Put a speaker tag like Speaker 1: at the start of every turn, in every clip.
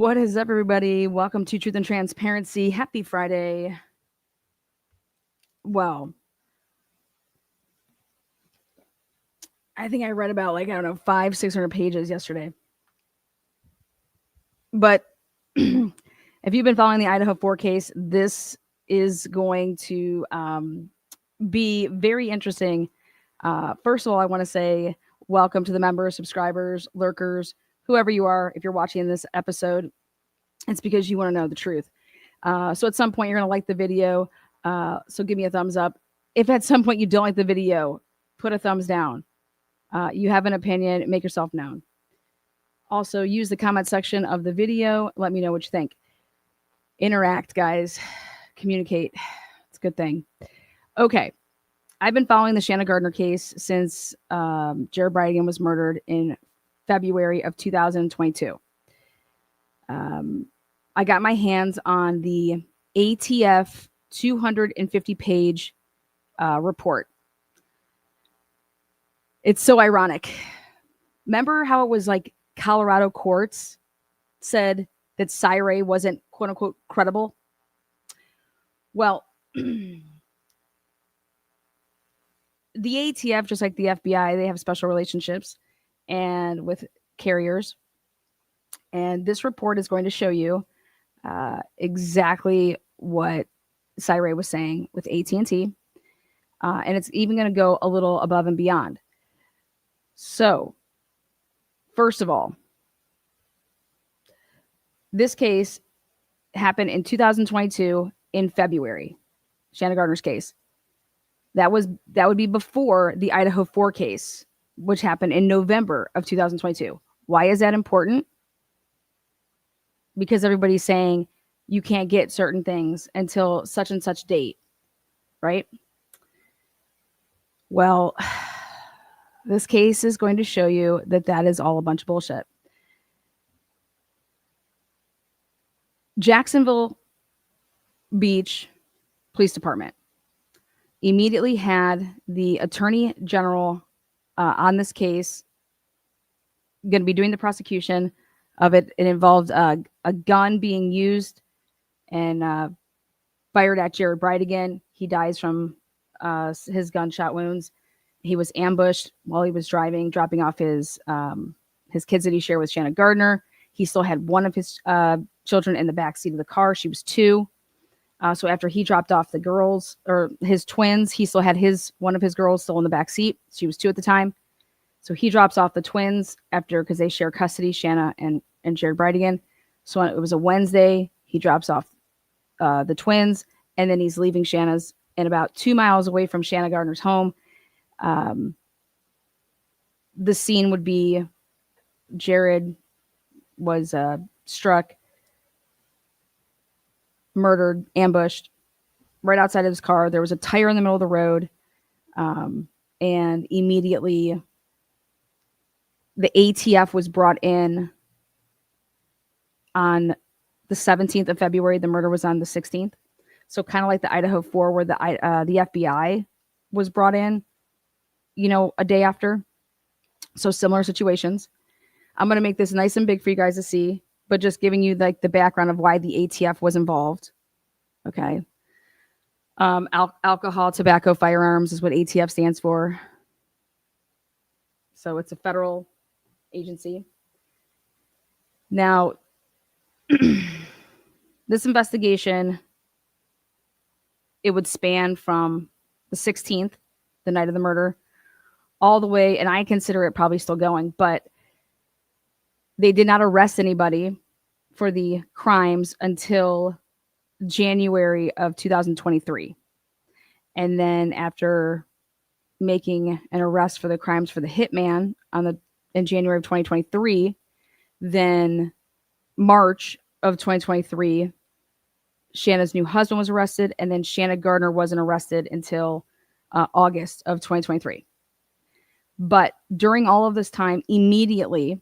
Speaker 1: What is up, everybody? Welcome to Truth and Transparency. Happy Friday. Well, I think I read about 500-600 pages yesterday. But if you've been following the Idaho4 case, this is going to be very interesting. First of all, I want to say welcome to the members, subscribers, lurkers, whoever you are. If you're watching this episode, it's because you want to know the truth. So at some point, you're going to like the video. So give me a thumbs up. If at some point you don't like the video, put a thumbs down. You have an opinion, make yourself known. Also, use the comment section of the video. Let me know what you think. Interact, guys. Communicate. It's a good thing. Okay. I've been following the Shanna Gardner case since Jared Bridegan was murdered in February of 2022. I got my hands on the ATF 250-page report. It's so ironic. Remember how it was like Colorado courts said that Syray wasn't quote unquote credible? Well, the ATF, just like the FBI, they have special relationships and with carriers. And this report is going to show you exactly what Syray was saying with AT&T. And it's even going to go a little above and beyond. So, first of all, this case happened in 2022 in February. Shanna Gardner's case. That would be before the Idaho4 case, which happened in November of 2022. Why is that important? Because everybody's saying you can't get certain things until such and such date, right? Well, this case is going to show you that that is all a bunch of bullshit. Jacksonville Beach Police Department immediately had the Attorney General on this case going to be doing the prosecution of it. It involved a gun being used and fired at Jared Bridegan. He dies from his gunshot wounds. He was ambushed while he was driving, dropping off his kids that he shared with Shanna Gardner. He still had one of his children in the back seat of the car. She was 2. So after he dropped off the girls or his twins, he still had one of his girls still in the back seat. She was 2 at the time. So he drops off the twins because they share custody, Shanna and Jared Bridegan. So it was a Wednesday. He drops off the twins, and then he's leaving Shanna's, and about 2 miles away from Shanna Gardner's home. The scene would be Jared was struck, murdered, ambushed right outside of his car. There was a tire in the middle of the road, and immediately the ATF was brought in on the 17th of February. The murder was on the 16th. So kind of like the Idaho4 where the FBI was brought in, a day after. So similar situations. I'm going to make this nice and big for you guys to see, but just giving you the background of why the ATF was involved. Okay. Alcohol, tobacco, firearms is what ATF stands for. So it's a federal agency. Now, this investigation, it would span from the 16th, the night of the murder, all the way, and I consider it probably still going, but they did not arrest anybody for the crimes until January of 2023. And then after making an arrest for the crimes for the hitman in January of 2023, then March of 2023, Shanna's new husband was arrested, and then Shanna Gardner wasn't arrested until August of 2023. But during all of this time, immediately,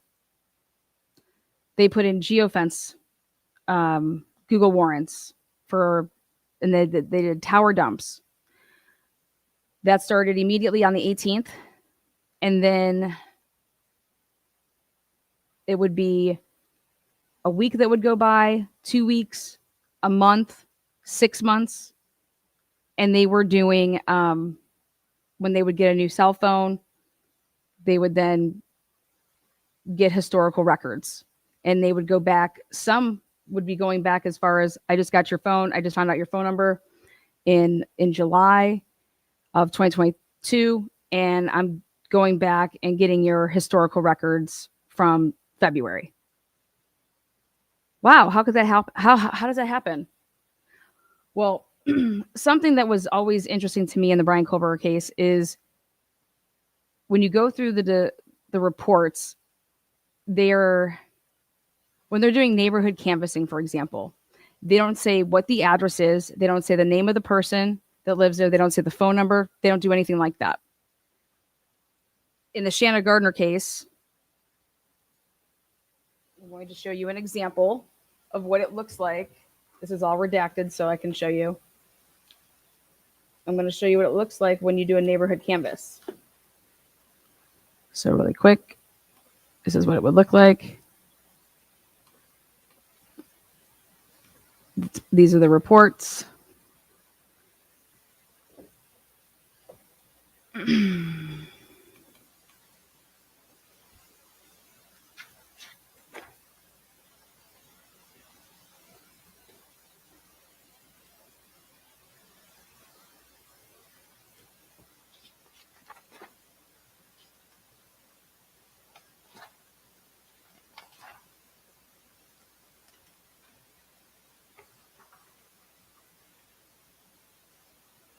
Speaker 1: they put in geofence, Google warrants and they did tower dumps. That started immediately on the 18th. And then it would be a week that would go by, 2 weeks, a month, 6 months. And they were doing, when they would get a new cell phone, they would then get historical records. And they would go back. Some would be going back as far as, I just got your phone. I just found out your phone number in July of 2022. And I'm going back and getting your historical records from February. Wow, how could that help? How does that happen? Well, something that was always interesting to me in the Brian Kohlberger case is when you go through the reports, when they're doing neighborhood canvassing, for example, they don't say what the address is. They don't say the name of the person that lives there. They don't say the phone number. They don't do anything like that. In the Shanna Gardner case, I'm going to show you an example of what it looks like. This is all redacted so I can show you. I'm going to show you what it looks like when you do a neighborhood canvass. So really quick, this is what it would look like. These are the reports.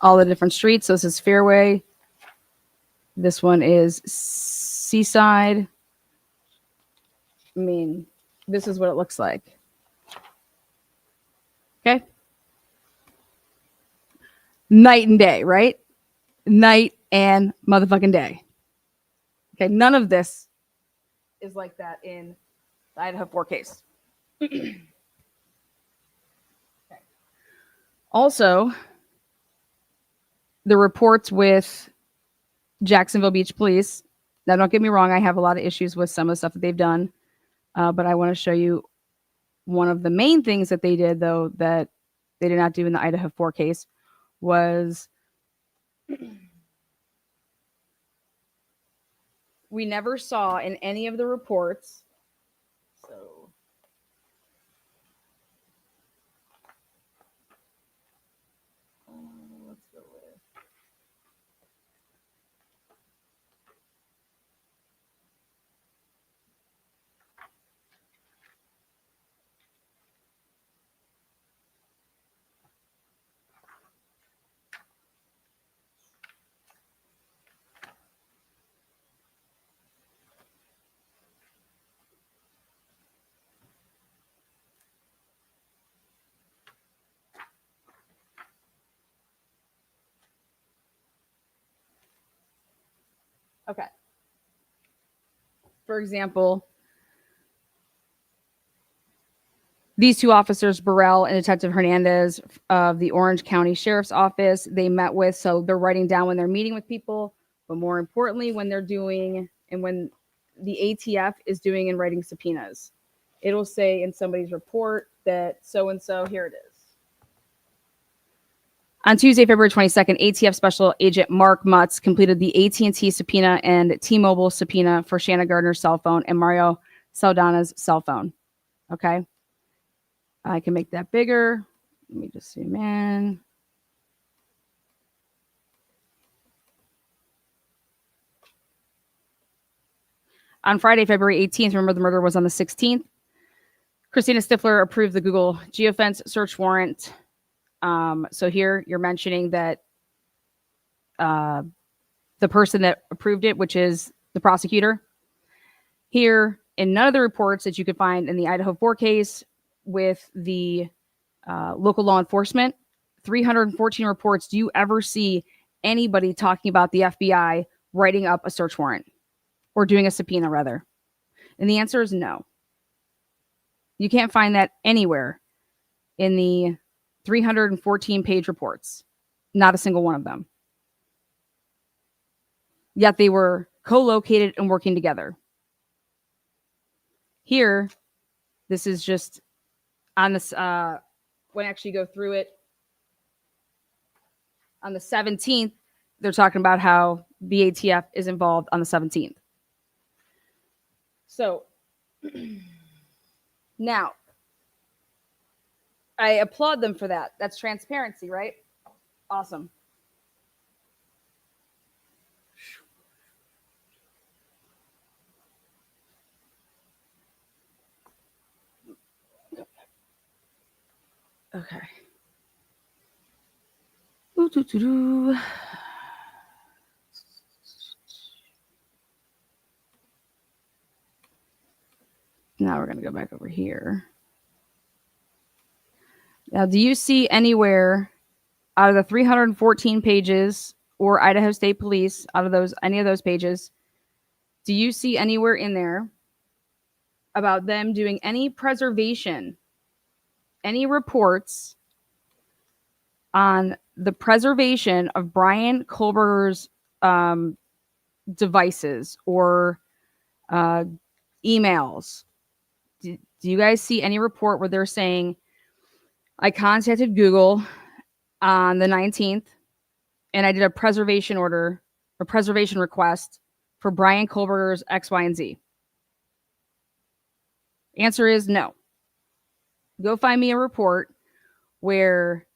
Speaker 1: All the different streets. So this is Fairway. This one is Seaside. I mean, this is what it looks like. Okay. Night and day, right? Night and motherfucking day. Okay. None of this is like that in the Idaho4 case. Okay. Also, the reports with Jacksonville Beach Police. Now, don't get me wrong. I have a lot of issues with some of the stuff that they've done. But I want to show you one of the main things that they did, though, that they did not do in the Idaho4 case was we never saw in any of the reports. So let's go with. Okay. For example, these two officers, Burrell and Detective Hernandez of the Orange County Sheriff's Office, they met with, so they're writing down when they're meeting with people, but more importantly, when they're doing, and when the ATF is doing and writing subpoenas. It'll say in somebody's report that so-and-so, here it is. On Tuesday, February 22nd, ATF Special Agent Mark Mutz completed the AT&T subpoena and T-Mobile subpoena for Shanna Gardner's cell phone and Mario Saldana's cell phone. Okay. I can make that bigger. Let me just zoom in. On Friday, February 18th, remember the murder was on the 16th. Christina Stifler approved the Google geofence search warrant. So here you're mentioning that the person that approved it, which is the prosecutor. Here, in none of the reports that you could find in the Idaho4 case with the local law enforcement, 314 reports, do you ever see anybody talking about the FBI writing up a search warrant or doing a subpoena, rather? And the answer is no. You can't find that anywhere in the 314-page reports. Not a single one of them. Yet they were co-located and working together. Here, This is just on this, when I actually go through it on the 17th, they're talking about how the ATF is involved on the 17th. So now I applaud them for that. That's transparency, right? Awesome. Okay. Ooh, now we're going to go back over here. Now, do you see anywhere out of the 314 pages or Idaho State Police, out of those, any of those pages, do you see anywhere in there about them doing any preservation, any reports on the preservation of Brian Kohlberger's devices or emails? Do you guys see any report where they're saying, I contacted Google on the 19th and I did a preservation order, a preservation request for Brian Kohlberger's X, Y, and Z? Answer is no. Go find me a report where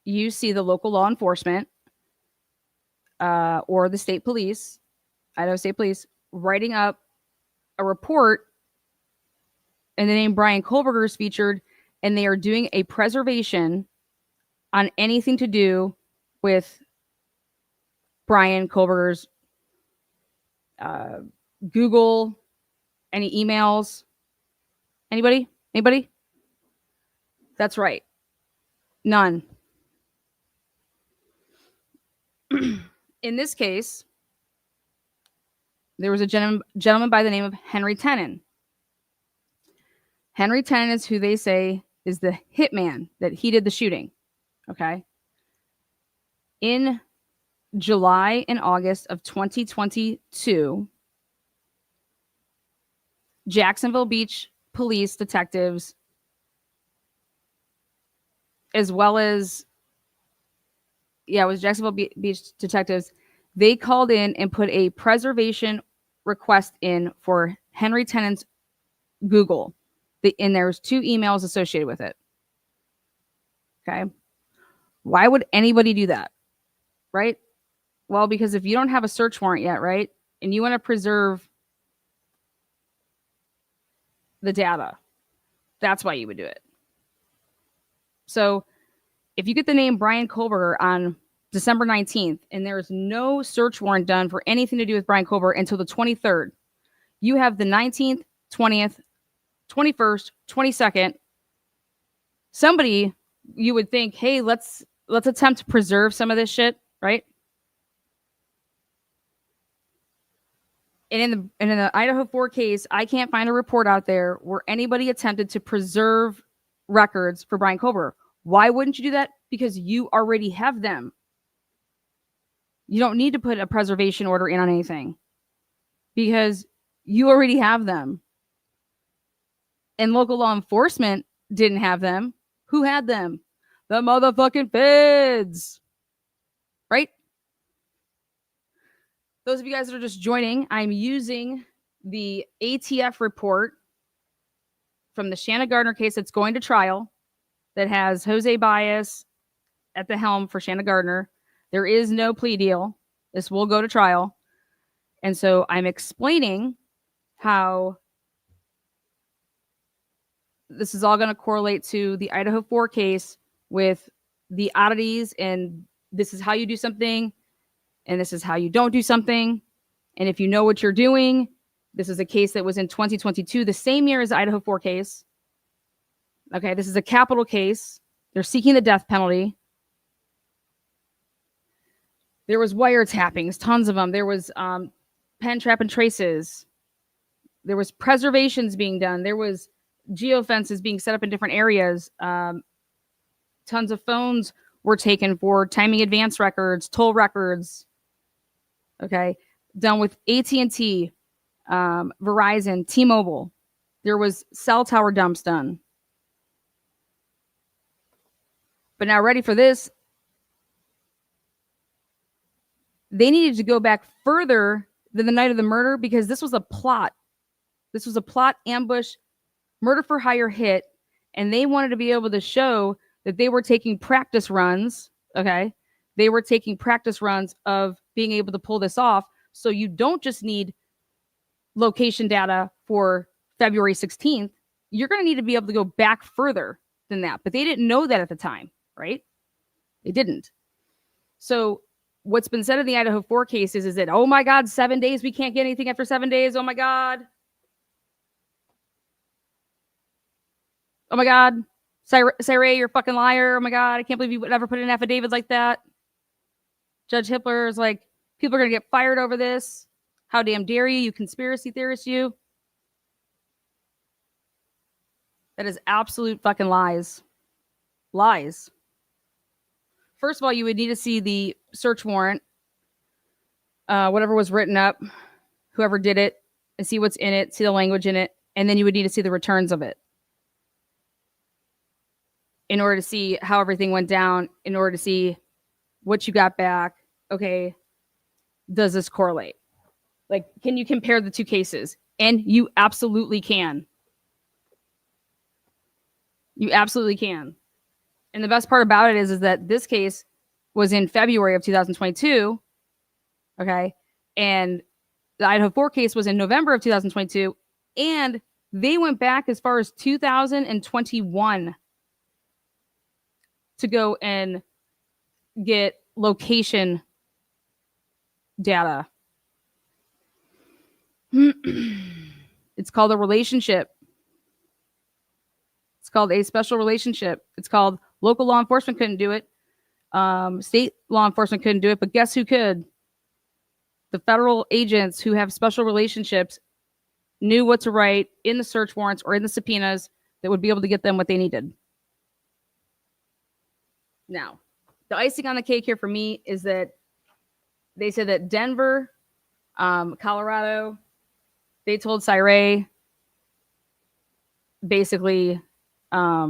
Speaker 1: you see the local law enforcement or the state police, Idaho State Police, writing up a report and the name Brian Kohlberger is featured, and they are doing a preservation on anything to do with Brian Kohlberger's Google, any emails. Anybody? Anybody? That's right. None. In this case, there was a gentleman by the name of Henry Tenen. Henry Tenen is who they say is the hitman, that he did the shooting. Okay. In July and August of 2022, Jacksonville Beach police detectives, as well as, it was Jacksonville Beach detectives, they called in and put a preservation request in for Henry Tenen's Google. And there was 2 emails associated with it. Okay. Why would anybody do that? Right? Well, because if you don't have a search warrant yet, right, and you want to preserve the data, that's why you would do it. So if you get the name Brian Kohlberger on December 19th and there is no search warrant done for anything to do with Brian Kohlberger until the 23rd, you have the 19th, 20th, 21st, 22nd. Somebody, you would think, hey, let's attempt to preserve some of this shit, right? And in the Idaho4 case, I can't find a report out there where anybody attempted to preserve records for Brian Kohlberger. Why wouldn't you do that? Because you already have them. You don't need to put a preservation order in on anything because you already have them. And local law enforcement didn't have them. Who had them? The motherfucking feds. Right? Those of you guys that are just joining, I'm using the ATF report from the Shanna Gardner case that's going to trial that has Jose Baez at the helm for Shanna Gardner. There is no plea deal. This will go to trial. And so I'm explaining how this is all going to correlate to the Idaho4 case with the oddities, and this is how you do something, and this is how you don't do something. And if you know what you're doing, this is a case that was in 2022, the same year as the Idaho4 case. Okay, this is a capital case. They're seeking the death penalty. There was wiretappings, tons of them. There was pen trap and traces. There was preservations being done. There was geofences being set up in different areas. Tons of phones were taken for timing advance records, toll records. Okay, done with AT&T, Verizon, T-Mobile. There was cell tower dumps done. But now, ready for this? They needed to go back further than the night of the murder because this was a plot. This was a plot, ambush, murder for hire hit. And they wanted to be able to show that they were taking practice runs. Okay. They were taking practice runs of being able to pull this off. So you don't just need location data for February 16th. You're going to need to be able to go back further than that. But they didn't know that at the time, right? They didn't. So what's been said in the Idaho4 cases is that, oh my God, 7 days, we can't get anything after 7 days. Oh my God. Oh my God. Cyree, you're a fucking liar. Oh my God. I can't believe you would ever put in an affidavit like that. Judge Hippler is like, people are going to get fired over this. How damn dare you, you conspiracy theorist, you. That is absolute fucking lies. Lies. First of all, you would need to see the search warrant, whatever was written up, whoever did it, and see what's in it, see the language in it, and then you would need to see the returns of it in order to see how everything went down, in order to see what you got back. Okay, does this correlate? Like, can you compare the two cases? And you absolutely can. You absolutely can. And the best part about it is that this case was in February of 2022. Okay. And the Idaho4 case was in November of 2022. And they went back as far as 2021 to go and get location data. It's called a relationship. It's called a special relationship. It's called local law enforcement couldn't do it. State law enforcement couldn't do it, but guess who could? The federal agents who have special relationships knew what to write in the search warrants or in the subpoenas that would be able to get them what they needed. Now, the icing on the cake here for me is that they said that Denver, Colorado, they told Cyree basically, I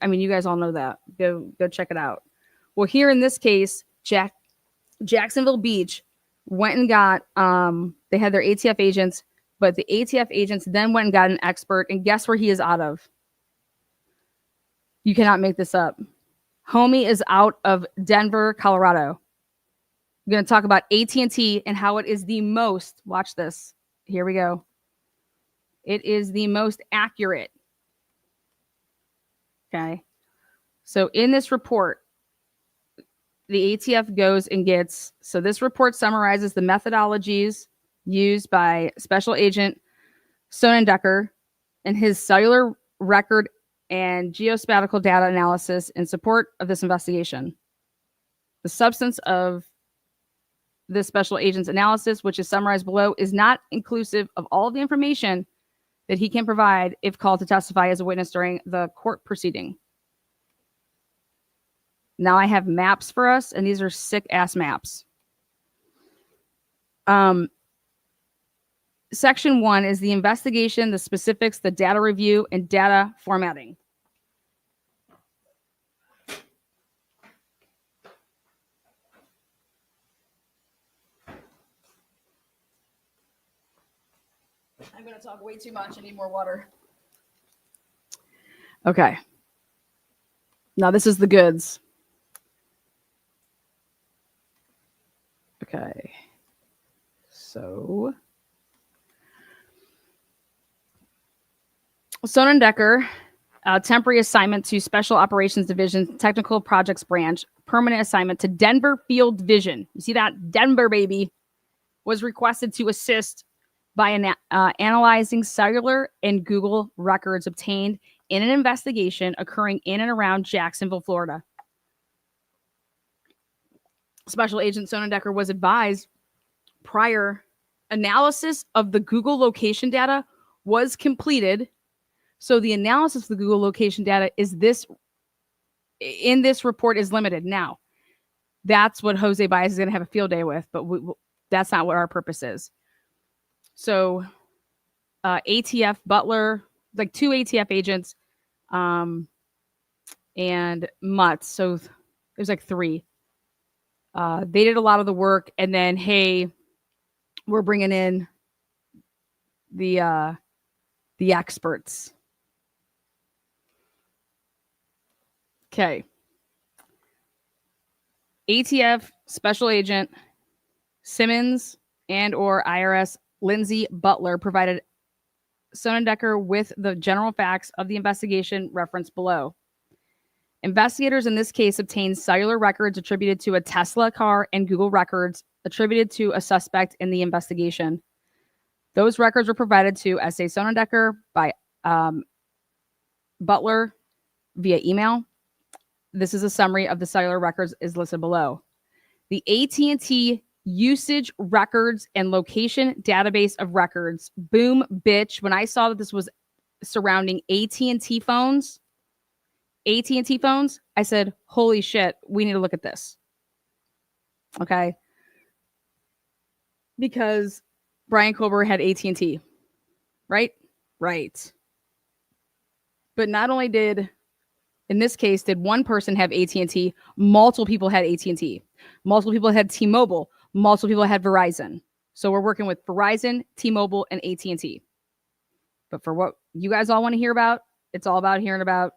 Speaker 1: mean, you guys all know that. Go check it out. Well, here in this case, Jacksonville Beach went and got, they had their ATF agents, but the ATF agents then went and got an expert, and guess where he is out of? You cannot make this up. Homie is out of Denver, Colorado. I'm going to talk about AT&T and how it is the most, watch this. Here we go. It is the most accurate. Okay. So in this report, the ATF goes and gets, so this report summarizes the methodologies used by Special Agent Sonendecker and his cellular record and geospatial data analysis in support of this investigation. The substance of this special agent's analysis, which is summarized below, is not inclusive of all of the information that he can provide if called to testify as a witness during the court proceeding. Now I have maps for us, and these are sick-ass maps. Section 1 is the investigation, the specifics, the data review, and data formatting. I'm going to talk way too much. I need more water. Okay. Now this is the goods. Okay. So Sonendecker, temporary assignment to Special Operations Division, Technical Projects Branch, permanent assignment to Denver Field Division. You see that? Denver, baby. Was requested to assist by analyzing cellular and Google records obtained in an investigation occurring in and around Jacksonville, Florida. Special Agent Sonendecker was advised prior analysis of the Google location data was completed. So the analysis of the Google location data is this, in this report, is limited. Now, that's what Jose Baez is going to have a field day with, but that's not what our purpose is. So ATF Butler, like 2 ATF agents, and Mutz. So there's like 3. They did a lot of the work, and then, hey, we're bringing in the experts. Okay. ATF Special Agent Simmons and or IRS Lindsay Butler provided Sonnendecker with the general facts of the investigation referenced below. Investigators in this case obtained cellular records attributed to a Tesla car and Google records attributed to a suspect in the investigation. Those records were provided to SA Sonnendecker by Butler via email. This is a summary of the cellular records is listed below. The AT&T usage records and location database of records. Boom, bitch. When I saw that this was surrounding AT&T phones, I said, holy shit, we need to look at this. Okay. Because Brian Kober had AT&T, right? Right. But not only did, in this case, did one person have AT&T, multiple people had AT&T. Multiple people had T-Mobile. Multiple people had Verizon. So we're working with Verizon, T-Mobile, and AT&T. But for what you guys all want to hear about, it's all about hearing about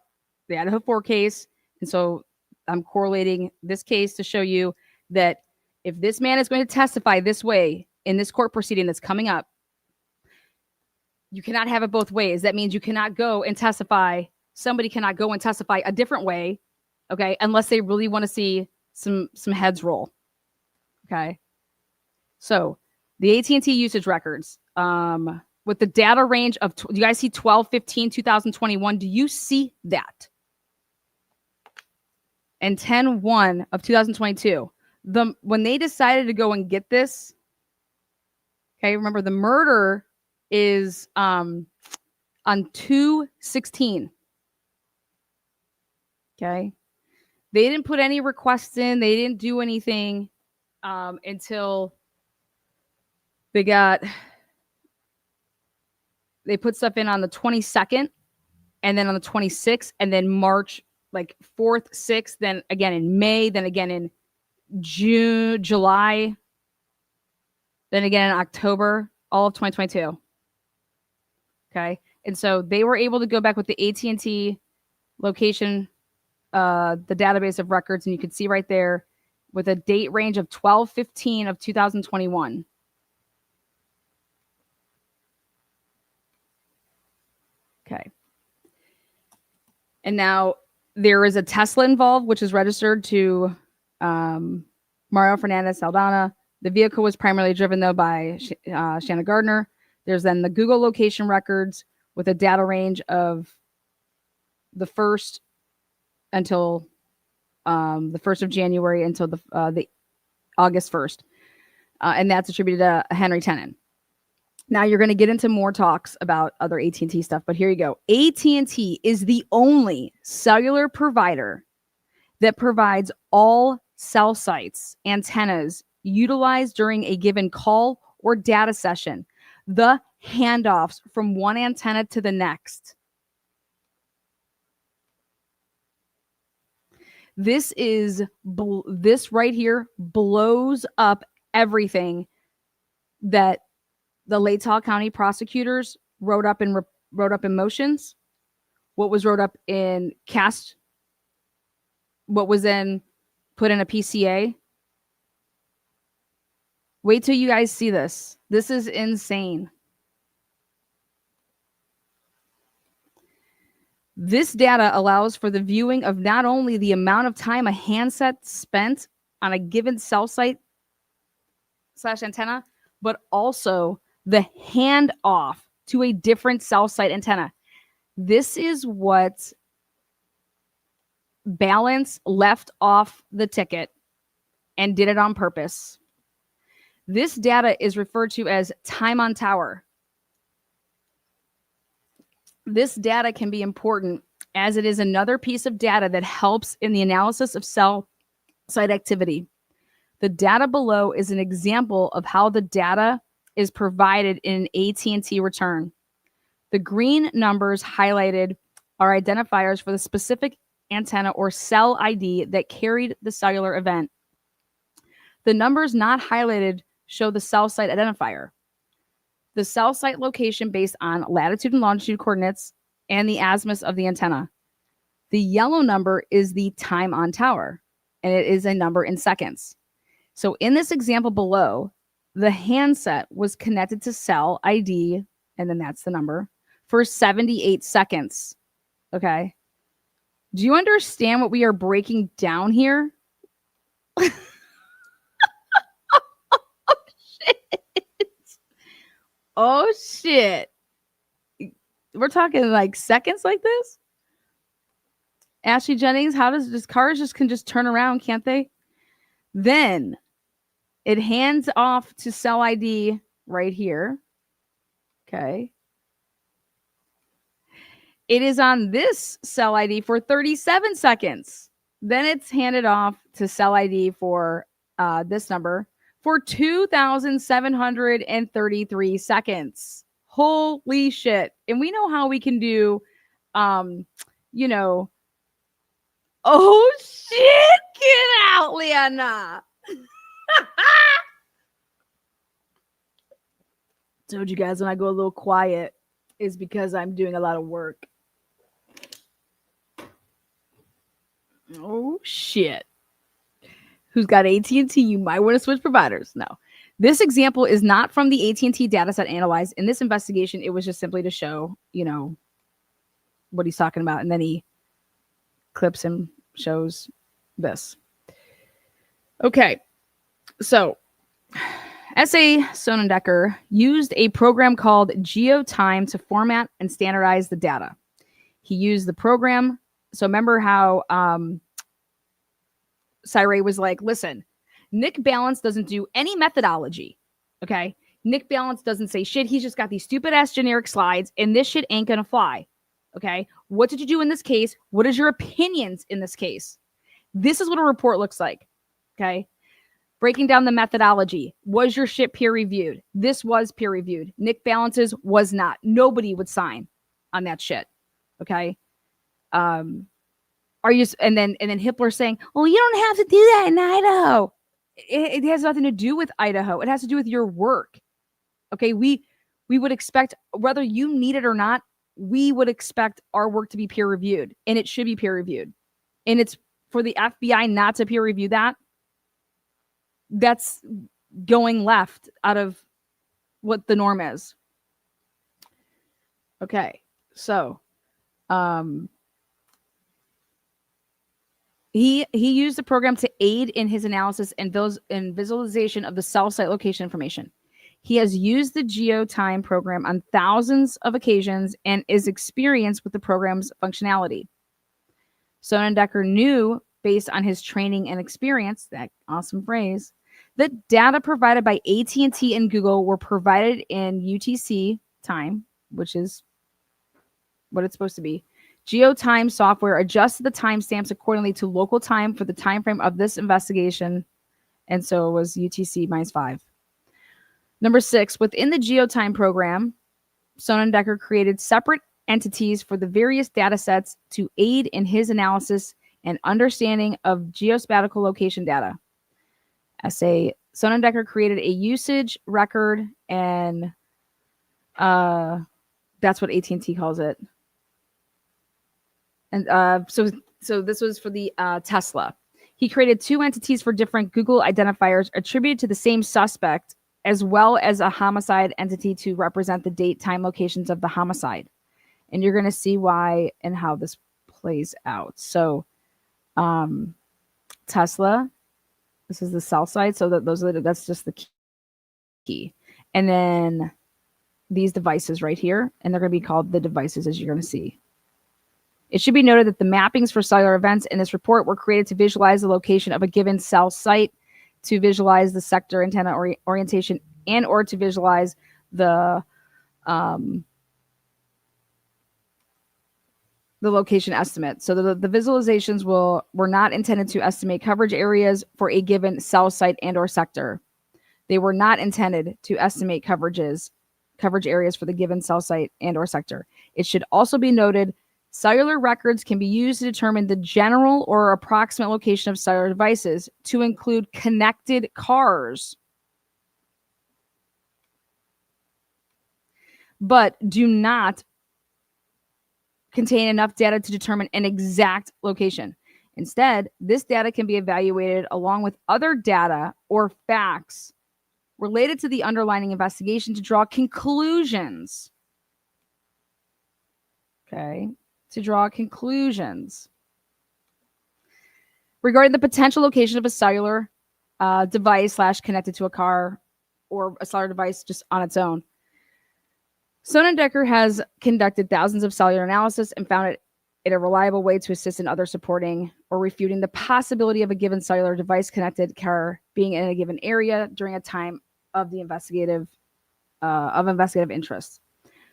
Speaker 1: the Idaho4 case. And so I'm correlating this case to show you that if this man is going to testify this way in this court proceeding that's coming up, you cannot have it both ways. That means you cannot go and testify. Somebody cannot go and testify a different way, okay, unless they really want to see some heads roll, okay? So the AT&T usage records with the data range of, do you guys see 12/15/2021? Do you see that? And 10/1 of 2022. When they decided to go and get this, okay, remember the murder is on 2/16. Okay. They didn't put any requests in. They didn't do anything until they put stuff in on the 22nd and then on the 26th and then March, like 4th, 6th, then again in May, then again in June, July, then again in October, all of 2022. Okay. And so they were able to go back with the AT&T location, the database of records, and you can see right there with a date range of 12/15 of 2021. Okay. And now there is a Tesla involved, which is registered to Mario Fernandez Saldana. The vehicle was primarily driven, though, by Shanna Gardner. There's then the Google location records with a data range of the 1st until the 1st of January until the August 1st. And that's attributed to Henry Tennant. Now you're going to get into more talks about other AT&T stuff, but here you go. AT&T is the only cellular provider that provides all cell sites antennas utilized during a given call or data session, the handoffs from one antenna to the next. This right here blows up everything that the Duval County prosecutors wrote up in motions, what was wrote up in cast, what was then put in a PCA. Wait till you guys see this. This is insane. This data allows for the viewing of not only the amount of time a handset spent on a given cell site / antenna, but also the handoff to a different cell site antenna. This is what Balance left off the ticket and did it on purpose. This data is referred to as time on tower. This data can be important as it is another piece of data that helps in the analysis of cell site activity. The data below is an example of how the data is provided in an AT&T return. The green numbers highlighted are identifiers for the specific antenna or cell ID that carried the cellular event. The numbers not highlighted show the cell site identifier. The cell site location based on latitude and longitude coordinates and the azimuth of the antenna. The yellow number is the time on tower, and it is a number in seconds. So in this example below, the handset was connected to cell ID, and then that's the number, for 78 seconds. Okay. Do you understand what we are breaking down here? Oh, shit. Oh, shit. We're talking like seconds like this? Ashley Jennings, how does this cars can just turn around, can't they? Then it hands off to cell ID right here. Okay. It is on this cell ID for 37 seconds. Then it's handed off to cell ID for this number for 2,733 seconds. Holy shit. And we know how we can do, you know, oh shit, get out, Leanna. Told you guys when I go a little quiet is because I'm doing a lot of work. Oh shit. Who's got AT&T? You might want to switch providers. No. This example is not from the AT&T dataset analyzed in this investigation. It was just simply to show, you know, what he's talking about. And then he clips and shows this. Okay. So SA Sonendecker used a program called GeoTime to format and standardize the data. He used the program. So remember how Cyray was like, listen, Nick Balance doesn't do any methodology. Okay. Nick Balance doesn't say shit. He's just got these stupid ass generic slides and this shit ain't going to fly. Okay. What did you do in this case? What is your opinions in this case? This is what a report looks like. Okay. Breaking down the methodology. Was your shit peer reviewed? This was peer reviewed. Nick Balance's was not. Nobody would sign on that shit. Okay. Are you, and then Hippler saying, well, you don't have to do that in Idaho. It has nothing to do with Idaho. It has to do with your work. Okay. We would expect, whether you need it or not, we would expect our work to be peer reviewed, and it should be peer reviewed. And it's for the FBI not to peer review that. That's going left out of what the norm is. Okay. So, he used the program to aid in his analysis and visualization of the cell site location information. He has used the GeoTime program on thousands of occasions and is experienced with the program's functionality. Sonendecker knew, based on his training and experience, that awesome phrase, that data provided by AT&T and Google were provided in UTC time, which is what it's supposed to be. GeoTime software adjusted the timestamps accordingly to local time for the time frame of this investigation, and so it was UTC -5. Number 6, within the GeoTime program, Sonendecker created separate entities for the various data sets to aid in his analysis and understanding of geospatial location data. SA Sonendecker created a usage record, and that's what AT&T calls it. And so this was for the Tesla. He created 2 entities for different Google identifiers attributed to the same suspect, as well as a homicide entity to represent the date, time, locations of the homicide. And you're going to see why and how this plays out. So Tesla, this is the cell site. So that's just the key. And then these devices right here, and they're going to be called the devices, as you're going to see. It should be noted that the mappings for cellular events in this report were created to visualize the location of a given cell site, to visualize the sector antenna orientation, and or to visualize the location estimate. So the visualizations were not intended to estimate coverage areas for a given cell site and or sector. They were not intended to estimate coverages coverage areas for the given cell site and or sector. It should also be noted cellular records can be used to determine the general or approximate location of cellular devices to include connected cars, but do not contain enough data to determine an exact location. Instead, this data can be evaluated along with other data or facts related to the underlying investigation to draw conclusions. Okay, to draw conclusions regarding the potential location of a cellular device / connected to a car or a cellular device just on its own. Sonendecker has conducted thousands of cellular analysis and found it a reliable way to assist in other supporting or refuting the possibility of a given cellular device connected car being in a given area during a time of the investigative interest.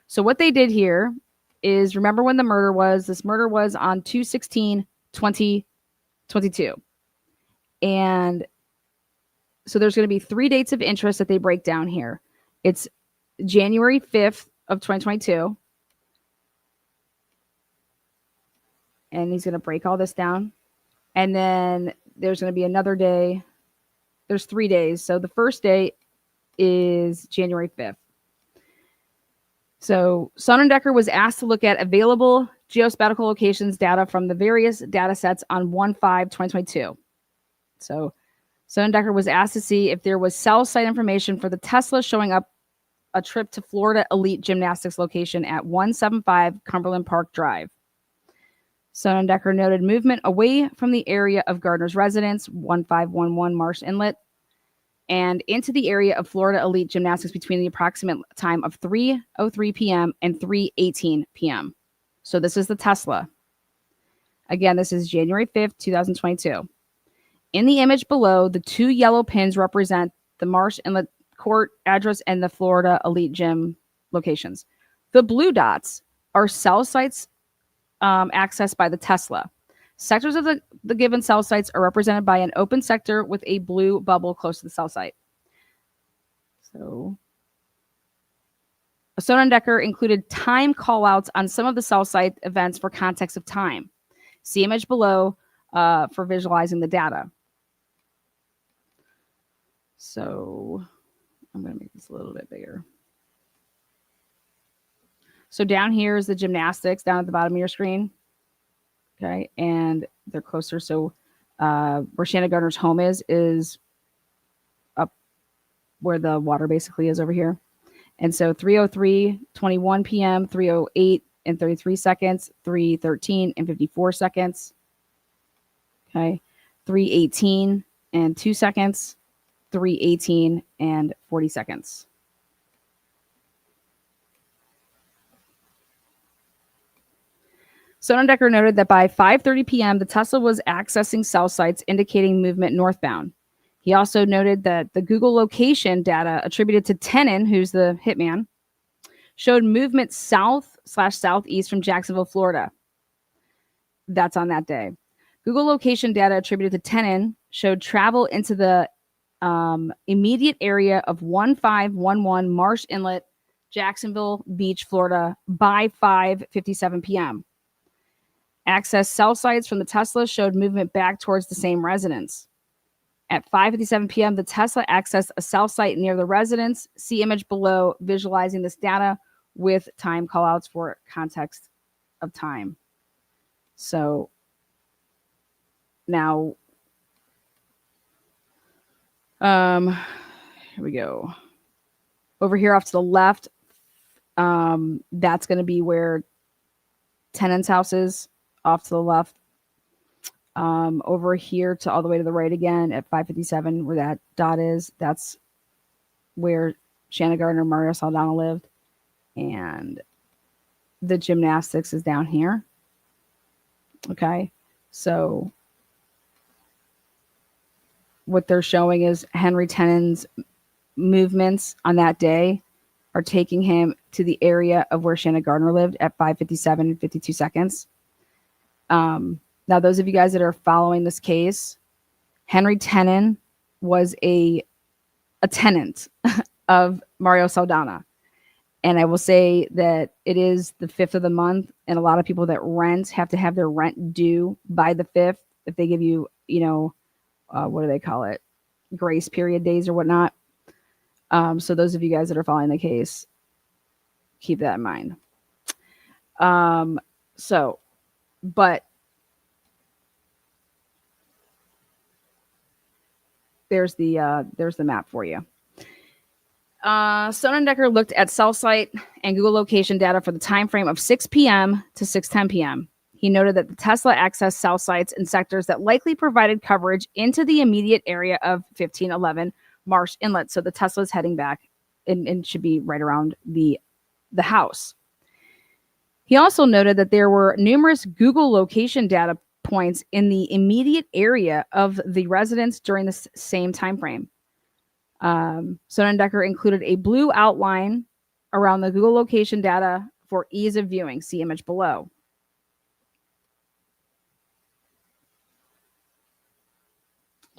Speaker 1: So what they did here is, remember when the murder was? This murder was on 2/16/2022. And so there's going to be 3 dates of interest that they break down here. It's January 5th of 2022. And he's going to break all this down. And then there's going to be another day. There's 3 days. So the first day is January 5th. So Sonendecker was asked to look at available geospatial locations data from the various data sets on 1/5/2022. So Sonendecker was asked to see if there was cell site information for the Tesla showing up a trip to Florida Elite Gymnastics location at 175 Cumberland Park Drive. Sonendecker noted movement away from the area of Gardner's residence, 1511 Marsh Inlet, and into the area of Florida Elite Gymnastics between the approximate time of 3:03 p.m. and 3:18 p.m. So this is the Tesla. Again, this is January 5th, 2022. In the image below, the 2 yellow pins represent the Marsh Inlet court address and the Florida Elite Gym locations. The blue dots are cell sites accessed by the Tesla. Sectors of the given cell sites are represented by an open sector with a blue bubble close to the cell site. So Sonendecker included time callouts on some of the cell site events for context of time. See image below for visualizing the data. So I'm going to make this a little bit bigger. So down here is the gymnastics down at the bottom of your screen. Okay, and they're closer. So where Shanna Gardner's home is up where the water basically is over here. And so 3:03:21 p.m., 3:08 and 33 seconds, 3:13 and 54 seconds. Okay, 3:18 and 2 seconds, 3:18 and 40 seconds. Sonendecker noted that by 5:30 p.m., the Tesla was accessing cell sites indicating movement northbound. He also noted that the Google location data attributed to Tenon, who's the hitman, showed movement south/southeast from Jacksonville, Florida. That's on that day. Google location data attributed to Tenon showed travel into the immediate area of 1511 Marsh Inlet, Jacksonville Beach, Florida by 5:57 p.m. Access cell sites from the Tesla showed movement back towards the same residence. At 5:57 p.m., the Tesla accessed a cell site near the residence. See image below visualizing this data with time callouts for context of time. So now, here we go. Over here off to the left, that's going to be where Tenon's house is. Off to the left, over here to all the way to the right again at 5:57, where that dot is, that's where Shanna Gardner and Mario Saldana lived. And the gymnastics is down here. Okay, so what they're showing is Henry Tenon's movements on that day are taking him to the area of where Shanna Gardner lived at 5:57 and 52 seconds. Now, those of you guys that are following this case, Henry Tenon was a tenant of Mario Saldana. And I will say that it is the 5th of the month, and a lot of people that rent have to have their rent due by the 5th if they give you, what do they call it? Grace period days or whatnot. So those of you guys that are following the case, keep that in mind. But there's the map for you. Stone and Decker looked at cell site and Google location data for the time frame of 6 p.m. to 6:10 p.m. He noted that the Tesla accessed cell sites in sectors that likely provided coverage into the immediate area of 1511 Marsh Inlet. So the Tesla's heading back and should be right around the house. He also noted that there were numerous Google location data points in the immediate area of the residence during the same time frame. Sonnendecker included a blue outline around the Google location data for ease of viewing. See image below.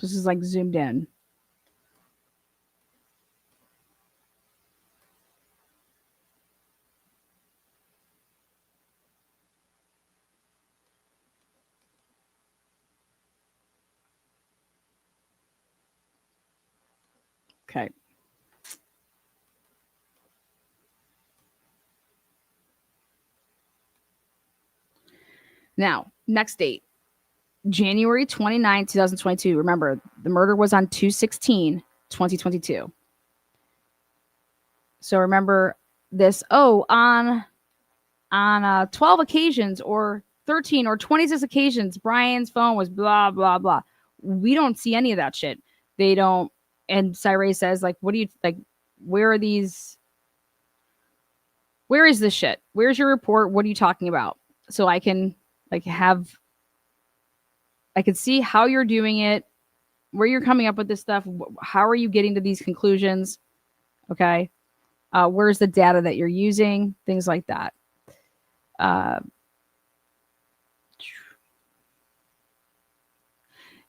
Speaker 1: This is like zoomed in. Okay. Now, next date, January 29, 2022. Remember, the murder was on 2/16/2022. So remember this, on 12 occasions or 13 or 26 occasions, Brian's phone was blah, blah, blah. We don't see any of that shit. They don't. And Cyree says, like, what do you, like, where are these? Where is this shit? Where's your report? What are you talking about? So I can, like, I can see how you're doing it, where you're coming up with this stuff. How are you getting to these conclusions? Okay. Where's the data that you're using? Things like that.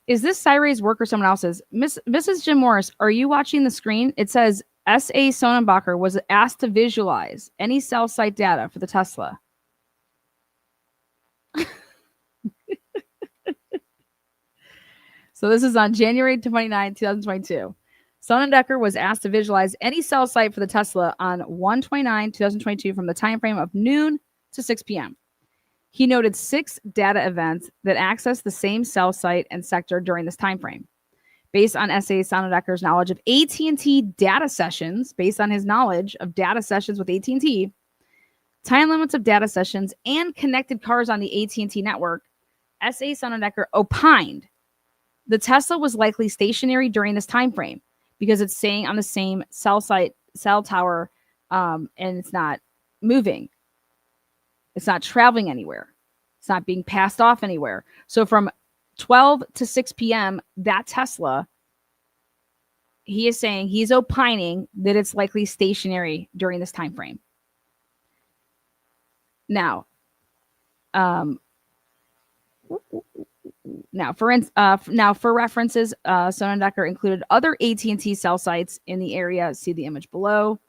Speaker 1: Is this Cyree's work or someone else's? Mrs. Jim Morris, are you watching the screen? It says S.A. Sonnenbacher was asked to visualize any cell site data for the Tesla. So this is on January 29, 2022. Sonnendecker was asked to visualize any cell site for the Tesla on 1/29/2022 from the time frame of noon to 6 p.m. He noted 6 data events that accessed the same cell site and sector during this time frame. Based on S.A. Sonnendecker's knowledge of AT&T data sessions, based on his knowledge of data sessions with AT&T, time limits of data sessions, and connected cars on the AT&T network, S.A. Sonnendecker opined the Tesla was likely stationary during this time frame because it's staying on the same cell tower, and it's not moving. It's not traveling anywhere. It's not being passed off anywhere. So from 12 to 6 p.m., that Tesla, he is saying, he's opining that it's likely stationary during this time frame. Now, for references, Sonnendecker included other AT&T cell sites in the area. See the image below.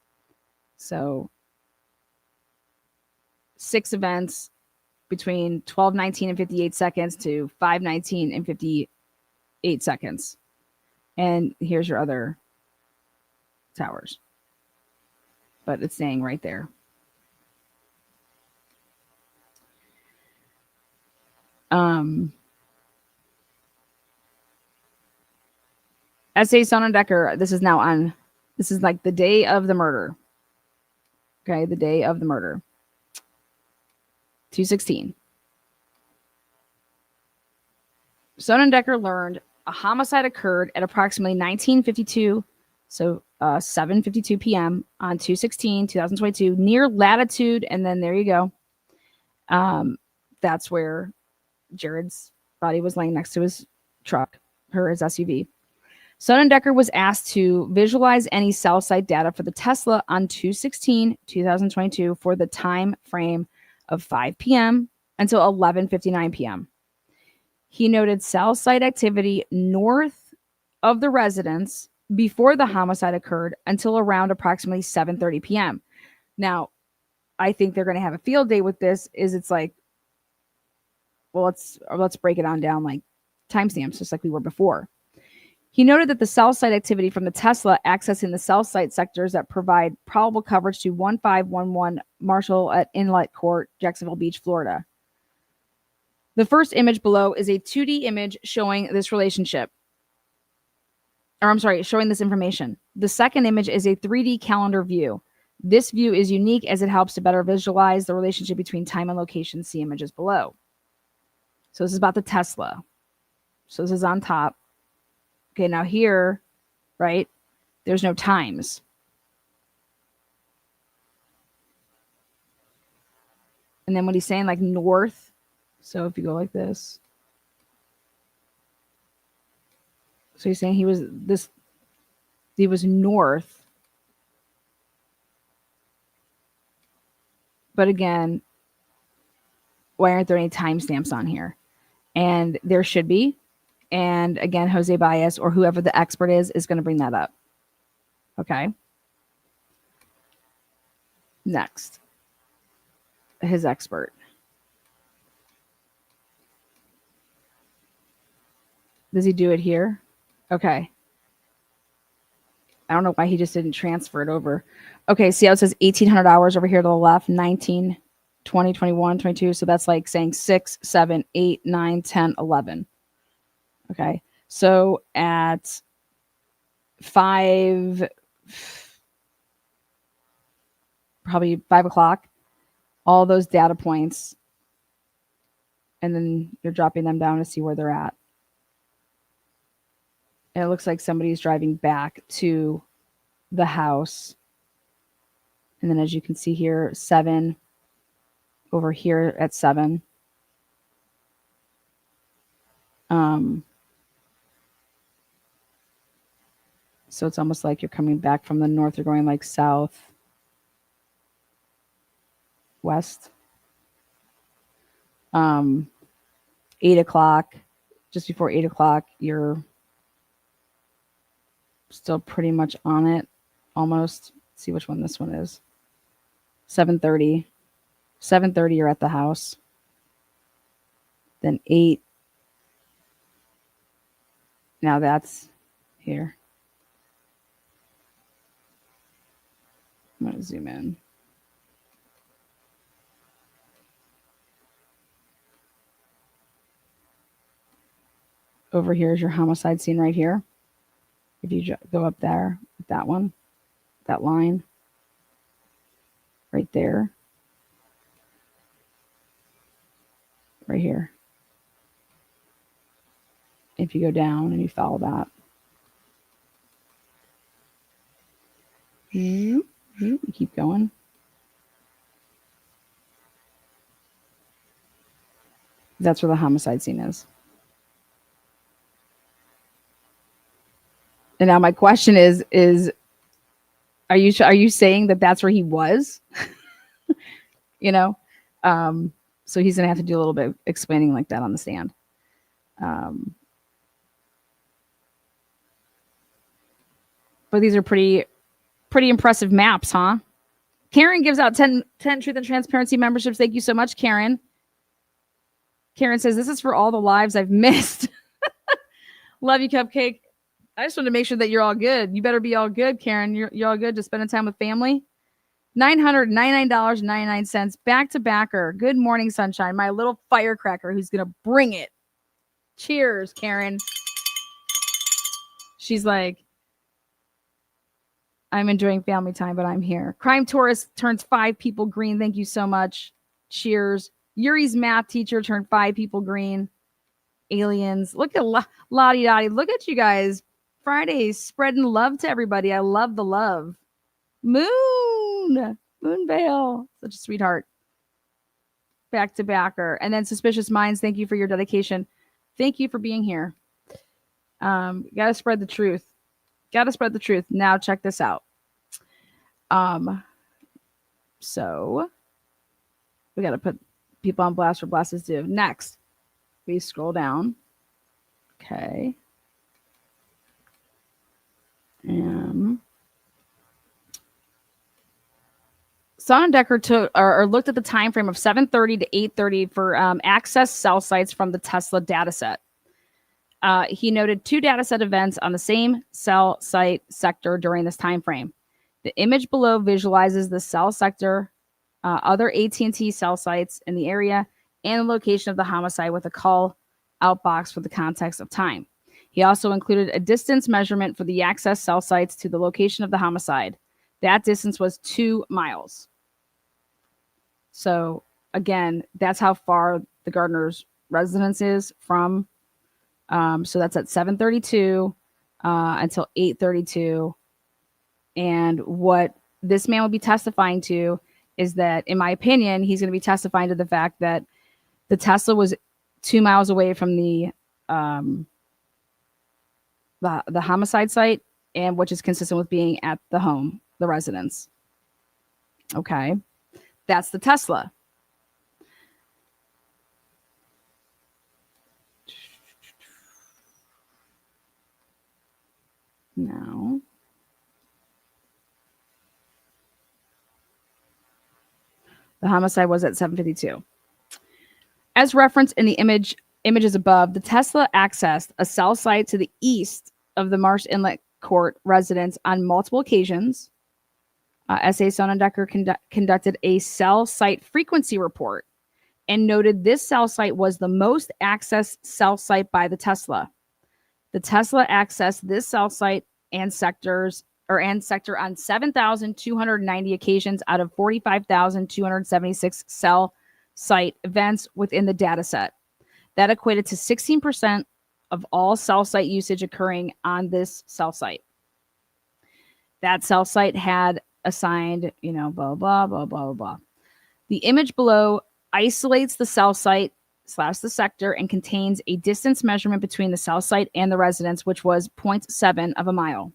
Speaker 1: So 6 events between 12:19 and 58 seconds to 5:19 and 58 seconds. And here's your other towers. But it's staying right there. S.A. Sonnendecker, this is like the day of the murder. Okay, the day of the murder. 2/16. Sonnendecker learned a homicide occurred at approximately 19:52, so 7:52 p.m. on 2/16/2022 near Latitude, and then there you go. That's where Jared's body was laying next to his truck, his SUV. Sonnendecker was asked to visualize any cell site data for the Tesla on 2/16/2022 for the time frame of 5 p.m. until 11:59 p.m. He noted cell site activity north of the residence before the homicide occurred until around approximately 7:30 p.m. Now, I think they're going to have a field day with this. Is it's like, well, let's break it on down like timestamps, just like we were before. He noted that the cell site activity from the Tesla accessing the cell site sectors that provide probable coverage to 1511 Marshall at Inlet Court, Jacksonville Beach, Florida. The first image below is a 2D image showing this relationship. Or I'm sorry, showing this information. The second image is a 3D calendar view. This view is unique as it helps to better visualize the relationship between time and location. See images below. So this is about the Tesla. So this is on top. Okay, now here, right, there's no times. And then what he's saying, like north. So if you go like this. So he's saying he was north. But again, why aren't there any timestamps on here? And there should be. And again, Jose Baez or whoever the expert is going to bring that up. Okay. Next. His expert. Does he do it here? Okay. I don't know why he just didn't transfer it over. Okay, see how it says 1,800 hours over here to the left, 19, 20, 21, 22. So that's like saying 6, 7, 8, 9, 10, 11. Okay, so at 5, probably 5 o'clock, all those data points, and then you're dropping them down to see where they're at. And it looks like somebody's driving back to the house. And then as you can see here, 7 over here at 7. So it's almost like you're coming back from the north. You're going like south, west. 8 o'clock, just before 8 o'clock, you're still pretty much on it, almost. Let's see which one this one is. 7:30. 7:30, you're at the house. Then 8. Now that's here. I'm going to zoom in. Over here is your homicide scene right here. If you go up there, that one, that line, right there, right here. If you go down and you follow that, you keep going. That's where the homicide scene is. And now my question is are you saying that that's where he was? You know, so he's gonna have to do a little bit of explaining like that on the stand. But these are pretty impressive maps, huh? Karen gives out 10 Truth and Transparency memberships. Thank you so much, Karen. Karen says, this is for all the lives I've missed. Love you, Cupcake. I just want to make sure that you're all good. You better be all good, Karen. You're all good to spending time with family. $999.99. Back to backer. Good morning, sunshine. My little firecracker who's going to bring it. Cheers, Karen. She's like, I'm enjoying family time, but I'm here. Crime Tourist turns 5 people green. Thank you so much. Cheers. Yuri's math teacher turned 5 people green. Aliens. Look at Lottie Dottie. Look at you guys. Friday spreading love to everybody. I love the love. Moon Vale. Such a sweetheart. Back to backer. And then Suspicious Minds. Thank you for your dedication. Thank you for being here. Gotta spread the truth. Gotta spread the truth. Now check this out. So we gotta put people on blast for blast is due. Next, we scroll down. Okay. Sonnendecker took or looked at the time frame of 7:30 to 8:30 for access cell sites from the Tesla dataset. He noted 2 dataset events on the same cell site sector during this time frame. The image below visualizes the cell sector, other AT&T cell sites in the area, and the location of the homicide with a call out box for the context of time. He also included a distance measurement for the access cell sites to the location of the homicide. That distance was 2 miles. So again, that's how far the Gardner's residence is from. So that's at 7:32 until 8:32. And what this man will be testifying to is that, in my opinion, he's going to be testifying to the fact that the Tesla was 2 miles away from the homicide site, and which is consistent with being at the home, the residence. Okay, that's the Tesla. Now, the homicide was at 7:52. As referenced in the images above, the Tesla accessed a cell site to the east of the Marsh Inlet Court residence on multiple occasions. SA Sonnendecker conducted a cell site frequency report and noted this cell site was the most accessed cell site by the Tesla. The Tesla accessed this cell site and sector on 7,290 occasions out of 45,276 cell site events within the data set. That equated to 16% of all cell site usage occurring on this cell site. That cell site had assigned, blah, blah, blah, blah, blah. The image below isolates the cell site / the sector and contains a distance measurement between the cell site and the residence, which was 0.7 of a mile.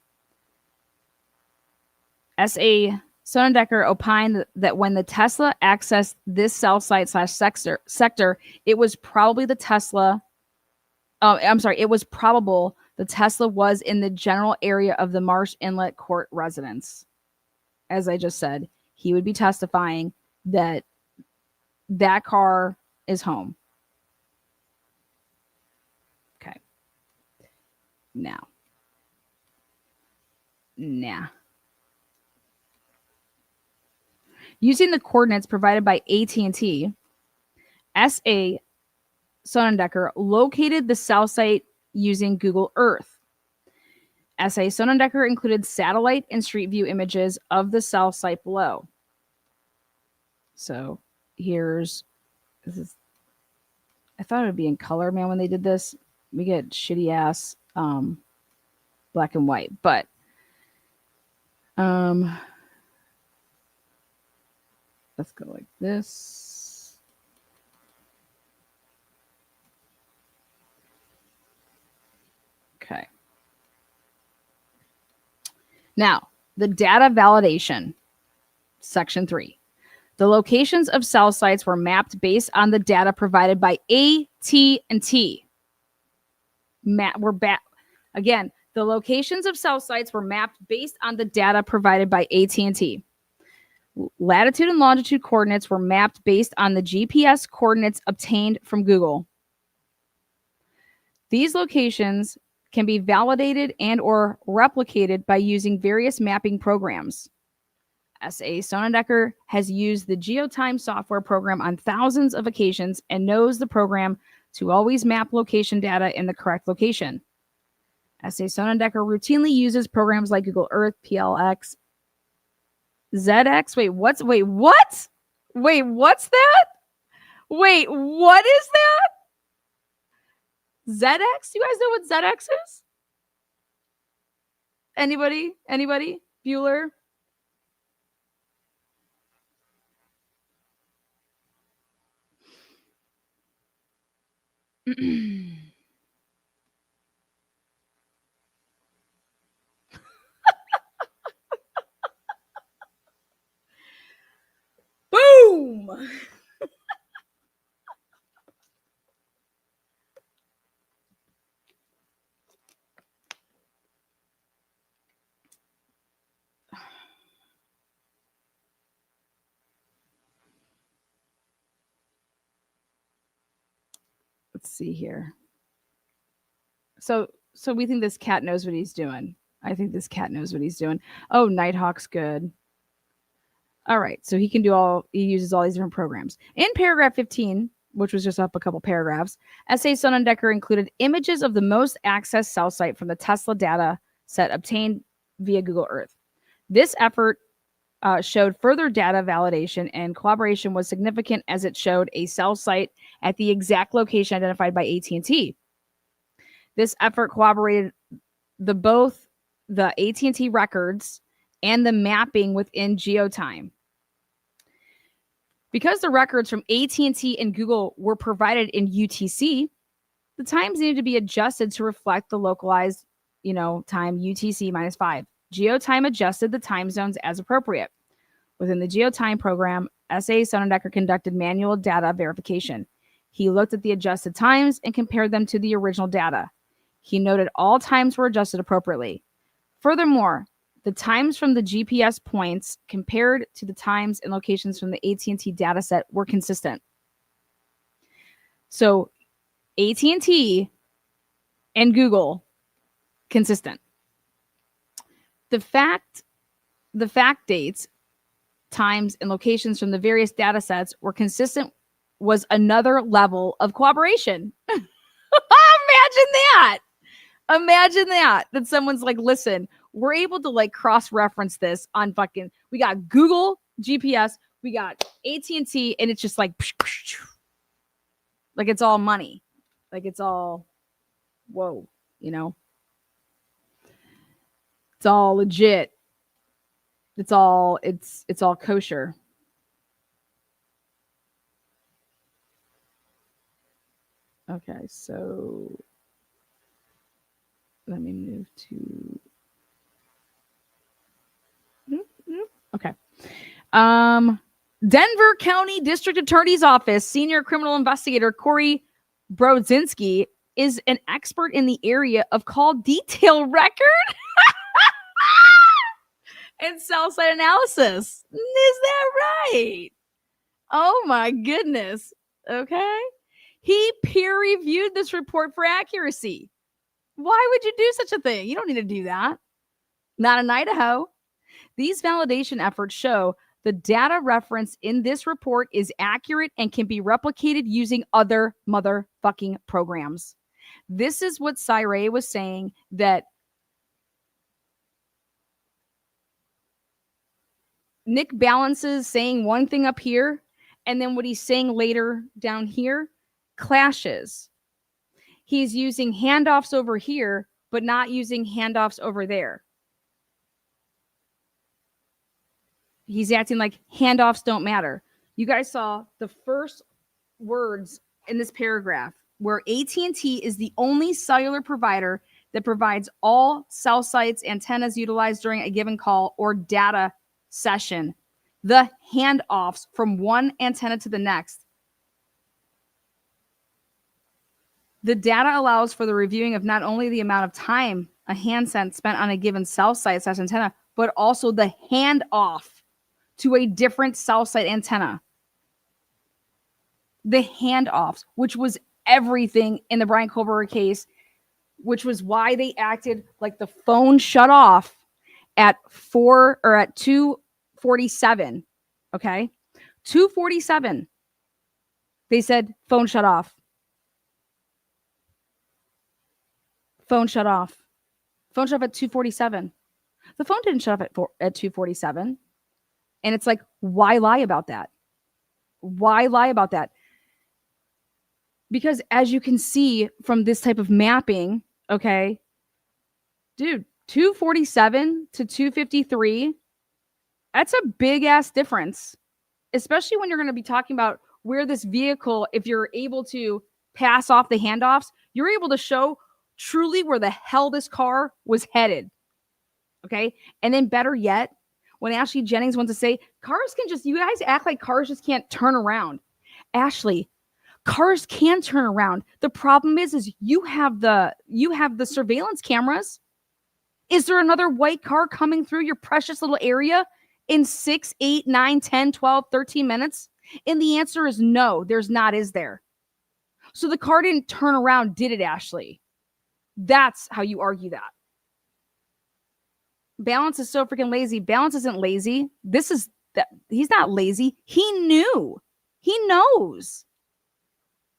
Speaker 1: S.A. Sonnendecker opined that when the Tesla accessed this cell site / sector, it was probably the Tesla. It was probable the Tesla was in the general area of the Marsh Inlet Court residence. As I just said, he would be testifying that that car is home. Okay. Now. Using the coordinates provided by AT&T, S.A. Sonnendecker located the cell site using Google Earth. S.A. Sonnendecker included satellite and street view images of the cell site below. So this is, I thought it would be in color, man, when they did this. We get shitty ass black and white, but let's go like this. Okay. Now, the data validation, section 3. The locations of cell sites were mapped based on the data provided by AT&T. Again, the locations of cell sites were mapped based on the data provided by AT&T. Latitude and longitude coordinates were mapped based on the GPS coordinates obtained from Google. These locations can be validated and or replicated by using various mapping programs. S.A. Sonnendecker has used the GeoTime software program on thousands of occasions and knows the program to always map location data in the correct location. S.A. Sonnendecker routinely uses programs like Google Earth, PLX, ZX. Wait, what? Wait, what's that? Wait, what is that? ZX? You guys know what ZX is? Anybody? Bueller? Boom! let's see here. So we think this cat knows what he's doing. I think this cat knows what he's doing. Oh, Nighthawk's good. All right. So he uses all these different programs. In paragraph 15, which was just up a couple paragraphs, SA Sonnendecker included images of the most accessed cell site from the Tesla data set obtained via Google Earth. This effort showed further data validation, and collaboration was significant as it showed a cell site at the exact location identified by AT&T. This effort corroborated both the AT&T records and the mapping within geotime. Because the records from AT&T and Google were provided in UTC, the times needed to be adjusted to reflect the localized, time UTC -5. Geotime adjusted the time zones as appropriate. Within the geotime program, SA Sonnendecker conducted manual data verification. He looked at the adjusted times and compared them to the original data. He noted all times were adjusted appropriately. Furthermore, the times from the GPS points compared to the times and locations from the AT&T dataset were consistent. So AT&T and Google, consistent. The fact dates, times, and locations from the various datasets were consistent was another level of cooperation. Imagine that. Imagine that someone's like, listen, we're able to cross-reference this on we got Google GPS, we got AT&T, and it's just like it's all money. It's all, whoa, it's all legit. It's all kosher. Okay, so let me move to okay. Denver County District Attorney's Office Senior Criminal Investigator Corey Brodzinski is an expert in the area of call detail record and cell site analysis. Is that right? Oh my goodness. Okay. He peer-reviewed this report for accuracy. Why would you do such a thing? You don't need to do that. Not in Idaho. These validation efforts show the data referenced in this report is accurate and can be replicated using other motherfucking programs. This is what Cyree was saying, that Nick balances saying one thing up here, and then what he's saying later down here clashes. He's using handoffs over here, but not using handoffs over there. He's acting like handoffs don't matter. You guys saw the first words in this paragraph where AT&T is the only cellular provider that provides all cell sites, antennas utilized during a given call or data session, the handoffs from one antenna to the next. The data allows for the reviewing of not only the amount of time a handset spent on a given cell site / antenna, but also the handoff to a different cell site antenna. The handoffs, which was everything in the Brian Kohlberger case, which was why they acted like the phone shut off at 2:47. Okay. 2:47. They said phone shut off. Phone shut off. Phone shut off at 2:47. The phone didn't shut off at 2:47. And it's like, why lie about that? Why lie about that? Because as you can see from this type of mapping, okay, dude, 2:47 to 2:53, that's a big ass difference, especially when you're going to be talking about where this vehicle, if you're able to pass off the handoffs, you're able to show truly where the hell this car was headed. Okay. And then better yet, when Ashley Jennings wants to say cars can just, you guys act like cars just can't turn around. Ashley, cars can turn around. The problem is you have the surveillance cameras. Is there another white car coming through your precious little area in 6, 8, 9, 10, 12, 13 minutes? And the answer is no, there's not, is there? So the car didn't turn around, did it, Ashley? That's how you argue that. Balance is so freaking lazy. Balance isn't lazy. This is that he's not lazy. He knew. He knows.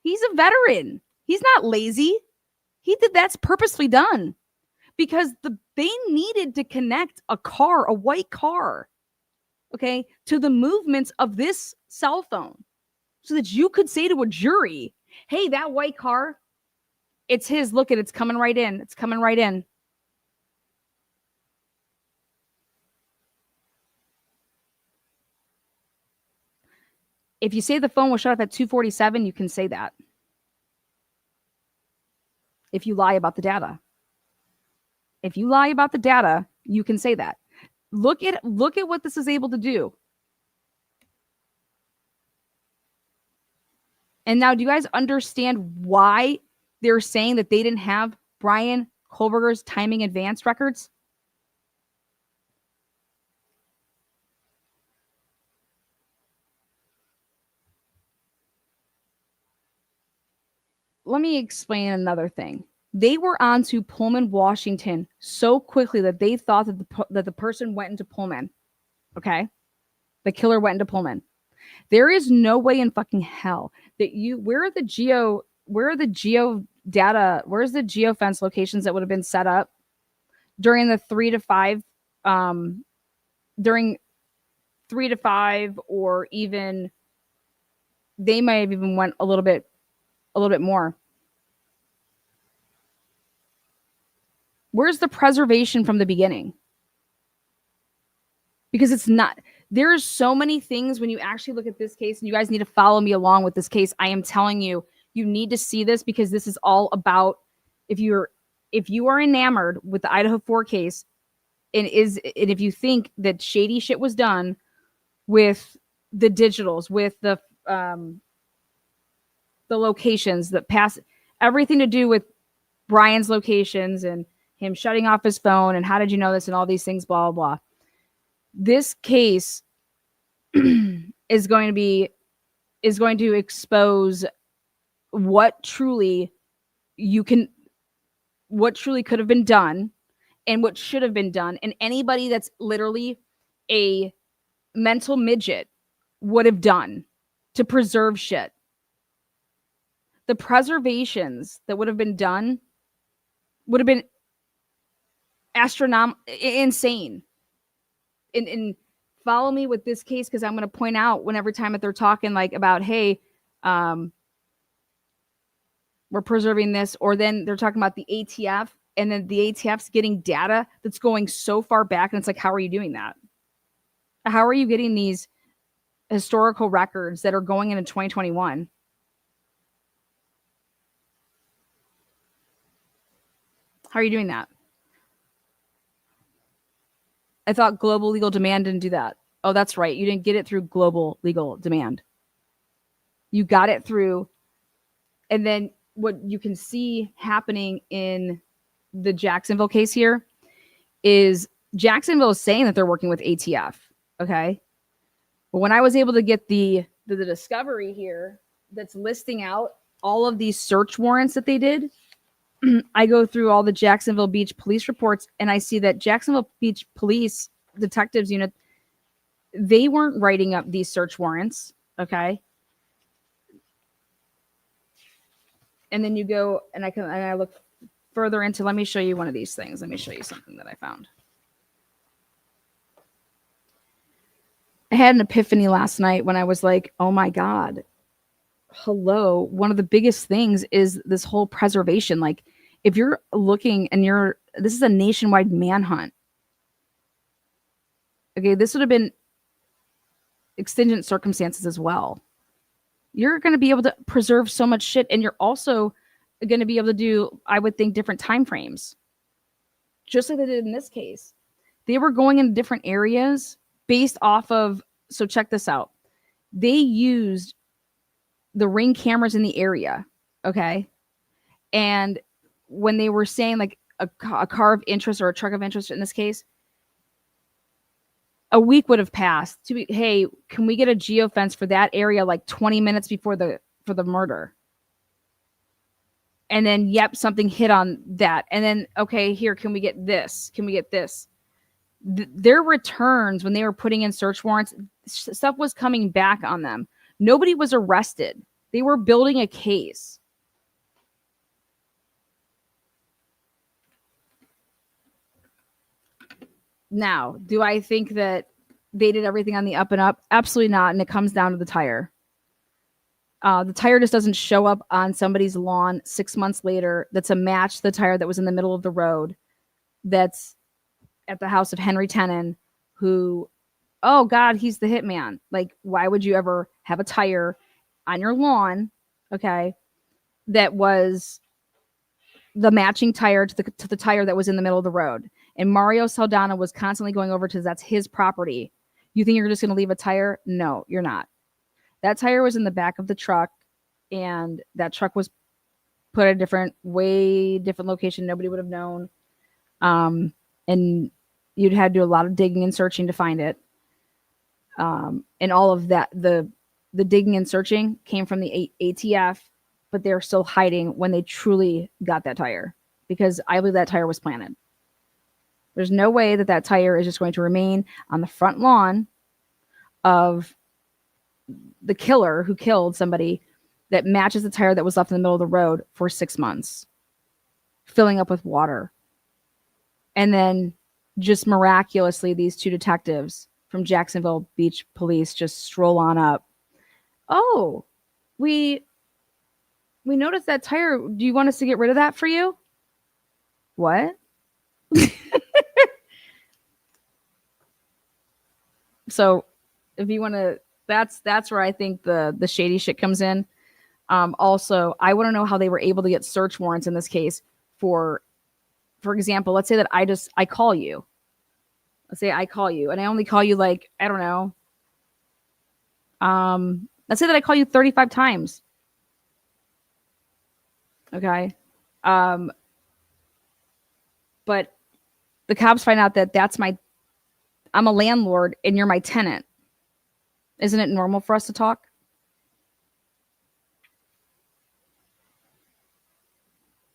Speaker 1: He's a veteran. He's not lazy. He did that's purposely done because they needed to connect a car, a white car, okay, to the movements of this cell phone so that you could say to a jury, hey, that white car, it's his. Look at it. It's coming right in. It's coming right in. If you say the phone was shut off at 2:47, you can say that. If you lie about the data. If you lie about the data, you can say that. Look at what this is able to do. And now, do you guys understand why they're saying that they didn't have Brian Kohlberger's timing advance records? Let me explain another thing. They were on to Pullman, Washington so quickly that they thought that the person went into Pullman. Okay? The killer went into Pullman. There is no way in fucking hell that where's the geofence locations that would have been set up during the 3 to 5, during 3 to 5, or even they might have even went a little bit more. Where's the preservation from the beginning? Because it's not, there's so many things when you actually look at this case, and you guys need to follow me along with this case. I am telling you, you need to see this because this is all about if you are enamored with the Idaho4 case and if you think that shady shit was done with the digitals, with the locations that pass, everything to do with Brian's locations and him shutting off his phone and how did you know this and all these things, blah, blah, blah. This case is going to expose what truly could have been done and what should have been done. And anybody that's literally a mental midget would have done to preserve shit. The preservations that would have been done would have been insane. And follow me with this case because I'm going to point out whenever time that they're talking like about, hey, we're preserving this, or then they're talking about the ATF, and then the ATF's getting data that's going so far back, and it's like, how are you doing that? How are you getting these historical records that are going into 2021? How are you doing that? I thought global legal demand didn't do that. Oh, that's right. You didn't get it through global legal demand. You got it through, and then what you can see happening in the Jacksonville case here is Jacksonville is saying that they're working with ATF. Okay. But when I was able to get the discovery here that's listing out all of these search warrants that they did, I go through all the Jacksonville Beach police reports and I see that Jacksonville Beach police detectives unit, they weren't writing up these search warrants. Okay. And then you go and I look further into, let me show you one of these things. Let me show you something that I found. I had an epiphany last night when I was like, oh my God, hello. One of the biggest things is this whole preservation. Like if you're looking and this is a nationwide manhunt. Okay. This would have been exigent circumstances as well. You're going to be able to preserve so much shit. And you're also going to be able to do, I would think, different time frames. Just like they did in this case. They were going in different areas based off of, so check this out. They used the Ring cameras in the area. Okay. And when they were saying like a car of interest or a truck of interest in this case, a week would have passed to be, hey, can we get a geofence for that area like 20 minutes before the murder? And then, yep, something hit on that. And then, okay, here, can we get this? Can we get this? Their returns, when they were putting in search warrants, stuff was coming back on them. Nobody was arrested. They were building a case. Now, do I think that they did everything on the up and up? Absolutely not. And it comes down to the tire. The tire just doesn't show up on somebody's lawn 6 months later. That's a match to the tire that was in the middle of the road. That's at the house of Henry Tenon, who, oh God, he's the hitman. Like, why would you ever have a tire on your lawn, okay, that was the matching tire to the tire that was in the middle of the road? And Mario Saldana was constantly going over to that's his property. You think you're just going to leave a tire? No, you're not. That tire was in the back of the truck, and that truck was put at a way different location. Nobody would have known. And you'd had to do a lot of digging and searching to find it. And all of that, the digging and searching came from the ATF, but they're still hiding when they truly got that tire, because I believe that tire was planted. There's no way that tire is just going to remain on the front lawn of the killer who killed somebody that matches the tire that was left in the middle of the road for 6 months, filling up with water. And then just miraculously, these two detectives from Jacksonville Beach Police just stroll on up. Oh, we noticed that tire. Do you want us to get rid of that for you? What? So if you want to, that's where I think the shady shit comes in. Also, I want to know how they were able to get search warrants in this case for example, let's say that I call you. Let's say I call you and I only call you like, I don't know. Let's say that I call you 35 times. Okay. But the cops find out that I'm a landlord and you're my tenant. Isn't it normal for us to talk?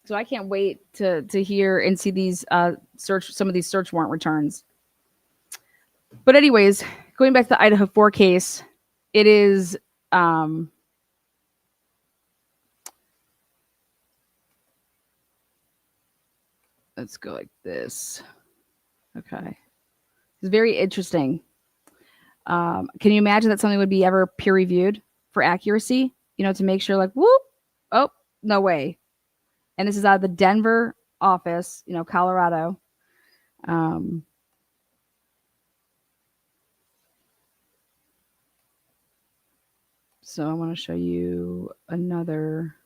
Speaker 1: So I can't wait to hear and see these some of these search warrant returns. But anyways, going back to the Idaho4 case, it is let's go like this. Okay. It's very interesting. Can you imagine that something would be ever peer reviewed for accuracy? You know, to make sure like, whoop, oh, no way. And this is out of the Denver office, you know, Colorado. So I want to show you another.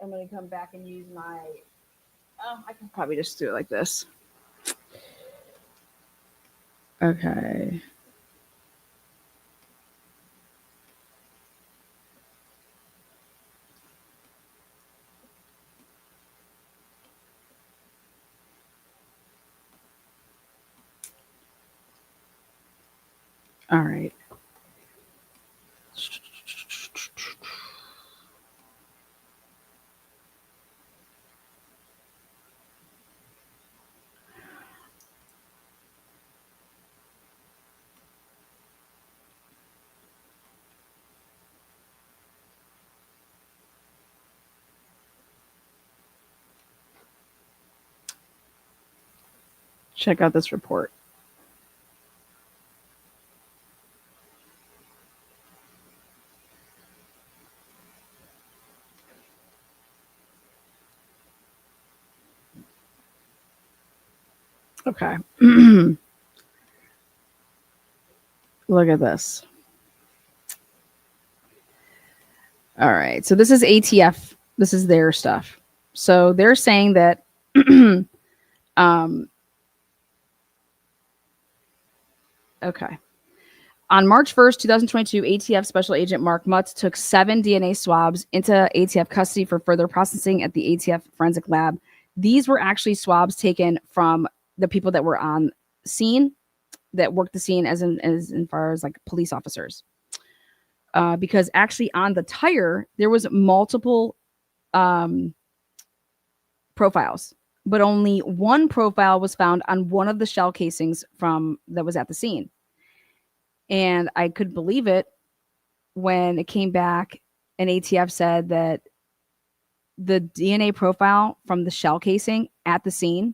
Speaker 1: I'm going to come back and use my. Oh, I can probably just do it like this. Okay. All right. Check out this report. Okay. Look at this. All right. So this is ATF. This is their stuff. So they're saying that okay. On March 1st, 2022, ATF Special Agent Mark Mutz took 7 DNA swabs into ATF custody for further processing at the ATF Forensic Lab. These were actually swabs taken from the people that were on scene, that worked the scene as far as like police officers. Because actually on the tire, there was multiple profiles, but only one profile was found on one of the shell casings that was at the scene. And I couldn't believe it when it came back and ATF said that the DNA profile from the shell casing at the scene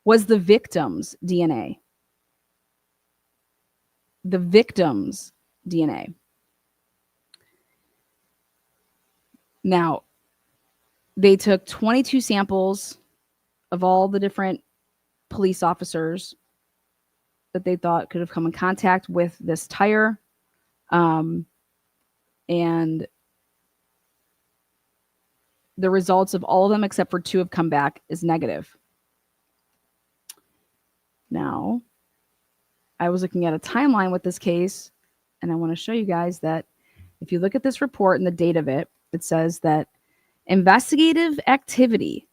Speaker 1: was the victim's DNA. The victim's DNA. Now, they took 22 samples of all the different police officers that they thought could have come in contact with this tire. And the results of all of them, except for 2, have come back as negative. Now, I was looking at a timeline with this case, and I want to show you guys that if you look at this report and the date of it, it says that investigative activity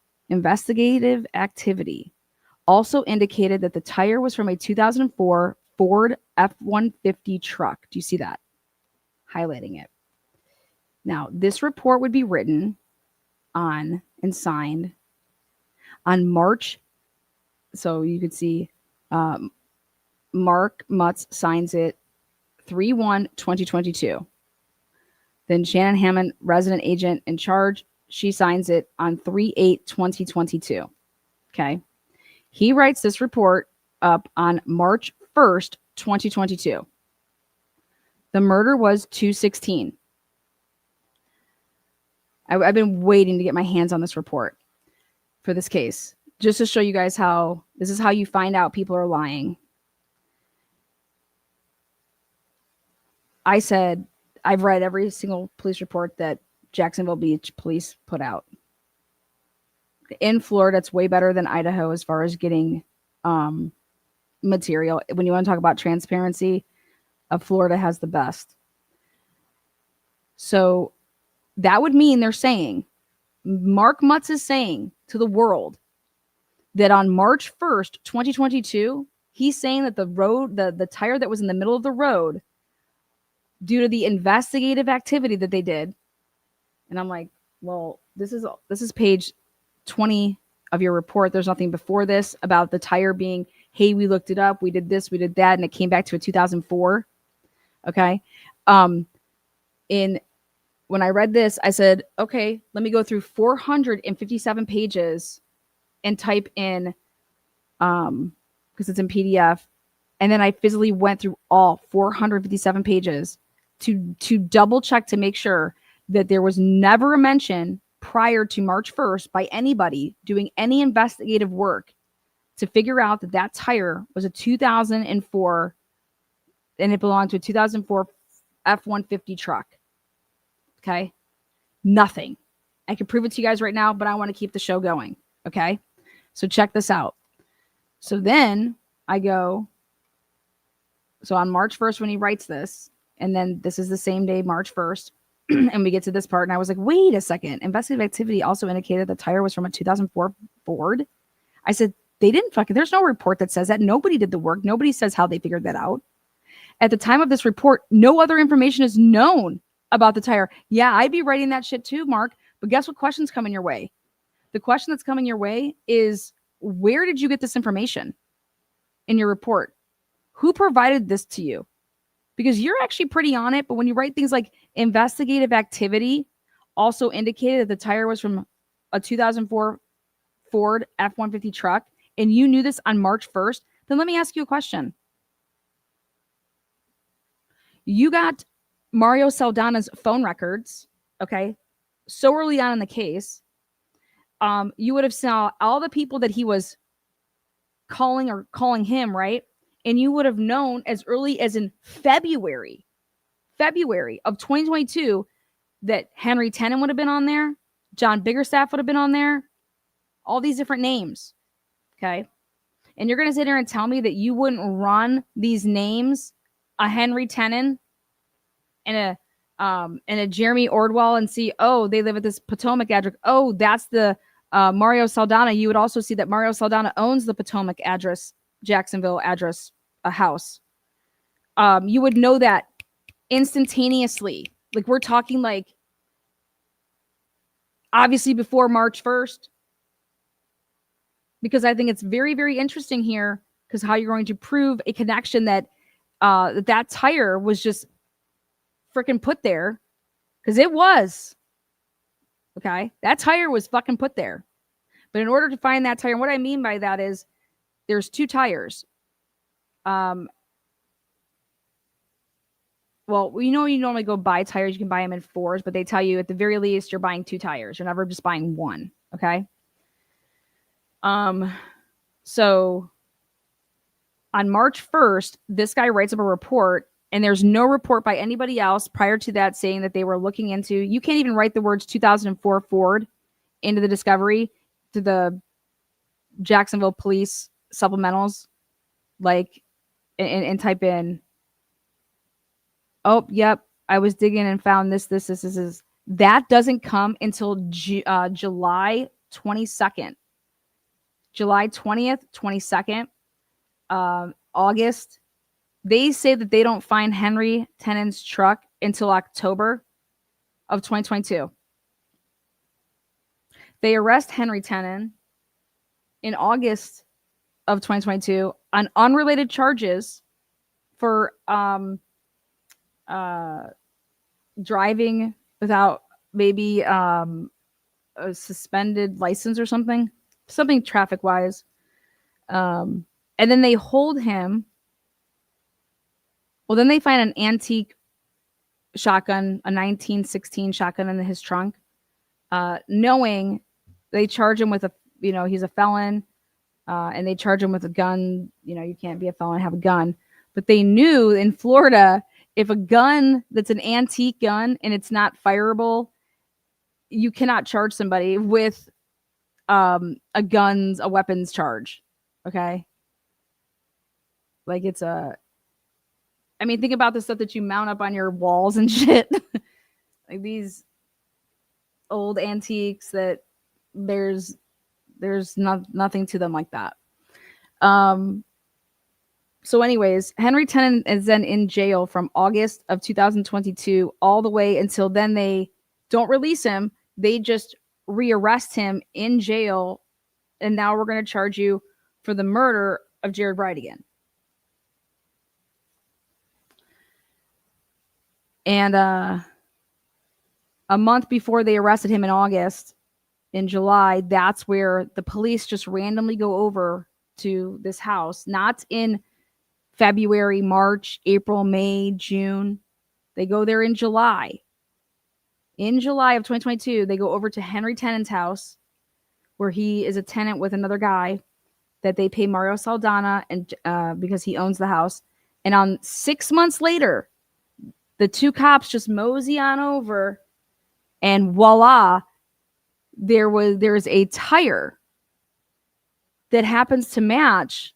Speaker 1: also indicated that the tire was from a 2004 Ford F-150 truck. Do you see that? Highlighting it. Now, this report would be written on and signed on March. So you could see Mark Mutz signs it 3/1/2022. Then Shannon Hammond, resident agent in charge, she signs it on 3/8/2022. Okay. He writes this report up on March 1st, 2022. The murder was 2/16. I've been waiting to get my hands on this report for this case, just to show you guys how this is how you find out people are lying. I said, I've read every single police report that Jacksonville Beach police put out. In Florida, it's way better than Idaho as far as getting material. When you want to talk about transparency, Florida has the best. So that would mean they're saying, Mark Mutz is saying to the world that on March 1st, 2022, he's saying that the tire that was in the middle of the road, due to the investigative activity that they did. And I'm like, well, this is page 20 of your report. There's nothing before this about the tire being, hey, we looked it up, we did this, we did that, and it came back to a 2004. Okay. When I read this, I said, okay, let me go through 457 pages and type in, because it's in PDF. And then I physically went through all 457 pages to double check to make sure that there was never a mention prior to March 1st by anybody doing any investigative work to figure out that that tire was a 2004 and it belonged to a 2004 F-150 truck. Okay. Nothing. I can prove it to you guys right now, but I want to keep the show going. Okay. So check this out. So then I go, so on March 1st, when he writes this, and then this is the same day, March 1st, and we get to this part, and I was like, wait a second. Investigative activity also indicated the tire was from a 2004 Ford. I said, they didn't there's no report that says that. Nobody did the work. Nobody says how they figured that out. At the time of this report, no other information is known about the tire. Yeah, I'd be writing that shit too, Mark. But guess what question's coming your way? The question that's coming your way is, where did you get this information in your report? Who provided this to you? Because you're actually pretty on it, but when you write things like investigative activity also indicated that the tire was from a 2004 Ford F-150 truck, and you knew this on March 1st, then let me ask you a question. You got Mario Saldana's phone records, okay, so early on in the case. You would have saw all the people that he was calling him, right? And you would have known as early as in February of 2022 that Henry Tennant would have been on there. John Biggerstaff would have been on there. All these different names. Okay. And you're going to sit here and tell me that you wouldn't run these names, a Henry Tennant and a Jeremy Ordwell, and see, oh, they live at this Potomac address. Oh, that's the Mario Saldana. You would also see that Mario Saldana owns the Potomac address Jacksonville address, a house, you would know that instantaneously. Like, we're talking like obviously before March 1st, because I think it's very, very interesting here, because how you're going to prove a connection that that tire was just freaking put there, because it was. Okay, that tire was fucking put there. But in order to find that tire, and what I mean by that is there's two tires. Well, you normally go buy tires. You can buy them in 4s, but they tell you at the very least you're buying 2 tires. You're never just buying one. Okay. So on March 1st, this guy writes up a report, and there's no report by anybody else prior to that saying that they were looking into. You can't even write the words 2004 Ford into the discovery to the Jacksonville police supplementals, like, and type in, oh, yep, I was digging and found this. That doesn't come until July 22nd. July 20th, 22nd, August. They say that they don't find Henry Tennant's truck until October of 2022. They arrest Henry Tennant in August of 2022 on unrelated charges for driving without maybe a suspended license or something traffic wise. And then they hold him. Well, then they find an antique shotgun, a 1916 shotgun in his trunk, knowing they charge him with he's a felon, and they charge him with a gun. You can't be a felon and have a gun. But they knew in Florida, if a gun that's an antique gun and it's not fireable, you cannot charge somebody with a weapons charge. Okay. Like, think about the stuff that you mount up on your walls and shit. Like these old antiques that there's nothing to them like that. So anyways, Henry Tennant is then in jail from August of 2022 all the way until then. They don't release him. They just rearrest him in jail. And now we're going to charge you for the murder of Jared Bridegan. And a month before they arrested him in August, in July, that's where the police just randomly go over to this house, not in February, March, April, May, June. They go there in July. In July of 2022, they go over to Henry Tennant's house, where he is a tenant with another guy that they pay Mario Saldana, and because he owns the house. And on 6 months later, the two cops just mosey on over, and voila, there's a tire that happens to match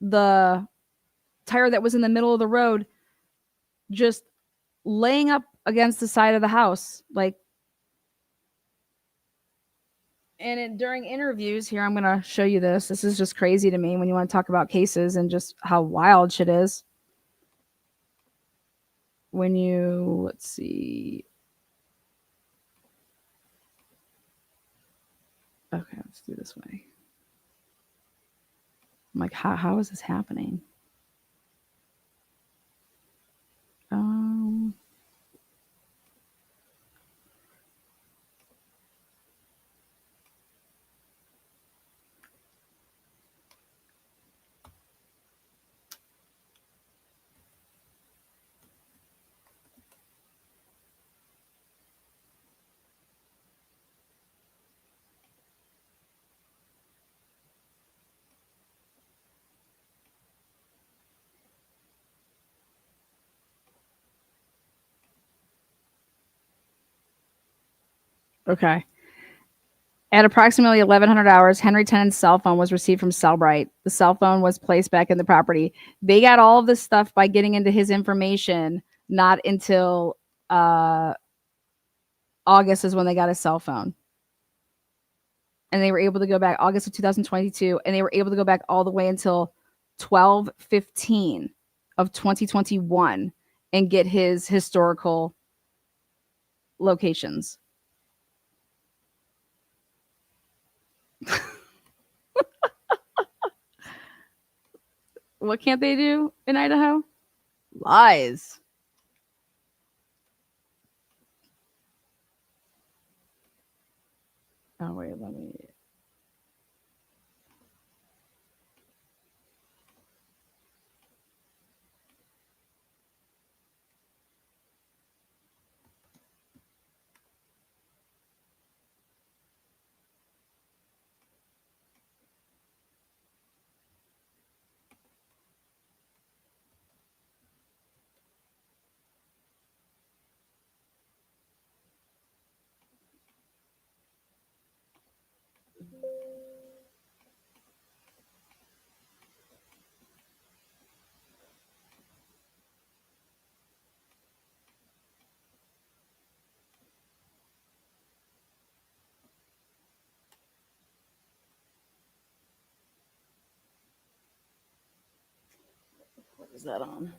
Speaker 1: the tire that was in the middle of the road, just laying up against the side of the house. During interviews here, I'm going to show you this. This is just crazy to me when you want to talk about cases and just how wild shit is. Let's see. Okay, let's do this way. I'm like, how is this happening? Okay. At approximately 1100 hours, Henry Tennant's cell phone was received from Cellbrite. The cell phone was placed back in the property. They got all of this stuff by getting into his information, not until August is when they got his cell phone. and they were able to go back August of 2022, and they were able to go back all the way until 12/15 of 2021 and get his historical locations. What can't they do in Idaho? Lies. Oh, wait, let me. What is that on?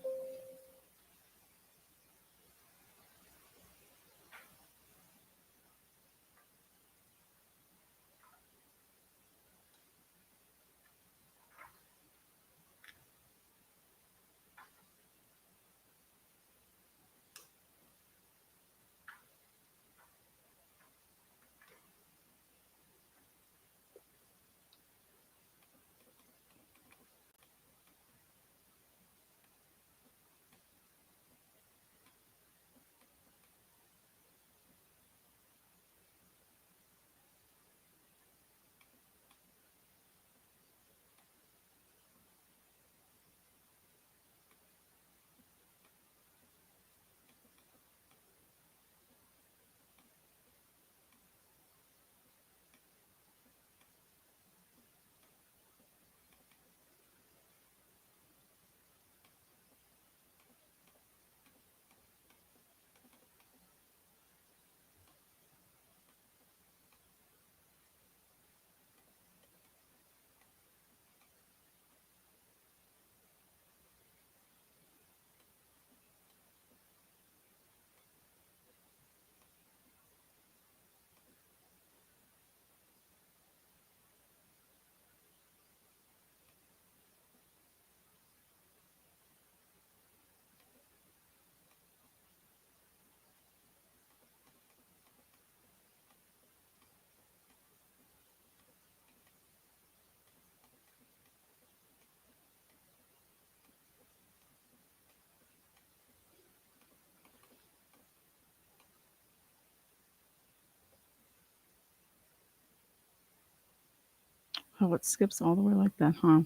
Speaker 1: Oh, it skips all the way like that, huh?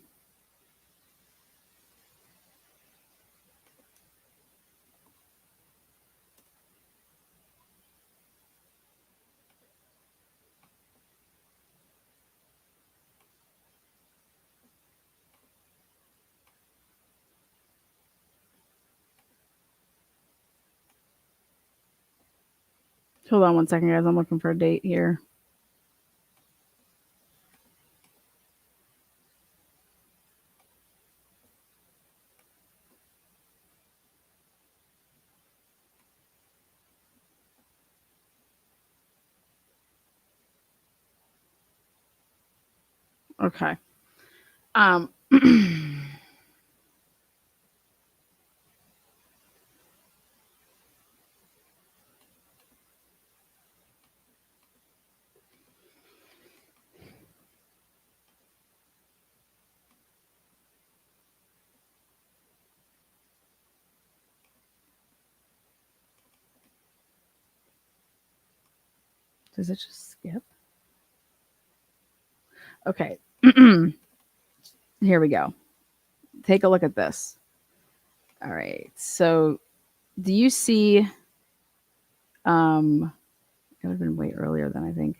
Speaker 1: Hold on one second, guys. I'm looking for a date here. Okay. Does it just skip? Okay. Here we go. Take a look at this. All right. So do you see it would have been way earlier than I think.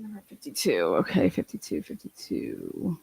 Speaker 1: Number 52. Okay, 52, 52.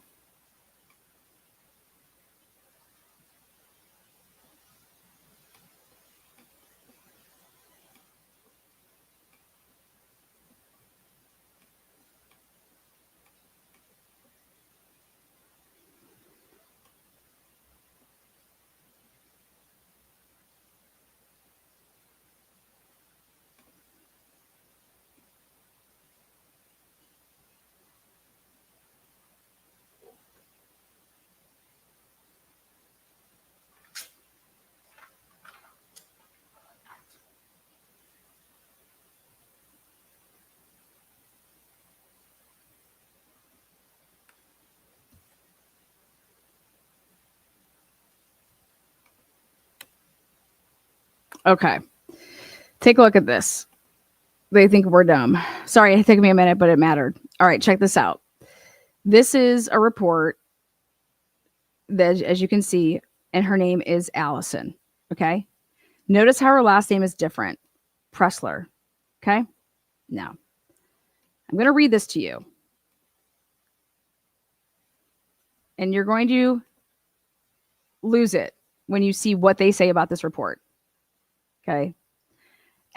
Speaker 1: Okay. Take a look at this. They think we're dumb. Sorry, it took me a minute, but it mattered. All right, check this out. This is a report that, as you can see, and her name is Allison. Okay. Notice how her last name is different. Pressler. Okay. Now, I'm going to read this to you. And you're going to lose it when you see what they say about this report. Okay.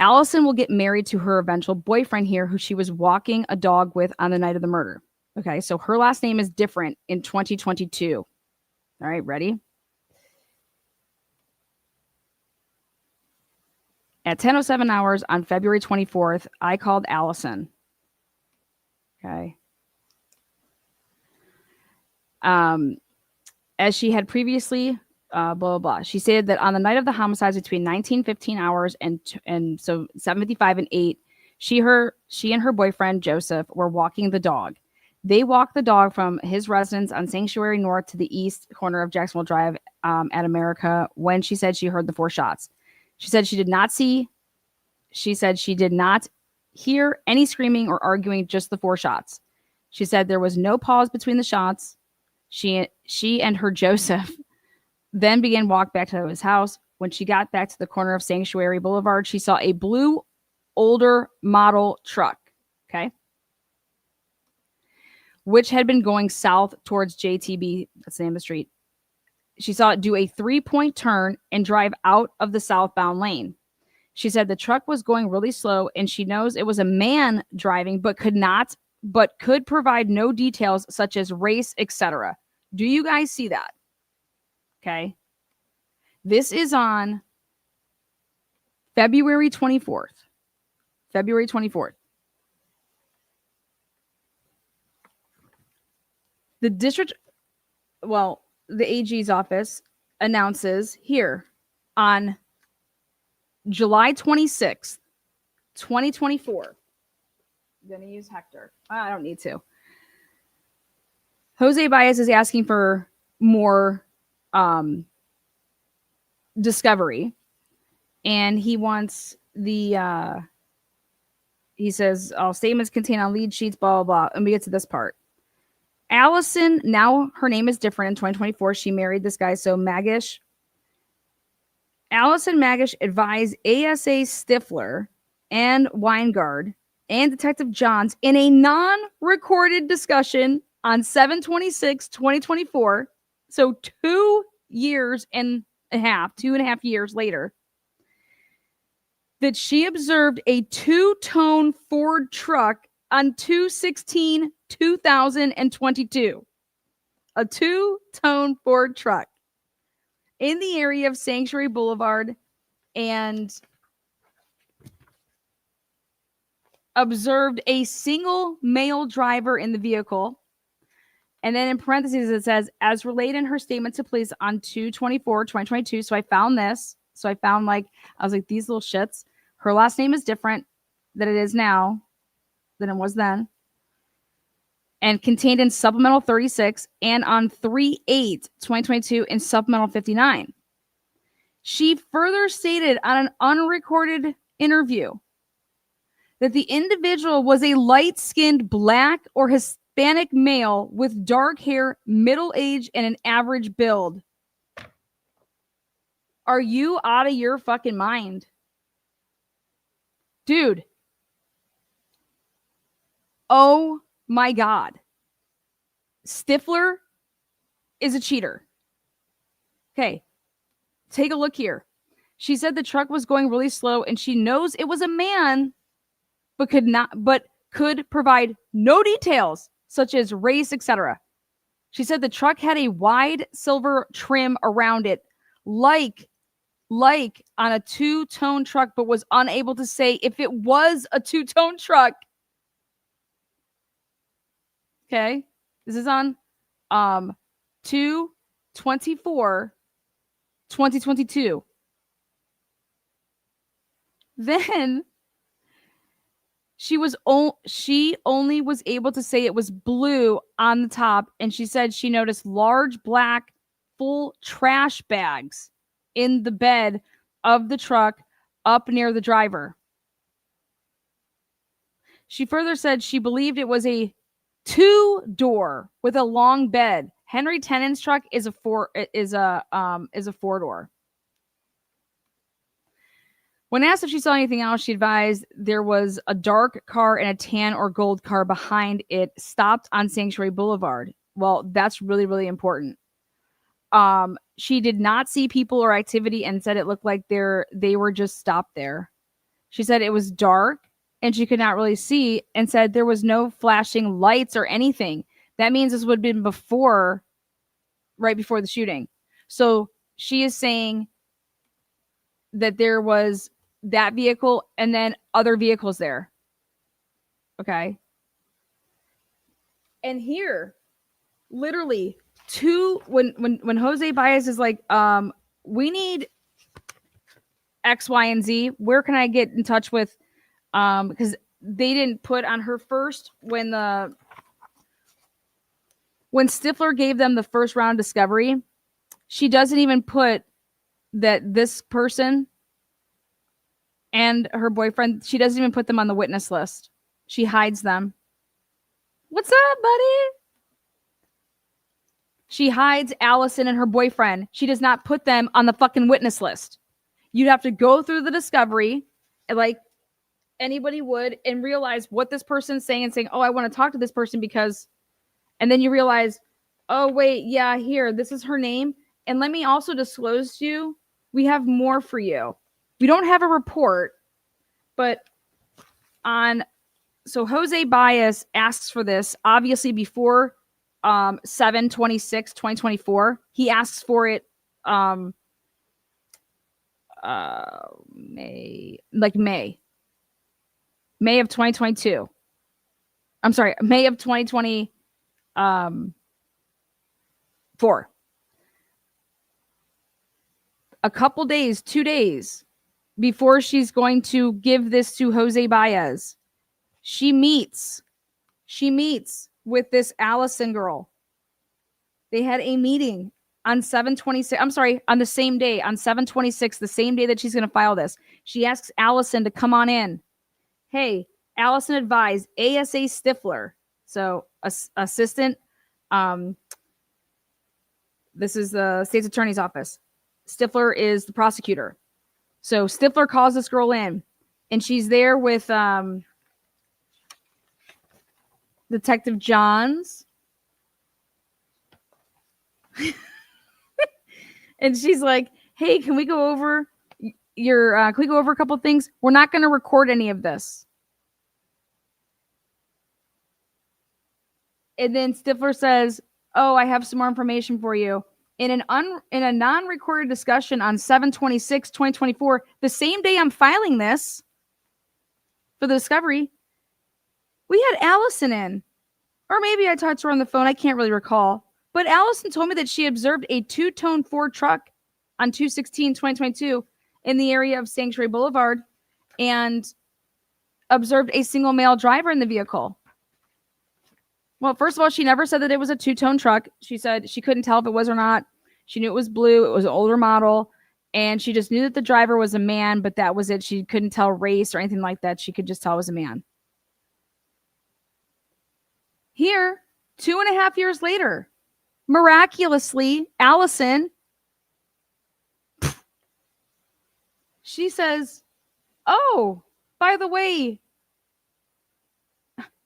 Speaker 1: Allison will get married to her eventual boyfriend here, who she was walking a dog with on the night of the murder. Okay. So her last name is different in 2022. All right. Ready? At 10:07 hours on February 24th, I called Allison. Okay. As she had previously, blah, blah, blah. She said that on the night of the homicides between 19:15 hours and so 7:55 and 8, she and her boyfriend, Joseph, were walking the dog. They walked the dog from his residence on Sanctuary North to the east corner of Jacksonville Drive at America when she said she heard the 4 shots. She said she did not hear any screaming or arguing, just the 4 shots. She said there was no pause between the shots. She and her Joseph then began walk back to his house. When she got back to the corner of Sanctuary Boulevard, she saw a blue older model truck, okay, which had been going south towards JTB, that's the name of the street. She saw it do a 3-point turn and drive out of the southbound lane. She said the truck was going really slow, and she knows it was a man driving, but could provide no details such as race, etc. Do you guys see that? Okay. This is on February 24th. February 24th. The AG's office announces here on July 26th, 2024. I'm going to use Hector. I don't need to. Jose Baez is asking for more discovery. And he wants he says, all statements contained on lead sheets, blah, blah, blah. And we get to this part. Allison, now her name is different in 2024. She married this guy, so Magish. Allison Magish advised ASA Stifler and Weingard and Detective Johns in a non-recorded discussion on 7/26/2024, so 2.5 years later, that she observed a 2-tone Ford truck on 2/16/2022. A 2-tone Ford truck in the area of Sanctuary Boulevard, and observed a single male driver in the vehicle. And then in parentheses, it says, as related in her statement to police on 2/24/2022. So I found this. So I found I was like, these little shits. Her last name is different than it is now, than it was then. And contained in Supplemental 36 and on 3/8/2022 in Supplemental 59. She further stated on an unrecorded interview that the individual was a light-skinned black or Hispanic male with dark hair, middle age, and an average build. Are you out of your fucking mind? Dude. Oh my God. Stifler is a cheater. Okay, take a look here. She said the truck was going really slow and she knows it was a man, but could provide no details such as race, etc. She said the truck had a wide silver trim around it, like on a two-tone truck, but was unable to say if it was a two-tone truck. Okay, this is on 2/24/2022. Then she only was able to say it was blue on the top, and she said she noticed large black full trash bags in the bed of the truck up near the driver. She further said she believed it was a two-door with a long bed. Henry Tennant's truck is a four-door. When asked if she saw anything else, she advised there was a dark car and a tan or gold car behind it stopped on Sanctuary Boulevard. Well, that's really, really important. She did not see people or activity and said it looked like they were just stopped there. She said it was dark and she could not really see and said there was no flashing lights or anything. That means this would have been right before the shooting. So she is saying that there was that vehicle and then other vehicles there. Okay. And here, literally when Jose Baez is like, we need X, Y, and Z, where can I get in touch with, because they didn't put on her first, when Stifler gave them the first round discovery, she doesn't even put that this person and her boyfriend, she doesn't even put them on the witness list. She hides them. What's up, buddy? She hides Allison and her boyfriend. She does not put them on the fucking witness list. You'd have to go through the discovery like anybody would and realize what this person's saying and saying, oh, I want to talk to this person because, and then you realize, oh, wait, yeah, here, this is her name. And let me also disclose to you, we have more for you. We don't have a report, but so Jose Baez asks for this, obviously before 7/26/2024. He asks for it May of 2022. I'm sorry, May of 2024. A couple days, 2 days before she's going to give this to Jose Baez, she meets with this Allison girl. They had a meeting on 7/26. I'm sorry, on the same day, on 7/26, the same day that she's going to file this. She asks Allison to come on in. Hey, Allison advised ASA Stifler, so assistant. This is the state's attorney's office. Stifler is the prosecutor. So Stifler calls this girl in, and she's there with Detective Johns. And she's like, hey, can we go over can we go over a couple of things? We're not going to record any of this. And then Stifler says, oh, I have some more information for you. In a non-recorded discussion on 7/26/2024, the same day I'm filing this for the discovery, we had Allison in. Or maybe I talked to her on the phone. I can't really recall. But Allison told me that she observed a two-tone Ford truck on 2/16/2022 in the area of Sanctuary Boulevard and observed a single male driver in the vehicle. Well, first of all, she never said that it was a two-tone truck. She said she couldn't tell if it was or not. She knew it was blue. It was an older model. And she just knew that the driver was a man, but that was it. She couldn't tell race or anything like that. She could just tell it was a man. Here, 2.5 years later, miraculously, Allison, she says, oh, by the way,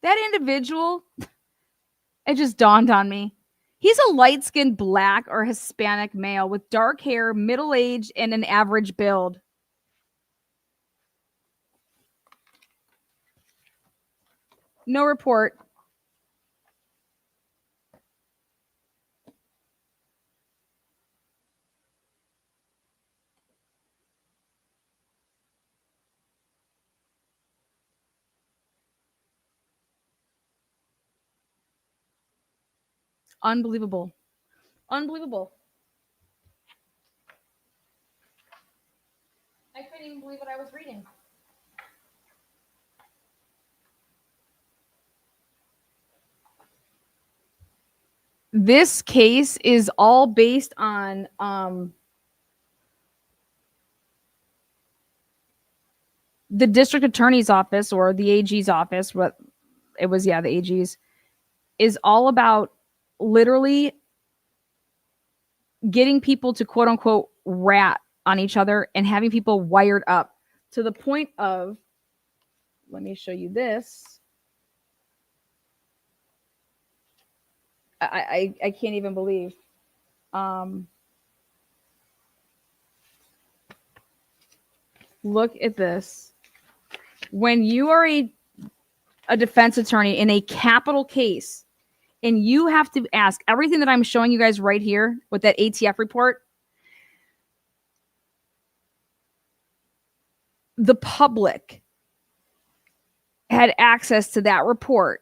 Speaker 1: That individual, it just dawned on me. He's a light-skinned black or Hispanic male with dark hair, middle-aged, and an average build. No report. Unbelievable. Unbelievable. I couldn't even believe what I was reading. This case is all based on the district attorney's office or the AG's office. What it was, the AG's is all about literally getting people to quote unquote rat on each other and having people wired up to the point of, let me show you this. I can't even believe. Look at this. When you are a defense attorney in a capital case and you have to ask everything that I'm showing you guys right here with that ATF report, the public had access to that report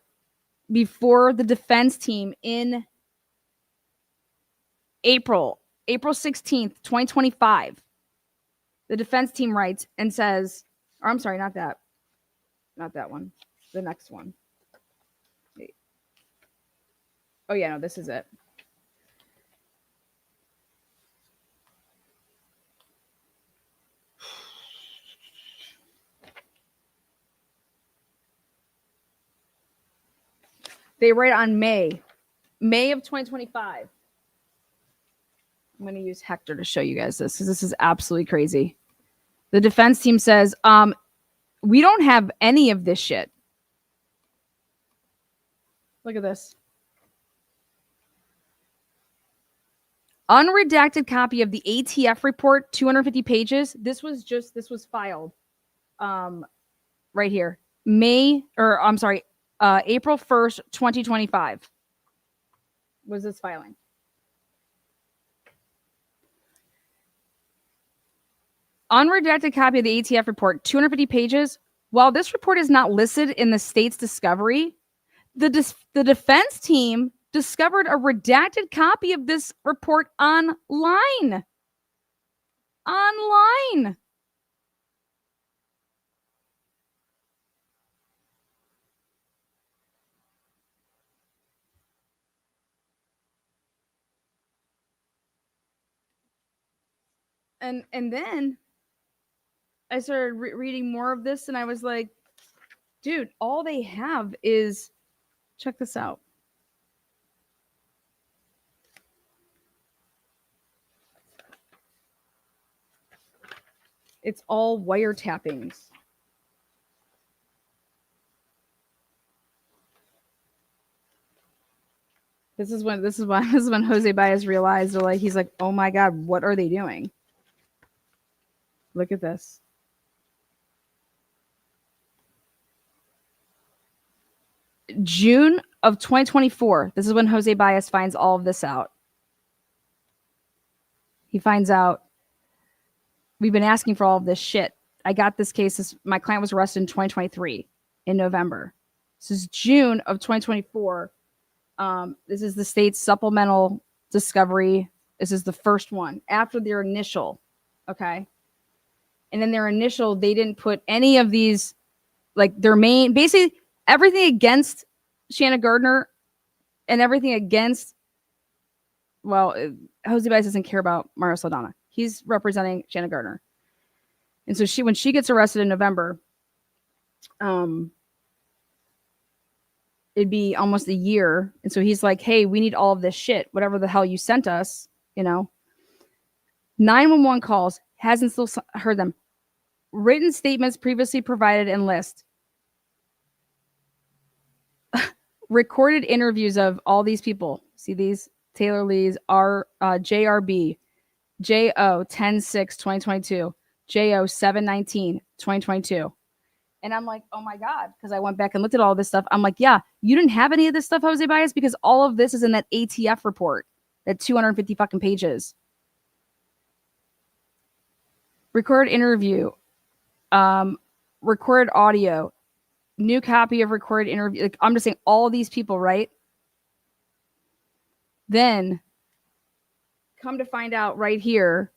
Speaker 1: before the defense team in April 16th, 2025. The defense team writes and says, or I'm sorry, not that one, the next one. Wait. Oh yeah, no, this is it. They write on May of 2025. I'm going to use Hector to show you guys this because this is absolutely crazy. The defense team says, we don't have any of this shit. Look at this. Unredacted copy of the ATF report, 250 pages. This was filed right here. April 1st, 2025 was this filing. Unredacted copy of the ATF report, 250 pages. While this report is not listed in the state's discovery, the defense team discovered a redacted copy of this report online. And then I started reading more of this and I was like, dude, all they have is, check this out. It's all wiretappings. This is when Jose Baez realized, he's like, oh my God, what are they doing? Look at this. June of 2024. This is when Jose Baez finds all of this out. He finds out we've been asking for all of this shit. I got this case. My client was arrested in 2023 in November. This is June of 2024. This is the state's supplemental discovery. This is the first one after their initial. Okay. And then their initial, they didn't put any of these, like their main, basically everything against Shanna Gardner and everything against, Jose Baez doesn't care about Mario Saldana. He's representing Shanna Gardner. And so when she gets arrested in November, it'd be almost a year. And so he's like, hey, we need all of this shit, whatever the hell you sent us, 911 calls, hasn't still heard them. Written statements previously provided and list. recorded interviews of all these people. See these? Taylor Lee's, JRB, JO 10/6/2022, JO 7/19/2022. And I'm like, oh my God, because I went back and looked at all this stuff. I'm like, yeah, you didn't have any of this stuff, Jose Baez, because all of this is in that ATF report, that 250 fucking pages. Recorded interview, recorded audio, new copy of recorded interview. Like, I'm just saying all these people, right? Then come to find out right here,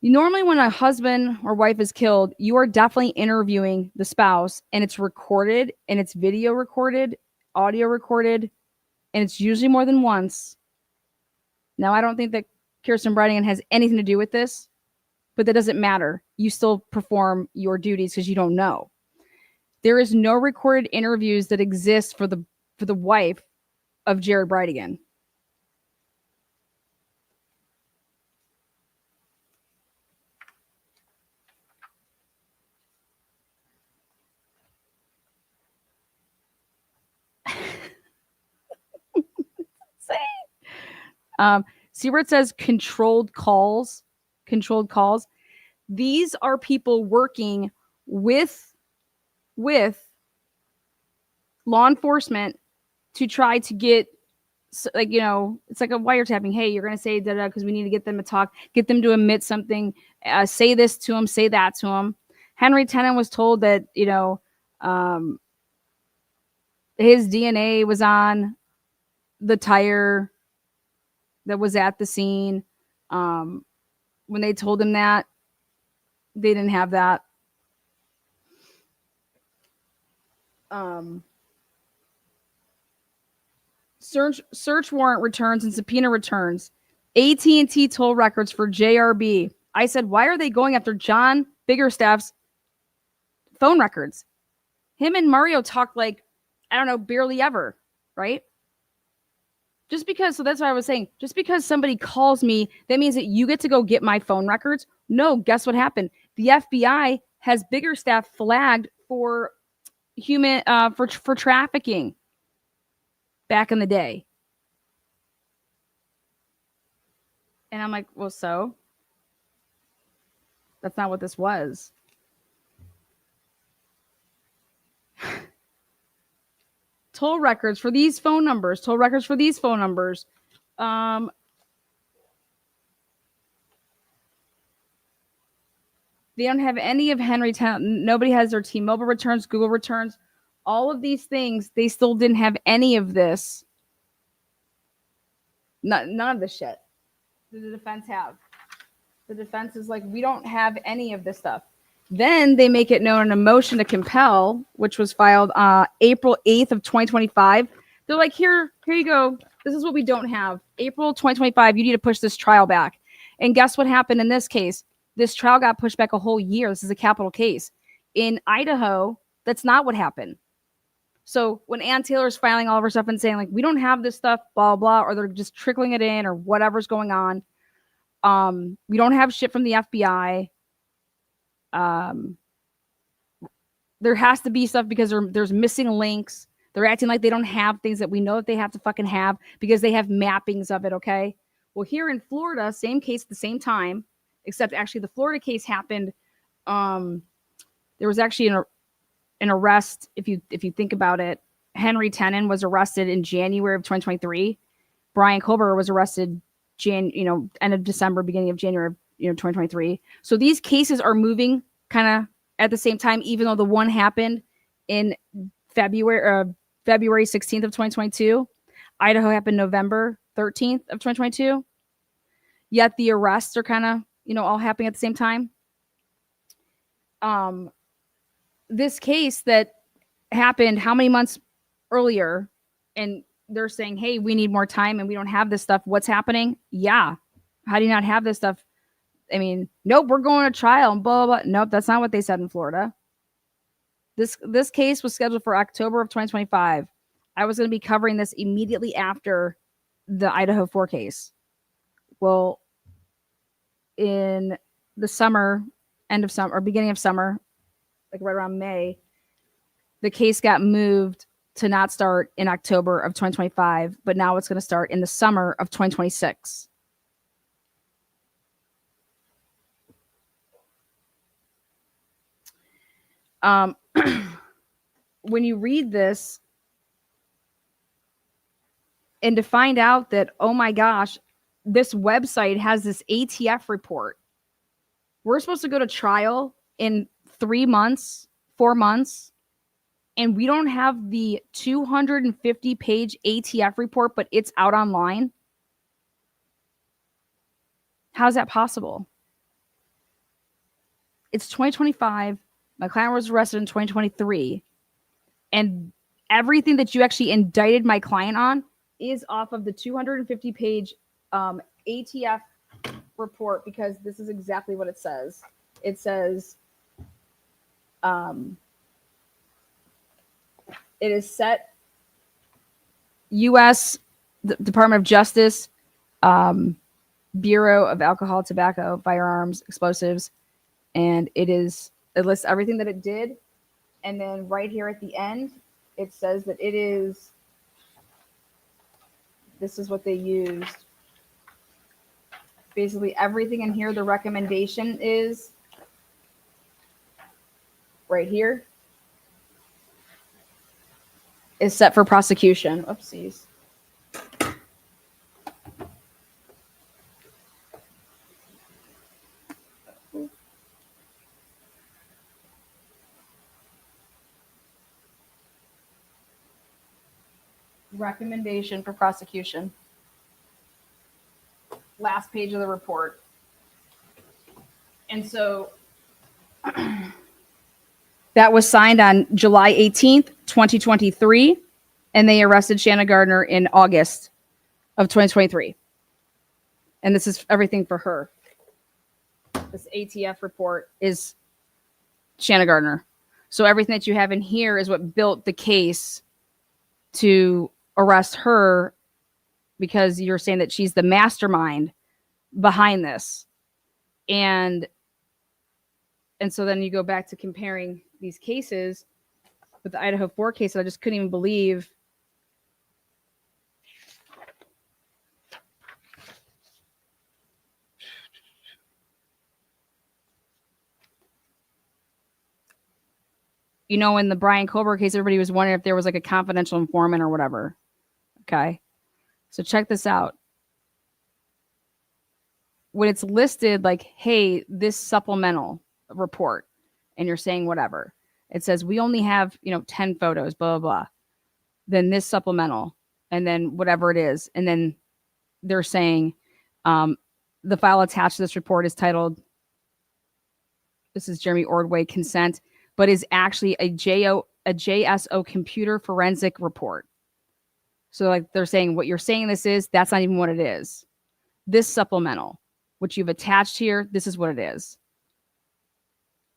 Speaker 1: normally when a husband or wife is killed, you are definitely interviewing the spouse, and it's recorded, and it's video recorded, audio recorded, and it's usually more than once. Now, I don't think that Kirsten Brightingham has anything to do with this, but that doesn't matter. You still perform your duties because you don't know. There is no recorded interviews that exist for the wife of Jared Brightingham. See where it says controlled calls? Controlled calls. These are people working with law enforcement to try to get, like, you know, it's like a wiretapping. Hey, you're going to say da-da because we need to get them to talk, get them to admit something, say this to them, say that to them. Henry Tennant was told that, you know, his DNA was on the tire that was at the scene. When they told him that, they didn't have that. Search warrant returns and subpoena returns. AT&T toll records for JRB. I said, why are they going after John Biggerstaff's phone records? Him and Mario talked like, I don't know, barely ever, right? Just because, so that's what I was saying. Just because somebody calls me, that means that you get to go get my phone records? No, guess what happened? The FBI has Biggerstaff flagged for for trafficking back in the day. And I'm like, well, so? That's not what this was. Toll records for these phone numbers. Toll records for these phone numbers. They don't have any of Henry Town. Nobody has their T-Mobile returns, Google returns, all of these things. They still didn't have any of this. None of this shit. Did the defense have? The defense is like, we don't have any of this stuff. Then they make it known in a motion to compel, which was filed April 8th of 2025. They're like, here you go. This is what we don't have. April 2025, you need to push this trial back. And guess what happened in this case? This trial got pushed back a whole year. This is a capital case. In Idaho, that's not what happened. So when Ann Taylor's filing all of her stuff and saying, like, we don't have this stuff, blah, blah, or they're just trickling it in or whatever's going on. We don't have shit from the FBI. There has to be stuff because there's missing links. They're acting like they don't have things that we know that they have to fucking have because they have mappings of it, okay? Well, here in Florida, same case at the same time, except actually the Florida case happened. There was actually an arrest, if you think about it. Henry Tennant was arrested in January of 2023. Brian Colbert was arrested end of December, beginning of January of 2023. So these cases are moving kind of at the same time, even though the one happened in February 16th of 2022. Idaho happened November 13th of 2022. Yet the arrests are kind of, all happening at the same time. This case that happened how many months earlier, and they're saying, hey, we need more time and we don't have this stuff. What's happening? Yeah. How do you not have this stuff? I mean, nope, we're going to trial and blah, blah, blah. Nope, that's not what they said in Florida. This case was scheduled for October of 2025. I was going to be covering this immediately after the Idaho4 case. Well, in the summer, end of summer, or beginning of summer, like right around May, the case got moved to not start in October of 2025, but now it's going to start in the summer of 2026. When you read this, and to find out that, oh my gosh, this website has this ATF report. We're supposed to go to trial in 3 months, 4 months, and we don't have the 250-page ATF report, but it's out online. How's that possible? It's 2025. My client was arrested in 2023. And everything that you actually indicted my client on is off of the 250-page ATF report, because this is exactly what it says. It says, it is set U.S. Department of Justice, Bureau of Alcohol, Tobacco, Firearms, Explosives, and it lists everything that it did. And then right here at the end, it says that this is what they used. Basically everything in here, the recommendation is right here, is set for prosecution. Oopsies. Recommendation for prosecution. Last page of the report. And so that was signed on July 18th, 2023, and they arrested Shanna Gardner in August of 2023. And this is everything for her. This ATF report is Shanna Gardner. So everything that you have in here is what built the case to arrest her, because you're saying that she's the mastermind behind this. And so then you go back to comparing these cases with the Idaho4 case. I just couldn't even believe in the Brian Colbert case, everybody was wondering if there was like a confidential informant or whatever. Okay. So check this out. When it's listed like, hey, this supplemental report, and you're saying whatever, it says we only have 10 photos, blah blah blah, then this supplemental, and then whatever it is, and then they're saying the file attached to this report is titled, this is Jeremy Ordway consent, but is actually a JSO computer forensic report. So like they're saying what you're saying this is, that's not even what it is. This supplemental, which you've attached here, this is what it is.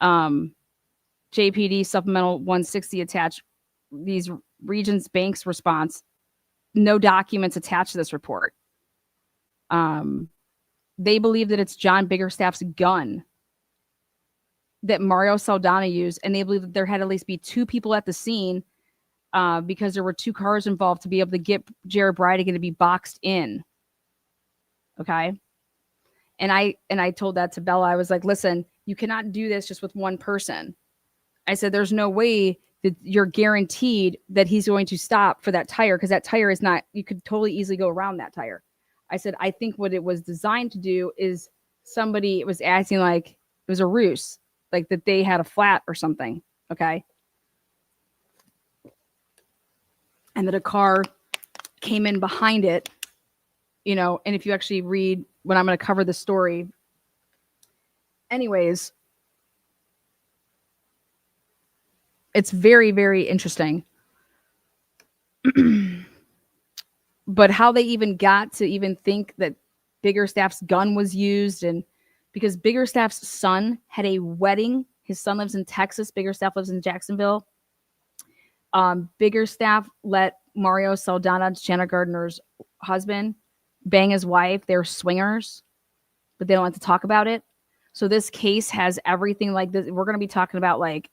Speaker 1: JPD supplemental 160 attached, these Regions Bank's response, no documents attached to this report. They believe that it's John Biggerstaff's gun that Mario Saldana used, and they believe that there had at least be 2 people at the scene, because there were 2 cars involved to be able to get Jared Bridegan to be boxed in. Okay. And I told that to Bella. I was like, listen, you cannot do this just with one person. I said, there's no way that you're guaranteed that he's going to stop for that tire, because that tire is not, you could totally easily go around that tire. I said, I think what it was designed to do is somebody was acting like it was a ruse, like that they had a flat or something. Okay. And that a car came in behind it, and if you actually read when I'm going to cover the story. Anyways, it's very, very interesting. But how they even got to even think that Biggerstaff's gun was used, and because Biggerstaff's son had a wedding. His son lives in Texas. Biggerstaff lives in Jacksonville. Biggerstaff let Mario Saldana, Shanna Gardner's husband, bang his wife. They're swingers, but they don't like to talk about it. So this case has everything like this. We're going to be talking about like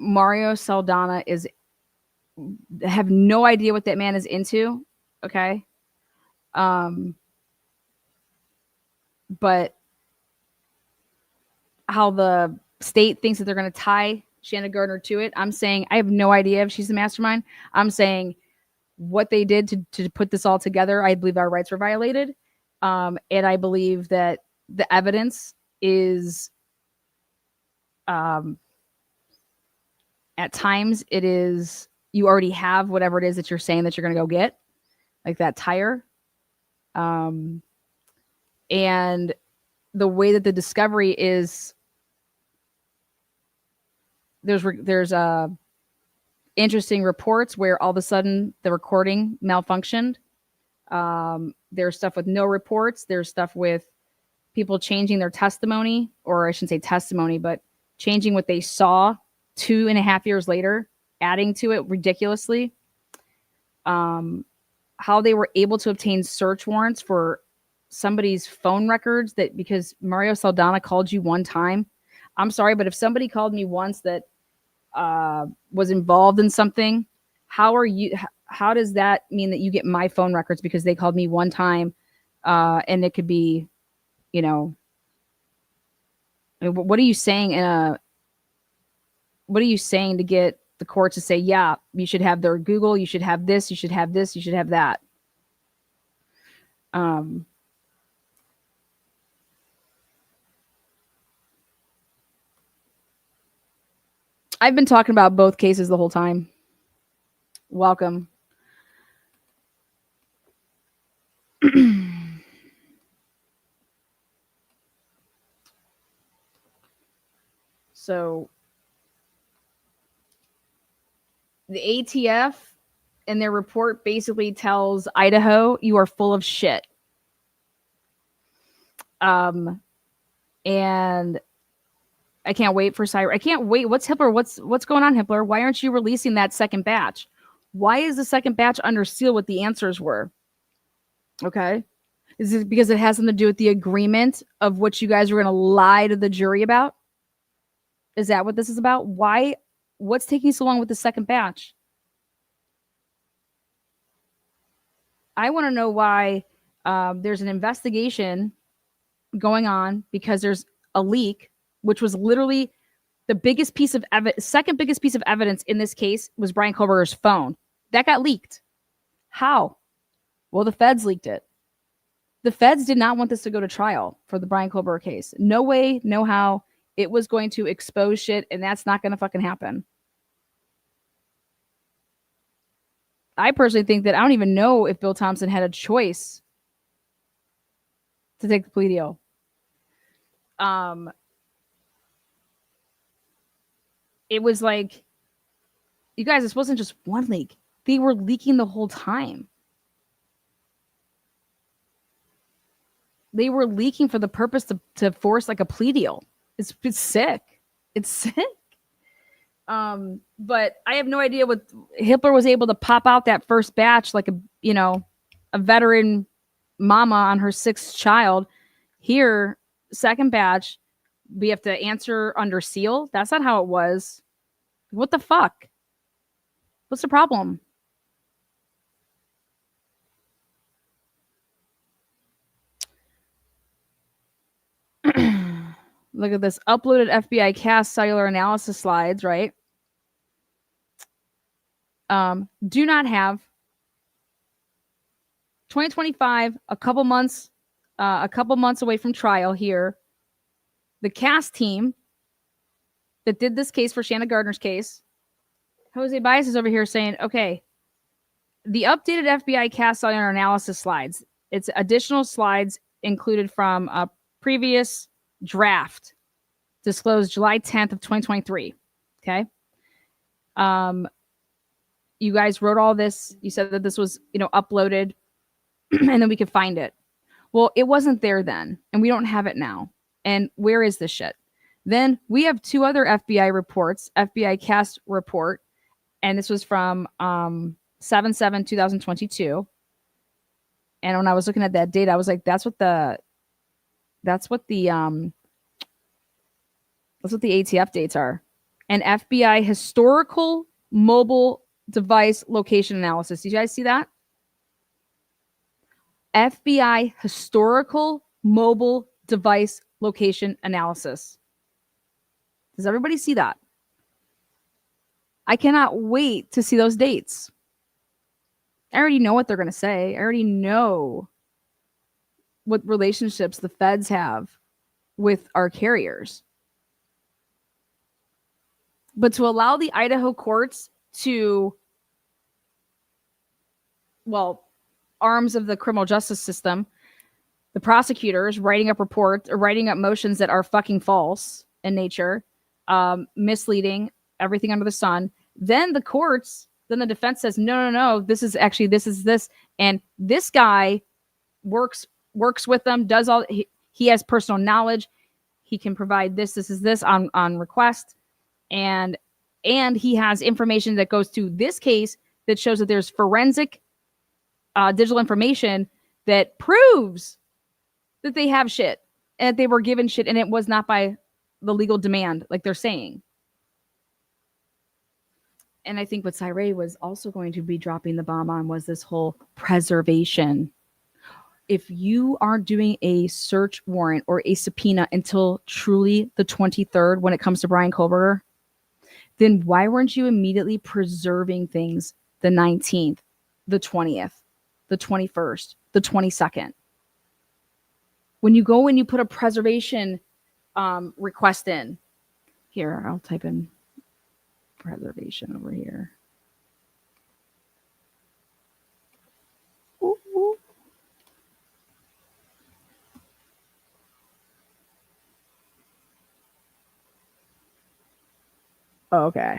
Speaker 1: Mario Saldana have no idea what that man is into. Okay. But how the state thinks that they're going to tie Shanna Gardner to it, I'm saying I have no idea if she's the mastermind. I'm saying what they did to put this all together, I believe our rights were violated. And I believe that the evidence is, at times it is, you already have whatever it is that you're saying that you're going to go get, like that tire. And the way that the discovery is, there's interesting reports where all of a sudden the recording malfunctioned. There's stuff with no reports. There's stuff with people changing their testimony, or I shouldn't say testimony, but changing what they saw 2.5 years later, adding to it ridiculously. How they were able to obtain search warrants for somebody's phone records, that because Mario Saldana called you one time. I'm sorry, but if somebody called me once that was involved in something, how does that mean that you get my phone records because they called me one time? And it could be, what are you saying? What are you saying to get the court to say, yeah, you should have their Google, you should have this, you should have this, you should have that. I've been talking about both cases the whole time. Welcome. So the ATF in their report basically tells Idaho, you are full of shit. And I can't wait for Cyrus. I can't wait. What's Hippler? What's going on, Hippler? Why aren't you releasing that second batch? Why is the second batch under seal what the answers were? Okay. Is it because it has something to do with the agreement of what you guys were going to lie to the jury about? Is that what this is about? Why? What's taking so long with the second batch? I want to know why there's an investigation going on because there's a leak, which was literally the biggest piece of evidence. Second biggest piece of evidence in this case was Brian Koberger's phone. That got leaked. How? Well, the feds leaked it. The feds did not want this to go to trial for the Brian Koberger case. No way, no how. It was going to expose shit, and that's not going to fucking happen. I personally think that I don't even know if Bill Thompson had a choice to take the plea deal. It was like, you guys, this wasn't just one leak. They were leaking the whole time. They were leaking for the purpose to force like a plea deal. It's sick. It's sick. But I have no idea what Hitler was able to pop out that first batch, like a veteran mama on her sixth child. Here, second batch, we have to answer under seal. That's not how it was. What the fuck? What's the problem? Look at this. Uploaded FBI CAS cellular analysis slides, right? Do not have 2025, a couple months away from trial here. The CAS team that did this case for Shanna Gardner's case, Jose Baez is over here saying, okay, the updated FBI CAS cellular analysis slides, it's additional slides included from a previous draft disclosed July 10th of 2023. Okay. You guys wrote all this. You said that this was, uploaded and then we could find it. Well, it wasn't there then, and we don't have it now. And where is this shit? Then we have two other FBI reports, FBI CAS report, and this was from 7/7/2022. And when I was looking at that data, I was like, that's what the ATF dates are. and FBI historical mobile device location analysis. Did you guys see that? FBI historical mobile device location analysis. Does everybody see that? I cannot wait to see those dates. I already know what they're going to say. I already know what relationships the feds have with our carriers. But to allow the Idaho courts to, well, arms of the criminal justice system, the prosecutors writing up reports or writing up motions that are fucking false in nature, misleading, everything under the sun. Then the courts, then the defense says, no, this is this. And this guy works with them, does all, he has personal knowledge. He can provide this on request. And he has information that goes to this case that shows that there's forensic digital information that proves that they have shit and that they were given shit and it was not by the legal demand like they're saying. And I think what Cyree was also going to be dropping the bomb on was this whole preservation. If you aren't doing a search warrant or a subpoena until truly the 23rd when it comes to Brian Kohlberger, then why weren't you immediately preserving things the 19th, the 20th, the 21st, the 22nd? When you go and you put a preservation request in, here, I'll type in preservation over here. Ooh, ooh. Okay.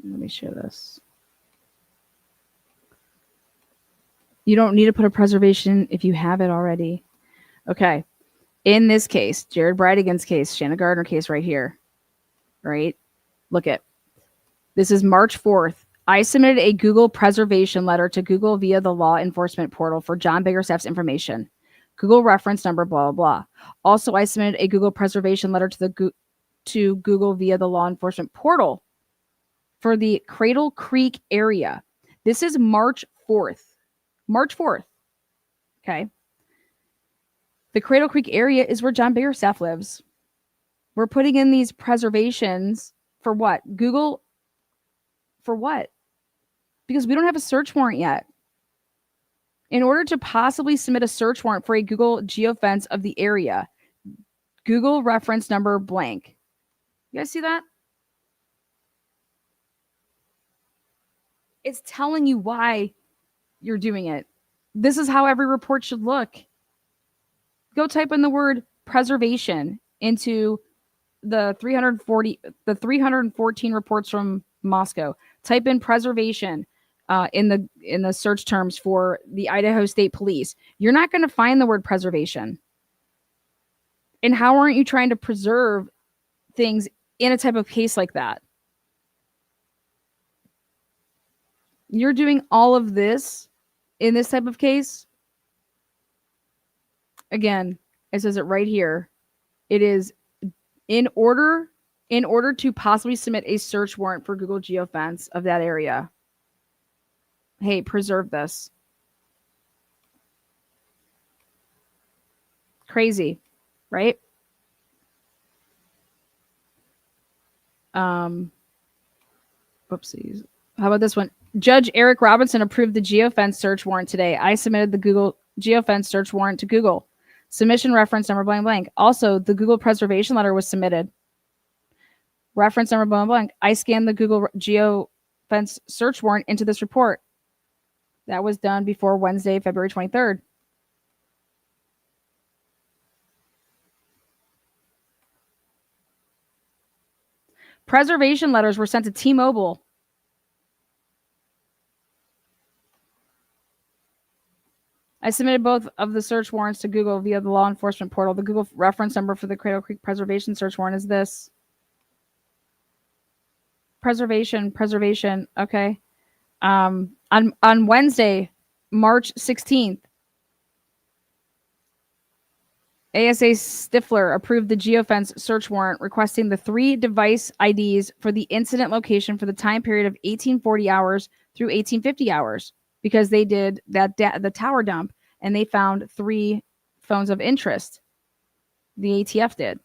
Speaker 1: Let me share this. You don't need to put a preservation if you have it already. Okay. In this case, Jared Bridegan's case, Shanna Gardner case right here, right? Look at, this is March 4th. I submitted a Google preservation letter to Google via the law enforcement portal for John Biggerstaff's information. Google reference number, blah, blah, blah. Also, I submitted a Google preservation letter to Google via the law enforcement portal for the Cradle Creek area. This is March 4th. March 4th. Okay. The Cradle Creek area is where John Biggerstaff lives. We're putting in these preservations for what? Google, for what? Because we don't have a search warrant yet. In order to possibly submit a search warrant for a Google geofence of the area, Google reference number blank. You guys see that? It's telling you why you're doing it. This is how every report should look. Go type in the word preservation into the 314 reports from Moscow. Type in preservation in the search terms for the Idaho State Police. You're not going to find the word preservation. And how aren't you trying to preserve things in a type of case like that? You're doing all of this in this type of case. Again, it says it right here. It is in order to possibly submit a search warrant for Google geofence of that area. Hey, preserve this. Crazy, right? Whoopsies. How about this one? Judge Eric Robinson approved the geofence search warrant today. I submitted the Google geofence search warrant to Google. Submission reference number blank blank. Also, the Google preservation letter was submitted. Reference number blank blank. I scanned the Google geofence search warrant into this report. That was done before Wednesday, February 23rd. Preservation letters were sent to T-Mobile. I submitted both of the search warrants to Google via the law enforcement portal. The Google reference number for the Cradle Creek preservation search warrant is this. preservation. Okay. On Wednesday, March 16th, ASA Stifler approved the geofence search warrant requesting the 3 device IDs for the incident location for the time period of 1840 hours through 1850 hours because they did the tower dump and they found 3 phones of interest. The ATF did.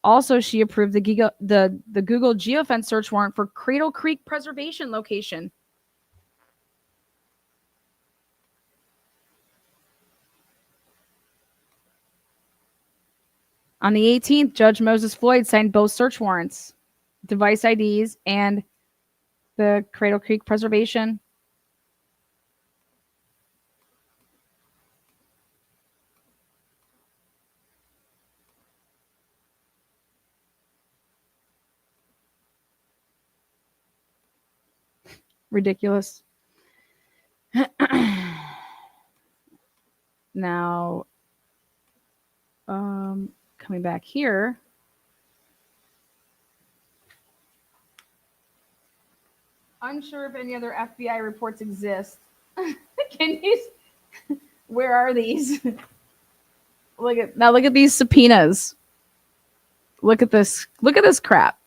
Speaker 1: Also, she approved the Google geofence search warrant for Cradle Creek preservation location. On the 18th, Judge Moses Floyd signed both search warrants, device IDs, and the Cradle Creek preservation. Ridiculous. Now, coming back here. Unsure if any other FBI reports exist. Can you? Where are these? Look at these subpoenas. Look at this. Look at this crap.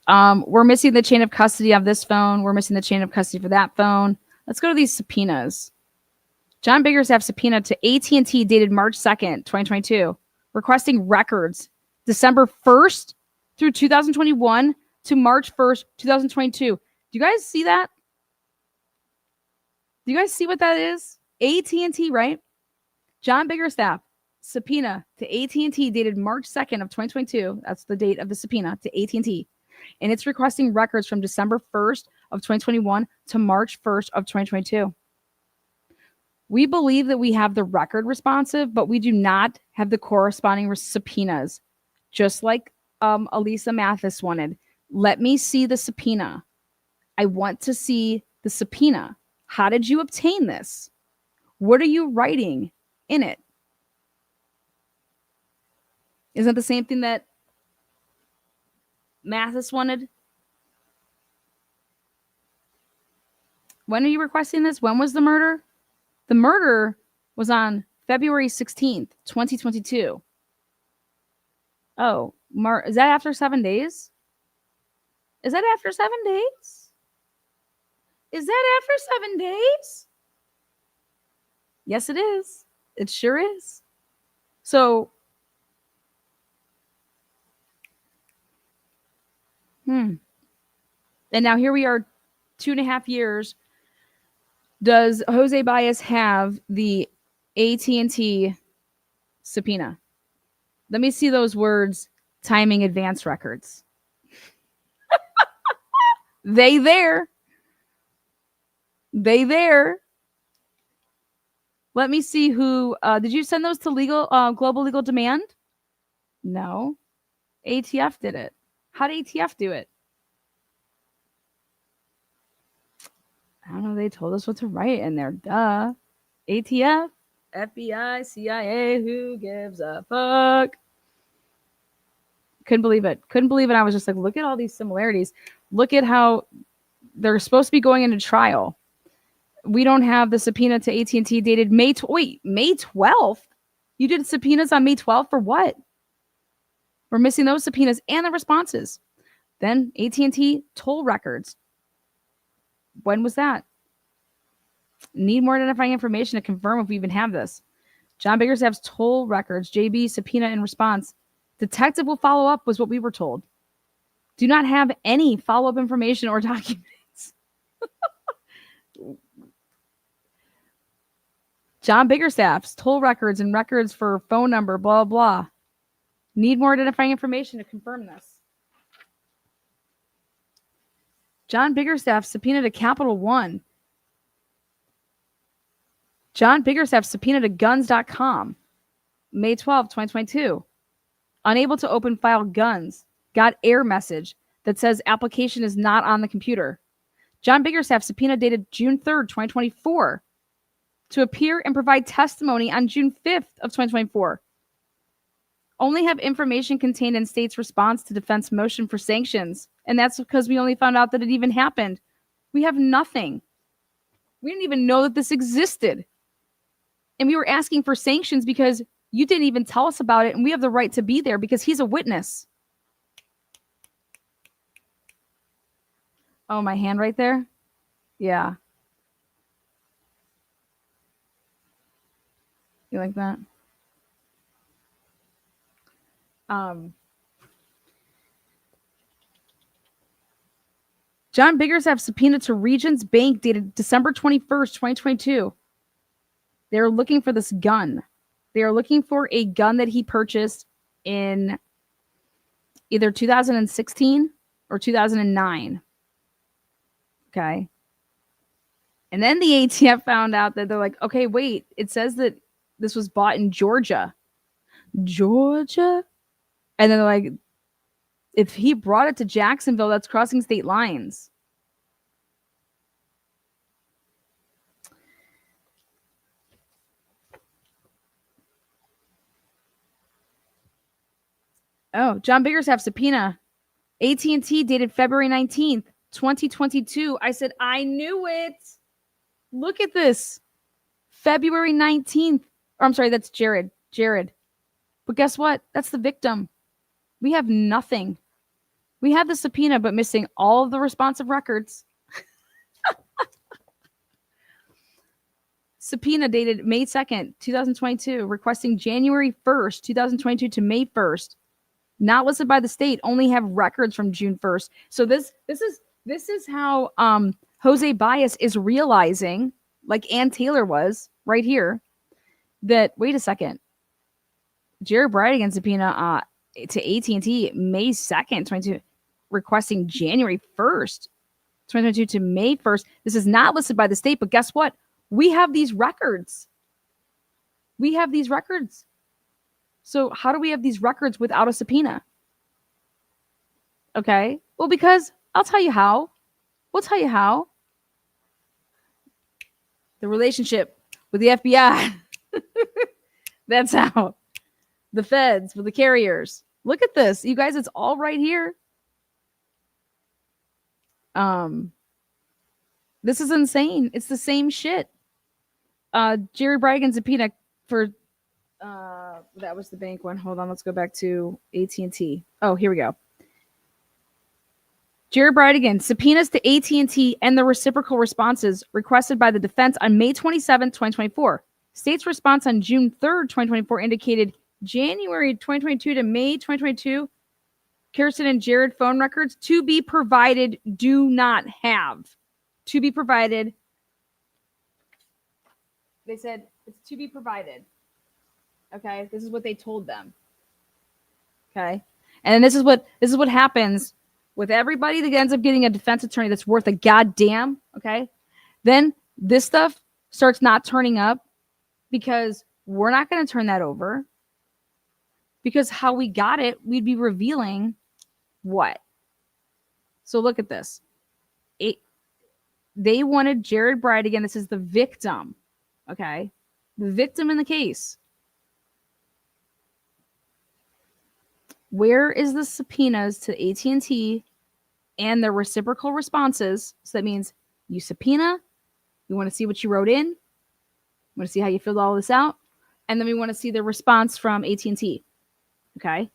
Speaker 1: We're missing the chain of custody of this phone. We're missing the chain of custody for that phone. Let's go to these subpoenas. John Biggerstaff subpoena to AT&T dated March 2nd, 2022, requesting records December 1st through 2021 to March 1st, 2022. Do you guys see that? Do you guys see what that is? AT&T, right? John Biggerstaff subpoena to AT&T dated March 2nd of 2022. That's the date of the subpoena to AT&T. And it's requesting records from December 1st of 2021 to March 1st of 2022. We believe that we have the record responsive, but we do not have the corresponding subpoenas. Just like Elisa Mathis wanted. Let me see the subpoena. I want to see the subpoena. How did you obtain this? What are you writing in it? Isn't that the same thing that Mathis wanted? When are you requesting this? When was the murder? The murder was on February 16th, 2022. Oh, is that after 7 days? Is that after 7 days? Is that after 7 days? Yes, it is. It sure is. So, and now here we are, 2.5 years. Does Jose Baez have the AT&T subpoena? Let me see those words, timing advance records. They there. Let me see who, did you send those to Global Legal Demand? No. ATF did it. How did ATF do it? I don't know. They told us what to write in there. Duh. ATF, FBI, CIA, who gives a fuck? Couldn't believe it. I was just like, look at all these similarities. Look at how they're supposed to be going into trial. We don't have the subpoena to AT&T dated May 12th? You did subpoenas on May 12th for what? We're missing those subpoenas and the responses. Then AT&T toll records. When was that? Need more identifying information to confirm if we even have this. John Biggerstaff's toll records, JB subpoena in response. Detective will follow up was what we were told. Do not have any follow-up information or documents. John Biggerstaff's toll records and records for phone number, blah, blah. Need more identifying information to confirm this. John Biggerstaff subpoena to Capital One. John Biggerstaff subpoena to guns.com. May 12, 2022. Unable to open file guns. Got error message that says application is not on the computer. John Biggerstaff subpoena dated June 3rd, 2024. To appear and provide testimony on June 5th of 2024. Only have information contained in state's response to defense motion for sanctions. And that's because we only found out that it even happened. We have nothing. We didn't even know that this existed. And we were asking for sanctions because you didn't even tell us about it. And we have the right to be there because he's a witness. Oh, my hand right there? Yeah. You like that? John Biggerstaff subpoena to Regions Bank dated December 21st, 2022. They're looking for this gun. They are looking for a gun that he purchased in either 2016 or 2009. Okay. And then the ATF found out that they're like, okay, wait, it says that this was bought in Georgia. Georgia? And then they're like, if he brought it to Jacksonville, that's crossing state lines. Oh, John Biggerstaff subpoena. AT&T dated February 19th, 2022. I said, I knew it. Look at this. February 19th. Or I'm sorry, that's Jared. But guess what? That's the victim. We have nothing. We have the subpoena, but missing all of the responsive records. Subpoena dated May 2nd, 2022, requesting January 1st, 2022 to May 1st. Not listed by the state, only have records from June 1st. So this is how Jose Baez is realizing, like Ann Taylor was right here, that wait a second. Jared Bridegan subpoena to AT&T May 2nd, 2022, requesting January 1st, 2022 to May 1st. This is not listed by the state, but guess what? We have these records. So how do we have these records without a subpoena? Okay. Well, because I'll tell you how. We'll tell you how. The relationship with the FBI. That's how. The feds with the carriers. Look at this. You guys, it's all right here. This is insane. It's the same shit. Jerry Bridegan subpoena for that was the bank one. Hold on, let's go back to AT&T. Oh, here we go. Jared Bridegan subpoenas to AT&T and the reciprocal responses requested by the defense on May 27, 2024. State's response on June 3rd, 2024 indicated January 2022 to May 2022, Kirsten and Jared phone records to be provided do not have. To be provided. They said it's to be provided. Okay, this is what they told them. Okay, and this is what happens with everybody that ends up getting a defense attorney that's worth a goddamn. Okay, then this stuff starts not turning up because we're not going to turn that over. Because how we got it, we'd be revealing what. So look at this. They wanted Jared Bridegan. This is the victim. Okay, the victim in the case. Where is the subpoenas to AT&T and the reciprocal responses? So that means you subpoena, we want to see what you wrote in, we want to see how you filled all this out, and then we want to see the response from AT&T. Okay?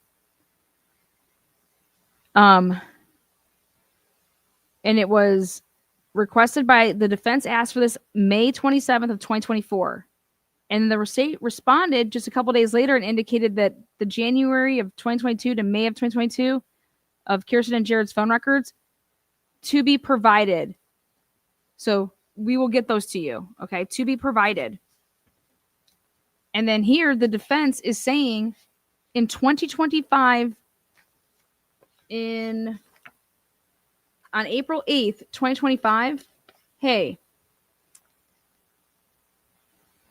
Speaker 1: And it was requested by the defense asked for this May 27th of 2024. And the state responded just a couple days later and indicated that the January of 2022 to May of 2022 of Kirsten and Jared's phone records to be provided. So we will get those to you, okay? To be provided. And then here the defense is saying in 2025, on April 8th, 2025, hey,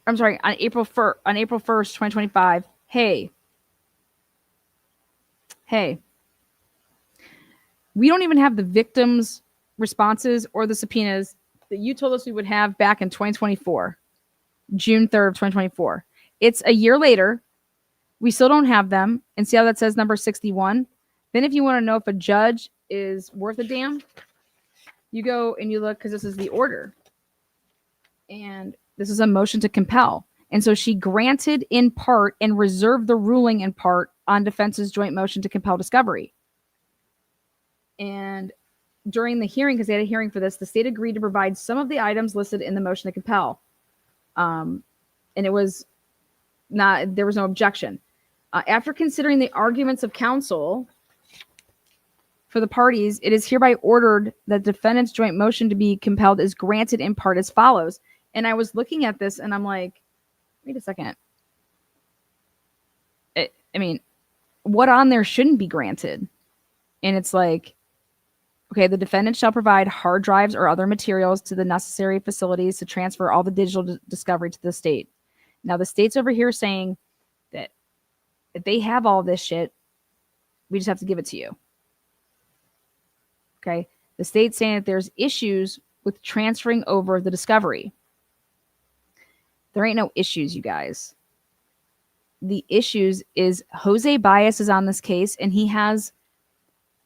Speaker 1: I'm sorry, on April 1st, 2025, hey, we don't even have the victims' responses or the subpoenas that you told us we would have back in 2024, June 3rd, 2024. It's a year later. We still don't have them. And see how that says number 61? Then if you want to know if a judge is worth a damn, you go and you look, because this is the order. And this is a motion to compel. And so she granted in part and reserved the ruling in part on defense's joint motion to compel discovery. And during the hearing, because they had a hearing for this, the state agreed to provide some of the items listed in the motion to compel. And it was not, there was no objection. After considering the arguments of counsel for the parties, it is hereby ordered that defendant's joint motion to be compelled is granted in part as follows. And I was looking at this and I'm like, wait a second. I mean, what on there shouldn't be granted? And it's like, okay, the defendant shall provide hard drives or other materials to the necessary facilities to transfer all the digital discovery to the state. Now, the state's over here saying that if they have all this shit, we just have to give it to you. Okay? The state's saying that there's issues with transferring over the discovery. There ain't no issues, you guys. The issues is Jose Baez is on this case, and he has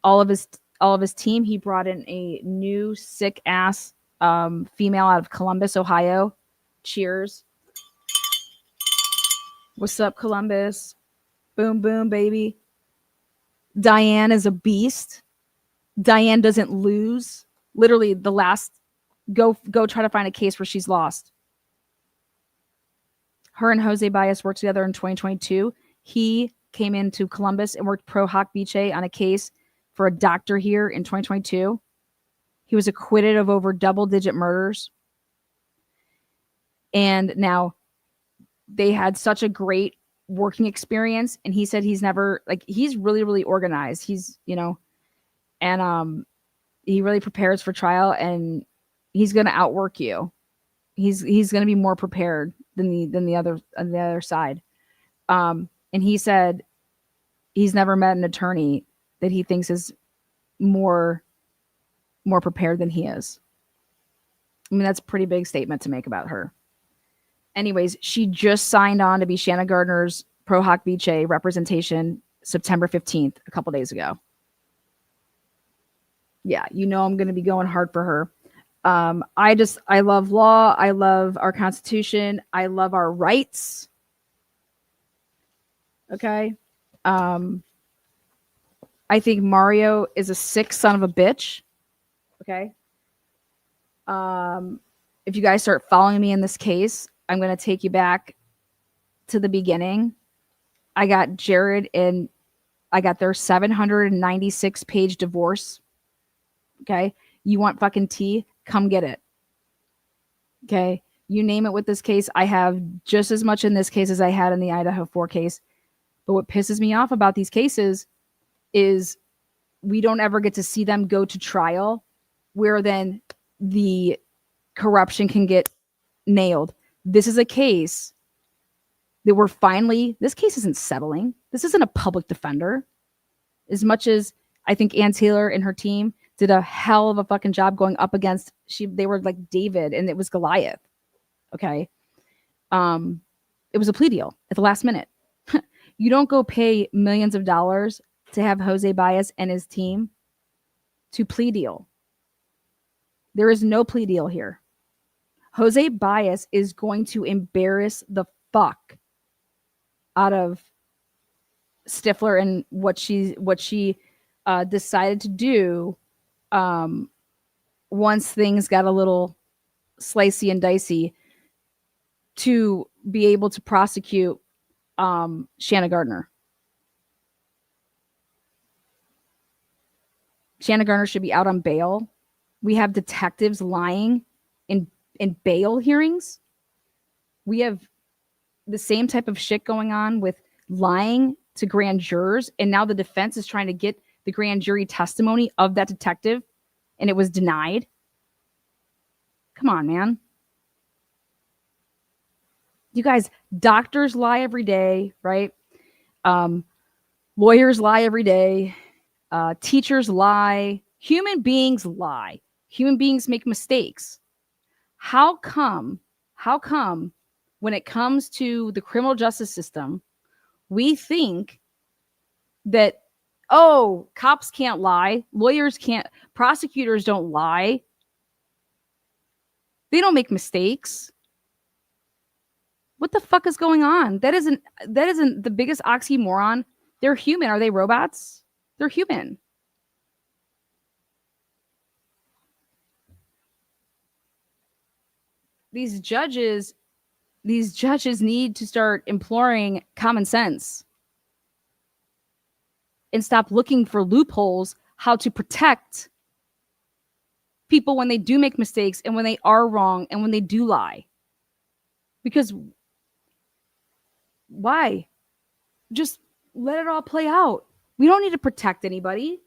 Speaker 1: all of his team. He brought in a new sick ass female out of Columbus, Ohio. Cheers. What's up, Columbus? Boom, boom, baby. Diane is a beast. Diane doesn't lose. Literally, the last go try to find a case where she's lost. Her and Jose Baez worked together in 2022. He came into Columbus and worked pro hoc vice on a case for a doctor here in 2022. He was acquitted of over double-digit murders. And now they had such a great working experience. And he said he's never, like, he's really, really organized. He's, you know, and he really prepares for trial, and he's going to outwork you. He's going to be more prepared than the other on the other side. And he said he's never met an attorney that he thinks is more prepared than he is. I mean, that's a pretty big statement to make about her. Anyways, she just signed on to be Shanna Gardner's pro hoc vice representation September 15th, a couple days ago. Yeah, you know I'm going to be going hard for her. I love law. I love our Constitution. I love our rights. Okay. I think Mario is a sick son of a bitch. Okay. If you guys start following me in this case, I'm going to take you back to the beginning. I got Jared and I got their 796 page divorce. Okay. You want fucking tea? Come get it. Okay. You name it with this case. I have just as much in this case as I had in the Idaho4 case. But what pisses me off about these cases is we don't ever get to see them go to trial, where then the corruption can get nailed. This is a case that we're finally, this case isn't settling. This isn't a public defender. As much as I think Ann Taylor and her team did a hell of a fucking job going up against, they were like David and it was Goliath. Okay. It was a plea deal at the last minute. You don't go pay millions of dollars to have Jose Baez and his team to plea deal. There is no plea deal here. Jose Baez is going to embarrass the fuck out of Stifler and what she decided to do once things got a little slicey and dicey to be able to prosecute Shanna Gardner. Shanna Gardner should be out on bail. We have detectives lying in bail hearings. We have the same type of shit going on with lying to grand jurors. And now the defense is trying to get the grand jury testimony of that detective, and it was denied. Come on, man. You guys, doctors lie every day, right? Lawyers lie every day. Teachers lie. Human beings lie. Human beings make mistakes. How come when it comes to the criminal justice system, we think that, oh, cops can't lie. Lawyers can't. Prosecutors don't lie. They don't make mistakes. What the fuck is going on? That isn't the biggest oxymoron. They're human. Are they robots? They're human. These judges need to start imploring common sense and stop looking for loopholes how to protect people when they do make mistakes and when they are wrong and when they do lie. Because why? Just let it all play out. We don't need to protect anybody.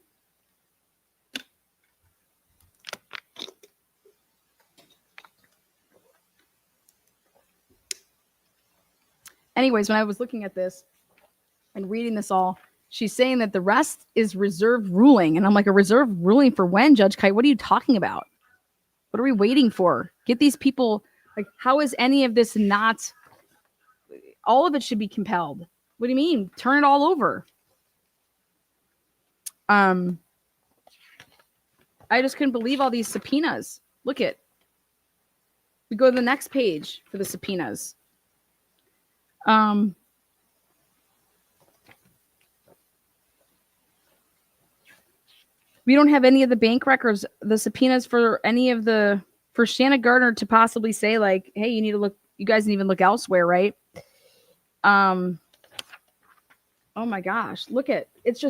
Speaker 1: Anyways, when I was looking at this and reading this all, she's saying that the rest is reserved ruling. And I'm like, a reserved ruling for when, Judge Kite? What are you talking about? What are we waiting for? Get these people, like, how is any of this not, all of it should be compelled. What do you mean? Turn it all over. I just couldn't believe all these subpoenas. Look at, we go to the next page for the subpoenas. We don't have any of the bank records, the subpoenas for any of the, for Shanna Gardner to possibly say like, hey, you need to look, you guys need to even look elsewhere, right? Oh my gosh, look at, it's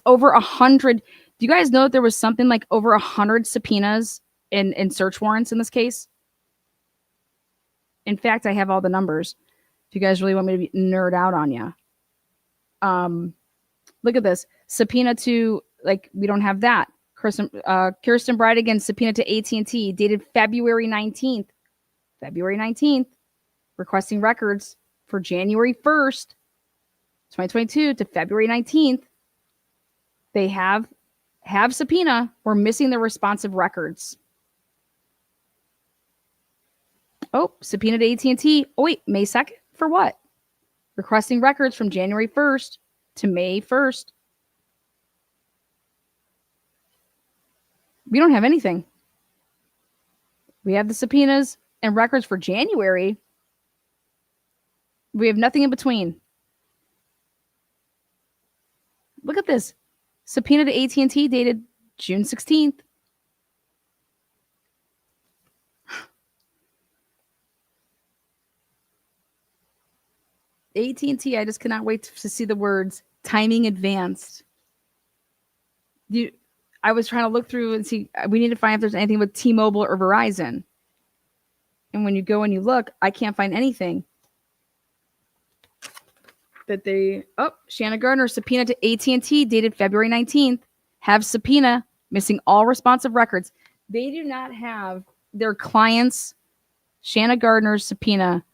Speaker 1: over 100. Do you guys know that there was something like over 100 subpoenas in search warrants in this case? In fact, I have all the numbers. If you guys really want me to nerd out on you. Look at this. Subpoena to, like, we don't have that. Kirsten Bridegan subpoena to AT&T dated February 19th. February 19th. Requesting records for January 1st, 2022 to February 19th. They have subpoena. We're missing the responsive records. Oh, subpoena to AT&T. Oh, wait, May 2nd? For what? Requesting records from January 1st to May 1st. We don't have anything. We have the subpoenas and records for January. We have nothing in between. Look at this. Subpoena to AT&T dated June 16th. AT&T, I just cannot wait to see the words timing advanced. I was trying to look through and see, we need to find if there's anything with T-Mobile or Verizon. And when you go and you look, I can't find anything. That they, oh, Shanna Gardner subpoena to AT&T dated February 19th. Have subpoena, missing all responsive records. They do not have their clients, Shanna Gardner's subpoena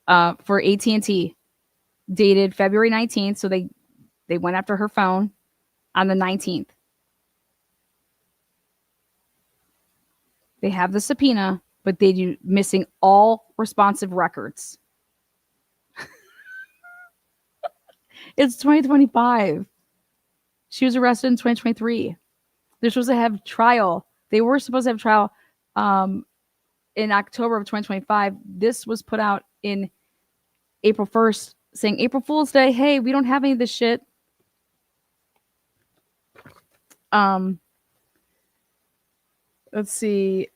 Speaker 1: for AT&T dated February 19th. So they went after her phone on the 19th. They have the subpoena, but they do missing all responsive records. It's 2025. She was arrested in 2023. They're supposed to have trial. They were supposed to have trial in October of 2025. This was put out in April 1st saying April Fool's Day. Hey, we don't have any of this shit. Let's see.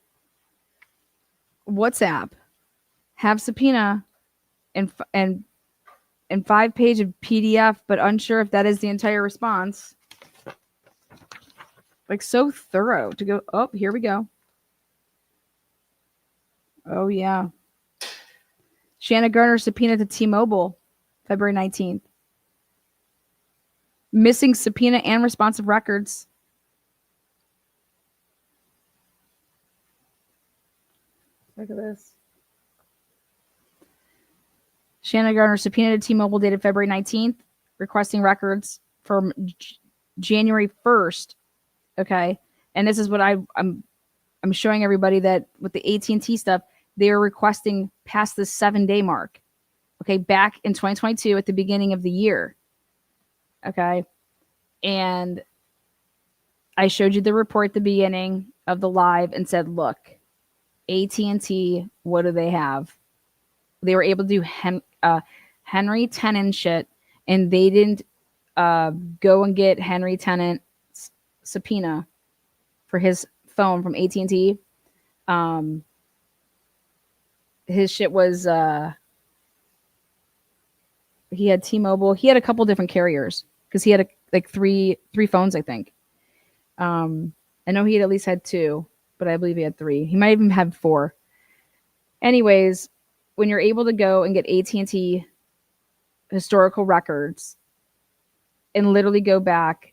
Speaker 1: WhatsApp have subpoena and 5-page of PDF, but unsure if that is the entire response. Like, so thorough to go. Oh, here we go. Oh yeah. Shanna Gardner subpoena to T-Mobile, February 19th. Missing subpoena and responsive records. Look at this. Shanna Gardner subpoena to T-Mobile dated February 19th, requesting records from January 1st. Okay. And this is what I'm showing everybody, that with the AT&T stuff, they are requesting past the 7-day mark. Okay. Back in 2022 at the beginning of the year. Okay. And I showed you the report at the beginning of the live and said, look, AT&T, what do they have? They were able to do Henry Tennant shit, and they didn't go and get Henry Tennant's subpoena for his phone from AT&T. His shit was he had T-Mobile. He had a couple different carriers because he had like three phones, I think. I know he had at least had two, but I believe he had three. He might even have four. Anyways, when you're able to go and get AT&T historical records and literally go back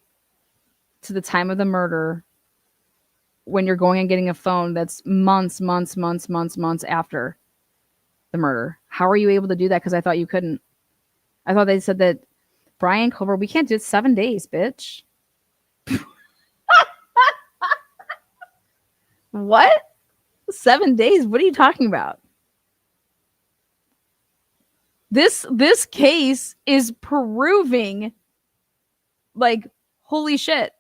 Speaker 1: to the time of the murder, when you're going and getting a phone that's months after the murder, how are you able to do that? Because I thought you couldn't. I thought they said that Brian Culver, we can't do it 7 days, bitch. What? 7 days? What are you talking about? This case is proving, like, holy shit.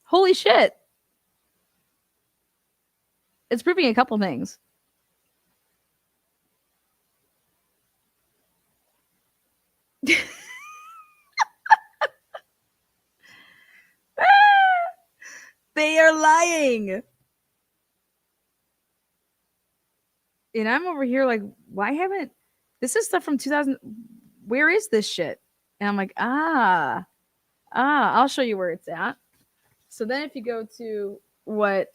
Speaker 1: Holy shit. It's proving a couple things. They are lying. And I'm over here like, why haven't this is stuff from 2000? Where is this shit? And I'm like, I'll show you where it's at. So then if you go to what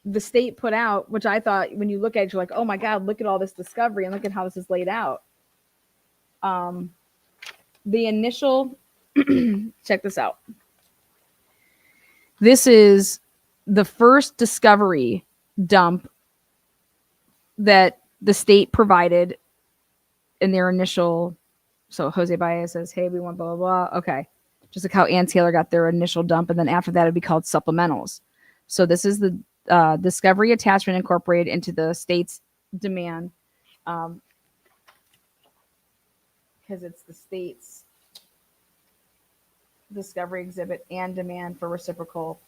Speaker 1: the state put out, which I thought when you look at it, you're like, oh my God, look at all this discovery and look at how this is laid out. The initial, check this out. This is the first discovery dump that the state provided in their initial. So Jose Baez says, hey, we want blah, blah, blah. Okay. Just like how Ann Taylor got their initial dump. And then after that, it'd be called supplementals. So this is the discovery attachment incorporated into the state's demand. Because it's the state's discovery exhibit and demand for reciprocal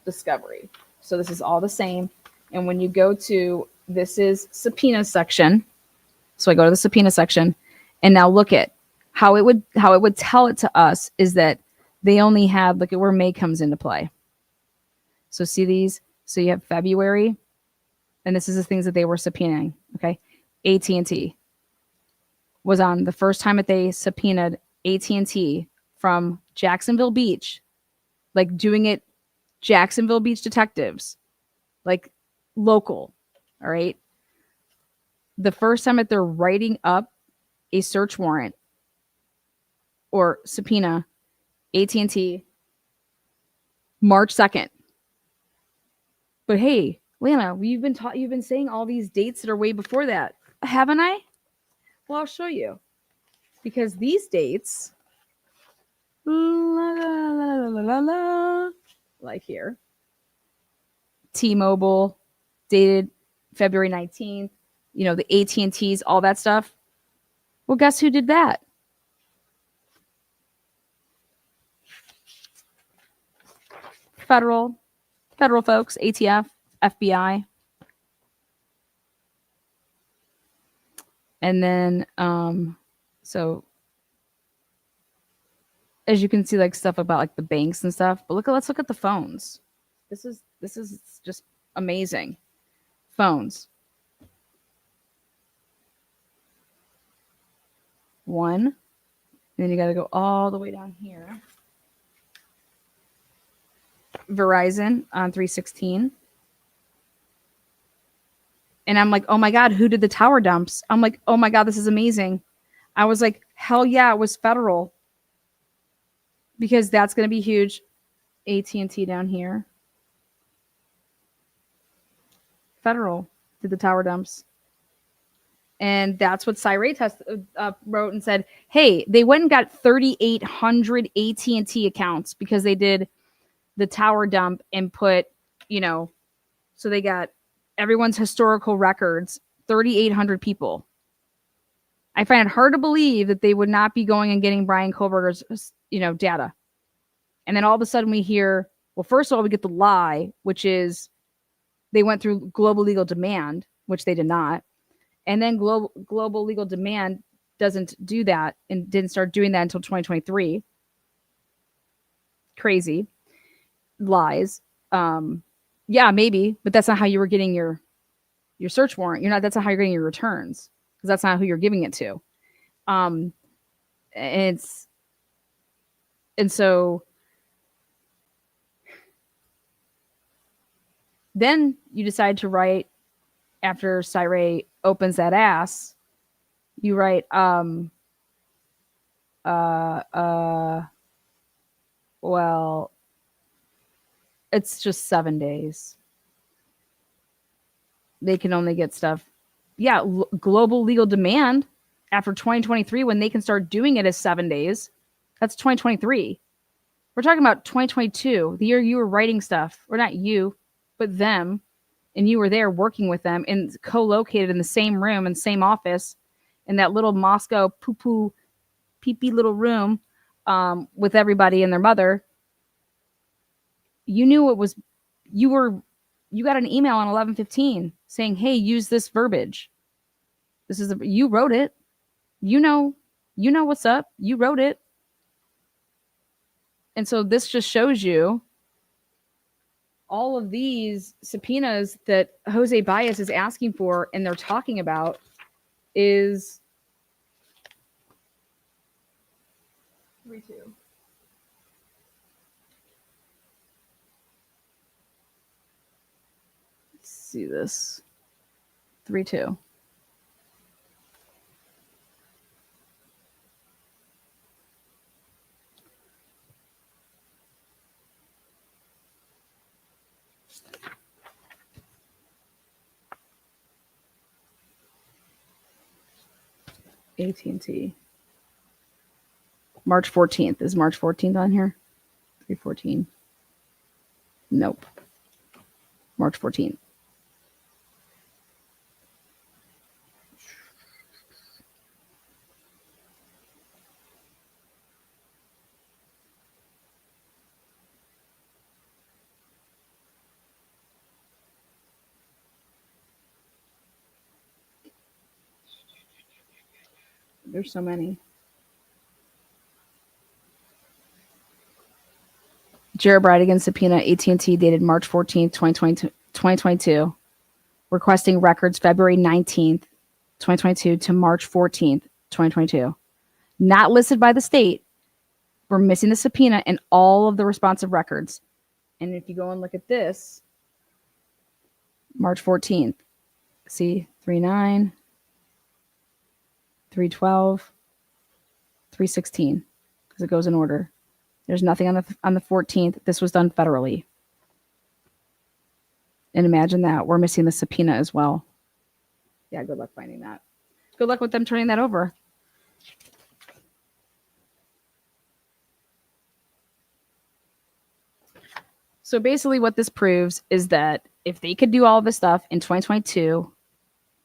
Speaker 1: discovery. So this is all the same. And when you go to, this is subpoena section. So I go to the subpoena section and now look at how it would tell it to us is that they only had, look at where May comes into play. So see these? So you have February, and this is the things that they were subpoenaing. Okay. AT&T was on the first time that they subpoenaed AT&T from Jacksonville Beach, like doing it Jacksonville Beach detectives, like local. All right. The first time that they're writing up a search warrant or subpoena, AT&T, March 2nd. But hey, Lana, you've been saying all these dates that are way before that, haven't I? Well, I'll show you. Because these dates, like here, T-Mobile, dated February 19th, you know, the AT&Ts, all that stuff. Well, guess who did that? Federal folks, ATF, FBI. And then, so as you can see, like stuff about like the banks and stuff, but let's look at the phones. This is just amazing. Phones. One, and then you got to go all the way down here. Verizon on 316. And I'm like, oh my God, who did the tower dumps? I'm like, oh my God, this is amazing. I was like, hell yeah, it was federal. Because that's going to be huge. AT&T down here. Federal did the tower dumps. And that's what Cyray wrote and said, hey, they went and got 3,800 AT&T accounts because they did the tower dump and put, you know, so they got everyone's historical records, 3,800 people. I find it hard to believe that they would not be going and getting Brian Kohlberger's, data. And then all of a sudden we hear, well, first of all, we get the lie, which is they went through global legal demand, which they did not. And then global legal demand doesn't do that and didn't start doing that until 2023. Crazy. Lies. Yeah, maybe, but that's not how you were getting your search warrant. That's not how you're getting your returns, because that's not who you're giving it to. And so then you decide to write, after Cyree opens that ass, you write, well, it's just 7 days. They can only get stuff. Yeah, global legal demand after 2023, when they can start doing it, is 7 days. That's 2023. We're talking about 2022, the year you were writing stuff. Or not you, but them. And you were there working with them and co-located in the same room and same office in that little Moscow poo-poo pee-pee little room with everybody and their mother. You knew it was, you got an email on 11/15 saying, hey, use this verbiage. You wrote it. You know what's up. You wrote it. And so this just shows you all of these subpoenas that Jose Baez is asking for and they're talking about is 3-2. Let's see this. 3-2. AT&T. March 14th. Is March 14th on here? 3/14. Nope. March 14th. There's so many. Jared Bridegan subpoena AT&T dated March 14th, 2022, requesting records February 19th, 2022 to March 14th, 2022. Not listed by the state. We're missing the subpoena and all of the responsive records. And if you go and look at this, March 14th, see 3/9, 3/12, 3/16, because it goes in order. There's nothing on the 14th. This was done federally. And imagine that. We're missing the subpoena as well. Yeah, good luck finding that. Good luck with them turning that over. So basically what this proves is that if they could do all of this stuff in 2022,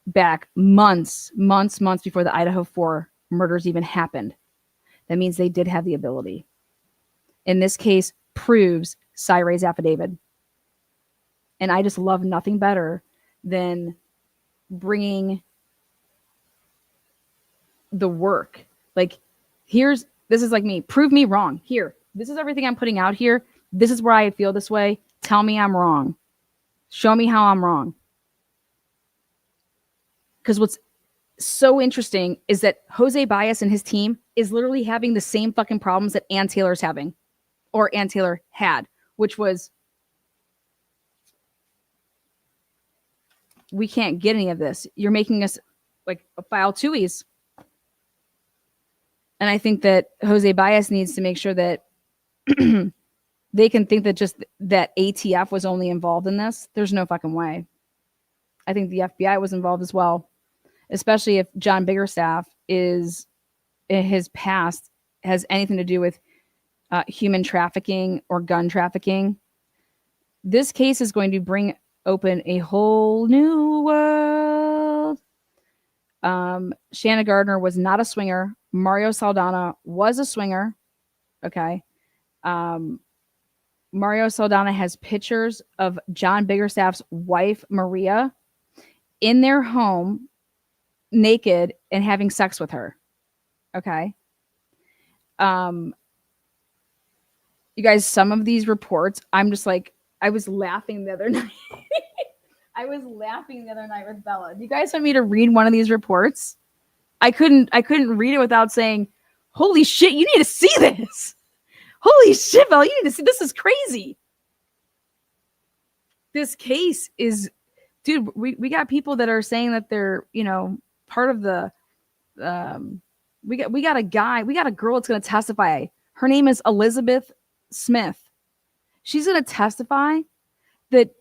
Speaker 1: back months before the Idaho4 murders even happened, that means they did have the ability. In this case, proves Cyree's affidavit. And I just love nothing better than bringing the work. Like, this is like me. Prove me wrong. Here, this is everything I'm putting out here. This is where I feel this way. Tell me I'm wrong. Show me how I'm wrong. Because what's so interesting is that Jose Baez and his team is literally having the same fucking problems that Ann Taylor's having. Or Ann Taylor had, which was, we can't get any of this. You're making us like a file tuies. And I think that Jose Baez needs to make sure that they can think that just that ATF was only involved in this. There's no fucking way. I think the FBI was involved as well, especially if John Biggerstaff is, in his past, has anything to do with human trafficking or gun trafficking. This case is going to bring open a whole new world Shanna Gardner was not a swinger. Mario Saldana was a swinger. Okay. Mario Saldana has pictures of John Biggerstaff's wife, Maria, in their home, naked and having sex with her. Okay. You guys, some of these reports, I'm just like, I was laughing the other night. I was laughing the other night with Bella. Do you guys want me to read one of these reports? I couldn't read it without saying, holy shit, you need to see this. Holy shit, Bella, you need to see this. Is crazy. This case is, dude, we got people that are saying that they're, part of the we got a girl that's going to testify. Her name is Elizabeth Smith. She's going to testify that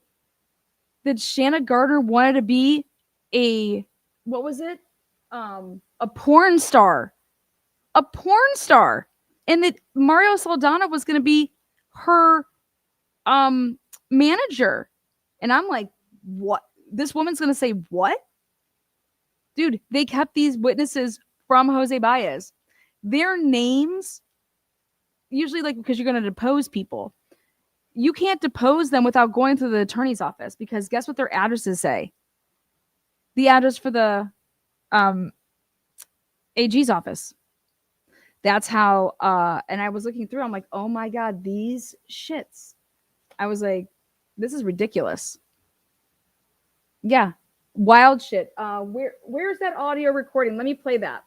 Speaker 1: Shanna Gardner wanted to be a porn star. A porn star. And that Mario Saldana was going to be her manager. And I'm like, what? This woman's going to say what? Dude, they kept these witnesses from Jose Baez. Their names, usually because you're going to depose people, you can't depose them without going through the attorney's office, because guess what their addresses say? The address for the AG's office. That's how, and I was looking through, I'm like, oh my God, these shits. I was like, this is ridiculous. Yeah. Wild shit. Where's that audio recording? Let me play that.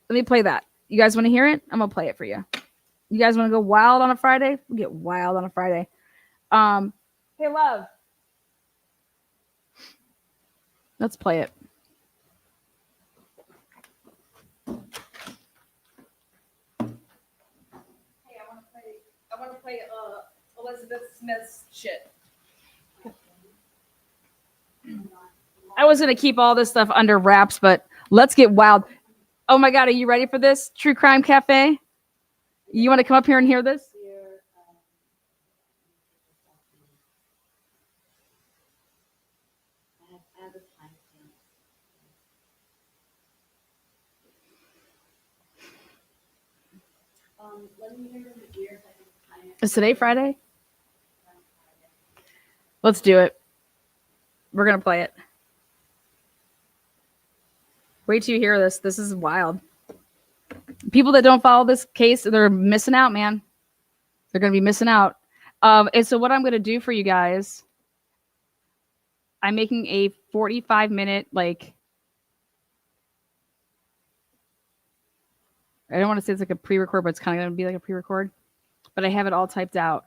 Speaker 1: You guys want to hear it? I'm going to play it for you. You guys want to go wild on a Friday? We'll get wild on a Friday. Hey, love. Let's play it. Hey, I want to play Elizabeth Smith's shit. I was going to keep all this stuff under wraps, but let's get wild. Oh my God, are you ready for this? True Crime Cafe? You want to come up here and hear this? Is today Friday? Let's do it. We're going to play it. Wait till you hear this. This is wild. People that don't follow this case, they're missing out, man. They're going to be missing out. And so what I'm going to do for you guys, I'm making a 45-minute, I don't want to say it's like a pre-record, but it's kind of going to be like a pre-record. But I have it all typed out.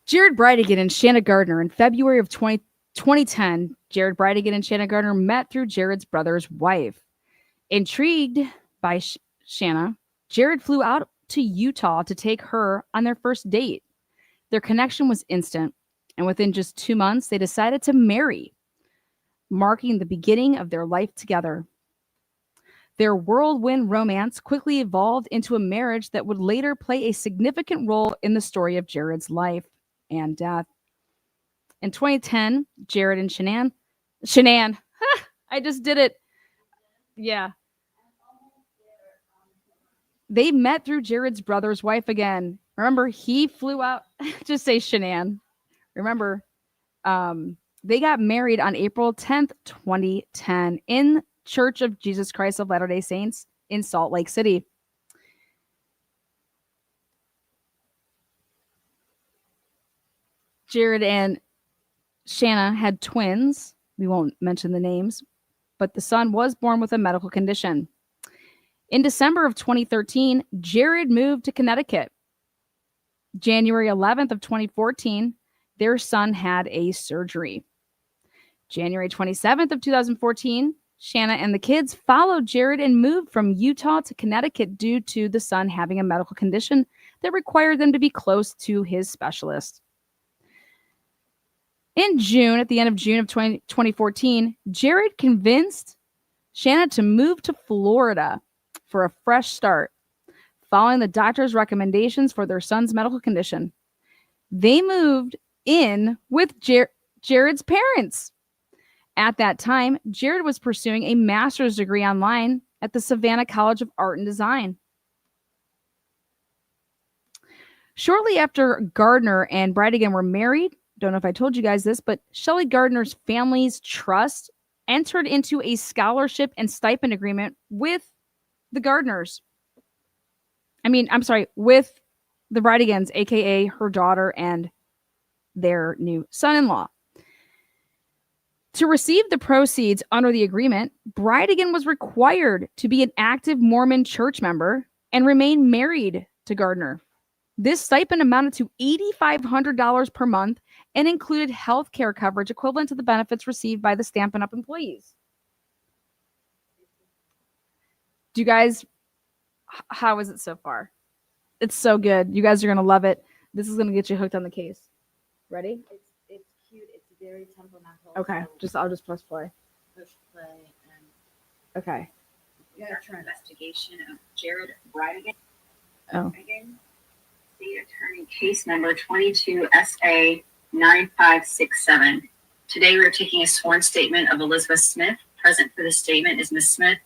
Speaker 1: Jared Bridegan and Shanna Gardner. In February of 2010, Jared Bridegan and Shanna Gardner met through Jared's brother's wife. Intrigued by Shanna, Jared flew out to Utah to take her on their first date. Their connection was instant, and within just 2 months, they decided to marry, marking the beginning of their life together. Their whirlwind romance quickly evolved into a marriage that would later play a significant role in the story of Jared's life and death. In 2010, Jared and Shanann, I just did it. Yeah. They met through Jared's brother's wife again. Remember, he flew out. Just say Shanann. Remember, they got married on April 10th, 2010 in Church of Jesus Christ of Latter-day Saints in Salt Lake City. Jared and Shanna had twins. We won't mention the names, but the son was born with a medical condition. In December of 2013, Jared moved to Connecticut. January 11th of 2014, their son had a surgery. January 27th of 2014, Shanna and the kids followed Jared and moved from Utah to Connecticut due to the son having a medical condition that required them to be close to his specialist. In June, at the end of June of 2014, Jared convinced Shanna to move to Florida for a fresh start. following the doctor's recommendations for their son's medical condition. They moved in with Jared's parents. At that time, Jared was pursuing a master's degree online at the Savannah College of Art and Design. Shortly after Gardner and Bridegan were married, don't know if I told you guys this, but Shelley Gardner's family's trust entered into a scholarship and stipend agreement with the Gardners. With the Bridigans, aka her daughter and their new son-in-law. To receive the proceeds under the agreement, Bridegan was required to be an active Mormon church member and remain married to Gardner. This stipend amounted to $8,500 per month and included health care coverage equivalent to the benefits received by the Stampin' Up! Employees. Do you guys, how is it so far? It's so good. You guys are going to love it. This is going to get you hooked on the case. Ready?
Speaker 2: It's cute. It's very temperamental.
Speaker 1: Okay, I'll just press play.
Speaker 2: Push play and
Speaker 1: okay.
Speaker 2: Investigation of Jared Bridegan.
Speaker 1: Oh.
Speaker 2: State Attorney Case Number 22 SA 9567. Today we're taking a sworn statement of Elizabeth Smith. Present for the statement is Ms. Smith,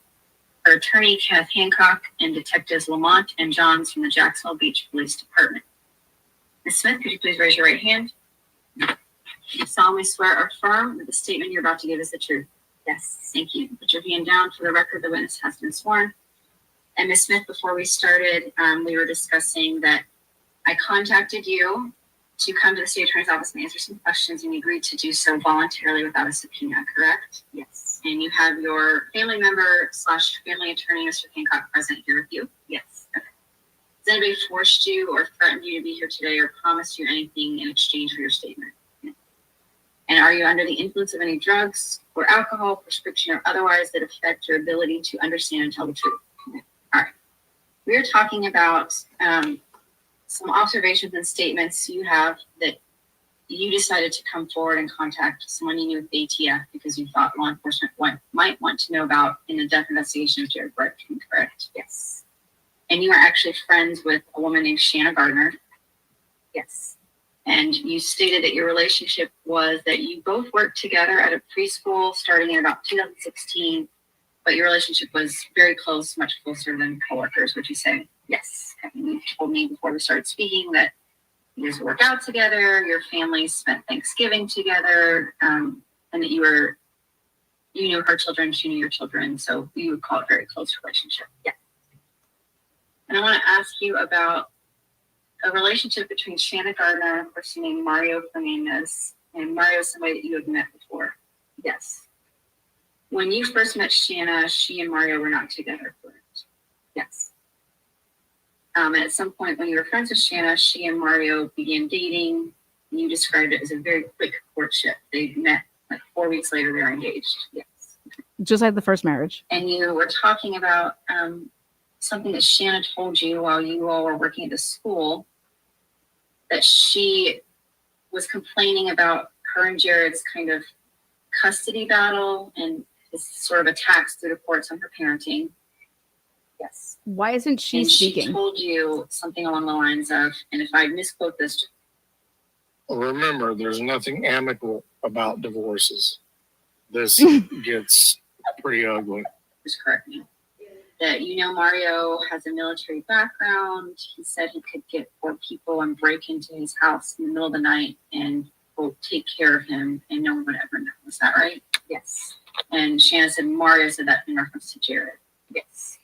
Speaker 2: her attorney Kenneth Hancock, and Detectives Lamont and Johns from the Jacksonville Beach Police Department. Ms. Smith, could you please raise your right hand? You solemnly swear or affirm that the statement you're about to give is the truth? Yes, thank you. Put your hand down. For the record, the witness has been sworn. And Ms. Smith, before we started, we were discussing that I contacted you to come to the state attorney's office and answer some questions, and you agreed to do so voluntarily without a subpoena, correct? Yes. And you have your family member / family attorney, Mr. Hancock, present here with you? Yes. Okay. Has anybody forced you or threatened you to be here today or promised you anything in exchange for your statement? No. And are you under the influence of any drugs or alcohol, prescription or otherwise, that affect your ability to understand and tell the truth? No. All right. We are talking about some observations and statements you have that you decided to come forward and contact someone you knew with the ATF because you thought law enforcement might want to know about in the death investigation of Jared Bridegan, correct? Yes. And you are actually friends with a woman named Shanna Gardner. Yes. And you stated that your relationship was that you both worked together at a preschool starting in about 2016, but your relationship was very close, much closer than coworkers, would you say? Yes. You told me before we started speaking that you guys work out together, your families spent Thanksgiving together, and that you knew her children, she knew your children, so you would call it a very close relationship. Yeah. And I want to ask you about a relationship between Shanna Gardner and a person named Mario Fernandez, and Mario is somebody that you have met before. Yes. When you first met Shanna, she and Mario were not together, correct? Yes. And at some point when you were friends with Shanna, she and Mario began dating. And you described it as a very quick courtship. They met like 4 weeks later, they were engaged. Yes.
Speaker 1: Just like the first marriage.
Speaker 2: And you were talking about something that Shanna told you while you all were working at the school, that she was complaining about her and Jared's kind of custody battle and his sort of attacks through the courts on her parenting. Yes.
Speaker 1: Why isn't she speaking?
Speaker 2: She told you something along the lines of, and if I misquote this.
Speaker 3: Remember, there's nothing amicable about divorces. This gets pretty ugly.
Speaker 2: Just correct me. That Mario has a military background. He said he could get 4 people and break into his house in the middle of the night and quote, take care of him and no one would ever know. Is that right? Yes. And Shanna said Mario said that in reference to Jared. Yes.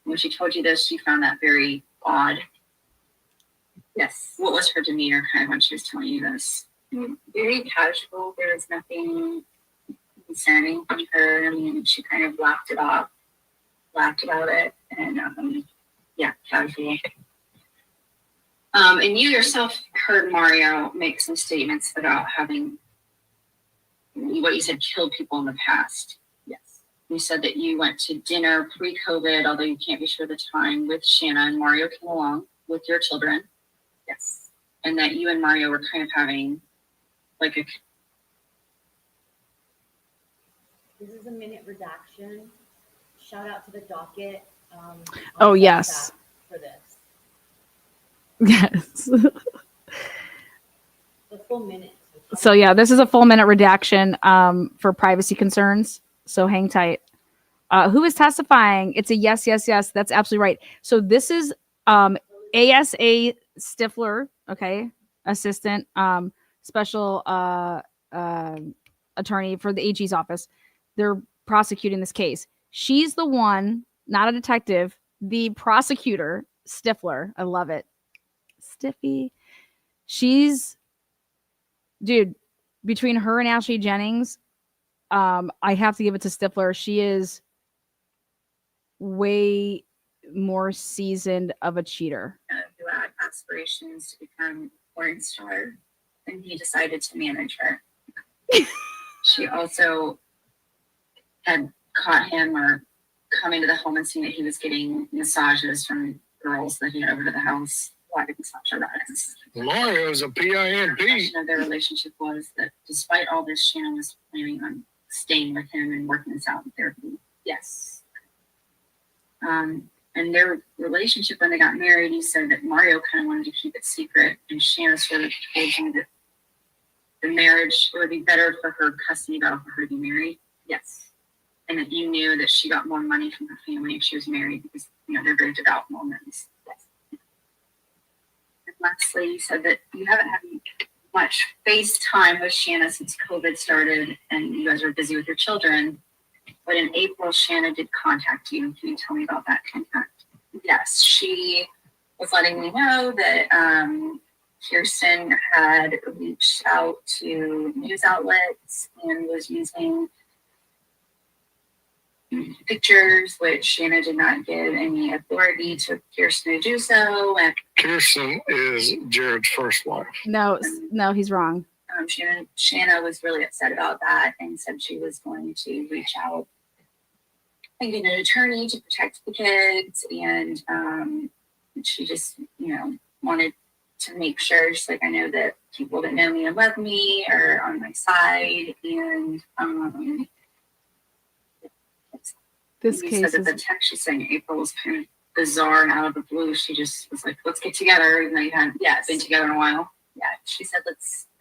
Speaker 2: When she told you this, she found that very odd. Yes. What was her demeanor kind of when she was telling you this? Very casual. There was nothing concerning from her. I mean, she kind of laughed about it, and casual. And you yourself heard Mario make some statements about having what you said killed people in the past. You said that you went to dinner pre-COVID, although you can't be sure of the time, with Shanna, and Mario came along with your children. Yes. And that you and Mario were kind of having like a...
Speaker 4: This is a minute redaction. Shout out to the docket.
Speaker 1: Oh, yes.
Speaker 4: For this.
Speaker 1: Yes.
Speaker 4: The full minute.
Speaker 1: So yeah, this is a full minute redaction for privacy concerns. So hang tight. Who is testifying? It's a yes, yes, yes. That's absolutely right. So this is ASA Stifler, okay, assistant special attorney for the AG's office. They're prosecuting this case. She's the one, not a detective, the prosecutor, Stifler. I love it. Stiffy. She's, dude, between her and Ashley Jennings, I have to give it to Stifler. She is way more seasoned of a cheater.
Speaker 2: Who had aspirations to become a porn star, and he decided to manage her. She also had caught him or come into the home and seen that he was getting massages from girls that he had over to the house. Why did massage artists?
Speaker 3: Mario's a PIMP.
Speaker 2: Of their relationship was that despite all this, Shanna was planning on staying with him and working this out in therapy. Yes. And their relationship when they got married, he said that Mario kind of wanted to keep it secret, and Shanna sort of told him that the marriage, it would be better for her custody battle for her to be married. Yes. And that you knew that she got more money from her family if she was married because, they're very devout Mormons. Yes. And lastly, you said that you haven't had much FaceTime with Shanna since COVID started and you guys were busy with your children. But in April, Shanna did contact you. Can you tell me about that contact? Yes, she was letting me know that Kirsten had reached out to news outlets and was using pictures, which Shanna did not give any authority to Kirsten to do so. And
Speaker 3: Kirsten is Jared's first wife.
Speaker 1: No, he's wrong.
Speaker 2: Shanna was really upset about that and said she was going to reach out and get an attorney to protect the kids. And she just, wanted to make sure, just like I know that people that know me and love me are on my side. And
Speaker 1: This
Speaker 2: you
Speaker 1: case
Speaker 2: said that
Speaker 1: is
Speaker 2: the text she's saying April was kind of bizarre and out of the blue. She just was like, let's get together, even though you hadn't been together in a while. Yeah, she said,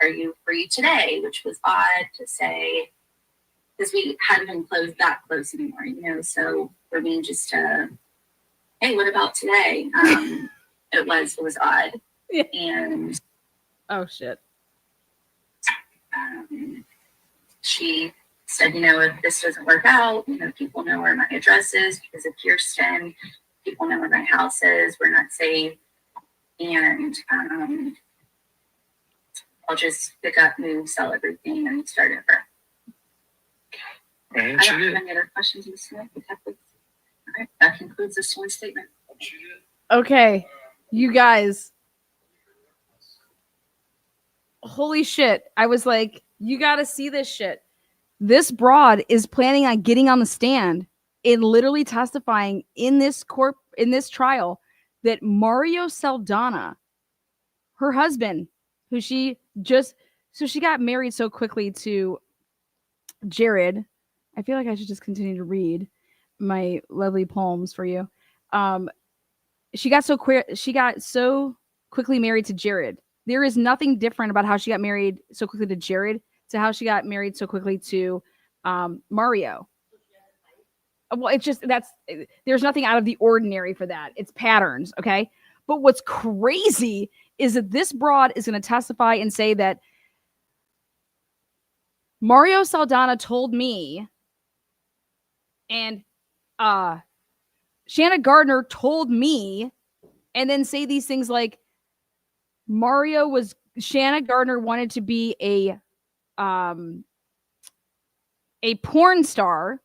Speaker 2: are you free today? Which was odd to say because we hadn't been that close anymore, so for me just to, hey, what about today? It was odd.
Speaker 1: Yeah.
Speaker 2: And
Speaker 1: oh shit.
Speaker 2: She said, if this doesn't work out, people know where my address is because of Kirsten. People know where my house is. We're not safe. And I'll just pick up, move, sell everything, and start over.
Speaker 3: And
Speaker 2: I
Speaker 3: she
Speaker 2: don't have
Speaker 3: did.
Speaker 2: any other questions, Ms. Smith. All right, that concludes the sworn statement.
Speaker 1: Okay, you guys. Holy shit. I was like, you got to see this shit. This broad is planning on getting on the stand and literally testifying in this trial that Mario Saldana, her husband, who she got married so quickly to Jared. I feel like I should just continue to read my lovely poems for you. She got so quickly married to Jared. There is nothing different about how she got married so quickly to Jared to how she got married so quickly to Mario. Well, it's just there's nothing out of the ordinary for that. It's patterns, okay? But what's crazy is that this broad is going to testify and say that Mario Saldana told me and Shanna Gardner told me, and then say these things like Shanna Gardner wanted to be a porn star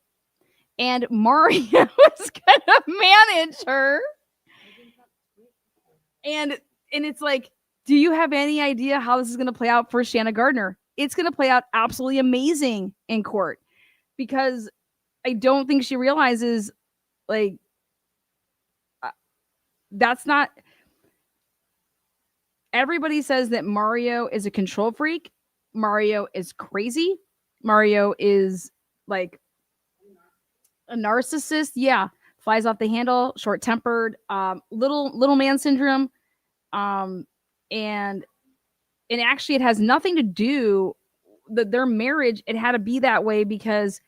Speaker 1: and Mario was gonna manage her. And it's like, do you have any idea how this is gonna play out for Shanna Gardner? It's gonna play out absolutely amazing in court because I don't think she realizes like that's not. Everybody says that Mario is a control freak. Mario is crazy. Mario is like a narcissist. Yeah. Flies off the handle, short-tempered, little man syndrome. And actually it has nothing to do that their marriage. It had to be that way because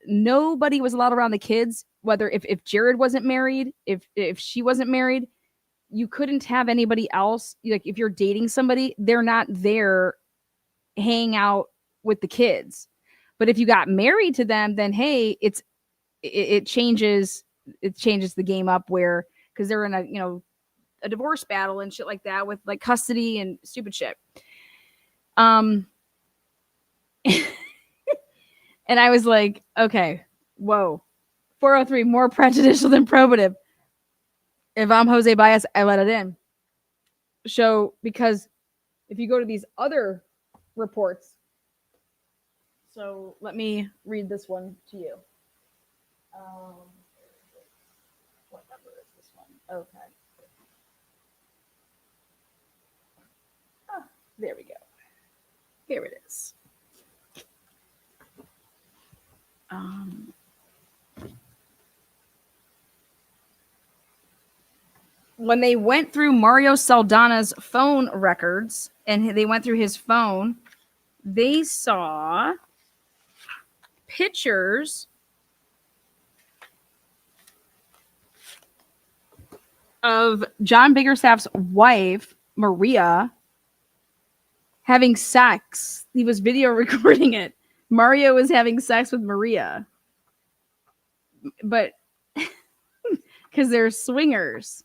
Speaker 1: nobody was allowed around the kids, whether if Jared wasn't married, if she wasn't married, you couldn't have anybody else. Like if you're dating somebody, they're not there hanging out with the kids. But if you got married to them, then hey, it changes the game up, where because they're in a divorce battle and shit like that with like custody and stupid shit. And I was like, okay, whoa, 403, more prejudicial than probative. If I'm Jose Baez, I let it in. So, because if you go to these other reports, so let me read this one to you. What number is this one? Okay. There we go. Here it is. When they went through Mario Saldana's phone records and they went through his phone, they saw pictures of John Biggerstaff's wife, Maria, having sex. He was video recording it. Mario was having sex with Maria. But because they're swingers.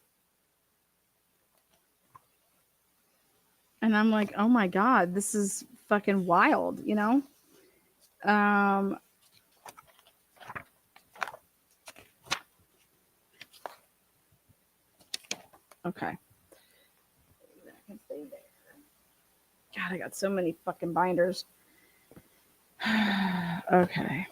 Speaker 1: And I'm like, oh my God, this is fucking wild, you know? Okay. I can stay there. God, I got so many fucking binders. Okay.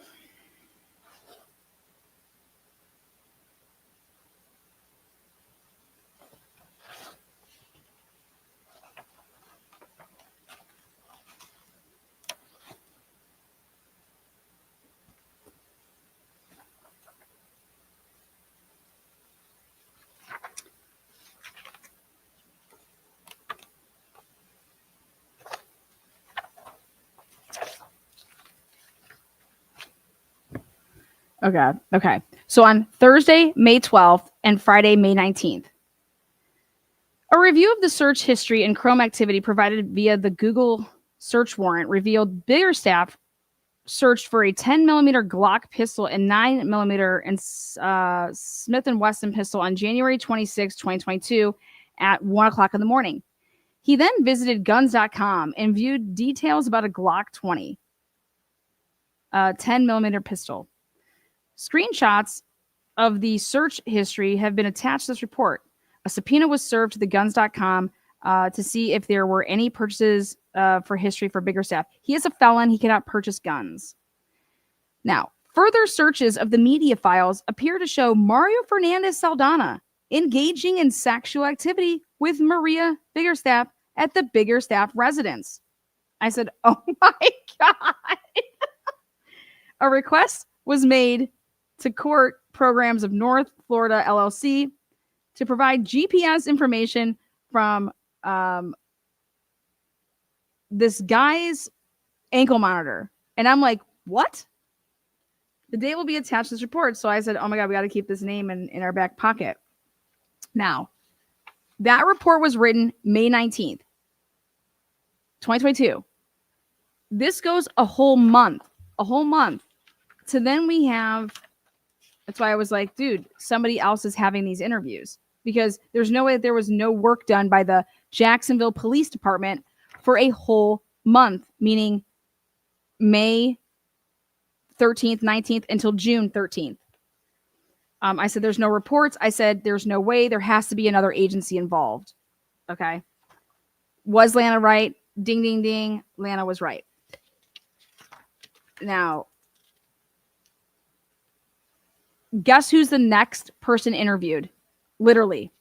Speaker 1: Okay. So on Thursday, May 12th and Friday, May 19th, a review of the search history and Chrome activity provided via the Google search warrant revealed Biggerstaff searched for a 10mm Glock pistol and 9mm and Smith & Wesson pistol on January 26, 2022 at 1 o'clock in the morning. He then visited guns.com and viewed details about a Glock 20, 10mm pistol. Screenshots of the search history have been attached to this report. A subpoena was served to the guns.com to see if there were any purchases for history for Biggerstaff. He is a felon. He cannot purchase guns. Now, further searches of the media files appear to show Mario Fernandez Saldana engaging in sexual activity with Maria Biggerstaff at the Biggerstaff residence. I said, oh my God. A request was made to court programs of North Florida LLC to provide GPS information from this guy's ankle monitor. And I'm like, what? The date will be attached to this report. So I said, oh my God, we got to keep this name in our back pocket. Now, that report was written May 19th, 2022. This goes a whole month. So then we have, that's why I was like, dude, somebody else is having these interviews, because there's no way that there was no work done by the Jacksonville Police Department for a whole month, meaning May 13th, 19th until June 13th. I said, there's no reports. I said, there's no way. There has to be another agency involved. Okay. Was Lana right? Ding, ding, ding. Lana was right. Now, guess who's the next person interviewed? Literally.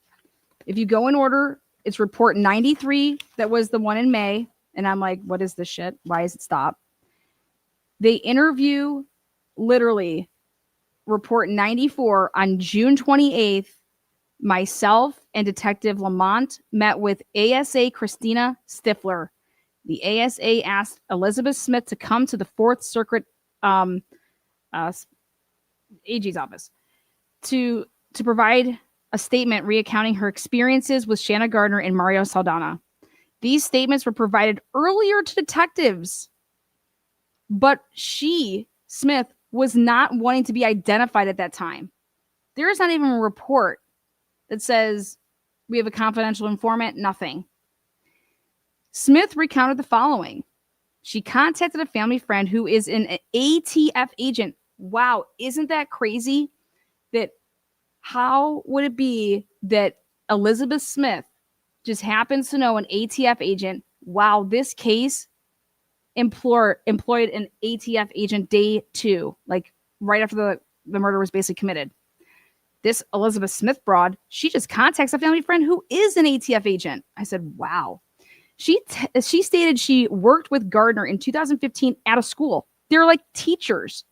Speaker 1: If you go in order, it's report 93. That was the one in May. And I'm like, what is this shit? Why is it stopped? They interview literally report 94 on June 28th, myself and Detective Lamont met with ASA Christina Stifler. The ASA asked Elizabeth Smith to come to the Fourth Circuit AG's office to provide a statement recounting her experiences with Shanna Gardner and Mario Saldana. These statements were provided earlier to detectives, but Smith, was not wanting to be identified at that time. There is not even a report that says we have a confidential informant, nothing. Smith recounted the following. She contacted a family friend who is an ATF agent. Wow, isn't that crazy? That how would it be that Elizabeth Smith just happens to know an ATF agent? Wow, this case employed an ATF agent day 2, like right after the murder was basically committed. This Elizabeth Smith broad, she just contacts a family friend who is an ATF agent. I said, wow. She stated she worked with Gardner in 2015 at a school. They're like teachers.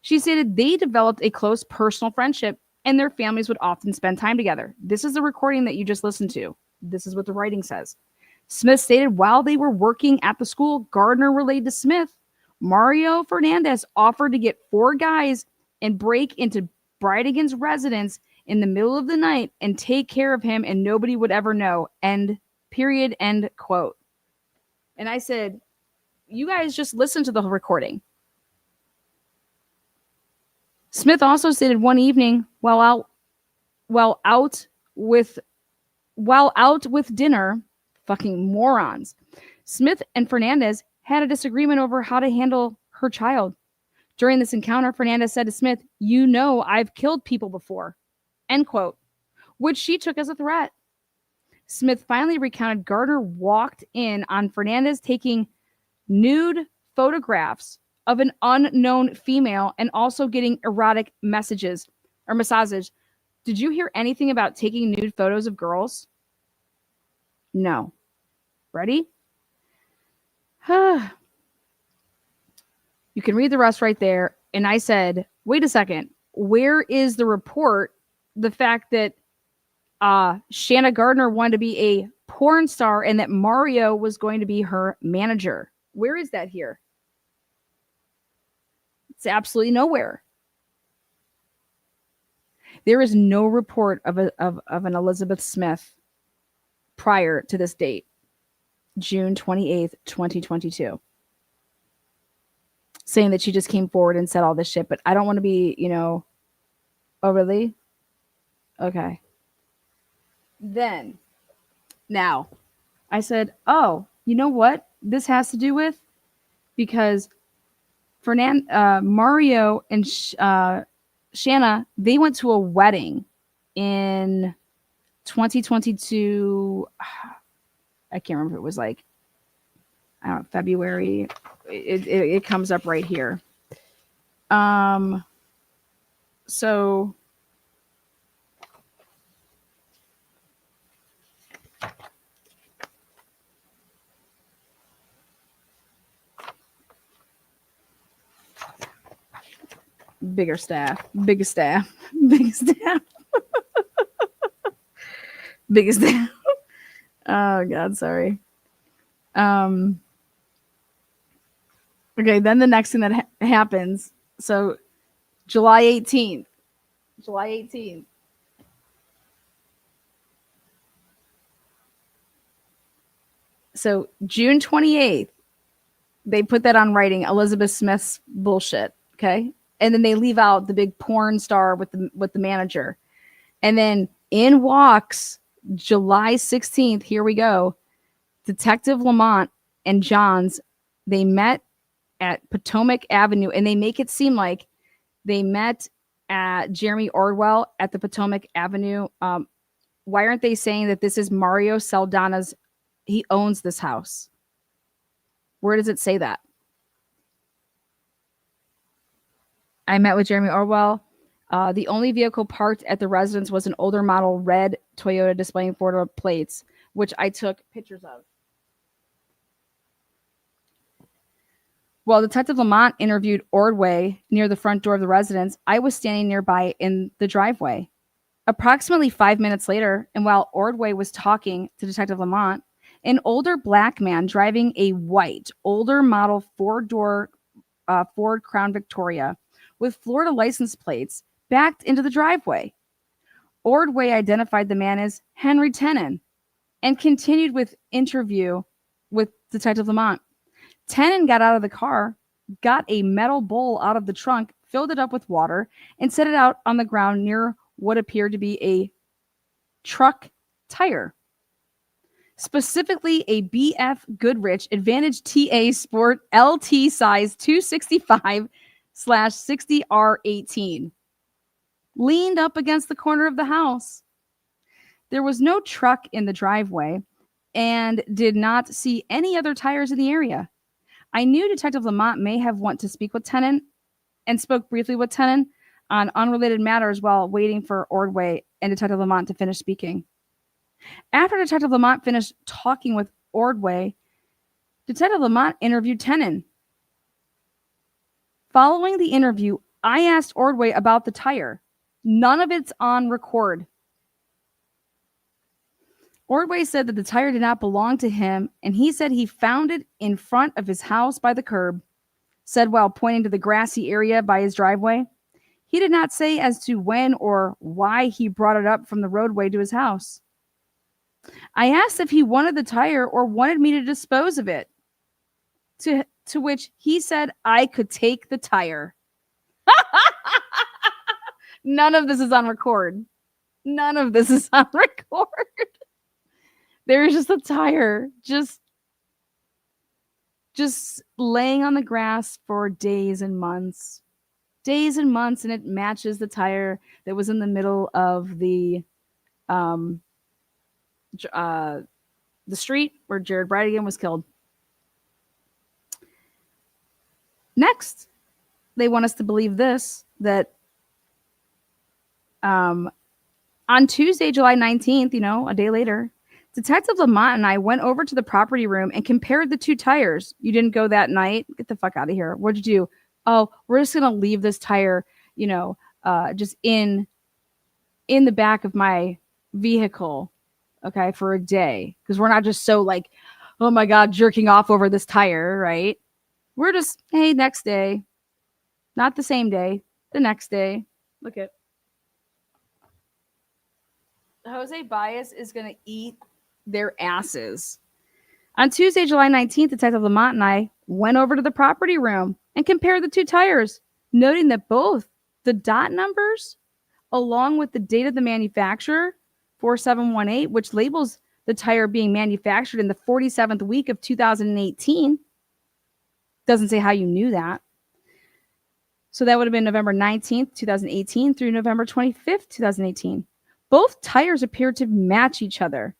Speaker 1: She stated they developed a close personal friendship and their families would often spend time together. This is the recording that you just listened to. This is what the writing says. Smith stated while they were working at the school, Gardner relayed to Smith, Mario Fernandez offered to get 4 guys and break into Bridigan's residence in the middle of the night and take care of him and nobody would ever know. End quote. And I said, you guys just listen to the recording. Smith also stated one evening while out with dinner, fucking morons, Smith and Fernandez had a disagreement over how to handle her child. During this encounter, Fernandez said to Smith, "You know I've killed people before," end quote, which she took as a threat. Smith finally recounted Gardner walked in on Fernandez taking nude photographs of an unknown female and also getting erotic messages or massages. Did you hear anything about taking nude photos of girls? No. Ready? You can read the rest right there. And I said, wait a second. Where is the report? The fact that Shanna Gardner wanted to be a porn star and that Mario was going to be her manager. Where is that here? It's absolutely nowhere. There is no report of an Elizabeth Smith prior to this date, June 28th, 2022, saying that she just came forward and said all this shit. But I don't want to be, oh, really? Okay. Then, now, I said, oh, you know what this has to do with? Because Mario and Shanna, they went to a wedding in 2022. I can't remember if it was like, I don't know, February. It comes up right here. So bigger staff, biggest staff, biggest staff, biggest staff. Oh God, sorry. Okay, then the next thing that happens. So July 18th. So June 28th, they put that on writing, Elizabeth Smith's bullshit. Okay. And then they leave out the big porn star with the manager. And then in walks July 16th, here we go. Detective Lamont and Johns, they met at Potomac Avenue, and they make it seem like they met at Jeremy Orwell at the Potomac Avenue. Why aren't they saying that this is Mario Saldana's? He owns this house. Where does it say that? I met with Jeremy Orwell. The only vehicle parked at the residence was an older model red Toyota displaying Florida plates, which I took pictures of. While Detective Lamont interviewed Ordway near the front door of the residence, I was standing nearby in the driveway. Approximately 5 minutes later, and while Ordway was talking to Detective Lamont, an older black man driving a white, older model four-door Ford Crown Victoria with Florida license plates backed into the driveway. Ordway identified the man as Henry Tenen and continued with interview with Detective Lamont. Tenen got out of the car, got a metal bowl out of the trunk, filled it up with water, and set it out on the ground near what appeared to be a truck tire. Specifically, a BF Goodrich Advantage TA Sport LT size 265/60R18 leaned up against the corner of the house. There was no truck in the driveway and did not see any other tires in the area. I knew Detective Lamont may have wanted to speak with Tenen and spoke briefly with Tenen on unrelated matters while waiting for Ordway and Detective Lamont to finish speaking. After Detective Lamont finished talking with Ordway, Detective Lamont interviewed Tenen. Following the interview, I asked Ordway about the tire. None of it's on record. Ordway said that the tire did not belong to him, and he said he found it in front of his house by the curb, said while pointing to the grassy area by his driveway. He did not say as to when or why he brought it up from the roadway to his house. I asked if he wanted the tire or wanted me to dispose of it, to which he said I could take the tire. None of this is on record. None of this is on record. There's just a tire just laying on the grass for days and months. Days and months, and it matches the tire that was in the middle of the street where Jared Bradigan was killed. Next, they want us to believe this, that on Tuesday, July 19th, a day later, Detective Lamont and I went over to the property room and compared the two tires. You didn't go that night? Get the fuck out of here. What'd you do? Oh, we're just going to leave this tire, just in the back of my vehicle, okay, for a day. Because we're not just so like, oh my God, jerking off over this tire, right? We're just, hey, next day. Not the same day, the next day. Look at Jose Baez is going to eat their asses. On Tuesday, July 19th, Detective Lamont and I went over to the property room and compared the two tires, noting that both the dot numbers, along with the date of the manufacturer, 4718, which labels the tire being manufactured in the 47th week of 2018, doesn't say how you knew that. So that would have been November 19th, 2018 through November 25th, 2018. Both tires appeared to match each other.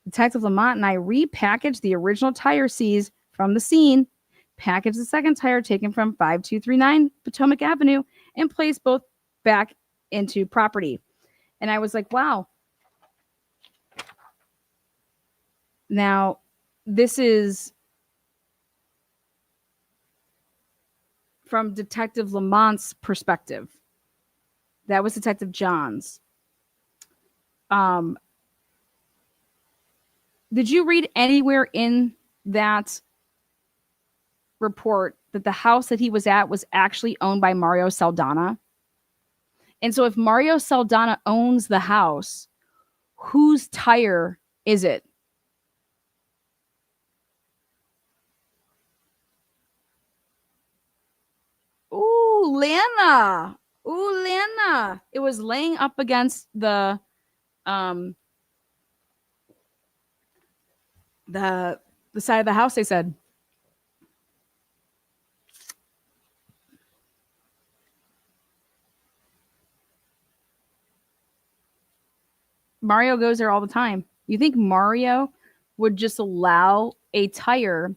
Speaker 1: Detective Lamont and I repackaged the original tire seized from the scene, packaged the second tire taken from 5239 Potomac Avenue, and placed both back into property. And I was like, wow. Now, this is from Detective Lamont's perspective. That was Detective John's. Did you read anywhere in that report that the house that he was at was actually owned by Mario Saldana? And so if Mario Saldana owns the house, whose tire is it? Ooh, Lana. Ooh, Lana. It was laying up against the side of the house, they said. Mario goes there all the time. You think Mario would just allow a tire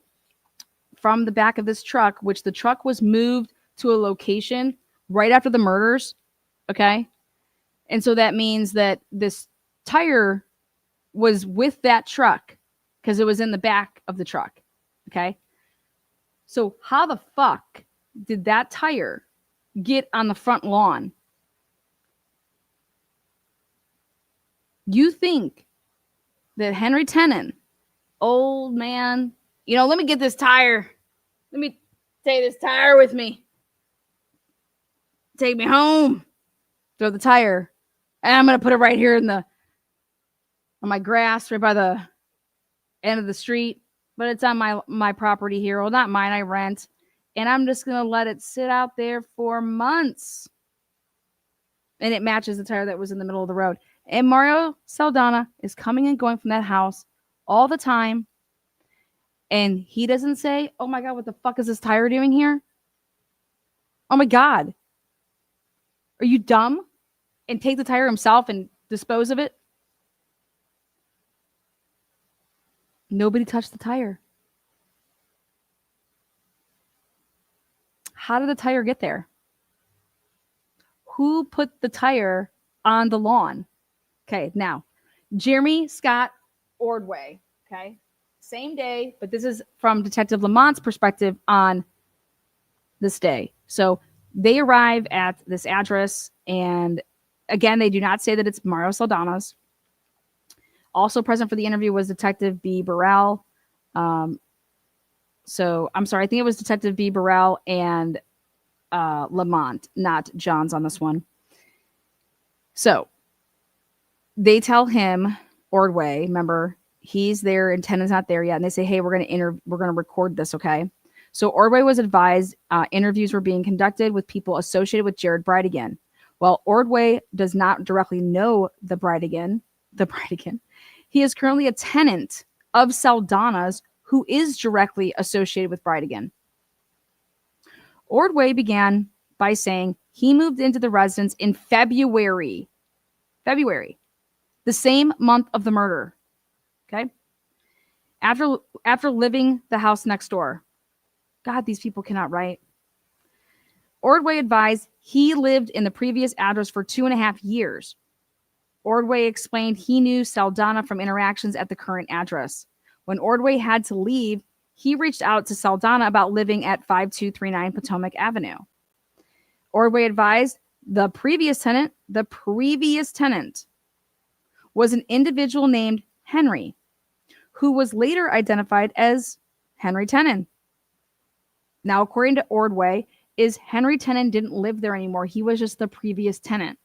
Speaker 1: from the back of this truck, which the truck was moved to a location right after the murders, okay? And so that means that this tire was with that truck because it was in the back of the truck, okay? So how the fuck did that tire get on the front lawn? You think that Henry Tenen, old man, let me get this tire. Let me take this tire with me. Take me home. Throw the tire. And I'm going to put it right here on my grass, right by the end of the street. But it's on my property here. Well, not mine. I rent. And I'm just going to let it sit out there for months. And it matches the tire that was in the middle of the road. And Mario Saldana is coming and going from that house all the time. And he doesn't say, oh my God, what the fuck is this tire doing here? Oh my God. Are you dumb? And take the tire himself and dispose of it? Nobody touched the tire. How did the tire get there? Who put the tire on the lawn? Okay, now, Jeremy Scott Ordway, okay? Same day, but this is from Detective Lamont's perspective on this day. So they arrive at this address, and again, they do not say that it's Mario Saldana's. Also present for the interview was Detective B. Burrell. So I'm sorry, I think it was Detective B. Burrell and Lamont, not Johns on this one. So they tell him, Ordway, remember, he's there and Tenen's not there yet. And they say, hey, we're going to record this, okay? So Ordway was advised interviews were being conducted with people associated with Jared Bridegan. While Ordway does not directly know the Bridegan, he is currently a tenant of Saldana's who is directly associated with Bridegan. Ordway began by saying he moved into the residence in February, the same month of the murder. Okay. After living the house next door. God, these people cannot write. Ordway advised he lived in the previous address for 2.5 years. Ordway explained he knew Saldana from interactions at the current address. When Ordway had to leave, he reached out to Saldana about living at 5239 Potomac Avenue. Ordway advised the previous tenant was an individual named Henry, who was later identified as Henry Tenen. Now, according to Ordway, Henry Tenen didn't live there anymore. He was just the previous tenant.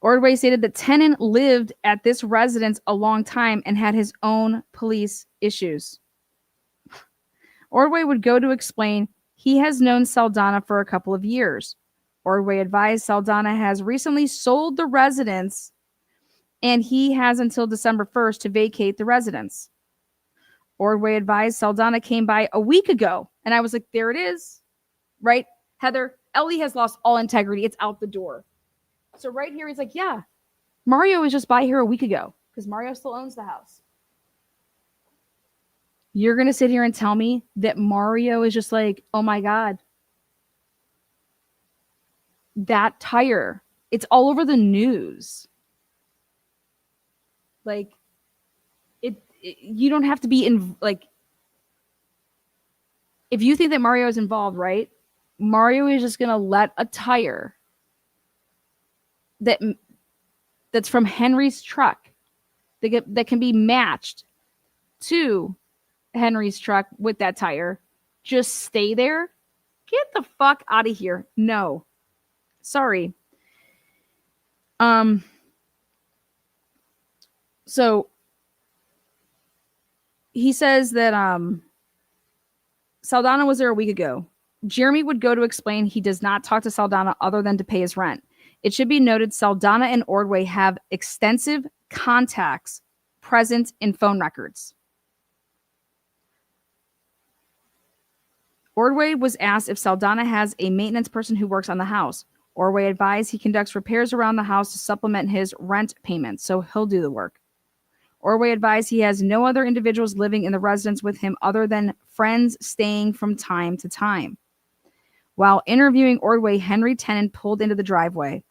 Speaker 1: Ordway stated that Tenen lived at this residence a long time and had his own police issues. Ordway would go to explain he has known Saldana for a couple of years. Ordway advised Saldana has recently sold the residence and he has until December 1st to vacate the residence. Ordway advised Saldana came by a week ago. And I was like, there it is. Right? Heather, Ellie has lost all integrity. It's out the door. So right here, he's like, yeah, Mario was just by here a week ago because Mario still owns the house. You're going to sit here and tell me that Mario is just like, oh my God, that tire, it's all over the news. Like, you don't have to be in, like, if you think that Mario is involved, right? Mario is just going to let a tire that's from Henry's truck that can be matched to Henry's truck with that tire just stay there. Get the fuck out of here. No. Sorry. So he says that Saldana was there a week ago. Jeremy would go to explain he does not talk to Saldana other than to pay his rent. It should be noted Saldana and Ordway have extensive contacts present in phone records. Ordway was asked if Saldana has a maintenance person who works on the house. Ordway advised he conducts repairs around the house to supplement his rent payments, so he'll do the work. Ordway advised he has no other individuals living in the residence with him other than friends staying from time to time. While interviewing Ordway, Henry Tenen pulled into the driveway.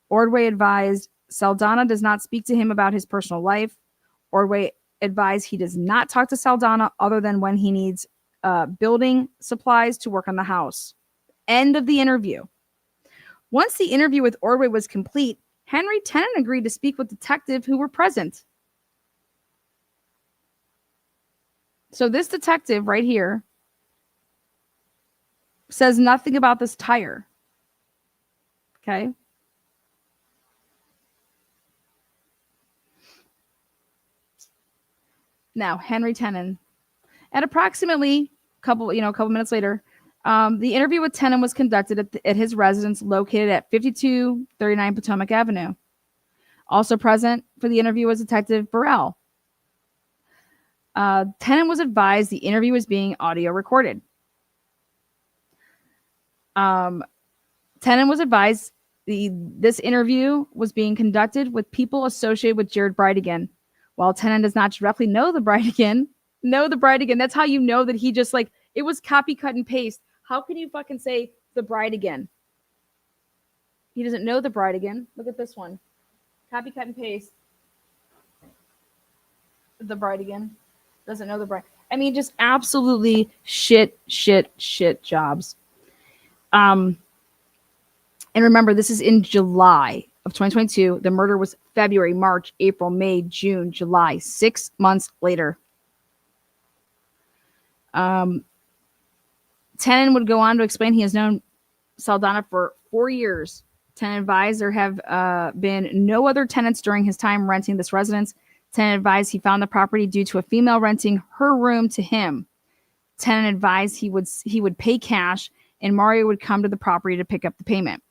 Speaker 1: Ordway advised Saldana does not speak to him about his personal life. Ordway advised he does not talk to Saldana other than when he needs building supplies to work on the house. End of the interview. Once the interview with Ordway was complete, Henry Tennant agreed to speak with detectives who were present. So this detective right here says nothing about this tire. Okay. Now, Henry Tennant. At approximately a couple minutes later, the interview with Tennant was conducted at his residence located at 5239 Potomac Avenue. Also present for the interview was Detective Burrell. Tennant was advised the interview was being audio recorded. Tennant was advised this interview was being conducted with people associated with Jared Bridegan. While Tennant does not directly know the Bridegan, that's how you know that he just like, it was copy, cut, and paste. How can you fucking say the Bridegan? He doesn't know the Bridegan. Look at this one. Copy, cut, and paste. The Bridegan. Doesn't know the Bride. I mean, just absolutely shit jobs. And remember, this is in July of 2022. The murder was February, March, April, May, June, July. 6 months later. Tennant would go on to explain he has known Saldana for 4 years. Tennant advised there have been no other tenants during his time renting this residence. Tennant advised he found the property due to a female renting her room to him. Tennant advised he would pay cash and Mario would come to the property to pick up the payment.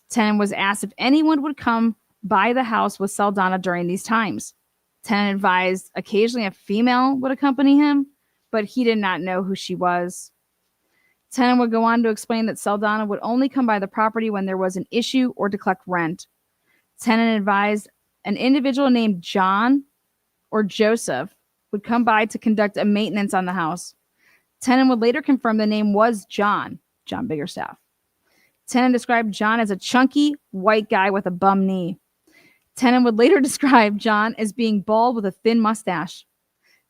Speaker 1: Tennant was asked if anyone would come by the house with Saldana during these times. Tennant advised occasionally a female would accompany him, but he did not know who she was. Tennant would go on to explain that Saldana would only come by the property when there was an issue or to collect rent. Tennant advised an individual named John or Joseph would come by to conduct a maintenance on the house. Tennant would later confirm the name was John Biggerstaff. Tennant described John as a chunky white guy with a bum knee. Tennant would later describe John as being bald with a thin mustache.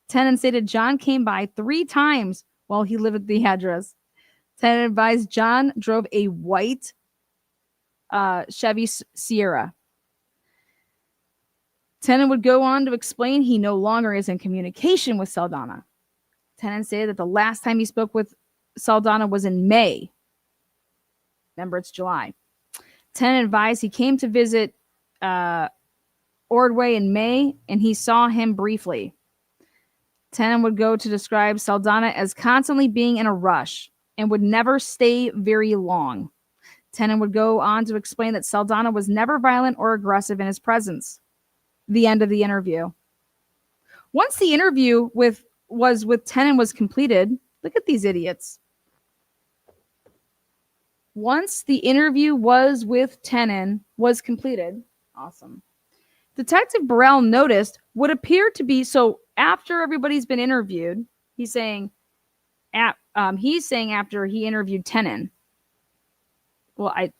Speaker 1: Tennant stated John came by 3 times while he lived at the address. Tennant advised John drove a white Chevy Sierra. Tennant would go on to explain he no longer is in communication with Saldana. Tennant stated that the last time he spoke with Saldana was in May. Remember, it's July. Tennant advised he came to visit Ordway in May, and he saw him briefly. Tennant would go to describe Saldana as constantly being in a rush and would never stay very long. Tennant would go on to explain that Saldana was never violent or aggressive in his presence. The end of the interview. Once the interview with Tennant was completed, look at these idiots. Once the interview with Tennant was completed, awesome. Detective Burrell noticed what appeared to be, so after everybody's been interviewed, he's saying after he interviewed Tennant. What?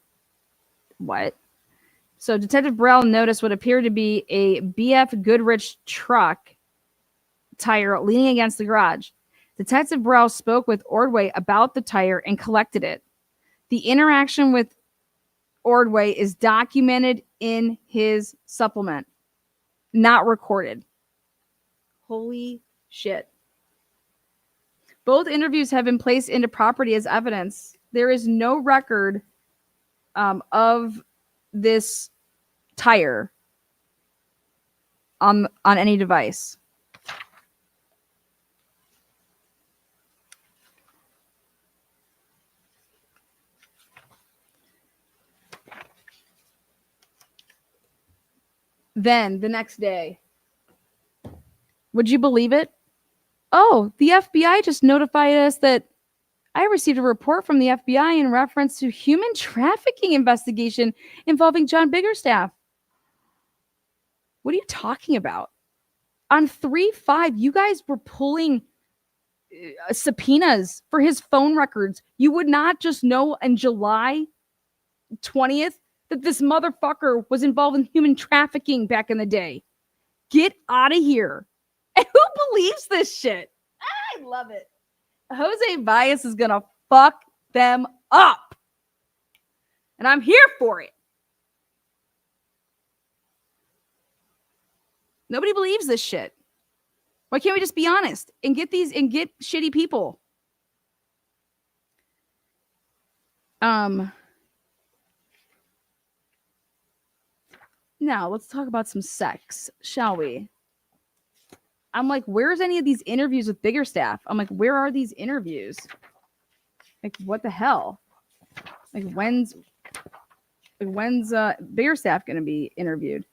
Speaker 1: So Detective Burrell noticed what appeared to be a BF Goodrich truck tire leaning against the garage. Detective Burrell spoke with Ordway about the tire and collected it. The interaction with Ordway is documented in his supplement, not recorded. Holy shit. Both interviews have been placed into property as evidence. There is no record of this tire on any device. Then the next day, would you believe it? Oh, the FBI just notified us that I received a report from the FBI in reference to human trafficking investigation involving John Biggerstaff. What are you talking about? On 3/5, you guys were pulling subpoenas for his phone records. You would not just know on July 20th that this motherfucker was involved in human trafficking back in the day. Get out of here. And who believes this shit? I love it. Jose Baez is going to fuck them up. And I'm here for it. Nobody believes this shit. Why can't we just be honest and get shitty people? Now let's talk about some sex, shall we? I'm like, where's any of these interviews with Biggerstaff? I'm like, where are these interviews? Like, what the hell? Like, when's Biggerstaff gonna be interviewed?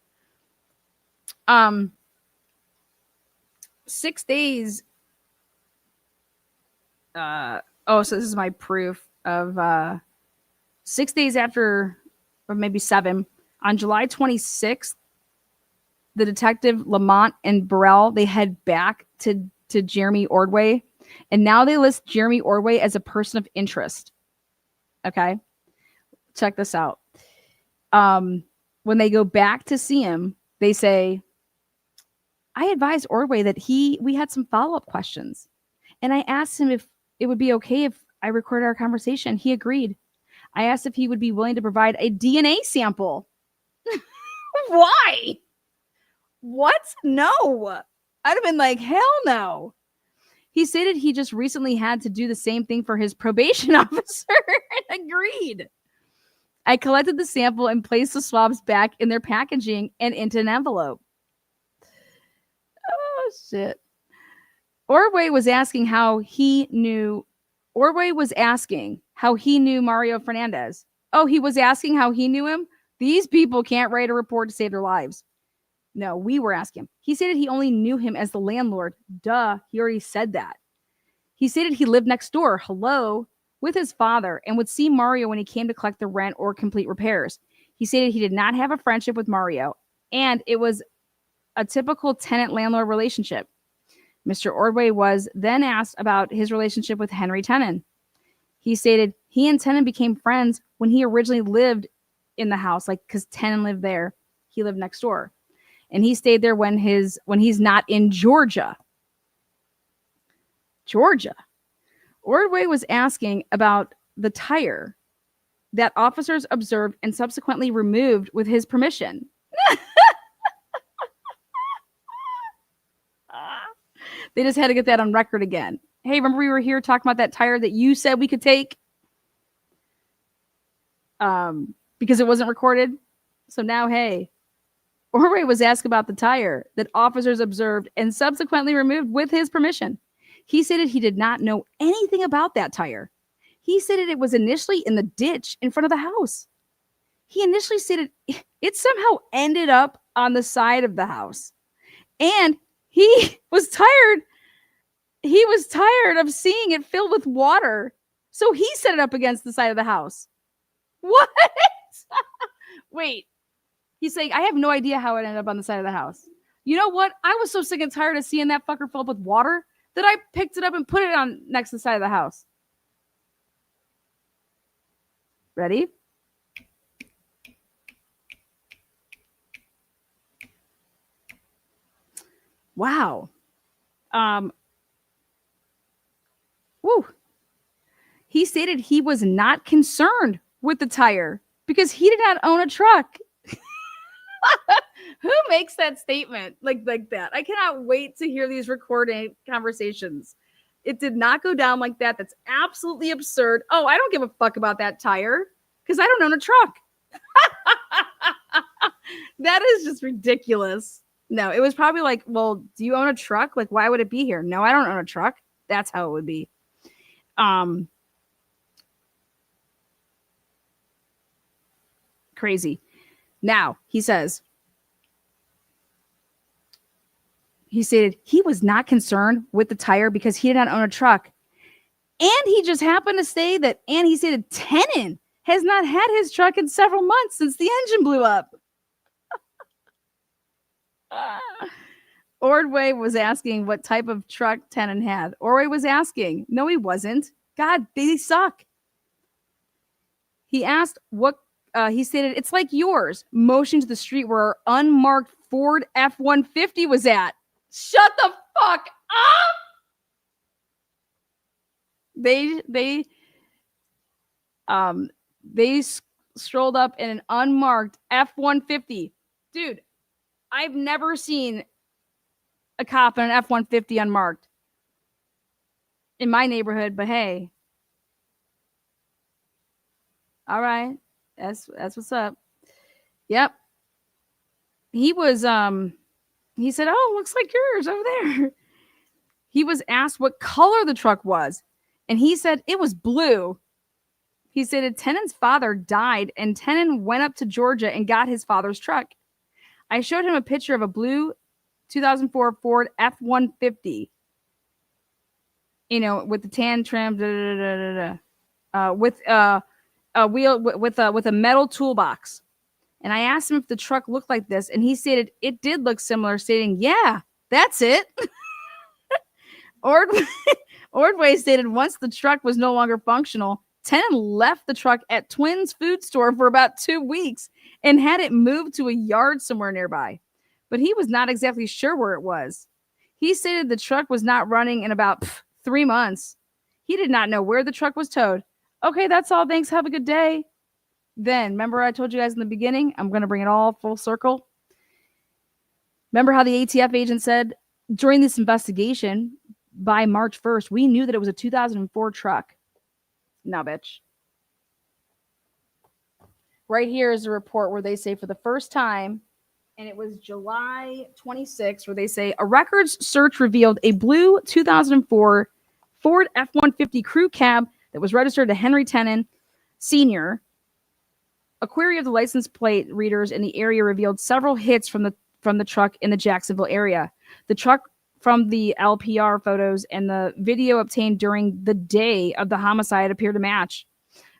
Speaker 1: 6 days. So this is my proof of 6 days after, or maybe 7, on July 26th, the detective Lamont and Burrell, they head back to Jeremy Ordway, and now they list Jeremy Ordway as a person of interest. Okay, check this out. When they go back to see him, they say, I advised Ordway that we had some follow-up questions, and I asked him if it would be okay if I recorded our conversation. He agreed. I asked if he would be willing to provide a DNA sample. Why? What? No. I'd have been like, hell no. He stated he just recently had to do the same thing for his probation officer and agreed. I collected the sample and placed the swabs back in their packaging and into an envelope. Oh, shit. Ordway was asking how he knew Mario Fernandez. Oh, he was asking how he knew him? These people can't write a report to save their lives. No, we were asking him. He stated he only knew him as the landlord. Duh, he already said that. He stated he lived next door, with his father, and would see Mario when he came to collect the rent or complete repairs. He stated he did not have a friendship with Mario, and it was a typical tenant-landlord relationship. Mr. Ordway was then asked about his relationship with Henry Tenen. He stated he and Tenen became friends when he originally lived in the house, like because Tenen lived there. He lived next door. And he stayed there when he's not in Georgia. Ordway was asking about the tire that officers observed and subsequently removed with his permission. They just had to get that on record again. Hey, remember we were here talking about that tire that you said we could take? Because it wasn't recorded. So now, hey, Ordway was asked about the tire that officers observed and subsequently removed with his permission. He stated he did not know anything about that tire. He stated it was initially in the ditch in front of the house. He initially stated it somehow ended up on the side of the house. And he was tired. He was tired of seeing it filled with water. So he set it up against the side of the house. What? Wait. He's saying, I have no idea how it ended up on the side of the house. You know what? I was so sick and tired of seeing that fucker filled up with water that I picked it up and put it on next to the side of the house. Ready? Wow. He stated he was not concerned with the tire because he did not own a truck. Who makes that statement like that? I cannot wait to hear these recorded conversations. It did not go down like that. That's absolutely absurd. Oh, I don't give a fuck about that tire because I don't own a truck. That is just ridiculous. No, it was probably like, well, do you own a truck? Like, why would it be here? No, I don't own a truck. That's how it would be. Crazy. Now, he stated he was not concerned with the tire because he did not own a truck. And he just happened to say that, and he stated Tenen has not had his truck in several months since the engine blew up. Ordway was asking what type of truck Tenen had. Ordway was asking. No, he wasn't. God, they suck. He asked what, he stated, it's like yours, motioning to the street where our unmarked Ford F-150 was at. Shut the fuck up! They strolled up in an unmarked F-150. Dude, I've never seen a cop in an F-150 unmarked in my neighborhood, but hey. All right. That's what's up. Yep. He was he said, "Oh, looks like yours over there." He was asked what color the truck was, and he said it was blue. He said Tennant's father died, and Tennant went up to Georgia and got his father's truck. I showed him a picture of a blue 2004 Ford F-150, with the tan trim, with a wheel with a metal toolbox. And I asked him if the truck looked like this, and he stated it did look similar, stating, "Yeah, that's it." Ordway stated once the truck was no longer functional, Tennant left the truck at Twins Food Store for about 2 weeks and had it moved to a yard somewhere nearby. But he was not exactly sure where it was. He stated the truck was not running in about 3 months. He did not know where the truck was towed. Okay, that's all. Thanks. Have a good day. Then, remember I told you guys in the beginning, I'm going to bring it all full circle. Remember how the ATF agent said during this investigation, by March 1st, we knew that it was a 2004 truck. Now, bitch. Right here is a report where they say for the first time, and it was July 26th, where they say a records search revealed a blue 2004 Ford F-150 crew cab that was registered to Henry Tennant Sr. A query of the license plate readers in the area revealed several hits from the truck in the Jacksonville area. The truck from the LPR photos and the video obtained during the day of the homicide appear to match.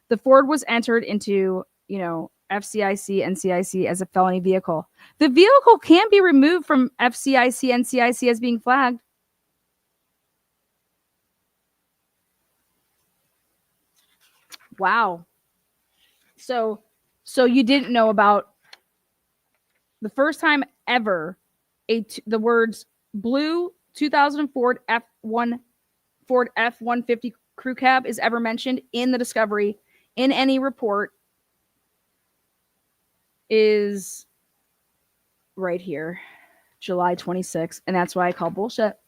Speaker 1: The Ford was entered into, FCIC, NCIC as a felony vehicle. The vehicle can be removed from FCIC, NCIC as being flagged. Wow. So you didn't know about the first time ever the words blue 2004 Ford F-150 crew cab is ever mentioned in the discovery in any report is right here, July 26th, and that's why I call bullshit.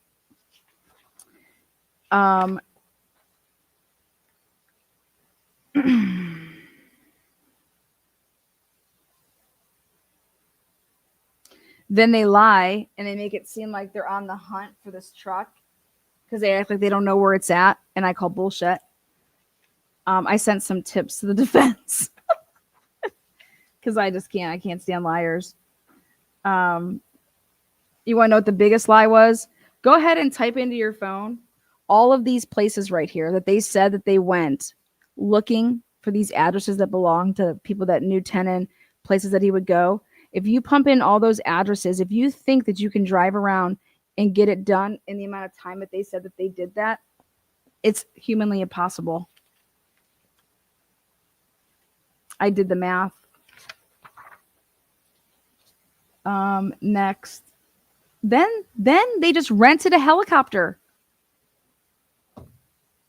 Speaker 1: Then they lie and they make it seem like they're on the hunt for this truck because they act like they don't know where it's at, and I call bullshit. I sent some tips to the defense because I can't stand liars. You want to know what the biggest lie was? Go ahead and type into your phone all of these places right here that they said that they went looking for these addresses that belong to people that knew Tennant, places that he would go. If you pump in all those addresses, if you think that you can drive around and get it done in the amount of time that they said that they did that, it's humanly impossible. I did the math. Next. Then they just rented a helicopter.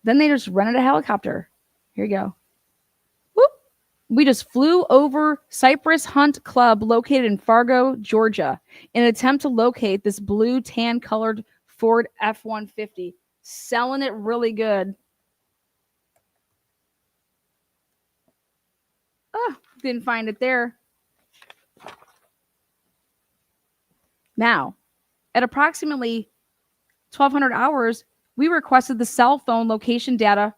Speaker 1: Here you go. Whoop. We just flew over Cypress Hunt Club located in Fargo, Georgia, in an attempt to locate this blue tan colored Ford F-150. Selling it really good. Oh, didn't find it there. Now, at approximately 1200 hours, we requested the cell phone location data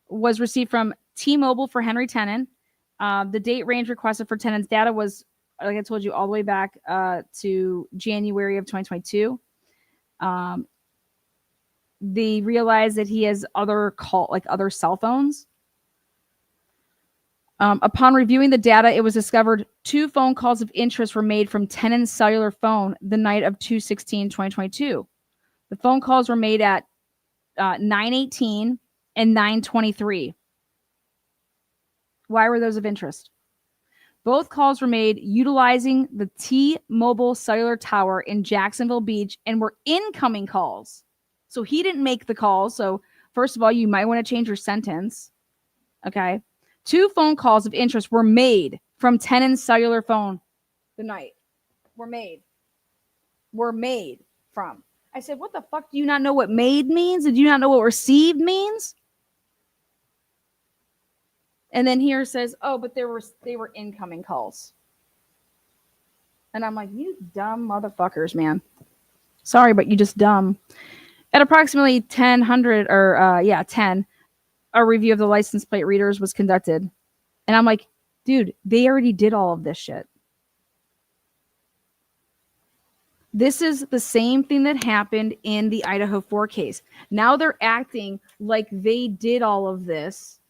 Speaker 1: was received from T-Mobile for Henry Tennant. The date range requested for Tennant's data was, like I told you, all the way back to January of 2022. They realized that he has other cell phones. Upon reviewing the data, it was discovered 2 phone calls of interest were made from Tennant's cellular phone the night of 2/16/2022. The phone calls were made at 9:18 and 9:23. Why were those of interest? Both calls were made utilizing the T-Mobile cellular tower in Jacksonville Beach and were incoming calls. So he didn't make the calls. So first of all, you might want to change your sentence. Okay. 2 phone calls of interest were made from Tennant's cellular phone the night. Were made from. I said, what the fuck? Do you not know what made means? Did you not know what received means? And then here says, oh, but they were incoming calls. And I'm like, you dumb motherfuckers, man. Sorry, but you just dumb. At approximately 10, a review of the license plate readers was conducted. And I'm like, dude, they already did all of this shit. This is the same thing that happened in the Idaho4 case. Now they're acting like they did all of this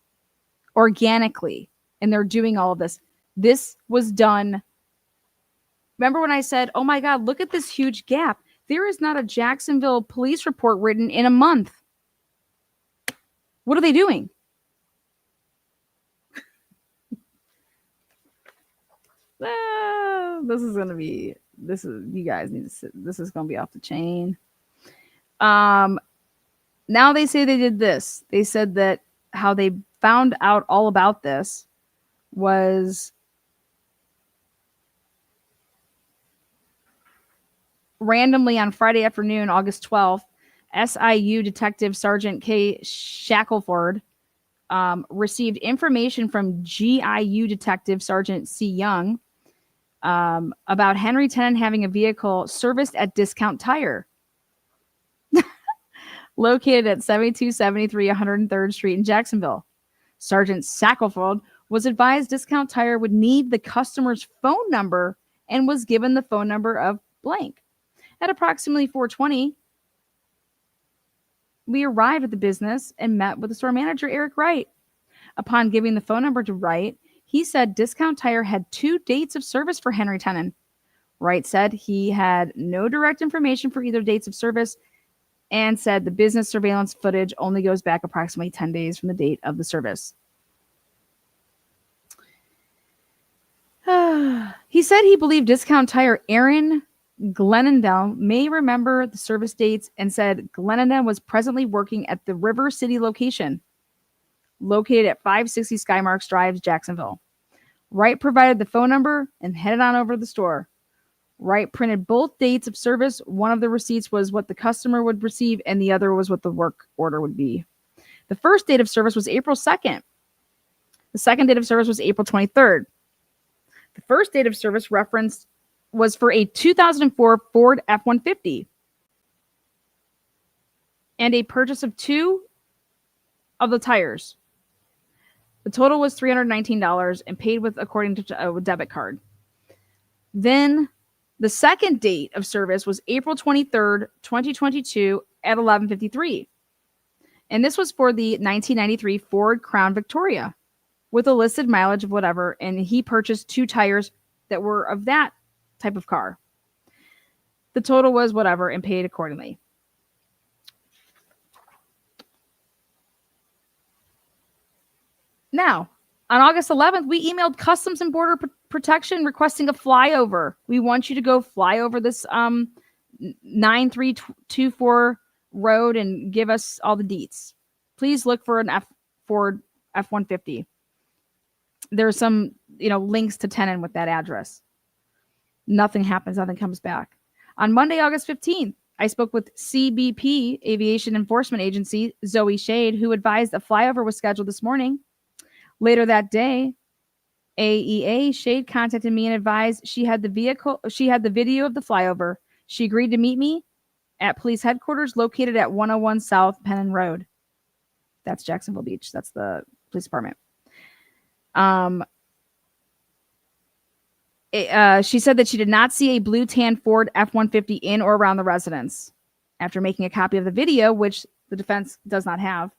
Speaker 1: organically, and they're doing all of this. This was done. Remember when I said, oh my God, look at this huge gap. There is not a Jacksonville police report written in a month. What are they doing? You guys need to sit. This is going to be off the chain. Now they say they did this. They said that how they found out all about this was randomly on Friday afternoon, August 12th, SIU Detective Sergeant K. Shackelford received information from GIU Detective Sergeant C. Young about Henry Tennant having a vehicle serviced at Discount Tire, located at 7273 103rd Street in Jacksonville. Sergeant Shackelford was advised Discount Tire would need the customer's phone number and was given the phone number of blank. At approximately 4:20, we arrived at the business and met with the store manager, Eric Wright. Upon giving the phone number to Wright, he said Discount Tire had 2 dates of service for Henry Tennant. Wright said he had no direct information for either dates of service and said the business surveillance footage only goes back approximately 10 days from the date of the service. He said he believed Discount Tire Aaron Glennendale may remember the service dates and said Glennendale was presently working at the River City location, located at 560 Skymarks Drive, Jacksonville. Wright provided the phone number and headed on over to the store. Wright printed both dates of service. One of the receipts was what the customer would receive, and the other was what the work order would be. The first date of service was April 2nd. The second date of service was April 23rd. The first date of service referenced was for a 2004 Ford F-150 and a purchase of 2 of the tires. The total was $319 and paid with according to a debit card. Then the second date of service was April 23rd, 2022 at 11:53. And this was for the 1993 Ford Crown Victoria with a listed mileage of whatever. And he purchased 2 tires that were of that type of car. The total was whatever and paid accordingly. Now, on August 11th, we emailed Customs and Border Protection requesting a flyover. We want you to go fly over this 9324 road and give us all the deets. Please look for an Ford F-150. There's some, links to Tennant with that address. Nothing happens. Nothing comes back. On Monday, August 15th, I spoke with CBP, Aviation Enforcement Agency, Zoe Shade, who advised a flyover was scheduled this morning. Later that day, AEA Shade contacted me and advised she had the video of the flyover. She agreed to meet me at police headquarters located at 101 South Penn Road. That's Jacksonville Beach. That's the police department. She said that she did not see a blue tan Ford F-150 in or around the residence. After making a copy of the video, which the defense does not have.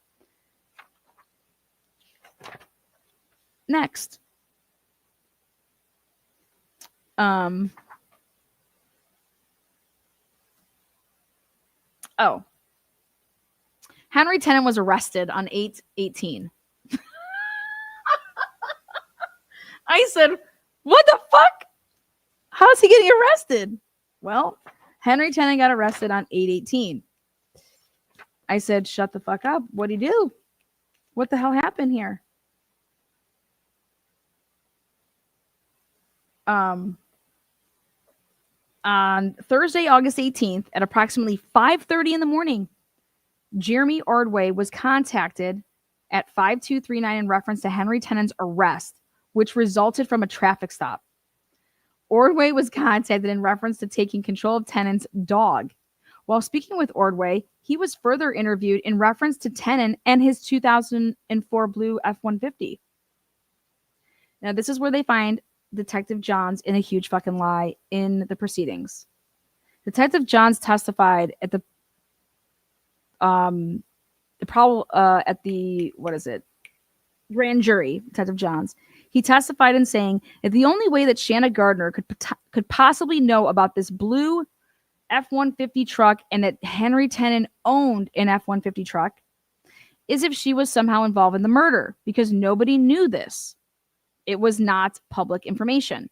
Speaker 1: Next. Henry Tennant was arrested on 8/18. I said, what the fuck? How's he getting arrested? Well, Henry Tennant got arrested on 8/18. I said, shut the fuck up. What'd he do? What the hell happened here? On Thursday, August 18th, at approximately 5:30 in the morning, Jeremy Ordway was contacted at 5239 in reference to Henry Tennant's arrest, which resulted from a traffic stop. Ordway was contacted in reference to taking control of Tennant's dog. While speaking with Ordway, he was further interviewed in reference to Tennant and his 2004 blue F-150. Now, this is where they find Detective Johns in a huge fucking lie in the proceedings. Detective Johns testified at the grand jury. Detective Johns. He testified in saying that the only way that Shanna Gardner could possibly know about this blue F-150 truck and that Henry Tennant owned an F-150 truck is if she was somehow involved in the murder, because nobody knew this. It was not public information.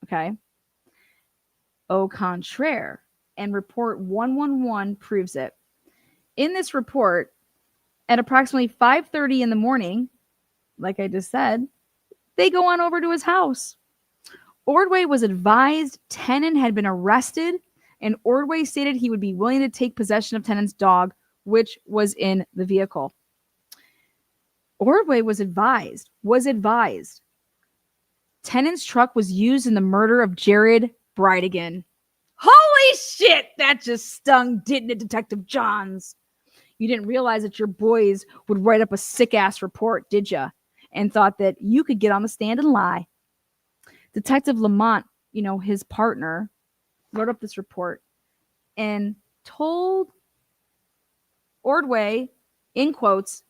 Speaker 1: Okay? Au contraire, and report 111 proves it. In this report, at approximately 5:30 in the morning, like I just said, they go on over to his house. Ordway was advised Tennant had been arrested, and Ordway stated he would be willing to take possession of Tennant's dog, which was in the vehicle. Ordway was advised. Tennant's truck was used in the murder of Jared Bridegan. Holy shit! That just stung, didn't it, Detective Johns? You didn't realize that your boys would write up a sick-ass report, did you? And thought that you could get on the stand and lie. Detective Lamont, his partner, wrote up this report and told Ordway, in quotes,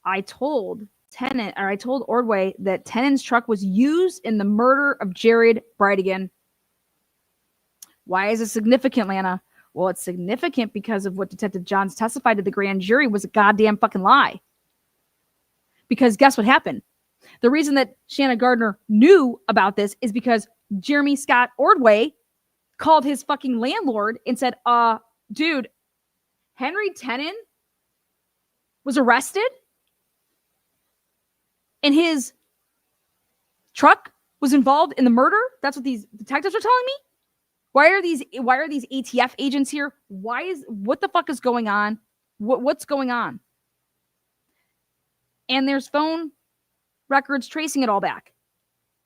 Speaker 1: I told Ordway that Tennant's truck was used in the murder of Jared Bridegan. Why is it significant, Lana? Well, it's significant because of what Detective Johns testified to the grand jury was a goddamn fucking lie. Because guess what happened? The reason that Shanna Gardner knew about this is because Jeremy Scott Ordway called his fucking landlord and said, dude, Henry Tennant was arrested and his truck was involved in the murder. That's what these detectives are telling me. Why are these ATF agents here? What the fuck is going on? What's going on? And there's phone records tracing it all back.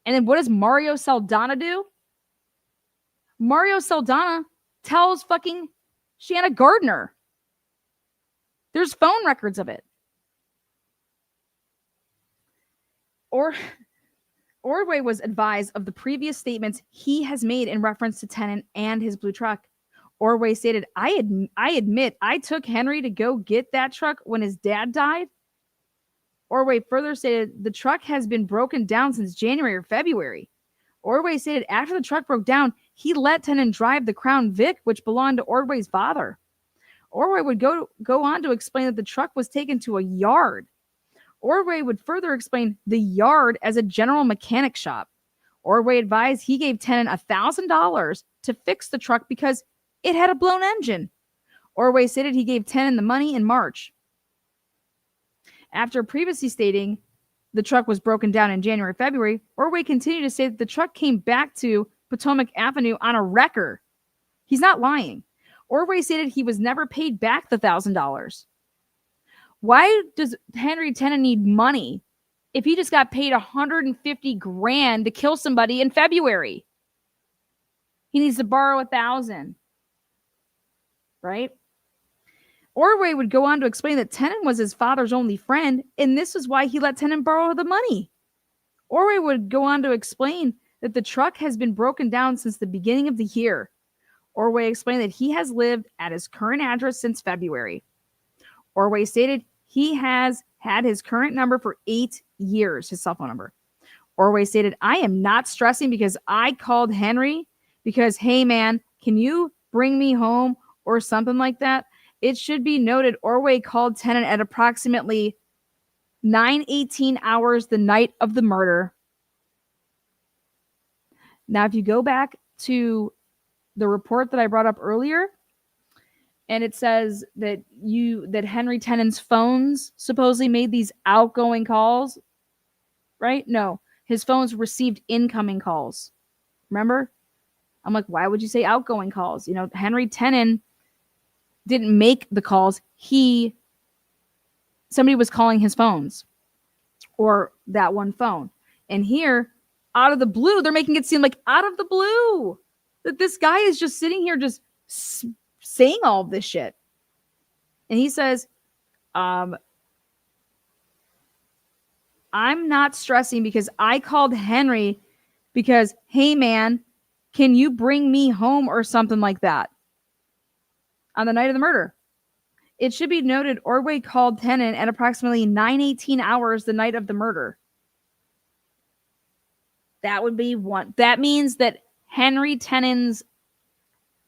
Speaker 1: And then what does Mario Saldana do? Mario Saldana tells fucking Shanna Gardner. There's phone records of it. Ordway was advised of the previous statements he has made in reference to Tennant and his blue truck. Ordway stated, I admit I took Henry to go get that truck when his dad died. Ordway further stated the truck has been broken down since January or February. Ordway stated after the truck broke down, he let Tennant drive the Crown Vic, which belonged to Ordway's father. Ordway would go on to explain that the truck was taken to a yard. Ordway would further explain the yard as a general mechanic shop. Ordway advised he gave Tennant $1,000 to fix the truck because it had a blown engine. Ordway stated he gave Tennant the money in March. After previously stating the truck was broken down in January, February, Ordway continued to say that the truck came back to Potomac Avenue on a wrecker. He's not lying. Ordway stated he was never paid back the $1,000. Why does Henry Tennant need money if he just got paid $150,000 to kill somebody in February? He needs to borrow $1,000, right? Ordway would go on to explain that Tennant was his father's only friend, and this is why he let Tennant borrow the money. Ordway would go on to explain that the truck has been broken down since the beginning of the year. Ordway explained that he has lived at his current address since February. Ordway stated he has had his current number for 8 years, his cell phone number. Ordway stated, I am not stressing because I called Henry because, hey man, can you bring me home or something like that? It should be noted Ordway called Tennant at approximately 9:18 hours the night of the murder. Now, if you go back to the report that I brought up earlier, and it says that Henry Tennant's phones supposedly made these outgoing calls, right? No, his phones received incoming calls. Remember? I'm like, why would you say outgoing calls? Henry Tenon didn't make the calls. Somebody was calling his phones or that one phone. And here, out of the blue, they're making it seem like out of the blue that this guy is just sitting here just saying all of this shit. And he says, I'm not stressing because I called Henry because, hey, man, can you bring me home or something like that on the night of the murder? It should be noted Ordway called Tenon at approximately 9:18 hours the night of the murder. That would be one. That means that Henry Tenon's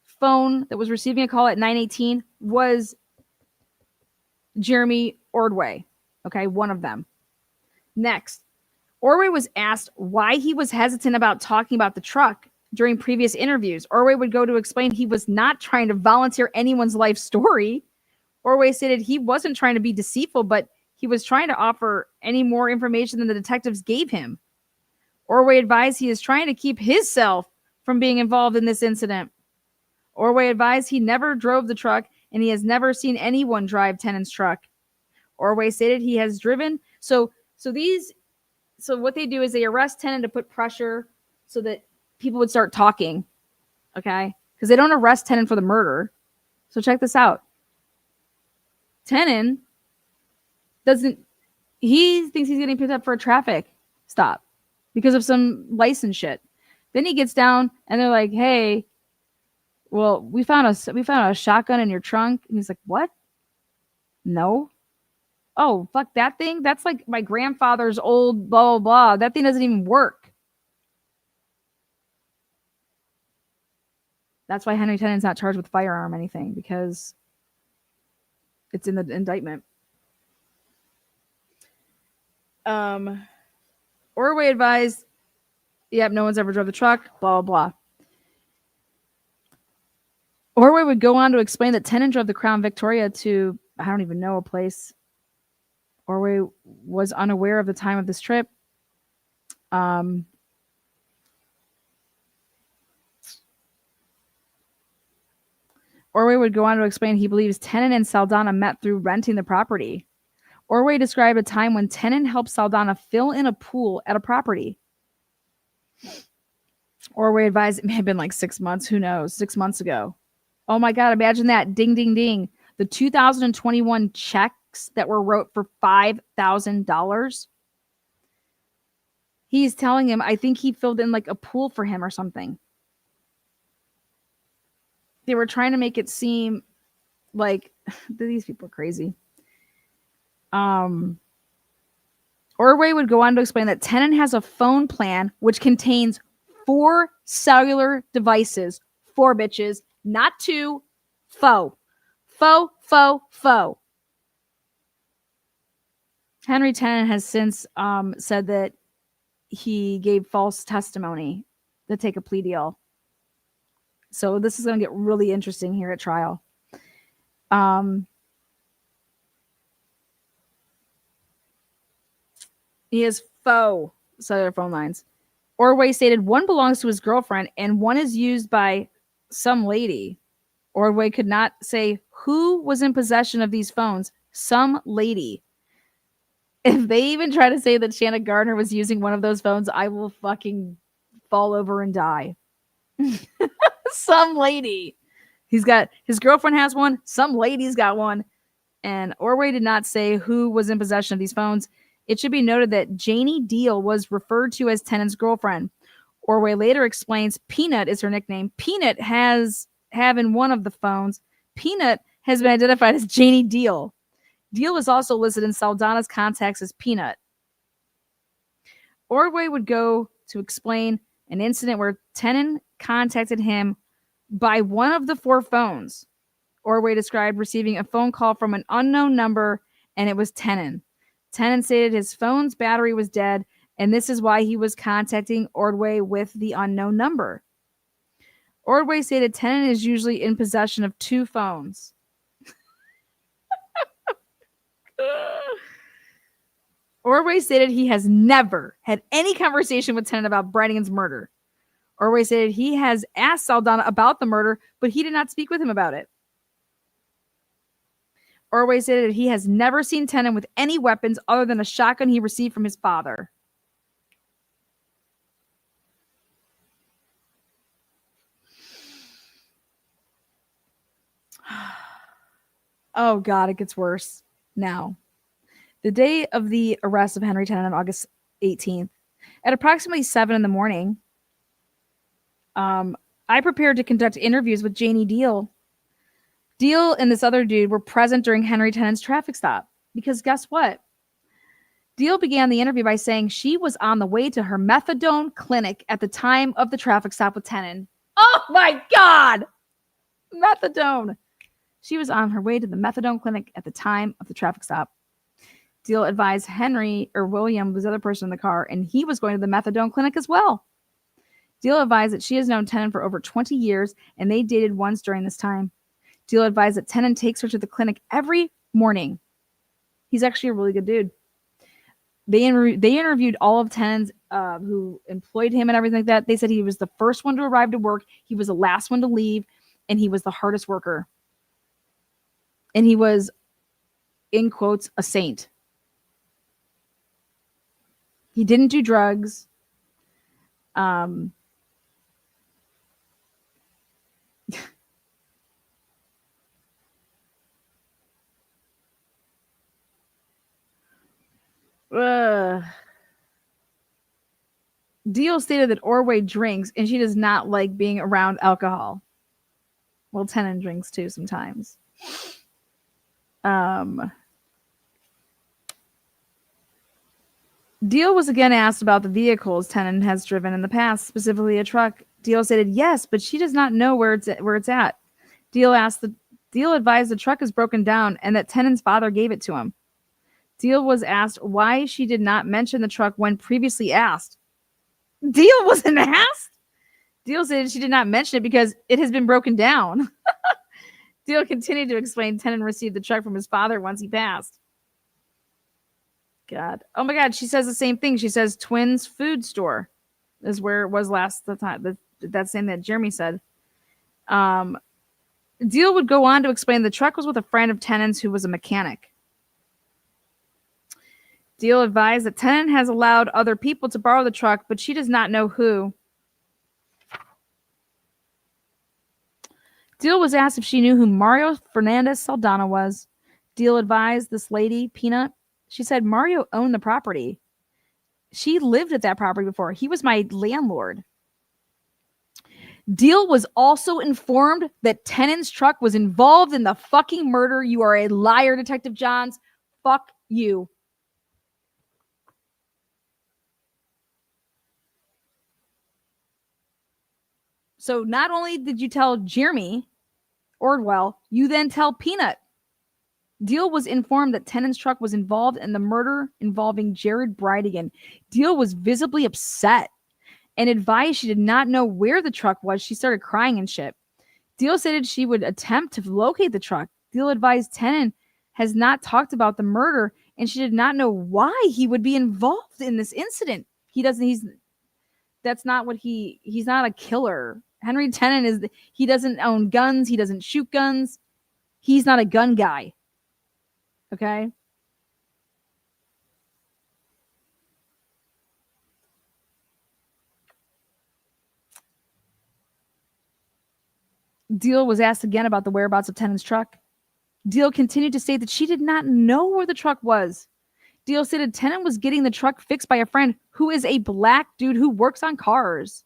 Speaker 1: phone that was receiving a call at 9:18 was Jeremy Ordway. Okay, one of them. Next, Ordway was asked why he was hesitant about talking about the truck during previous interviews. Ordway would go to explain he was not trying to volunteer anyone's life story. Ordway stated he wasn't trying to be deceitful, but he was trying to offer any more information than the detectives gave him. Ordway advised he is trying to keep himself from being involved in this incident. Ordway advised he never drove the truck and he has never seen anyone drive Tenon's truck. Ordway stated he has driven. So what they do is they arrest Tenon to put pressure so that people would start talking. Okay? Because they don't arrest Tenon for the murder. So check this out. Tenon he thinks he's getting picked up for a traffic stop because of some license shit. Then he gets down and they're like, hey, well, we found a shotgun in your trunk. And he's like, what? No. Oh, fuck that thing. That's like my grandfather's old blah, blah, blah. That thing doesn't even work. That's why Henry Tenon's not charged with firearm or anything, because it's in the indictment. Ordway advised, yep, no one's ever drove the truck, blah, blah, blah. Ordway would go on to explain that Tenon drove the Crown Victoria to, I don't even know, a place. Ordway was unaware of the time of this trip. Ordway would go on to explain he believes Tenon and Saldana met through renting the property. Ordway described a time when Tenon helped Saldana fill in a pool at a property. Ordway advised it may have been like 6 months. Who knows? 6 months ago. Oh my God, imagine that. Ding, ding, ding. The 2021 checks that were wrote for $5,000. He's telling him, I think he filled in like a pool for him or something. They were trying to make it seem like these people are crazy. Ordway would go on to explain that Tenon has a phone plan which contains 4 cellular devices. 4 bitches, not 2. Faux. Henry Tenon has since said that he gave false testimony to take a plea deal. So this is going to get really interesting here at trial. He has faux cellular phone lines. Ordway stated one belongs to his girlfriend and one is used by some lady. Ordway could not say who was in possession of these phones. Some lady. If they even try to say that Shanna Gardner was using one of those phones, I will fucking fall over and die. Some lady. He's got, his girlfriend has one. Some lady's got one. And Ordway did not say who was in possession of these phones. It should be noted that Janie Deal was referred to as Tenon's girlfriend. Ordway later explains Peanut is her nickname. Peanut having one of the phones. Peanut has been identified as Janie Deal. Deal is also listed in Saldana's contacts as Peanut. Ordway would go to explain an incident where Tenon contacted him by one of the 4 phones. Ordway described receiving a phone call from an unknown number, and it was Tenon. Tenon stated his phone's battery was dead, and this is why he was contacting Ordway with the unknown number. Ordway stated Tenon is usually in possession of 2 phones. Ordway stated he has never had any conversation with Tenon about Brannigan's murder. Orway stated he has asked Saldana about the murder, but he did not speak with him about it. Orway stated he has never seen Tenen with any weapons other than a shotgun he received from his father. Oh, God, it gets worse now. The day of the arrest of Henry Tenen on August 18th, at approximately 7 in the morning, I prepared to conduct interviews with Janie Deal. Deal and this other dude were present during Henry Tenen's traffic stop. Because guess what? Deal began the interview by saying she was on the way to her methadone clinic at the time of the traffic stop with Tenen. Oh my God! Methadone. She was on her way to the methadone clinic at the time of the traffic stop. Deal advised Henry, or William was the other person in the car, and he was going to the methadone clinic as well. Deal advised that she has known Tenen for over 20 years, and they dated once during this time. Deal advised that Tenen takes her to the clinic every morning. He's actually a really good dude. They interviewed all of Tenen's who employed him and everything like that. They said he was the first one to arrive to work, he was the last one to leave, and he was the hardest worker. And he was, in quotes, a saint. He didn't do drugs. Deal stated that Orway drinks and she does not like being around alcohol. Well, Tenen drinks too sometimes. Deal was again asked about the vehicles Tenen has driven in the past, specifically a truck. Deal stated yes, but she does not know where it's at. Deal advised the truck is broken down and that Tenen's father gave it to him. Deal was asked why she did not mention the truck when previously asked. Deal wasn't asked. Deal said she did not mention it because it has been broken down. Deal continued to explain Tenen received the truck from his father once he passed. God. Oh my God. She says the same thing. She says Twins Food Store is where it was last the time. That's same that Jeremy said. Deal would go on to explain the truck was with a friend of Tenen's who was a mechanic. Deal advised that Tenen has allowed other people to borrow the truck, but she does not know who. Deal was asked if she knew who Mario Fernandez Saldana was. Deal advised this lady, Peanut. She said Mario owned the property. She lived at that property before. He was my landlord. Deal was also informed that Tenen's truck was involved in the fucking murder. You are a liar, Detective Johns. Fuck you. So not only did you tell Jeremy Ordwell, you then tell Peanut. Deal was informed that Tenen's truck was involved in the murder involving Jared Bridegan. Deal was visibly upset and advised she did not know where the truck was. She started crying and shit. Deal stated she would attempt to locate the truck. Deal advised Tenen has not talked about the murder and she did not know why he would be involved in this incident. He's not a killer. Henry Tenen he doesn't own guns. He doesn't shoot guns. He's not a gun guy. Okay. Deal was asked again about the whereabouts of Tenen's truck. Deal continued to state that she did not know where the truck was. Deal stated Tenen was getting the truck fixed by a friend who is a black dude who works on cars.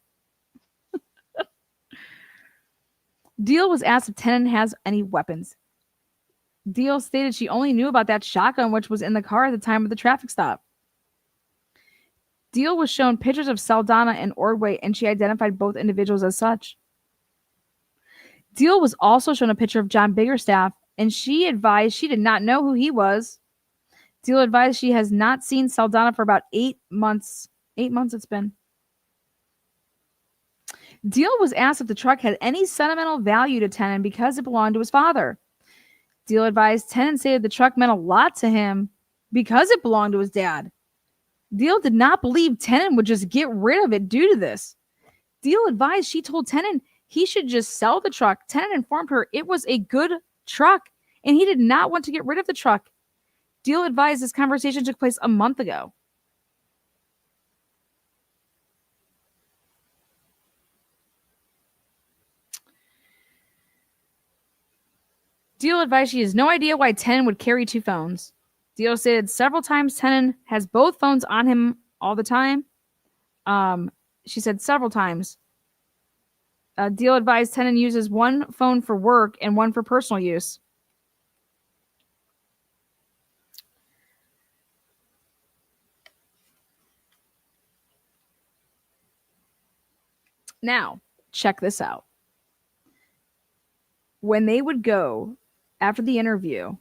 Speaker 1: Deal was asked if Tenen has any weapons. Deal stated she only knew about that shotgun which was in the car at the time of the traffic stop. Deal was shown pictures of Saldana and Ordway and she identified both individuals as such. Deal was also shown a picture of John Biggerstaff and she advised she did not know who he was. Deal advised she has not seen Saldana for about 8 months. 8 months it's been. Deal was asked if the truck had any sentimental value to Tenen because it belonged to his father. Deal advised Tenen stated the truck meant a lot to him because it belonged to his dad. Deal did not believe Tenen would just get rid of it due to this. Deal advised she told Tenen he should just sell the truck. Tenen informed her it was a good truck and he did not want to get rid of the truck. Deal advised this conversation took place a month ago. Deal advised she has no idea why Tenen would carry two phones. Deal said several times Tenen has both phones on him all the time. She said several times. Deal advised Tenen uses one phone for work and one for personal use. Now, check this out. When they would go after the interview,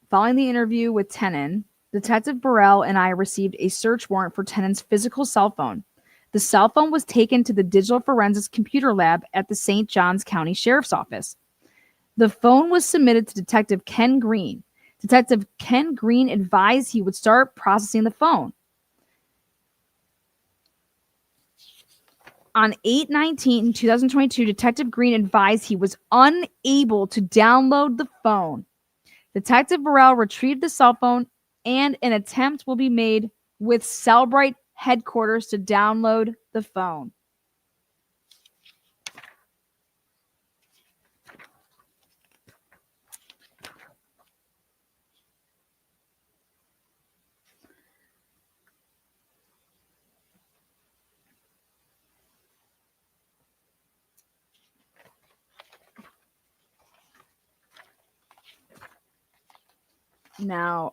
Speaker 1: following the interview with Tenen, Detective Burrell and I received a search warrant for Tenen's physical cell phone. The cell phone was taken to the digital forensics computer lab at the St. Johns County Sheriff's Office. The phone was submitted to Detective Ken Green. Detective Ken Green advised he would start processing the phone. On 8/19/2022, Detective Green advised he was unable to download the phone. Detective Burrell retrieved the cell phone and an attempt will be made with Cellbrite headquarters to download the phone. Now,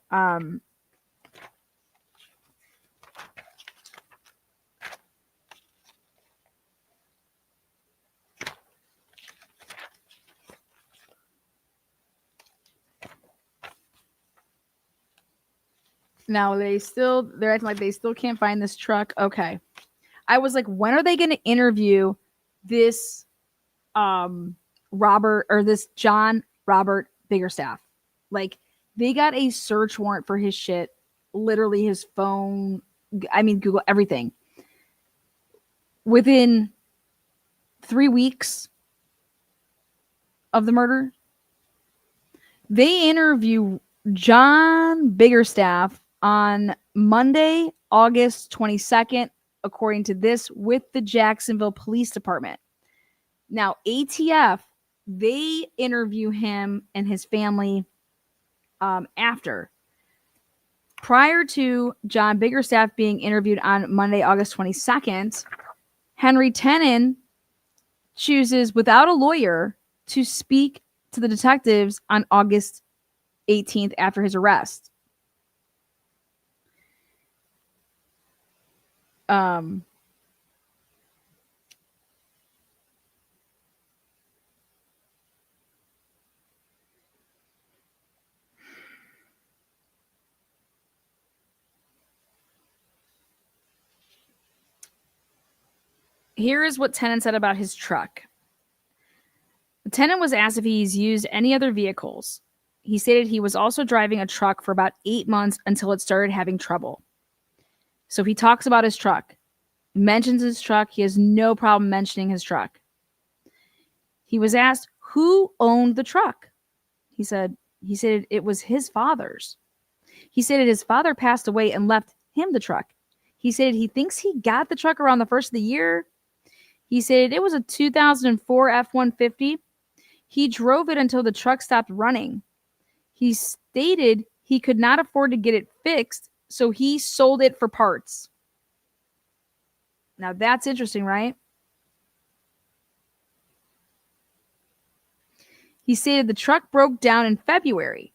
Speaker 1: they're acting like they still can't find this truck. Okay. I was like, when are they going to interview this this John Robert Biggerstaff? Like, they got a search warrant for his shit, literally his phone, Google, everything. Within 3 weeks of the murder, they interview John Biggerstaff on Monday, August 22nd, according to this, with the Jacksonville Police Department. Now, ATF, they interview him and his family after. Prior to John Biggerstaff being interviewed on Monday, August 22nd, Henry Tenen chooses, without a lawyer, to speak to the detectives on August 18th after his arrest. Here is what Tenen said about his truck. Tenen was asked if he's used any other vehicles. He stated he was also driving a truck for about 8 months until it started having trouble. So he talks about his truck, mentions his truck. He has no problem mentioning his truck. He was asked who owned the truck. He said it was his father's. He stated his father passed away and left him the truck. He said he thinks he got the truck around the first of the year. He said it was a 2004 F-150. He drove it until the truck stopped running. He stated he could not afford to get it fixed, so he sold it for parts. Now that's interesting, right? He stated the truck broke down in February.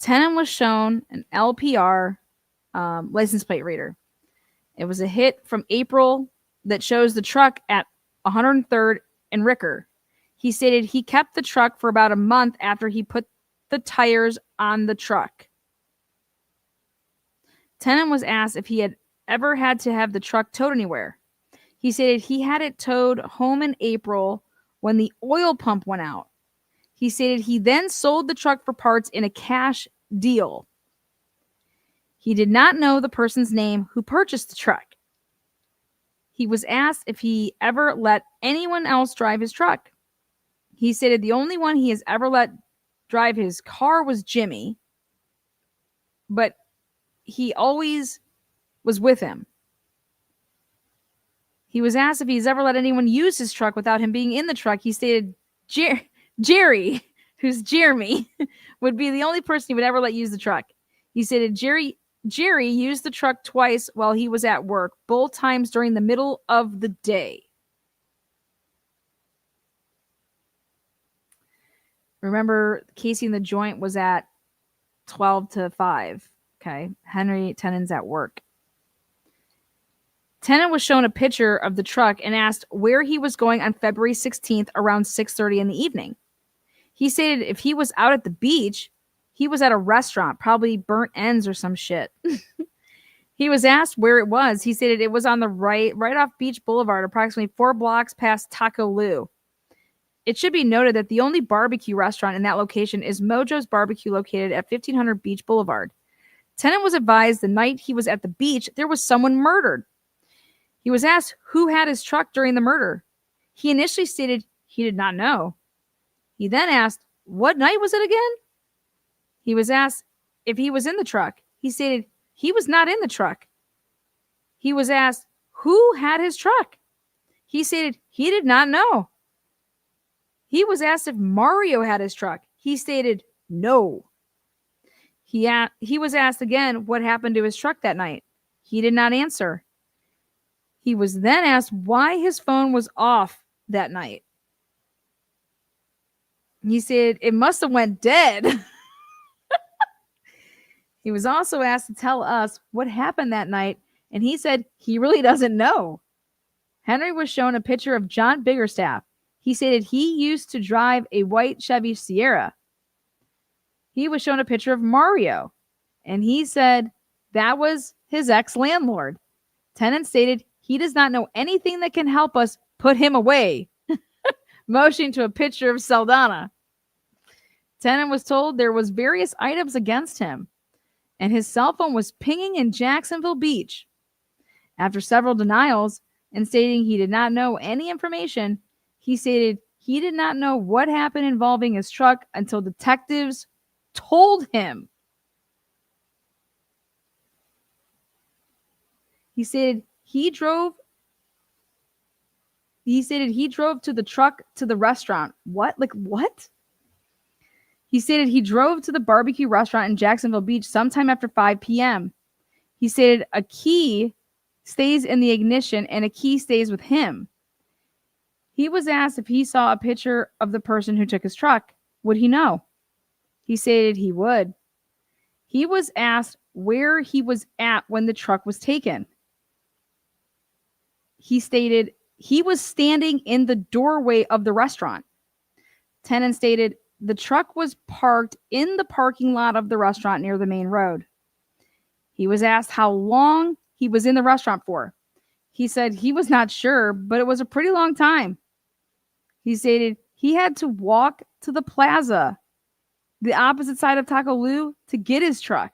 Speaker 1: Tenen was shown an LPR license plate reader. It was a hit from April that shows the truck at 103rd and Ricker. He stated he kept the truck for about a month after he put the tires on the truck. Tenen was asked if he had ever had to have the truck towed anywhere. He stated he had it towed home in April when the oil pump went out. He stated he then sold the truck for parts in a cash deal. He did not know the person's name who purchased the truck. He was asked if he ever let anyone else drive his truck. He stated the only one he has ever let drive his car was Jimmy, but he always was with him. He was asked if he's ever let anyone use his truck without him being in the truck. He stated Jerry, who's Jeremy, would be the only person he would ever let use the truck. He stated Jerry used the truck twice while he was at work, both times during the middle of the day. Remember, casing the joint was at 12 to 5. Okay. Henry Tennant's at work. Tennant was shown a picture of the truck and asked where he was going on February 16th around 6:30 in the evening. He stated if he was out at the beach, he was at a restaurant, probably Burnt Ends or some shit. He was asked where it was. He stated it was on the right off Beach Boulevard, approximately 4 blocks past Taco Lou. It should be noted that the only barbecue restaurant in that location is Mojo's Barbecue, located at 1500 Beach Boulevard. Tennant was advised the night he was at the beach, there was someone murdered. He was asked who had his truck during the murder. He initially stated he did not know. He then asked, what night was it again? He was asked if he was in the truck. He stated he was not in the truck. He was asked who had his truck. He stated he did not know. He was asked if Mario had his truck. He stated no. He was asked again what happened to his truck that night. He did not answer. He was then asked why his phone was off that night. He said it must have went dead. He was also asked to tell us what happened that night, and he said he really doesn't know. Henry was shown a picture of John Biggerstaff. He stated he used to drive a white Chevy Sierra. He was shown a picture of Mario, and he said that was his ex-landlord. Tennant stated he does not know anything that can help us put him away, motioning to a picture of Saldana. Tennant was told there was various items against him, and his cell phone was pinging in Jacksonville Beach. After several denials and stating he did not know any information, he stated he did not know what happened involving his truck until detectives told him. He stated he drove to the truck to the restaurant. What? Like what? He stated he drove to the barbecue restaurant in Jacksonville Beach sometime after 5 p.m. He stated a key stays in the ignition and a key stays with him. He was asked if he saw a picture of the person who took his truck. Would he know? He stated he would. He was asked where he was at when the truck was taken. He stated he was standing in the doorway of the restaurant. Tennant stated the truck was parked in the parking lot of the restaurant near the main road. He was asked how long he was in the restaurant for. He said he was not sure, but it was a pretty long time. He stated he had to walk to the plaza, the opposite side of Taco Lou, to get his truck.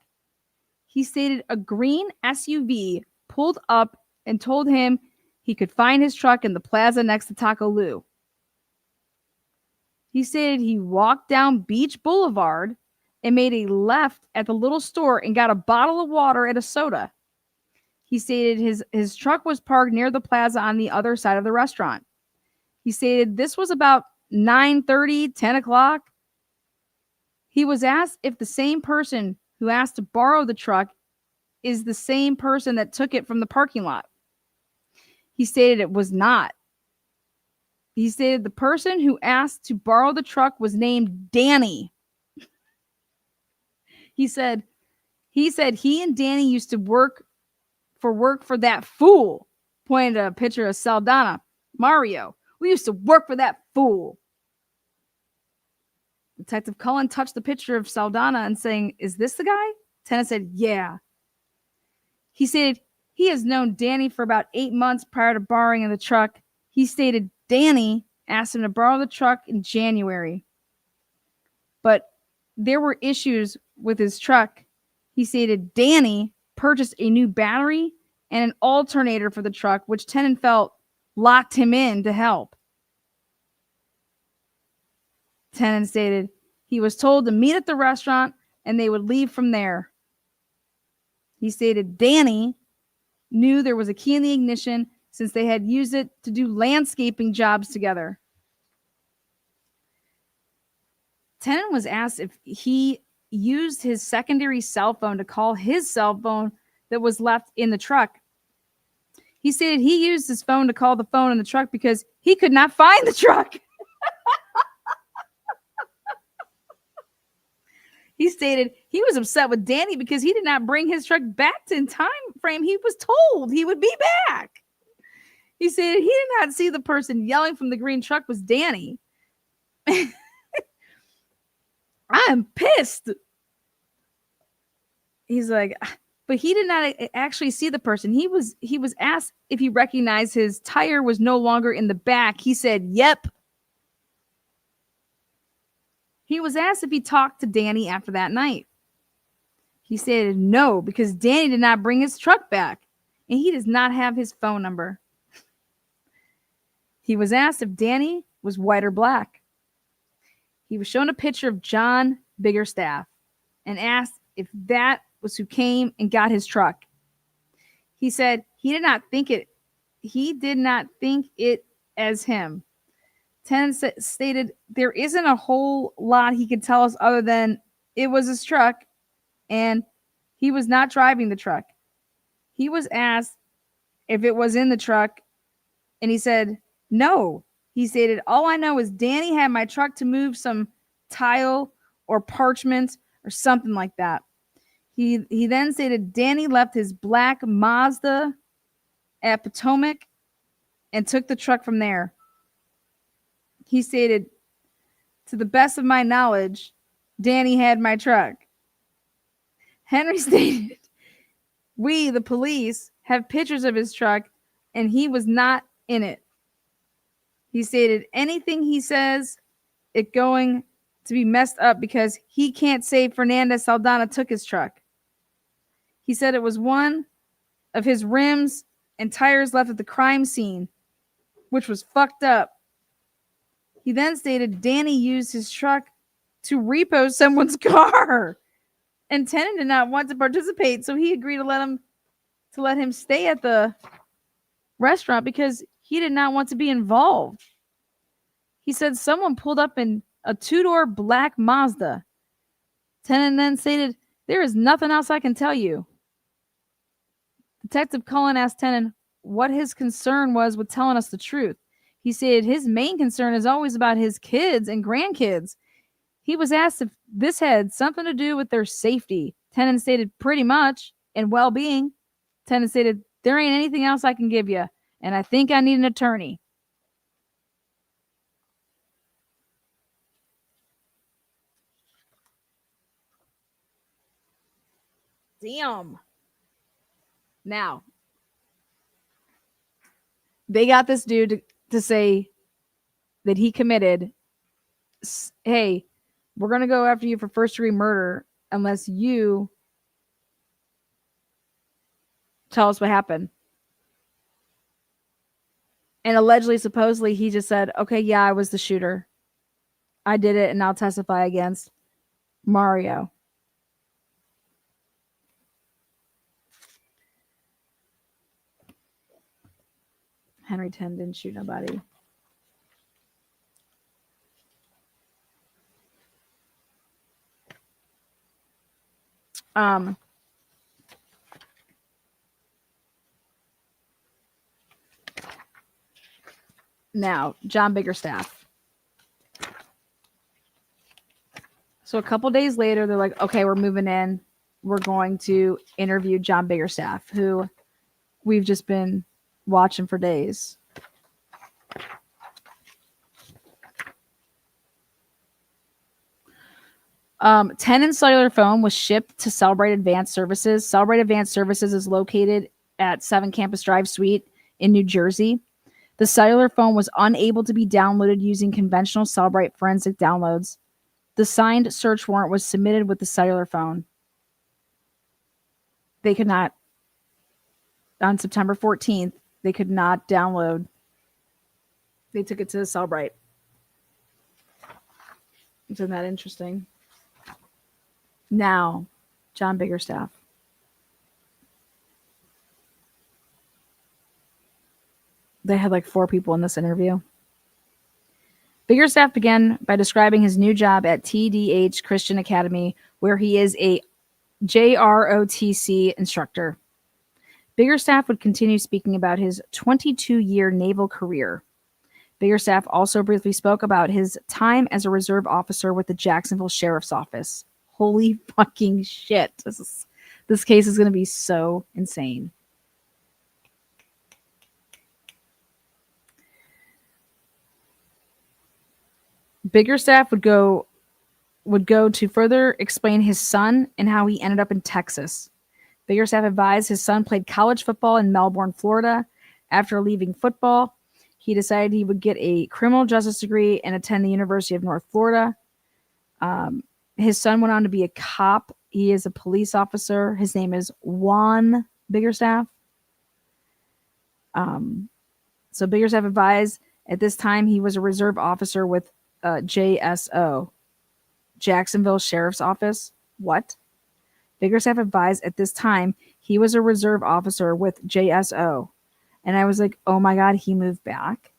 Speaker 1: He stated a green SUV pulled up and told him he could find his truck in the plaza next to Taco Lou. He stated he walked down Beach Boulevard and made a left at the little store and got a bottle of water and a soda. He stated his truck was parked near the plaza on the other side of the restaurant. He stated this was about 9:30, 10 o'clock. He was asked if the same person who asked to borrow the truck is the same person that took it from the parking lot. He stated it was not. He stated the person who asked to borrow the truck was named Danny. He said he and Danny used to work for that fool, pointing to a picture of Saldana. Mario, we used to work for that fool. Detective Cullen touched the picture of Saldana and saying, is this the guy? Tennant said, yeah. He stated he has known Danny for about 8 months prior to borrowing the truck. He stated Danny asked him to borrow the truck in January, but there were issues with his truck. He stated Danny purchased a new battery and an alternator for the truck, which Tenen felt locked him in to help. Tenen stated he was told to meet at the restaurant and they would leave from there. He stated Danny knew there was a key in the ignition since they had used it to do landscaping jobs together. Tenen was asked if he used his secondary cell phone to call his cell phone that was left in the truck. He stated he used his phone to call the phone in the truck because he could not find the truck. He stated he was upset with Danny because he did not bring his truck back in time frame he was told he would be back. He stated he did not see the person yelling from the green truck was Danny. I'm pissed. He's like, but he did not actually see the person. He was asked if he recognized his tire was no longer in the back. He said, yep. He was asked if he talked to Danny after that night. He said no, because Danny did not bring his truck back, and he does not have his phone number. He was asked if Danny was white or black. He was shown a picture of John Biggerstaff and asked if that was who came and got his truck. He said he did not think it as him. Tenen stated there isn't a whole lot he could tell us other than it was his truck and he was not driving the truck. He was asked if it was in the truck and he said no. He stated, all I know is Danny had my truck to move some tile or parchment or something like that. He then stated Danny left his black Mazda at Potomac and took the truck from there. He stated, to the best of my knowledge, Danny had my truck. Henry stated, we, the police, have pictures of his truck and he was not in it. He stated anything he says, it going to be messed up because he can't say Fernandez Saldana took his truck. He said it was one of his rims and tires left at the crime scene, which was fucked up. He then stated Danny used his truck to repo someone's car. And Tenen did not want to participate, so he agreed to let him stay at the restaurant because he did not want to be involved. He said someone pulled up in a two-door black Mazda. Tenen then stated, there is nothing else I can tell you. Detective Cullen asked Tenen what his concern was with telling us the truth. He said his main concern is always about his kids and grandkids. He was asked if this had something to do with their safety. Tenen stated pretty much, and well-being. Tenen stated, there ain't anything else I can give you, and I think I need an attorney. Damn. Now, they got this dude to say that he committed, hey, we're going to go after you for first-degree murder unless you tell us what happened. And allegedly, supposedly, he just said, okay, yeah, I was the shooter. I did it, and I'll testify against Mario. Henry Tenen didn't shoot nobody. Now, John Biggerstaff. So a couple days later, they're like, okay, we're moving in. We're going to interview John Biggerstaff, who we've just been watching for days. Tenen's cellular phone was shipped to Celebrate Advanced Services. Celebrate Advanced Services is located at 7 Campus Drive Suite in New Jersey. The cellular phone was unable to be downloaded using conventional Celebrate forensic downloads. The signed search warrant was submitted with the cellular phone. They could not on September 14th, they could not download. They took it to Cellbrite. Isn't that interesting? Now, John Biggerstaff. They had like 4 people in this interview. Biggerstaff began by describing his new job at TDH Christian Academy, where he is a JROTC instructor. Biggerstaff would continue speaking about his 22-year naval career. Biggerstaff also briefly spoke about his time as a reserve officer with the Jacksonville Sheriff's Office. Holy fucking shit. This case is going to be so insane. Biggerstaff would go to further explain his son and how he ended up in Texas. Biggerstaff advised his son played college football in Melbourne, Florida. After leaving football, he decided he would get a criminal justice degree and attend the University of North Florida. His son went on to be a cop. He is a police officer. His name is Juan Biggerstaff. So Biggerstaff advised at this time he was a reserve officer with JSO, Jacksonville Sheriff's Office. What? Biggerstaff advised at this time he was a reserve officer with JSO. And I was like, oh my God, he moved back?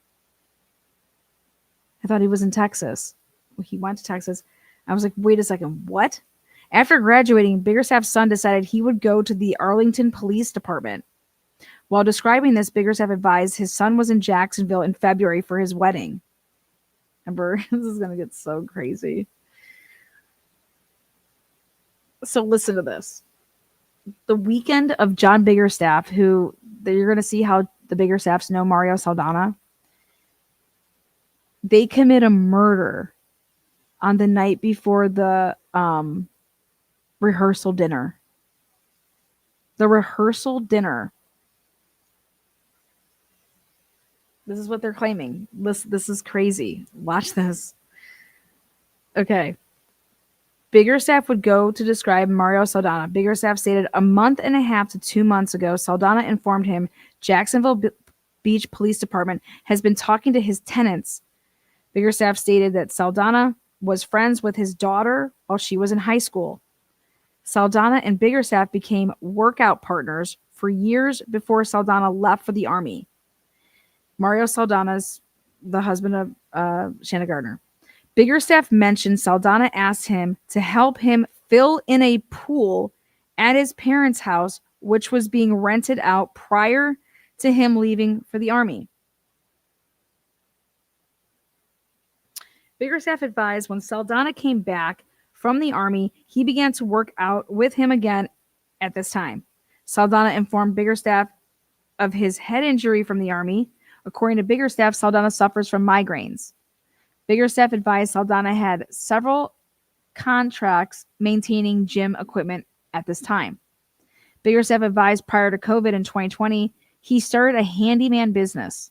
Speaker 1: I thought he was in Texas. He went to Texas. I was like, wait a second, what? After graduating, Biggerstaff's son decided he would go to the Arlington Police Department. While describing this, Biggerstaff advised his son was in Jacksonville in February for his wedding. Remember, this is going to get so crazy. So listen to this. The weekend of John Biggerstaff, who you're going to see how the Biggerstaffs know Mario Saldana. They commit a murder on the night before the rehearsal dinner. The rehearsal dinner. This is what they're claiming. This is crazy. Watch this. Okay. Biggerstaff would go to describe Mario Saldana. Biggerstaff stated a month and a half to 2 months ago, Saldana informed him Jacksonville Beach Police Department has been talking to his tenants. Biggerstaff stated that Saldana was friends with his daughter while she was in high school. Saldana and Biggerstaff became workout partners for years before Saldana left for the Army. Mario Saldana's the husband of Shanna Gardner. Biggerstaff mentioned Saldana asked him to help him fill in a pool at his parents' house, which was being rented out prior to him leaving for the Army. Biggerstaff advised when Saldana came back from the Army, he began to work out with him again at this time. Saldana informed Biggerstaff of his head injury from the Army. According to Biggerstaff, Saldana suffers from migraines. Biggerstaff advised Saldana had several contracts maintaining gym equipment at this time. Biggerstaff advised prior to COVID in 2020, he started a handyman business.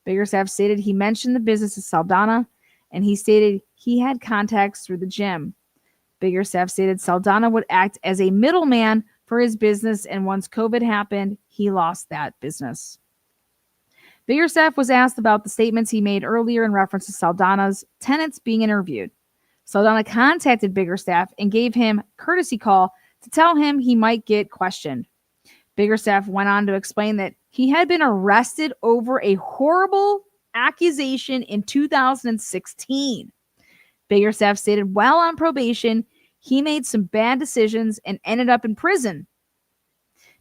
Speaker 1: Biggerstaff stated he mentioned the business to Saldana, and he stated he had contacts through the gym. Biggerstaff stated Saldana would act as a middleman for his business, and once COVID happened, he lost that business. Biggerstaff was asked about the statements he made earlier in reference to Saldana's tenants being interviewed. Saldana contacted Biggerstaff and gave him a courtesy call to tell him he might get questioned. Biggerstaff went on to explain that he had been arrested over a horrible accusation in 2016. Biggerstaff stated while on probation, he made some bad decisions and ended up in prison.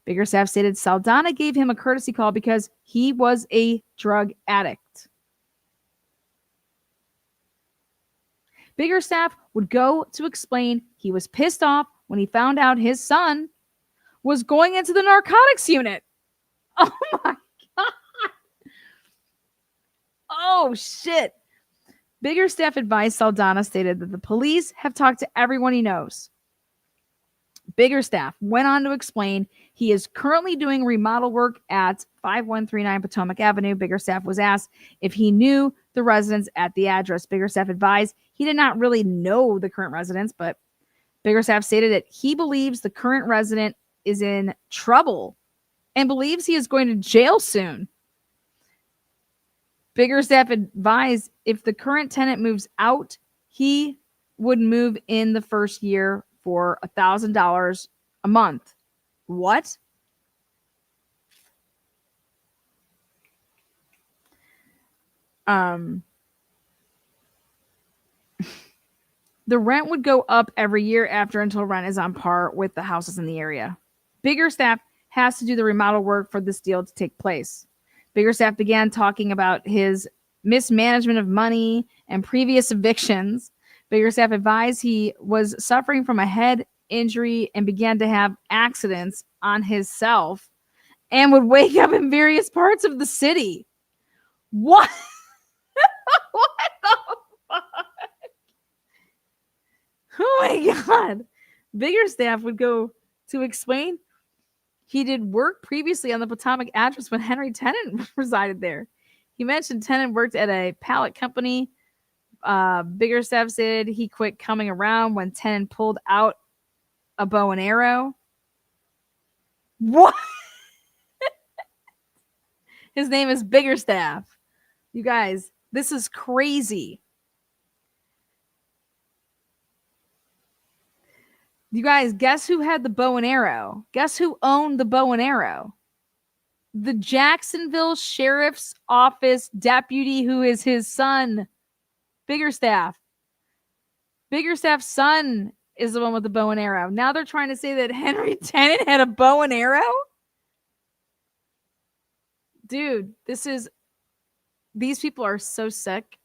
Speaker 1: Biggerstaff stated Saldana gave him a courtesy call because he was a drug addict. Biggerstaff would go to explain he was pissed off when he found out his son was going into the narcotics unit. Oh my God. Oh shit. Biggerstaff advised Saldana stated that the police have talked to everyone he knows. Biggerstaff went on to explain he is currently doing remodel work at 5139 Potomac Avenue. Biggerstaff was asked if he knew the residents at the address. Biggerstaff advised he did not really know the current residents, but Biggerstaff stated that he believes the current resident is in trouble and believes he is going to jail soon. Biggerstaff advised if the current tenant moves out, he would move in the first year for $1,000 a month. What? The rent would go up every year after until rent is on par with the houses in the area. Biggerstaff has to do the remodel work for this deal to take place. Biggerstaff began talking about his mismanagement of money and previous evictions. Biggerstaff advised he was suffering from a head injury and began to have accidents on himself and would wake up in various parts of the city. What? What the fuck? Oh my God. Biggerstaff would go to explain he did work previously on the Potomac address when Henry Tennant resided there. He mentioned Tennant worked at a pallet company. Biggerstaff said he quit coming around when Tennant pulled out a bow and arrow. What? His name is Biggerstaff. You guys, this is crazy. You guys, guess who had the bow and arrow? Guess who owned the bow and arrow? The Jacksonville Sheriff's Office deputy who is his son, Biggerstaff. Biggerstaff's son is the one with the bow and arrow. Now they're trying to say that Henry Tennant had a bow and arrow? Dude, these people are so sick.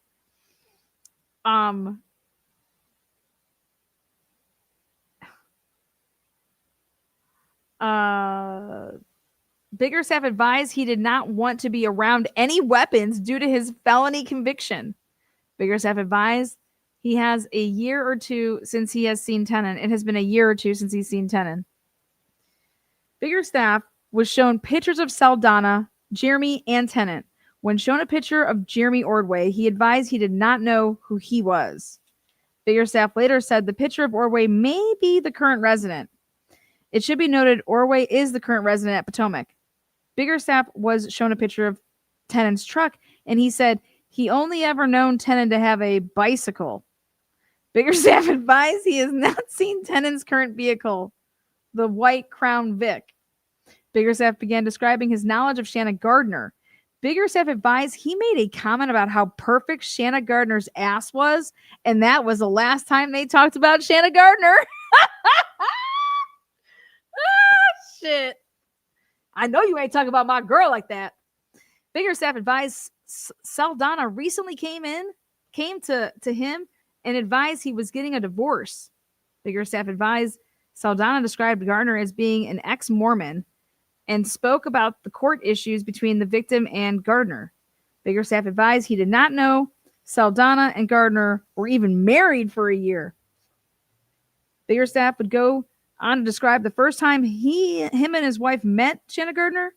Speaker 1: Biggerstaff advised he did not want to be around any weapons due to his felony conviction. Biggerstaff advised he has a year or two since he has seen Tennant. It has been a year or two since he's seen Tennant. Biggerstaff was shown pictures of Saldana, Jeremy, and Tennant. When shown a picture of Jeremy Ordway, he advised he did not know who he was. Biggerstaff later said the picture of Ordway may be the current resident. It should be noted Ordway is the current resident at Potomac. Biggerstaff was shown a picture of Tennant's truck, and he said he only ever known Tennant to have a bicycle. Biggerstaff advised he has not seen Tennant's current vehicle, the white Crown Vic. Biggerstaff began describing his knowledge of Shanna Gardner. Biggerstaff advised he made a comment about how perfect Shanna Gardner's ass was, and that was the last time they talked about Shanna Gardner. Shit. I know you ain't talking about my girl like that. Biggerstaff advised Saldana recently came to him and advised he was getting a divorce. Biggerstaff advised Saldana described Gardner as being an ex-Mormon and spoke about the court issues between the victim and Gardner. Biggerstaff advised he did not know Saldana and Gardner were even married for a year. Biggerstaff would go on to describe the first time him and his wife met Shanna Gardner.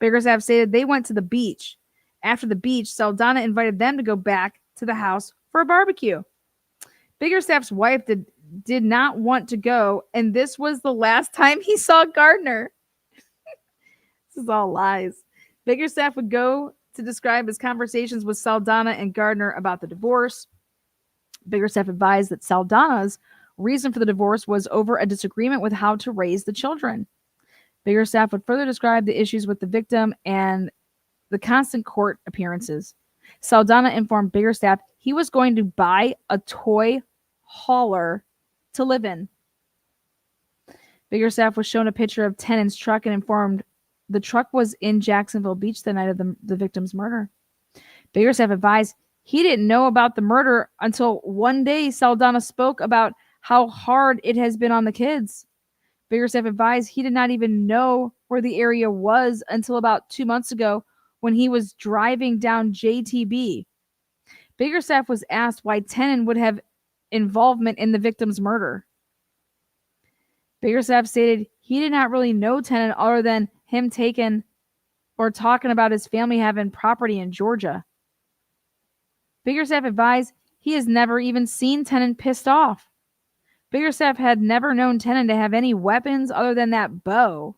Speaker 1: Biggerstaff stated they went to the beach. After the beach, Saldana invited them to go back to the house for a barbecue. Biggerstaff's wife did not want to go, and this was the last time he saw Gardner. This is all lies. Biggerstaff would go to describe his conversations with Saldana and Gardner about the divorce. Biggerstaff advised that Saldana's reason for the divorce was over a disagreement with how to raise the children. Biggerstaff would further describe the issues with the victim and the constant court appearances. Saldana informed Biggerstaff he was going to buy a toy hauler to live in. Biggerstaff was shown a picture of Tennant's truck and informed the truck was in Jacksonville Beach the night of the victim's murder. Biggerstaff advised he didn't know about the murder until one day Saldana spoke about how hard it has been on the kids. Biggerstaff advised he did not even know where the area was until about 2 months ago when he was driving down JTB. Biggerstaff was asked why Tennant would have involvement in the victim's murder. Biggerstaff stated he did not really know Tennant other than him taking or talking about his family having property in Georgia. Biggerstaff advised he has never even seen Tennant pissed off. Biggerstaff had never known Tennant to have any weapons other than that bow.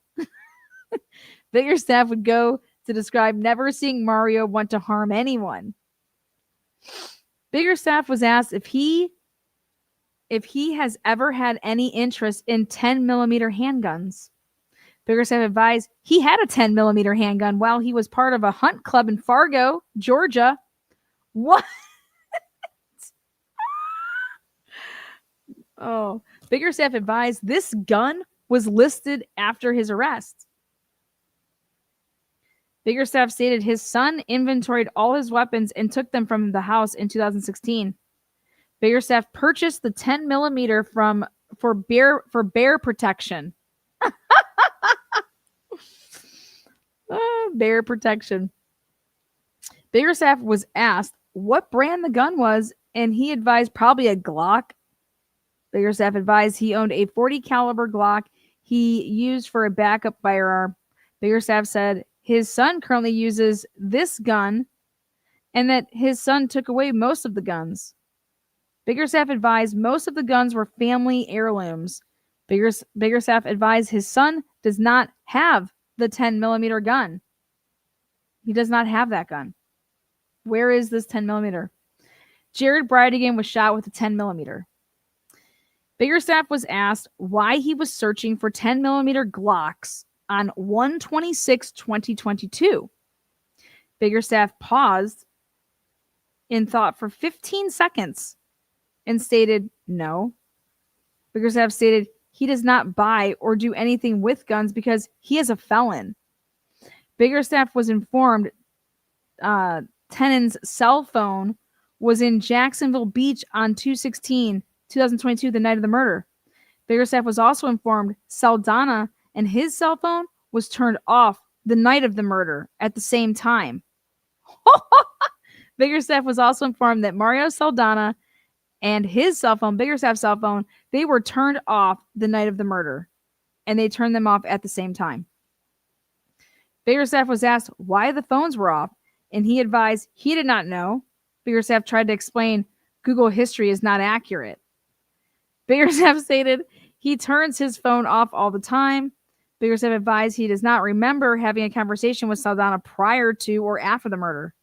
Speaker 1: Biggerstaff would go to describe never seeing Mario want to harm anyone. Biggerstaff was asked if he has ever had any interest in 10mm handguns. Biggerstaff advised he had a 10mm handgun while he was part of a hunt club in Fargo, Georgia. What? Oh, Biggerstaff advised this gun was listed after his arrest. Biggerstaff stated his son inventoried all his weapons and took them from the house in 2016. Biggerstaff purchased the 10mm for bear protection. Bear protection. Biggerstaff was asked what brand the gun was, and he advised probably a Glock. Biggerstaff advised he owned a .40 caliber Glock he used for a backup firearm. Biggerstaff said his son currently uses this gun and that his son took away most of the guns. Biggerstaff advised most of the guns were family heirlooms. Biggerstaff advised his son does not have the 10mm gun. He does not have that gun. Where is this 10mm? Jared Bridegan was shot with a 10mm. Biggerstaff was asked why he was searching for 10mm Glocks on 1/26/2022. Biggerstaff paused in thought for 15 seconds and stated no. Biggerstaff stated he does not buy or do anything with guns because he is a felon. Biggerstaff was informed Tennan's cell phone was in Jacksonville Beach on 2/16/2022, the night of the murder. Biggerstaff was also informed Saldana and his cell phone was turned off the night of the murder at the same time. Biggerstaff was also informed that Mario Saldana and his cell phone, Biggerstaff's cell phone, they were turned off the night of the murder, and they turned them off at the same time. Biggerstaff was asked why the phones were off, and he advised he did not know. Biggerstaff tried to explain Google history is not accurate. Biggerstaff stated he turns his phone off all the time. Biggerstaff advised he does not remember having a conversation with Saldana prior to or after the murder.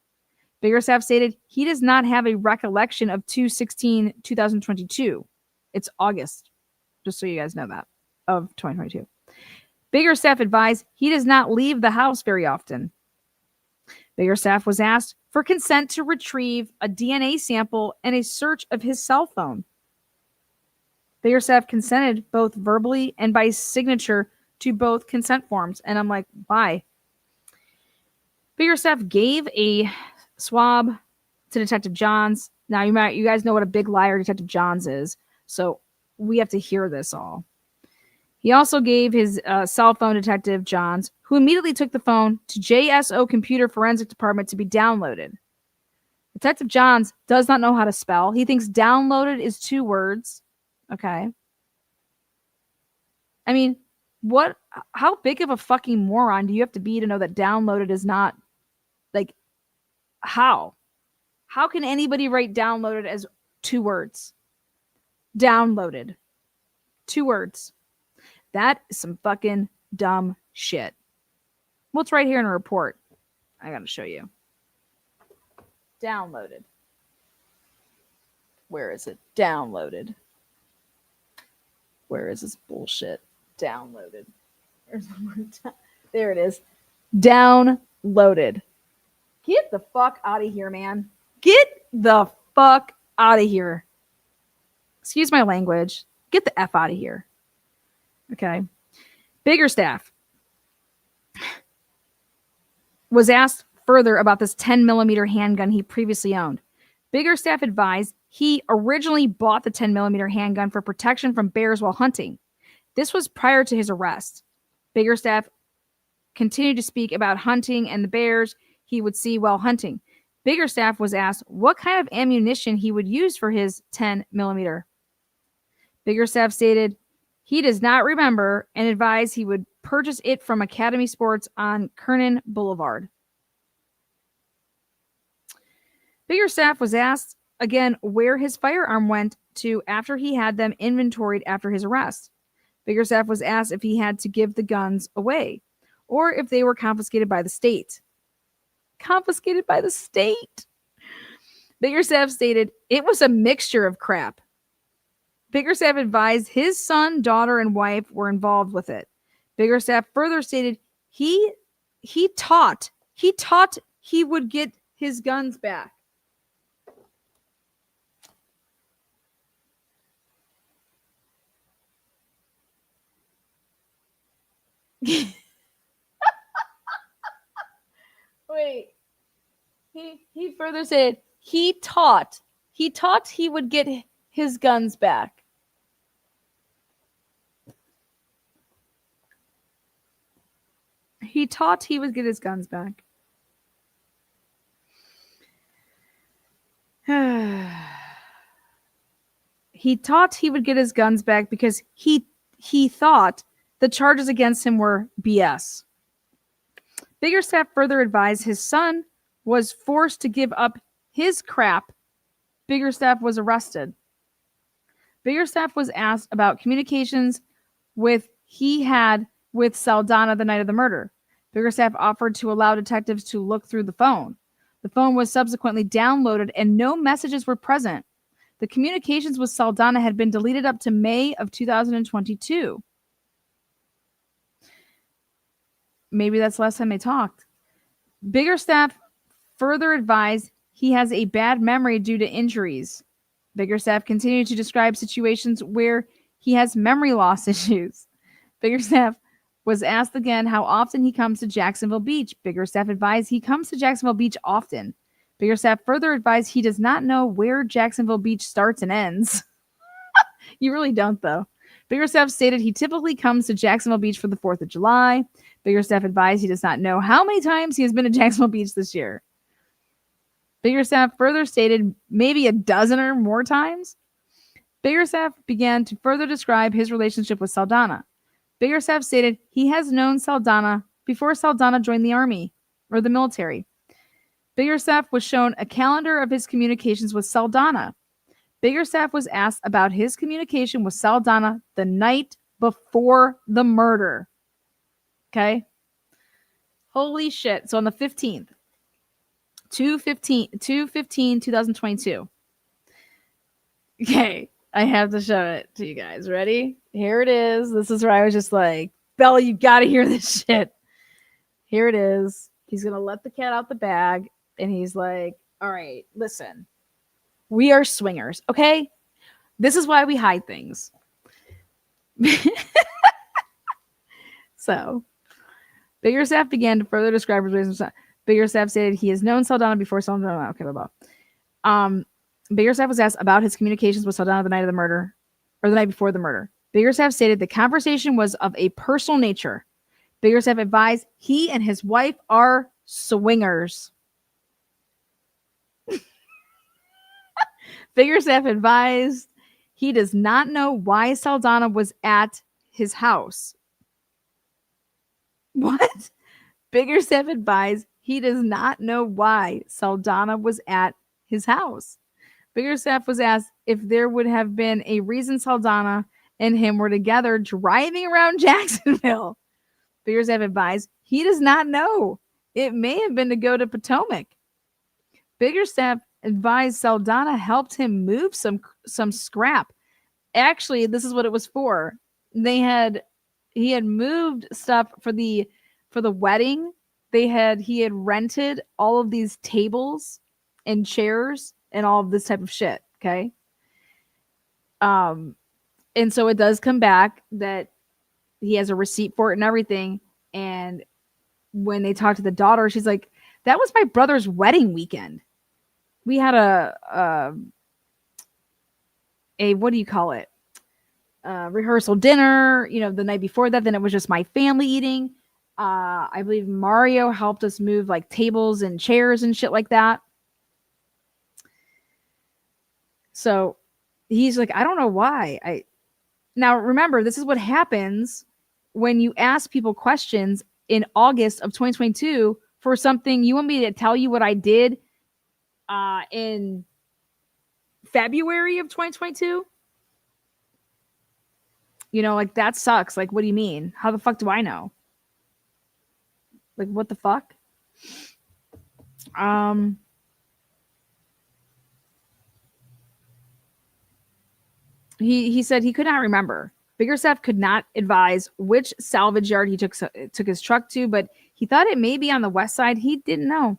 Speaker 1: Biggerstaff stated he does not have a recollection of 2/16/2022. It's August, just so you guys know that, of 2022. Biggerstaff advised he does not leave the house very often. Biggerstaff was asked for consent to retrieve a DNA sample and a search of his cell phone. Biggerstaff consented both verbally and by signature to both consent forms. And I'm like, why? Biggerstaff gave a swab to Detective Johns. Now, you guys know what a big liar Detective Johns is, so we have to hear this all. He also gave his cell phone to Detective Johns, who immediately took the phone to JSO Computer Forensic Department to be downloaded. Detective Johns does not know how to spell. He thinks downloaded is 2 words. Okay. I mean, how big of a fucking moron do you have to be to know that downloaded is not, like, how? How can anybody write downloaded as 2 words? Downloaded. 2 words. That is some fucking dumb shit. Well, it's right here in a report. I gotta show you. Downloaded. Where is it? Downloaded. Where is this bullshit? Downloaded. There it is. Downloaded. Get the fuck out of here, man. Get the fuck out of here. Excuse my language. Get the F out of here. Okay. Biggerstaff was asked further about this 10mm handgun he previously owned. Biggerstaff advised he originally bought the 10mm handgun for protection from bears while hunting. This was prior to his arrest. Biggerstaff continued to speak about hunting and the bears he would see while hunting. Biggerstaff was asked what kind of ammunition he would use for his 10mm. Biggerstaff stated he does not remember and advised he would purchase it from Academy Sports on Kernan Boulevard. Biggerstaff was asked again where his firearm went to after he had them inventoried after his arrest. Biggerstaff was asked if he had to give the guns away. or if they were confiscated by the state. Confiscated by the state. Biggerstaff stated it was a mixture of crap. Biggerstaff advised his son, daughter, and wife were involved with it. Biggerstaff further stated he taught he would get his guns back. Wait. He further said he taught he would get his guns back. He taught he would get his guns back. He taught he would get his guns back because he thought the charges against him were BS. Biggerstaff further advised his son was forced to give up his crap. Biggerstaff was arrested. Biggerstaff was asked about communications he had with Saldana the night of the murder. Biggerstaff offered to allow detectives to look through the phone. The phone was subsequently downloaded and no messages were present. The communications with Saldana had been deleted up to May of 2022. Maybe that's the last time they talked. Biggerstaff further advised he has a bad memory due to injuries. Biggerstaff continued to describe situations where he has memory loss issues. Biggerstaff was asked again how often he comes to Jacksonville Beach. Biggerstaff advised he comes to Jacksonville Beach often. Biggerstaff further advised he does not know where Jacksonville Beach starts and ends. You really don't, though. Biggerstaff stated he typically comes to Jacksonville Beach for the 4th of July. Biggerstaff advised he does not know how many times he has been to Jacksonville Beach this year. Biggerstaff further stated maybe a dozen or more times. Biggerstaff began to further describe his relationship with Saldana. Biggerstaff stated he has known Saldana before Saldana joined the army or the military. Biggerstaff was shown a calendar of his communications with Saldana. Biggerstaff was asked about his communication with Saldana the night before the murder. Okay? Holy shit. So on the 15th, 2/15/2022. Okay, I have to show it to you guys. Ready? Here it is. This is where I was just like, Bella, you gotta hear this shit. Here it is. He's gonna let the cat out the bag, and he's like, all right, listen. We are swingers, okay? This is why we hide things. So, Biggerstaff began to further describe his relationship. Biggerstaff stated he has known Saldana before Saldana. Okay, blah, blah. Biggerstaff was asked about his communications with Saldana the night of the murder, or the night before the murder. Biggerstaff stated the conversation was of a personal nature. Biggerstaff advised he and his wife are swingers. Biggerstaff advised he does not know why Saldana was at his house. What? Biggerstaff advised he does not know why Saldana was at his house. Biggerstaff was asked if there would have been a reason Saldana and him were together driving around Jacksonville. Biggerstaff advised he does not know. It may have been to go to Potomac. Biggerstaff advised Saldana helped him move some scrap. Actually, this is what it was for. He had moved stuff for the wedding. He had rented all of these tables and chairs and all of this type of shit. Okay. And so it does come back that he has a receipt for it and everything. And when they talk to the daughter, she's like, that was my brother's wedding weekend. We had a what do you call it? Rehearsal dinner, the night before that. Then it was just my family eating. I believe Mario helped us move like tables and chairs and shit like that. So he's like, I don't know why. Now remember, this is what happens when you ask people questions in August of 2022 for something. You want me to tell you what I did in February of 2022? Like that sucks. Like, what do you mean? How the fuck do I know? Like, what the fuck? He said he could not remember. Biggerstaff could not advise which salvage yard he took his truck to, but he thought it may be on the west side. He didn't know.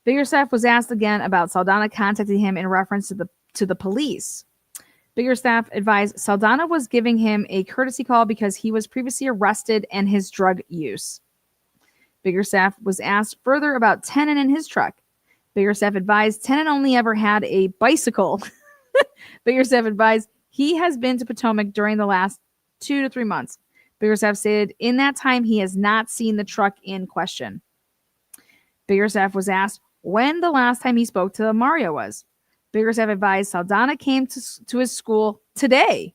Speaker 1: Biggerstaff was asked again about Saldana contacting him in reference to the police. Biggerstaff advised Saldana was giving him a courtesy call because he was previously arrested and his drug use. Biggerstaff was asked further about Tennant and his truck. Biggerstaff advised Tennant only ever had a bicycle. Biggerstaff advised he has been to Potomac during the last 2 to 3 months. Biggerstaff stated in that time he has not seen the truck in question. Biggerstaff was asked when the last time he spoke to Mario was. Biggerstaff advised Saldana came to his school today.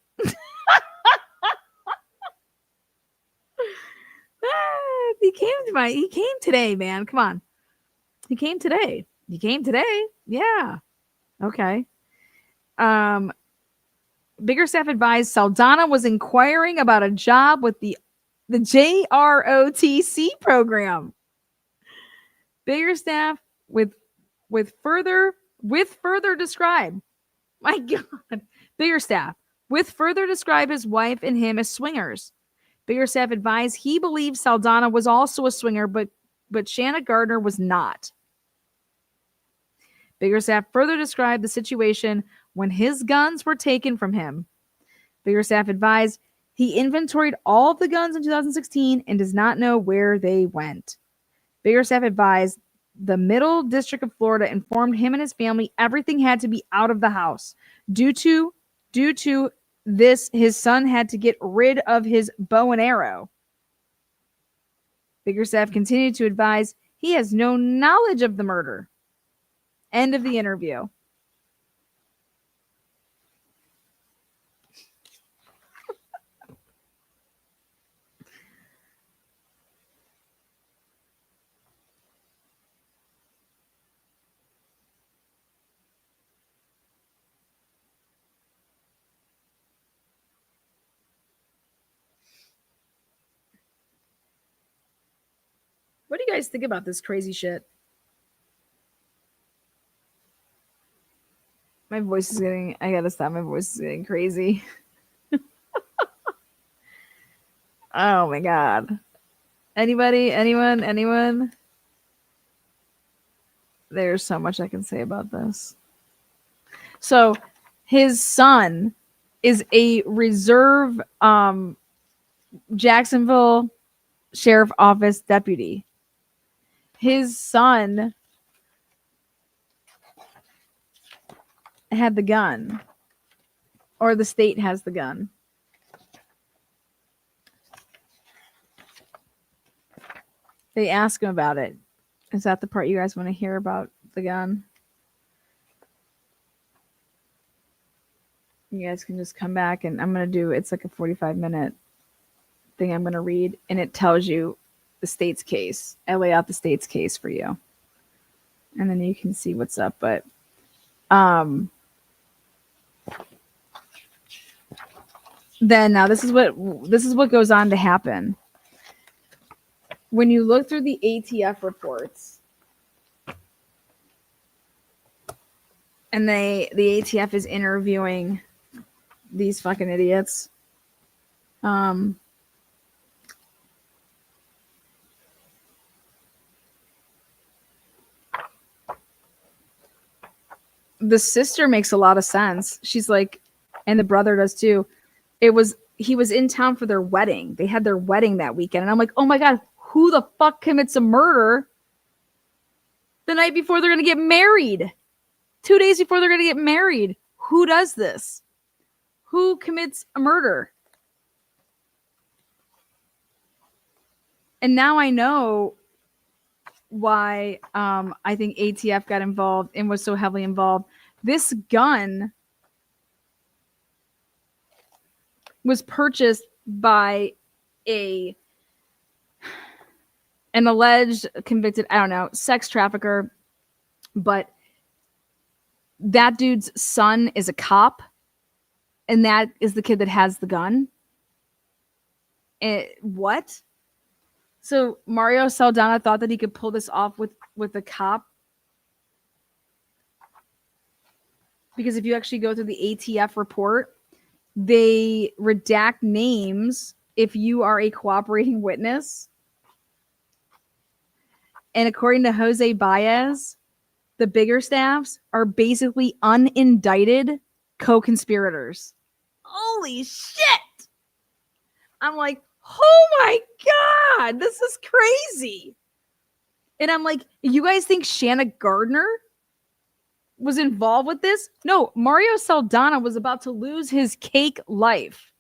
Speaker 1: He came today, man. Come on. He came today. Yeah. Okay. Biggerstaff advised Saldana was inquiring about a job with the JROTC program. Biggerstaff with further describe. My God. Biggerstaff with further describe his wife and him as swingers. Biggerstaff advised he believed Saldana was also a swinger, but Shanna Gardner was not. Biggerstaff further described the situation when his guns were taken from him. Biggerstaff advised he inventoried all of the guns in 2016 and does not know where they went. Biggerstaff advised the Middle District of Florida informed him and his family everything had to be out of the house. Due to this, his son had to get rid of his bow and arrow. Biggerstaff continued to advise he has no knowledge of the murder. End of the interview. What do you guys think about this crazy shit? My voice is getting, I gotta stop. My voice is getting crazy. Oh my God. Anybody? Anyone? There's so much I can say about this. So his son is a reserve Jacksonville Sheriff Office deputy. His son had the gun, or the state has the gun. They ask him about it. Is that the part you guys want to hear about the gun? You guys can just come back and I'm going to do, it's like a 45-minute thing I'm going to read, and it tells you the state's case. I lay out the state's case for you. And then you can see what's up. But then now this is what goes on to happen. When you look through the ATF reports, and the ATF is interviewing these fucking idiots. The sister makes a lot of sense. She's like, and the brother does too. He was in town for their wedding. They had their wedding that weekend. And I'm like, oh my God, who the fuck commits a murder the night before they're going to get married? 2 days before they're going to get married. Who does this? Who commits a murder? And now I know why I think ATF got involved and was so heavily involved. This gun was purchased by an alleged convicted, I don't know, sex trafficker, but that dude's son is a cop, and that is the kid that has the gun. What? So Mario Saldana thought that he could pull this off with a cop. Because if you actually go through the ATF report, they redact names if you are a cooperating witness. And according to Jose Baez, the Biggerstaffs are basically unindicted co-conspirators. Holy shit! I'm like, oh my God, this is crazy. And I'm like, you guys think Shanna Gardner was involved with this? No, Mario Saldana was about to lose his cake life.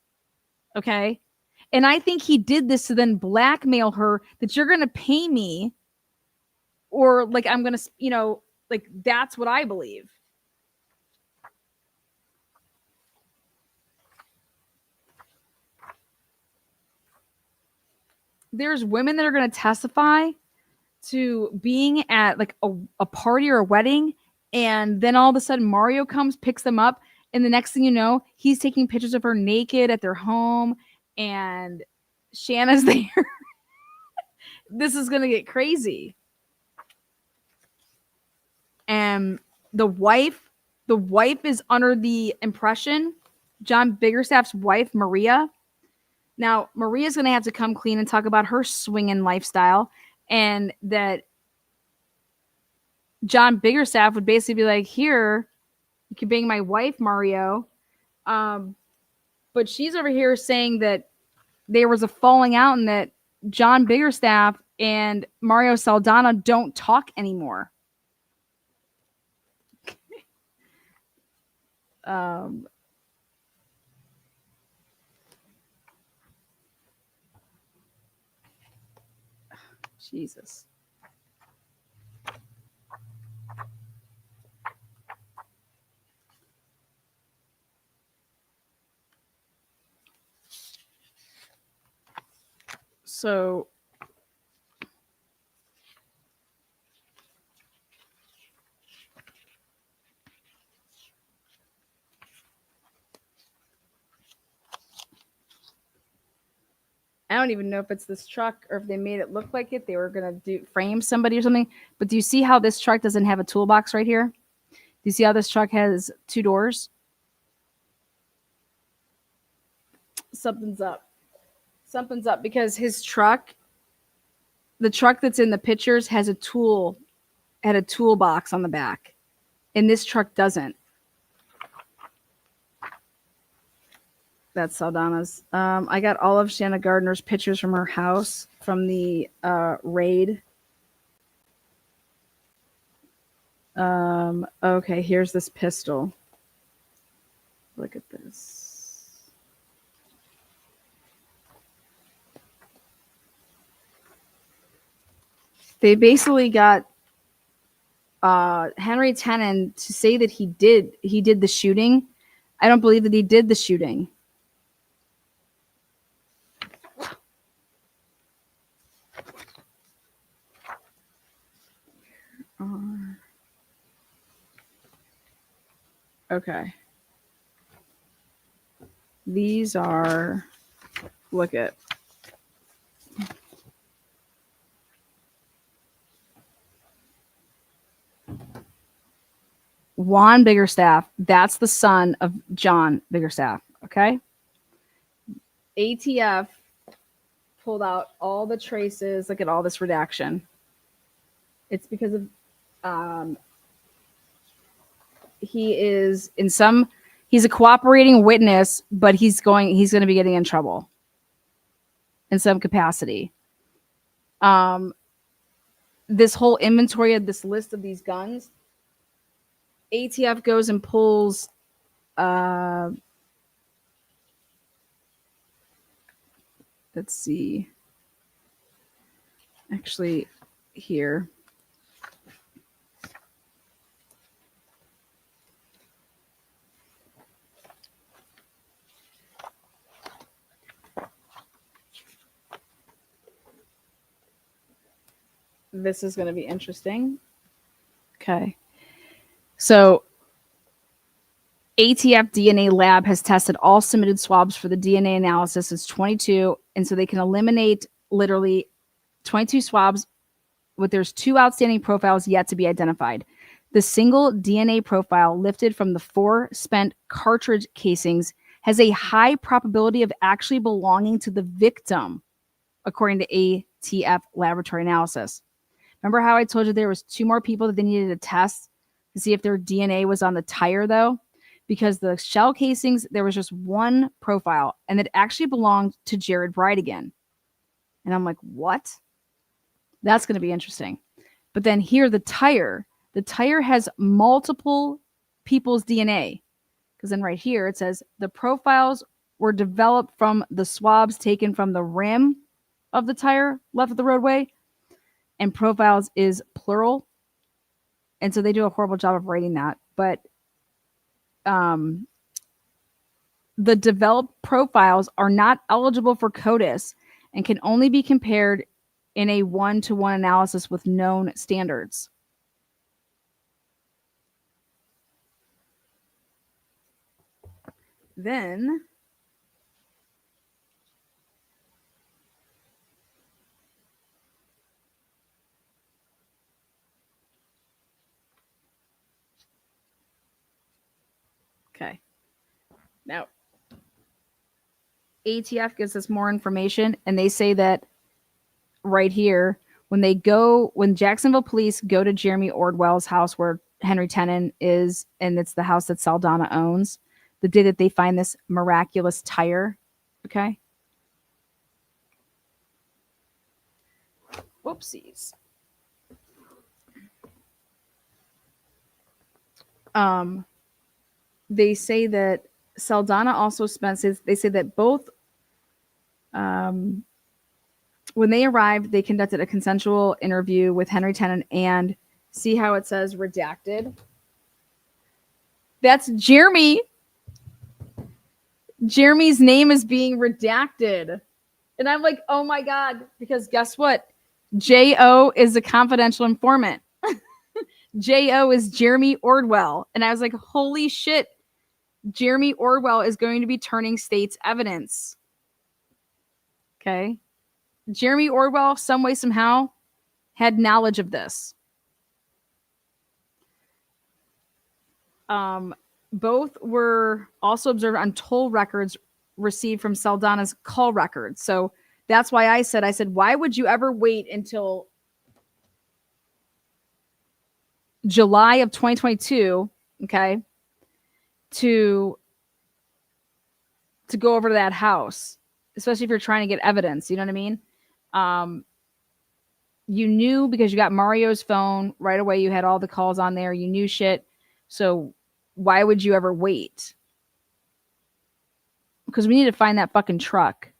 Speaker 1: Okay? And I think he did this to then blackmail her that you're going to pay me, or like I'm going to, like that's what I believe. There's women that are going to testify to being at like a party or a wedding, and then all of a sudden Mario comes, picks them up, and the next thing you know, he's taking pictures of her naked at their home, and Shanna's there. This is going to get crazy. And the wife is under the impression, John Biggerstaff's wife, Maria. Now, Maria's going to have to come clean and talk about her swinging lifestyle, and that John Biggerstaff would basically be like, here, you can bang my wife, Mario. But she's over here saying that there was a falling out and that John Biggerstaff and Mario Saldana don't talk anymore. Jesus. So I don't even know if it's this truck or if they made it look like it. They were going to frame somebody or something. But do you see how this truck doesn't have a toolbox right here? Do you see how this truck has 2 doors? Something's up. Something's up because his truck, the truck that's in the pictures, had a toolbox on the back. And this truck doesn't. That's Saldana's. I got all of Shanna Gardner's pictures from her house from the raid. Okay, here's this pistol. Look at this. They basically got Henry Tenen to say that he did the shooting. I don't believe that he did the shooting. Okay. These are, look at. Juan Biggerstaff, that's the son of John Biggerstaff, okay? ATF pulled out all the traces. Look at all this redaction. It's because of he's a cooperating witness, but he's going to be getting in trouble in some capacity. This whole inventory of this list of these guns, ATF goes and pulls let's see. Actually, here. This is going to be interesting. Okay. So ATF DNA lab has tested all submitted swabs for the DNA analysis. It's 22. And so they can eliminate literally 22 swabs, but there's 2 outstanding profiles yet to be identified. The single DNA profile lifted from the 4 spent cartridge casings has a high probability of actually belonging to the victim, according to ATF laboratory analysis. Remember how I told you there was 2 more people that they needed to test to see if their DNA was on the tire, though? Because the shell casings, there was just 1 profile, and it actually belonged to Jared Bridegan. And I'm like, what? That's going to be interesting. But then here, the tire has multiple people's DNA. Because then right here, it says the profiles were developed from the swabs taken from the rim of the tire left of the roadway. And profiles is plural. And so they do a horrible job of writing that. But the developed profiles are not eligible for CODIS and can only be compared in a 1-to-1 analysis with known standards. Then okay. Now ATF gives us more information, and they say that right here, when Jacksonville police go to Jeremy Ordwell's house where Henry Tenen is, and it's the house that Saldana owns, the day that they find this miraculous tire, okay? Whoopsies. They say that Saldana also spent, they say that both, when they arrived, they conducted a consensual interview with Henry Tenen, and see how it says redacted? That's Jeremy. Jeremy's name is being redacted. And I'm like, oh my God, because guess what? J.O. is a confidential informant. J.O. is Jeremy Ordwell. And I was like, holy shit, Jeremy Ordwell is going to be turning state's evidence. Okay. Jeremy Ordwell, some way, somehow, had knowledge of this. Both were also observed on toll records received from Saldana's call records. So that's why I said, why would you ever wait until July of 2022, okay, to go over to that house, especially if you're trying to get evidence, you know what I mean? You knew because you got Mario's phone right away. You had all the calls on there. You knew shit. So why would you ever wait? Because we need to find that fucking truck.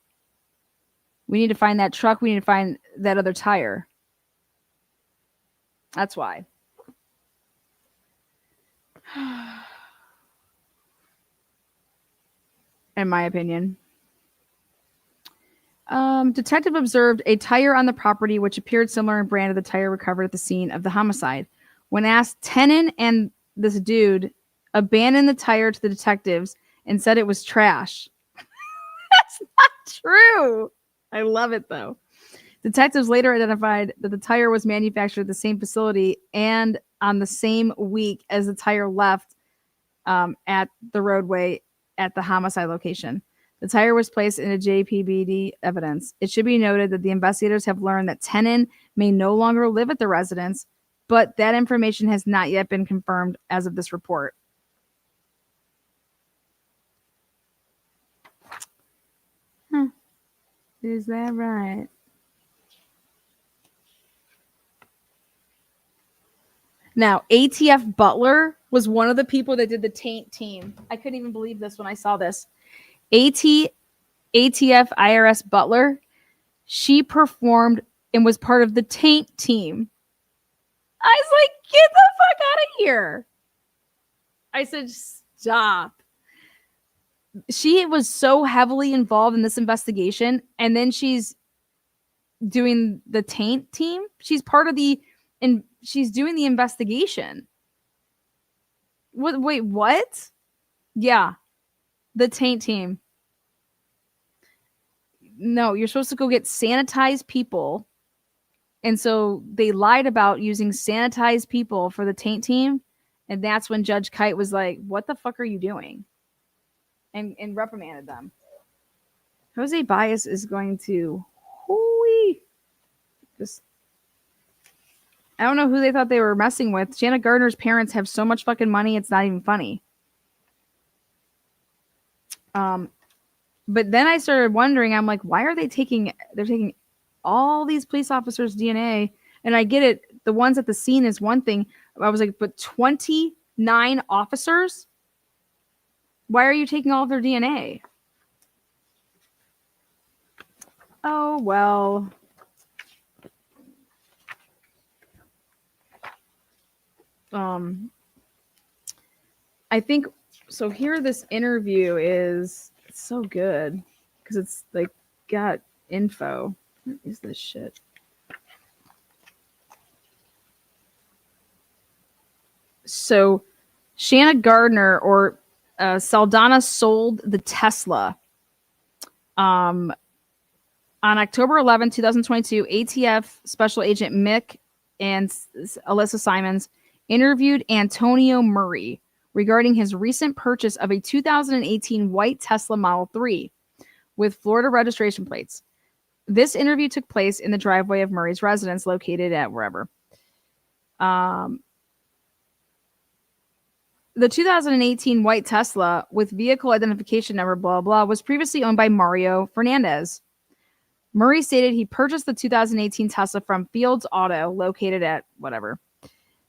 Speaker 1: We need to find that truck. We need to find that other tire. That's why. In my opinion. Detective observed a tire on the property which appeared similar in brand to the tire recovered at the scene of the homicide. When asked, Tenen and this dude abandoned the tire to the detectives and said it was trash. That's not true. I love it though. Detectives later identified that the tire was manufactured at the same facility and on the same week as the tire left at the roadway at the homicide location. The tire was placed in a JPBD evidence. It should be noted that the investigators have learned that Tenen may no longer live at the residence, but that information has not yet been confirmed as of this report. Huh. Is that right? Now, ATF Butler was one of the people that did the taint team. I couldn't even believe this when I saw this. ATF IRS Butler, she performed and was part of the taint team. I was like, get the fuck out of here. I said, stop. She was so heavily involved in this investigation, and then she's doing the taint team. She's part of and she's doing the investigation. What? Wait, what? Yeah. The taint team. No, you're supposed to go get sanitized people And so they lied about using sanitized people for the taint team. And that's when Judge Kite was like, what the fuck are you doing? And reprimanded them. Jose Baez is going to just, I don't know who they thought they were messing with. Shanna Gardner's parents have so much fucking money, it's not even funny. But then I started wondering, I'm like, why are they're taking all these police officers' DNA? And I get it, the ones at the scene is one thing. I was like, but 29 officers? Why are you taking all of their DNA? Oh, well. I think so. Here, this interview is so good because it's like got info. What is this shit? So, Shanna Gardner or Saldana sold the Tesla. On October 11, 2022, ATF Special Agent Mick and Alyssa Simons interviewed Antonio Murray regarding his recent purchase of a 2018 white Tesla Model 3 with Florida registration plates. This interview took place in the driveway of Murray's residence located at wherever. The 2018 white Tesla with vehicle identification number, blah, blah, was previously owned by Mario Fernandez. Murray stated he purchased the 2018 Tesla from Fields Auto, located at whatever.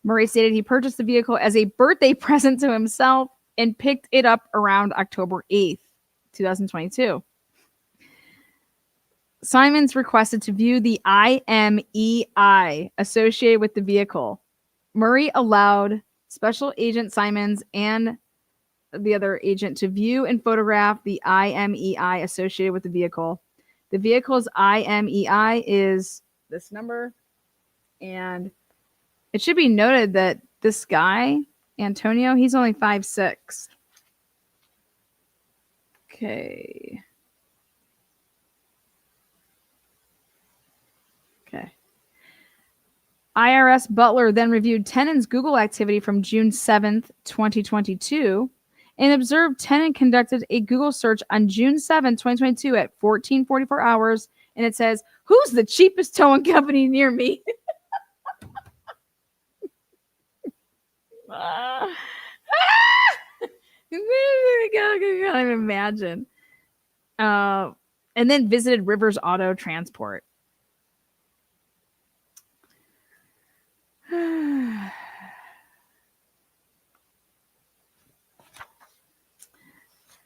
Speaker 1: Murray stated he purchased the vehicle as a birthday present to himself and picked it up around October 8th, 2022. Simons requested to view the IMEI associated with the vehicle. Murray allowed Special Agent Simons and the other agent to view and photograph the IMEI associated with the vehicle. The vehicle's IMEI is this number. And it should be noted that this guy, Antonio, he's only 5'6". Okay. IRS Butler then reviewed Tennant's Google activity from June 7th, 2022, and observed Tennant conducted a Google search on June 7th, 2022 at 14:44 hours, and it says, "Who's the cheapest towing company near me?" I can't even imagine. And then visited Rivers Auto Transport.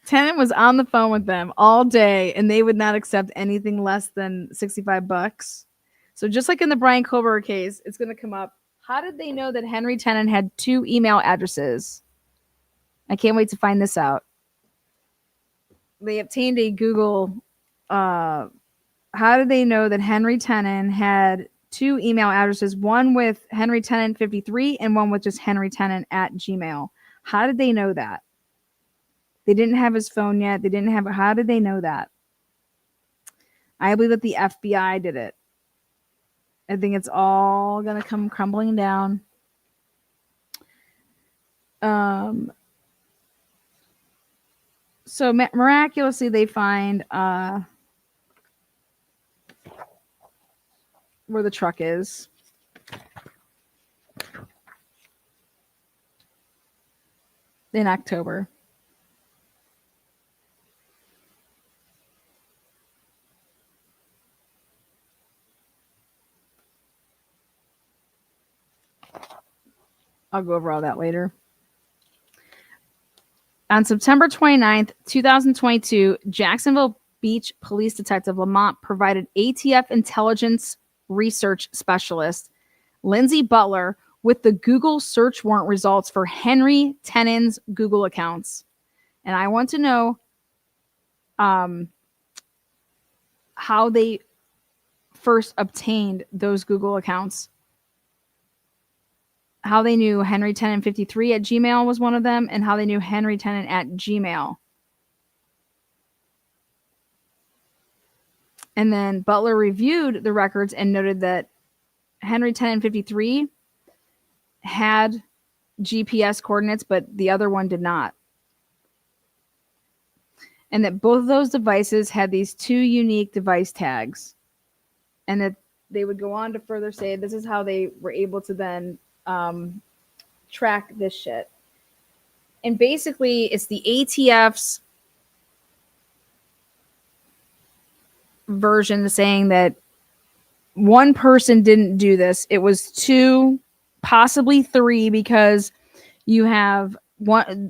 Speaker 1: Tennant was on the phone with them all day, and they would not accept anything less than $65. So just like in the Brian Kober case, it's going to come up. How did they know that Henry Tennant had 2 email addresses? I can't wait to find this out. They obtained a Google. How did they know that Henry Tennant had 2 email addresses, one with Henry Tennant 53 and one with just Henry Tennant at Gmail? How did they know that? They didn't have his phone yet. They didn't have. How did they know that? I believe that the FBI did it. I think it's all going to come crumbling down. So miraculously, they find where the truck is. In October. I'll go over all that later. On September 29th, 2022, Jacksonville Beach Police Detective Lamont provided ATF intelligence research specialist Lindsay Butler with the Google search warrant results for Henry Tennant's Google accounts. And I want to know how they first obtained those Google accounts. How they knew Henry Tennant 53 at Gmail was one of them, and how they knew Henry Tennant at Gmail. And then Butler reviewed the records and noted that Henry 10 and 53 had GPS coordinates, but the other one did not. And that both of those devices had these 2 unique device tags. And that they would go on to further say this is how they were able to then track this shit. And basically, it's the ATF's version saying that one person didn't do this. It was 2, possibly 3, because you have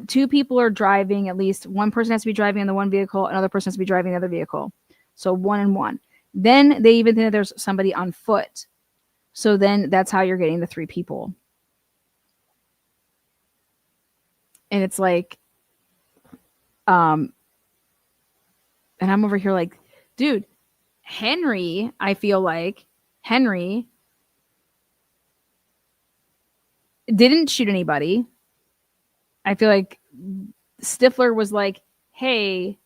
Speaker 1: 2 people are driving, at least one person has to be driving in the one vehicle, another person has to be driving the other vehicle. So 1 and 1. Then they even think there's somebody on foot. So then that's how you're getting the 3 people. And it's like, and I'm over here like, dude, Henry, I feel like Henry didn't shoot anybody. I feel like Stifler was like, hey,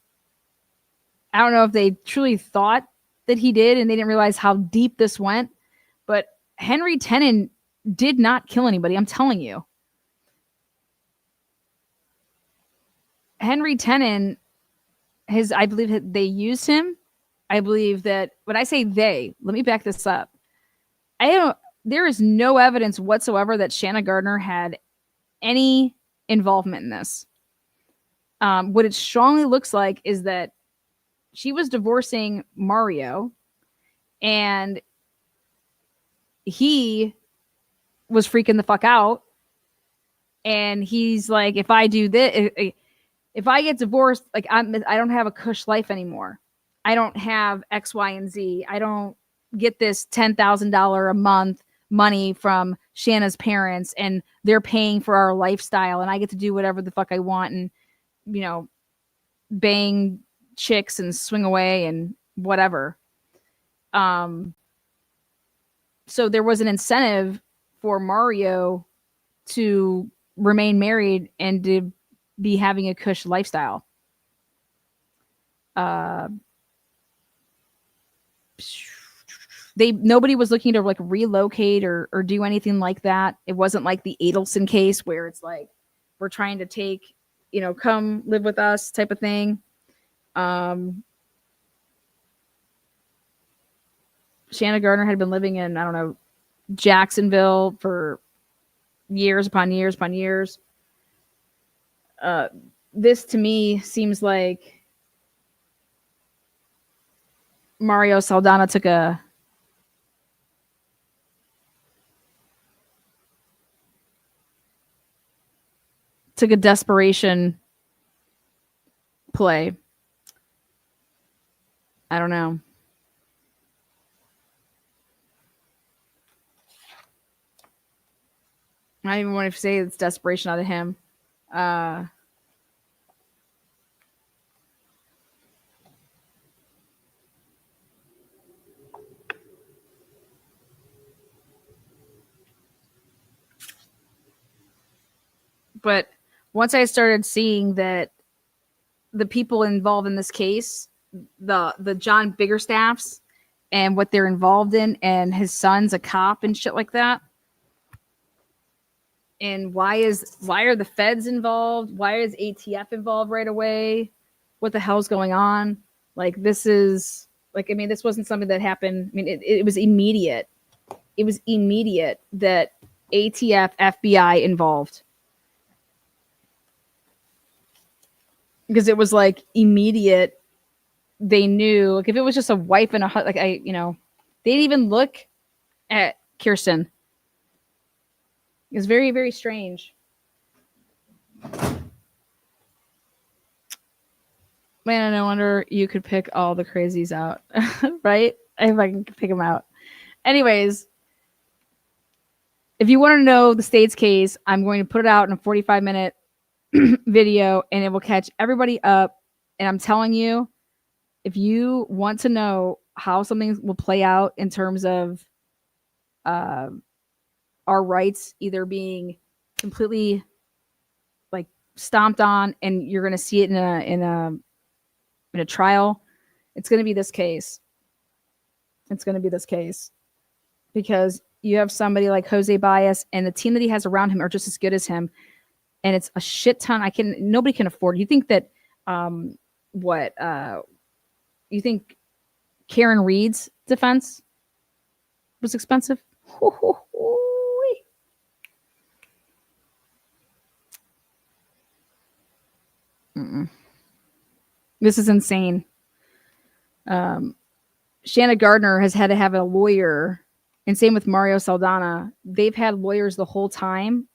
Speaker 1: I don't know if they truly thought that he did and they didn't realize how deep this went, but Henry Tennant did not kill anybody. I'm telling you. Henry Tennant, I believe that they used him. I believe that when I say they, let me back this up. There is no evidence whatsoever that Shanna Gardner had any involvement in this. What it strongly looks like is that she was divorcing Mario and he was freaking the fuck out. And he's like, if I do this, if I get divorced, like I don't have a cush life anymore. I don't have X, Y, and Z. I don't get this $10,000 a month money from Shanna's parents and they're paying for our lifestyle and I get to do whatever the fuck I want and, you know, bang chicks and swing away and whatever. So there was an incentive for Mario to remain married and to be having a cush lifestyle. Nobody was looking to like relocate or do anything like that. It wasn't like the Adelson case where it's like we're trying to take, you know, come live with us type of thing. Shanna Gardner had been living in, I don't know, Jacksonville for years upon years upon years. This to me seems like Mario Saldana took a desperation play. I don't know. I don't even want to say it's desperation out of him. But once I started seeing that the people involved in this case, the John Biggerstaffs and what they're involved in, and his son's a cop and shit like that. And why are the feds involved? Why is ATF involved right away? What the hell's going on? Like, this is like, I mean, this wasn't something that happened. I mean, it was immediate. It was immediate that ATF, FBI involved. Because it was like immediate. They knew, like, if it was just a wife and a husband, like, they didn't even look at Kirsten. It's very, very strange. Man, no wonder you could pick all the crazies out, right? If I can pick them out. Anyways, if you want to know the state's case, I'm going to put it out in a 45-minute video and it will catch everybody up. And I'm telling you, if you want to know how something will play out in terms of our rights either being completely like stomped on, and you're going to see it in a trial, it's going to be this case. It's going to be this case because you have somebody like Jose Baez, and the team that he has around him are just as good as him. And it's a shit ton. Nobody can afford. You think that, you think Karen Reed's defense was expensive? Mm-mm. This is insane. Shanna Gardner has had to have a lawyer, and same with Mario Saldana. They've had lawyers the whole time,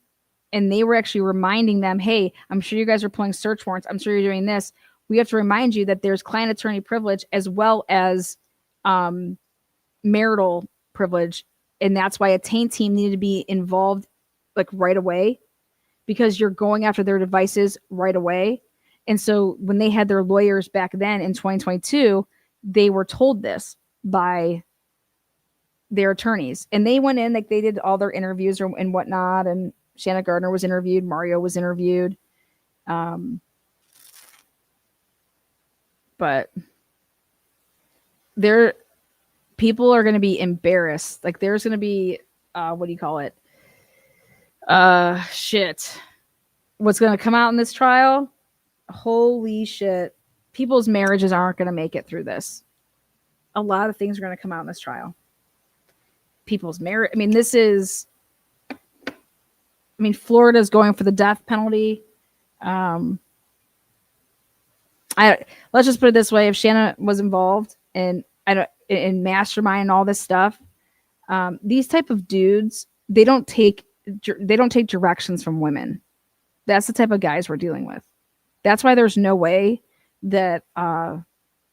Speaker 1: and they were actually reminding them, hey, I'm sure you guys are pulling search warrants. I'm sure you're doing this. We have to remind you that there's client attorney privilege as well as marital privilege. And that's why a taint team needed to be involved like right away, because you're going after their devices right away. And so when they had their lawyers back then in 2022, they were told this by their attorneys. And they went in, like they did all their interviews and whatnot. And Shanna Gardner was interviewed. Mario was interviewed. But people are going to be embarrassed. Like there's going to be, what do you call it? Shit. What's going to come out in this trial? Holy shit. People's marriages aren't going to make it through this. A lot of things are going to come out in this trial. People's marriage. I mean, Florida's going for the death penalty. Let's just put it this way. If Shanna was involved in mastermind and all this stuff, these type of dudes, they don't take directions from women. That's the type of guys we're dealing with. That's why there's no way that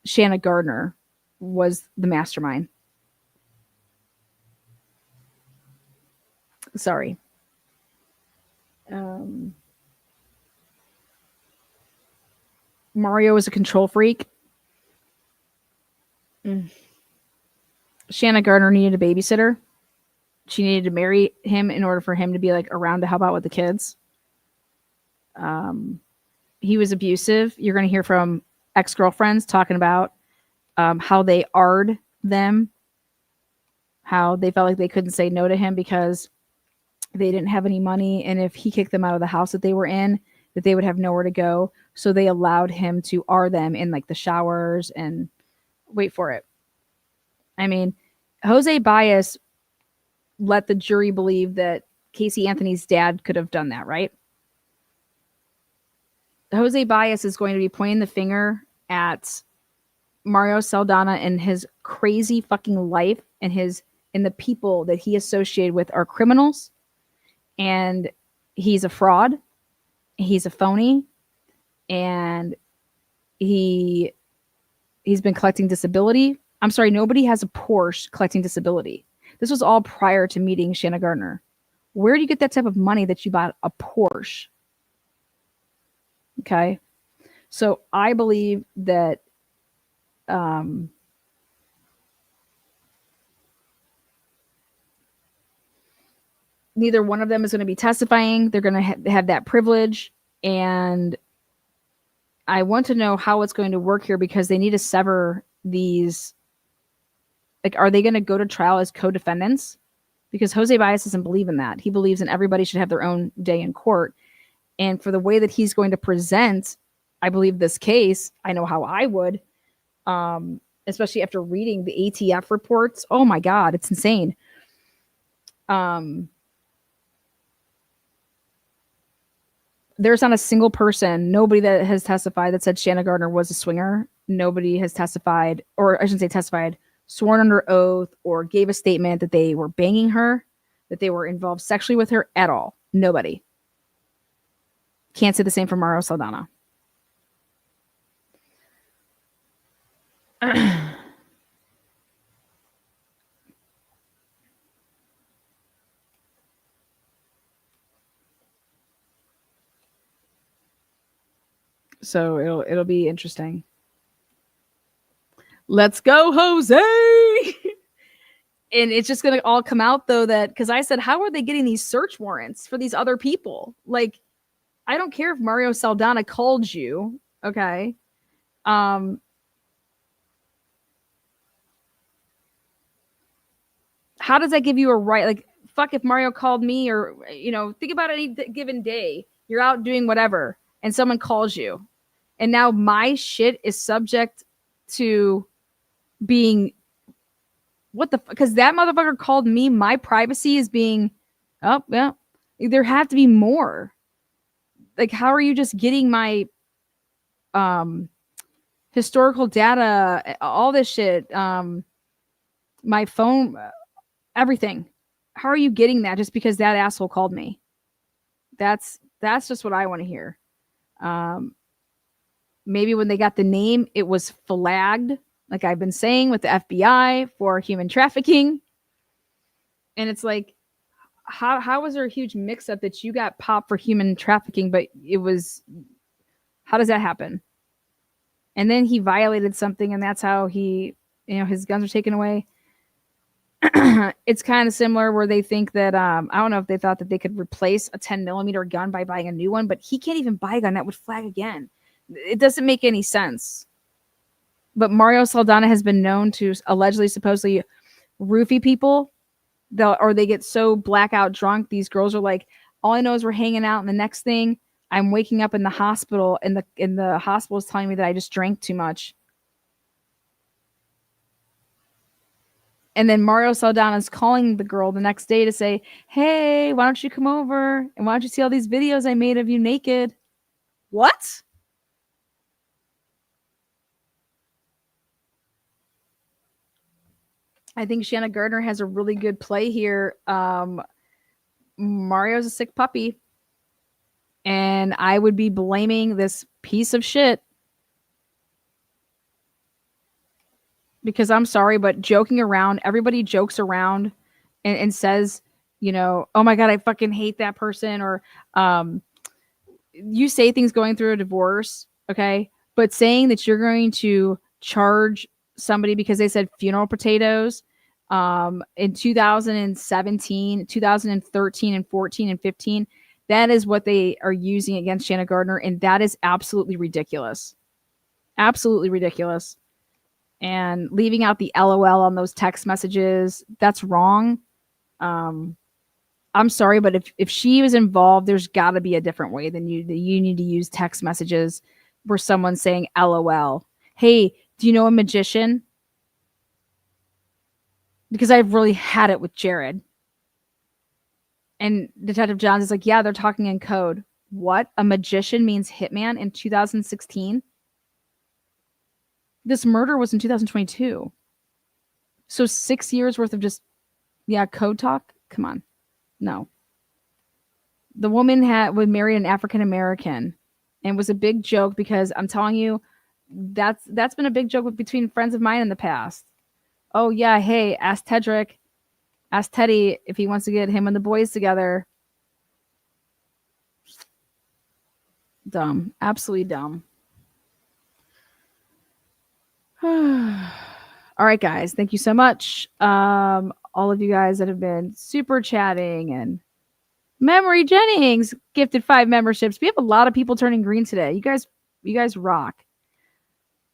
Speaker 1: Shanna Gardner was the mastermind. Sorry. Mario is a control freak. Shanna Gardner needed a babysitter. She needed to marry him in order for him to be like around to help out with the kids. He was abusive. You're going to hear from ex-girlfriends talking about how they AR'd them, how they felt like they couldn't say no to him because they didn't have any money, and if he kicked them out of the house that they were in, that they would have nowhere to go. So they allowed him to R them in like the showers and wait for it. I mean, Jose Baez let the jury believe that Casey Anthony's dad could have done that, right? Jose Baez is going to be pointing the finger at Mario Saldana and his crazy fucking life and the people that he associated with are criminals. And he's a fraud. He's a phony. And he's been collecting disability. I'm sorry, nobody has a Porsche collecting disability. This was all prior to meeting Shanna Gardner. Where do you get that type of money that you bought a Porsche? Okay. So I believe that neither one of them is going to be testifying. They're going to have that privilege. And I want to know how it's going to work here, because they need to sever these. Like, are they going to go to trial as co-defendants? Because Jose Baez doesn't believe in that. He believes in everybody should have their own day in court. And for the way that he's going to present, I believe, this case, I know how I would, especially after reading the ATF reports. Oh my God, it's insane. There's not a single person, nobody that has testified that said Shanna Gardner was a swinger. Nobody has testified, or I shouldn't say testified, sworn under oath or gave a statement that they were banging her, that they were involved sexually with her at all. Nobody. Can't say the same for Mario Saldana. So it'll be interesting. Let's go, Jose. And it's just going to all come out, though, that because I said, how are they getting these search warrants for these other people? Like, I don't care if Mario Saldana called you. Okay. I how does that give you a right? Like, fuck, if Mario called me, or, you know, think about any given day. You're out doing whatever and someone calls you. And now my shit is subject to being, what the fuck? Because that motherfucker called me. My privacy is being, oh, yeah. There have to be more. Like, how are you just getting my historical data, all this shit, my phone, everything? How are you getting that just because that asshole called me? That's just what I want to hear. Maybe when they got the name, it was flagged, like I've been saying, with the FBI for human trafficking. And it's like, how was there a huge mix up that you got popped for human trafficking, but it was, how does that happen? And then he violated something, and that's how he, you know, his guns were taken away. It's kind of similar where they think that, I don't know if they thought that they could replace a 10mm gun by buying a new one, but he can't even buy a gun that would flag again. It doesn't make any sense. But Mario Saldana has been known to allegedly, supposedly roofie people. Or they get so blackout drunk. These girls are like, all I know is we're hanging out, and the next thing I'm waking up in the hospital, and the hospital is telling me that I just drank too much. And then Mario Saldana's calling the girl the next day to say, hey, why don't you come over? And why don't you see all these videos I made of you naked? What? I think Shanna Gardner has a really good play here. Mario's a sick puppy. And I would be blaming this piece of shit. Because I'm sorry, but joking around, everybody jokes around and says, you know, oh my God, I fucking hate that person. Or you say things going through a divorce, okay? But saying that you're going to charge somebody because they said funeral potatoes in 2017, 2013, and 14 and 15, that is what they are using against Shanna Gardner. And that is absolutely ridiculous. Absolutely ridiculous. And leaving out the LOL on those text messages, that's wrong. I'm sorry, but if she was involved, there's got to be a different way than you need to use text messages where someone's saying LOL. Hey, do you know a magician? Because I've really had it with Jared. And Detective Johns is like, yeah, they're talking in code. What? A magician means hitman in 2016? This murder was in 2022. So 6 years worth of just, yeah, code talk? Come on. No. The woman was married an African American, and was a big joke because I'm telling you, that's been a big joke between friends of mine in the past. Oh yeah, hey, ask Tedrick, ask Teddy if he wants to get him and the boys together. Dumb, absolutely dumb. All right, guys, thank you so much. All of you guys that have been super chatting, and Memory Jennings gifted 5 memberships. We have a lot of people turning green today. You guys rock.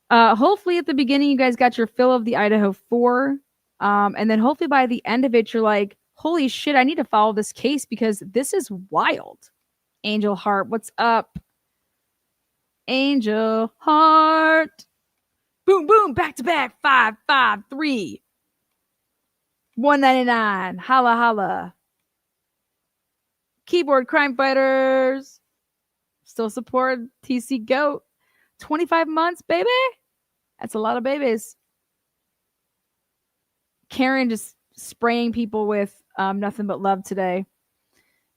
Speaker 1: Hopefully at the beginning you guys got your fill of the Idaho4. And then hopefully by the end of it, you're like, holy shit, I need to follow this case because this is wild. Angel Heart, what's up? Angel Heart. Boom, boom, back to back, 553. 199. Holla, holla. Keyboard Crime Fighters. Still support TC Goat. 25 months, baby. That's a lot of babies. Karen just spraying people with nothing but love today.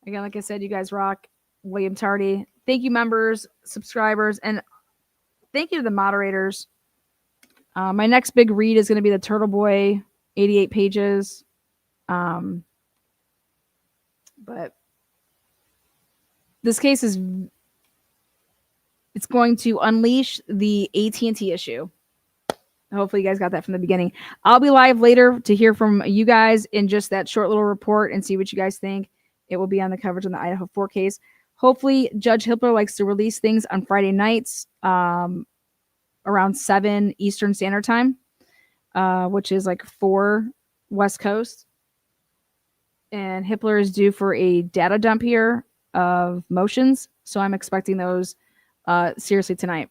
Speaker 1: Again, like I said, you guys rock. William Tardy. Thank you, members, subscribers, and thank you to the moderators. My next big read is going to be the Turtle Boy, 88 pages. But this case is, it's going to unleash the AT&T issue. Hopefully you guys got that from the beginning. I'll be live later to hear from you guys in just that short little report and see what you guys think. It will be on the coverage on the Idaho4 case. Hopefully Judge Hippler likes to release things on Friday nights around 7 Eastern Standard Time, which is like 4 West Coast. And Hippler is due for a data dump here of motions. So I'm expecting those seriously tonight.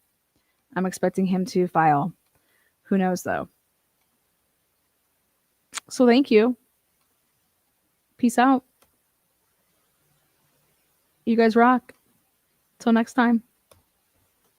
Speaker 1: I'm expecting him to file. Who knows though? So thank you. Peace out. You guys rock. Till next time.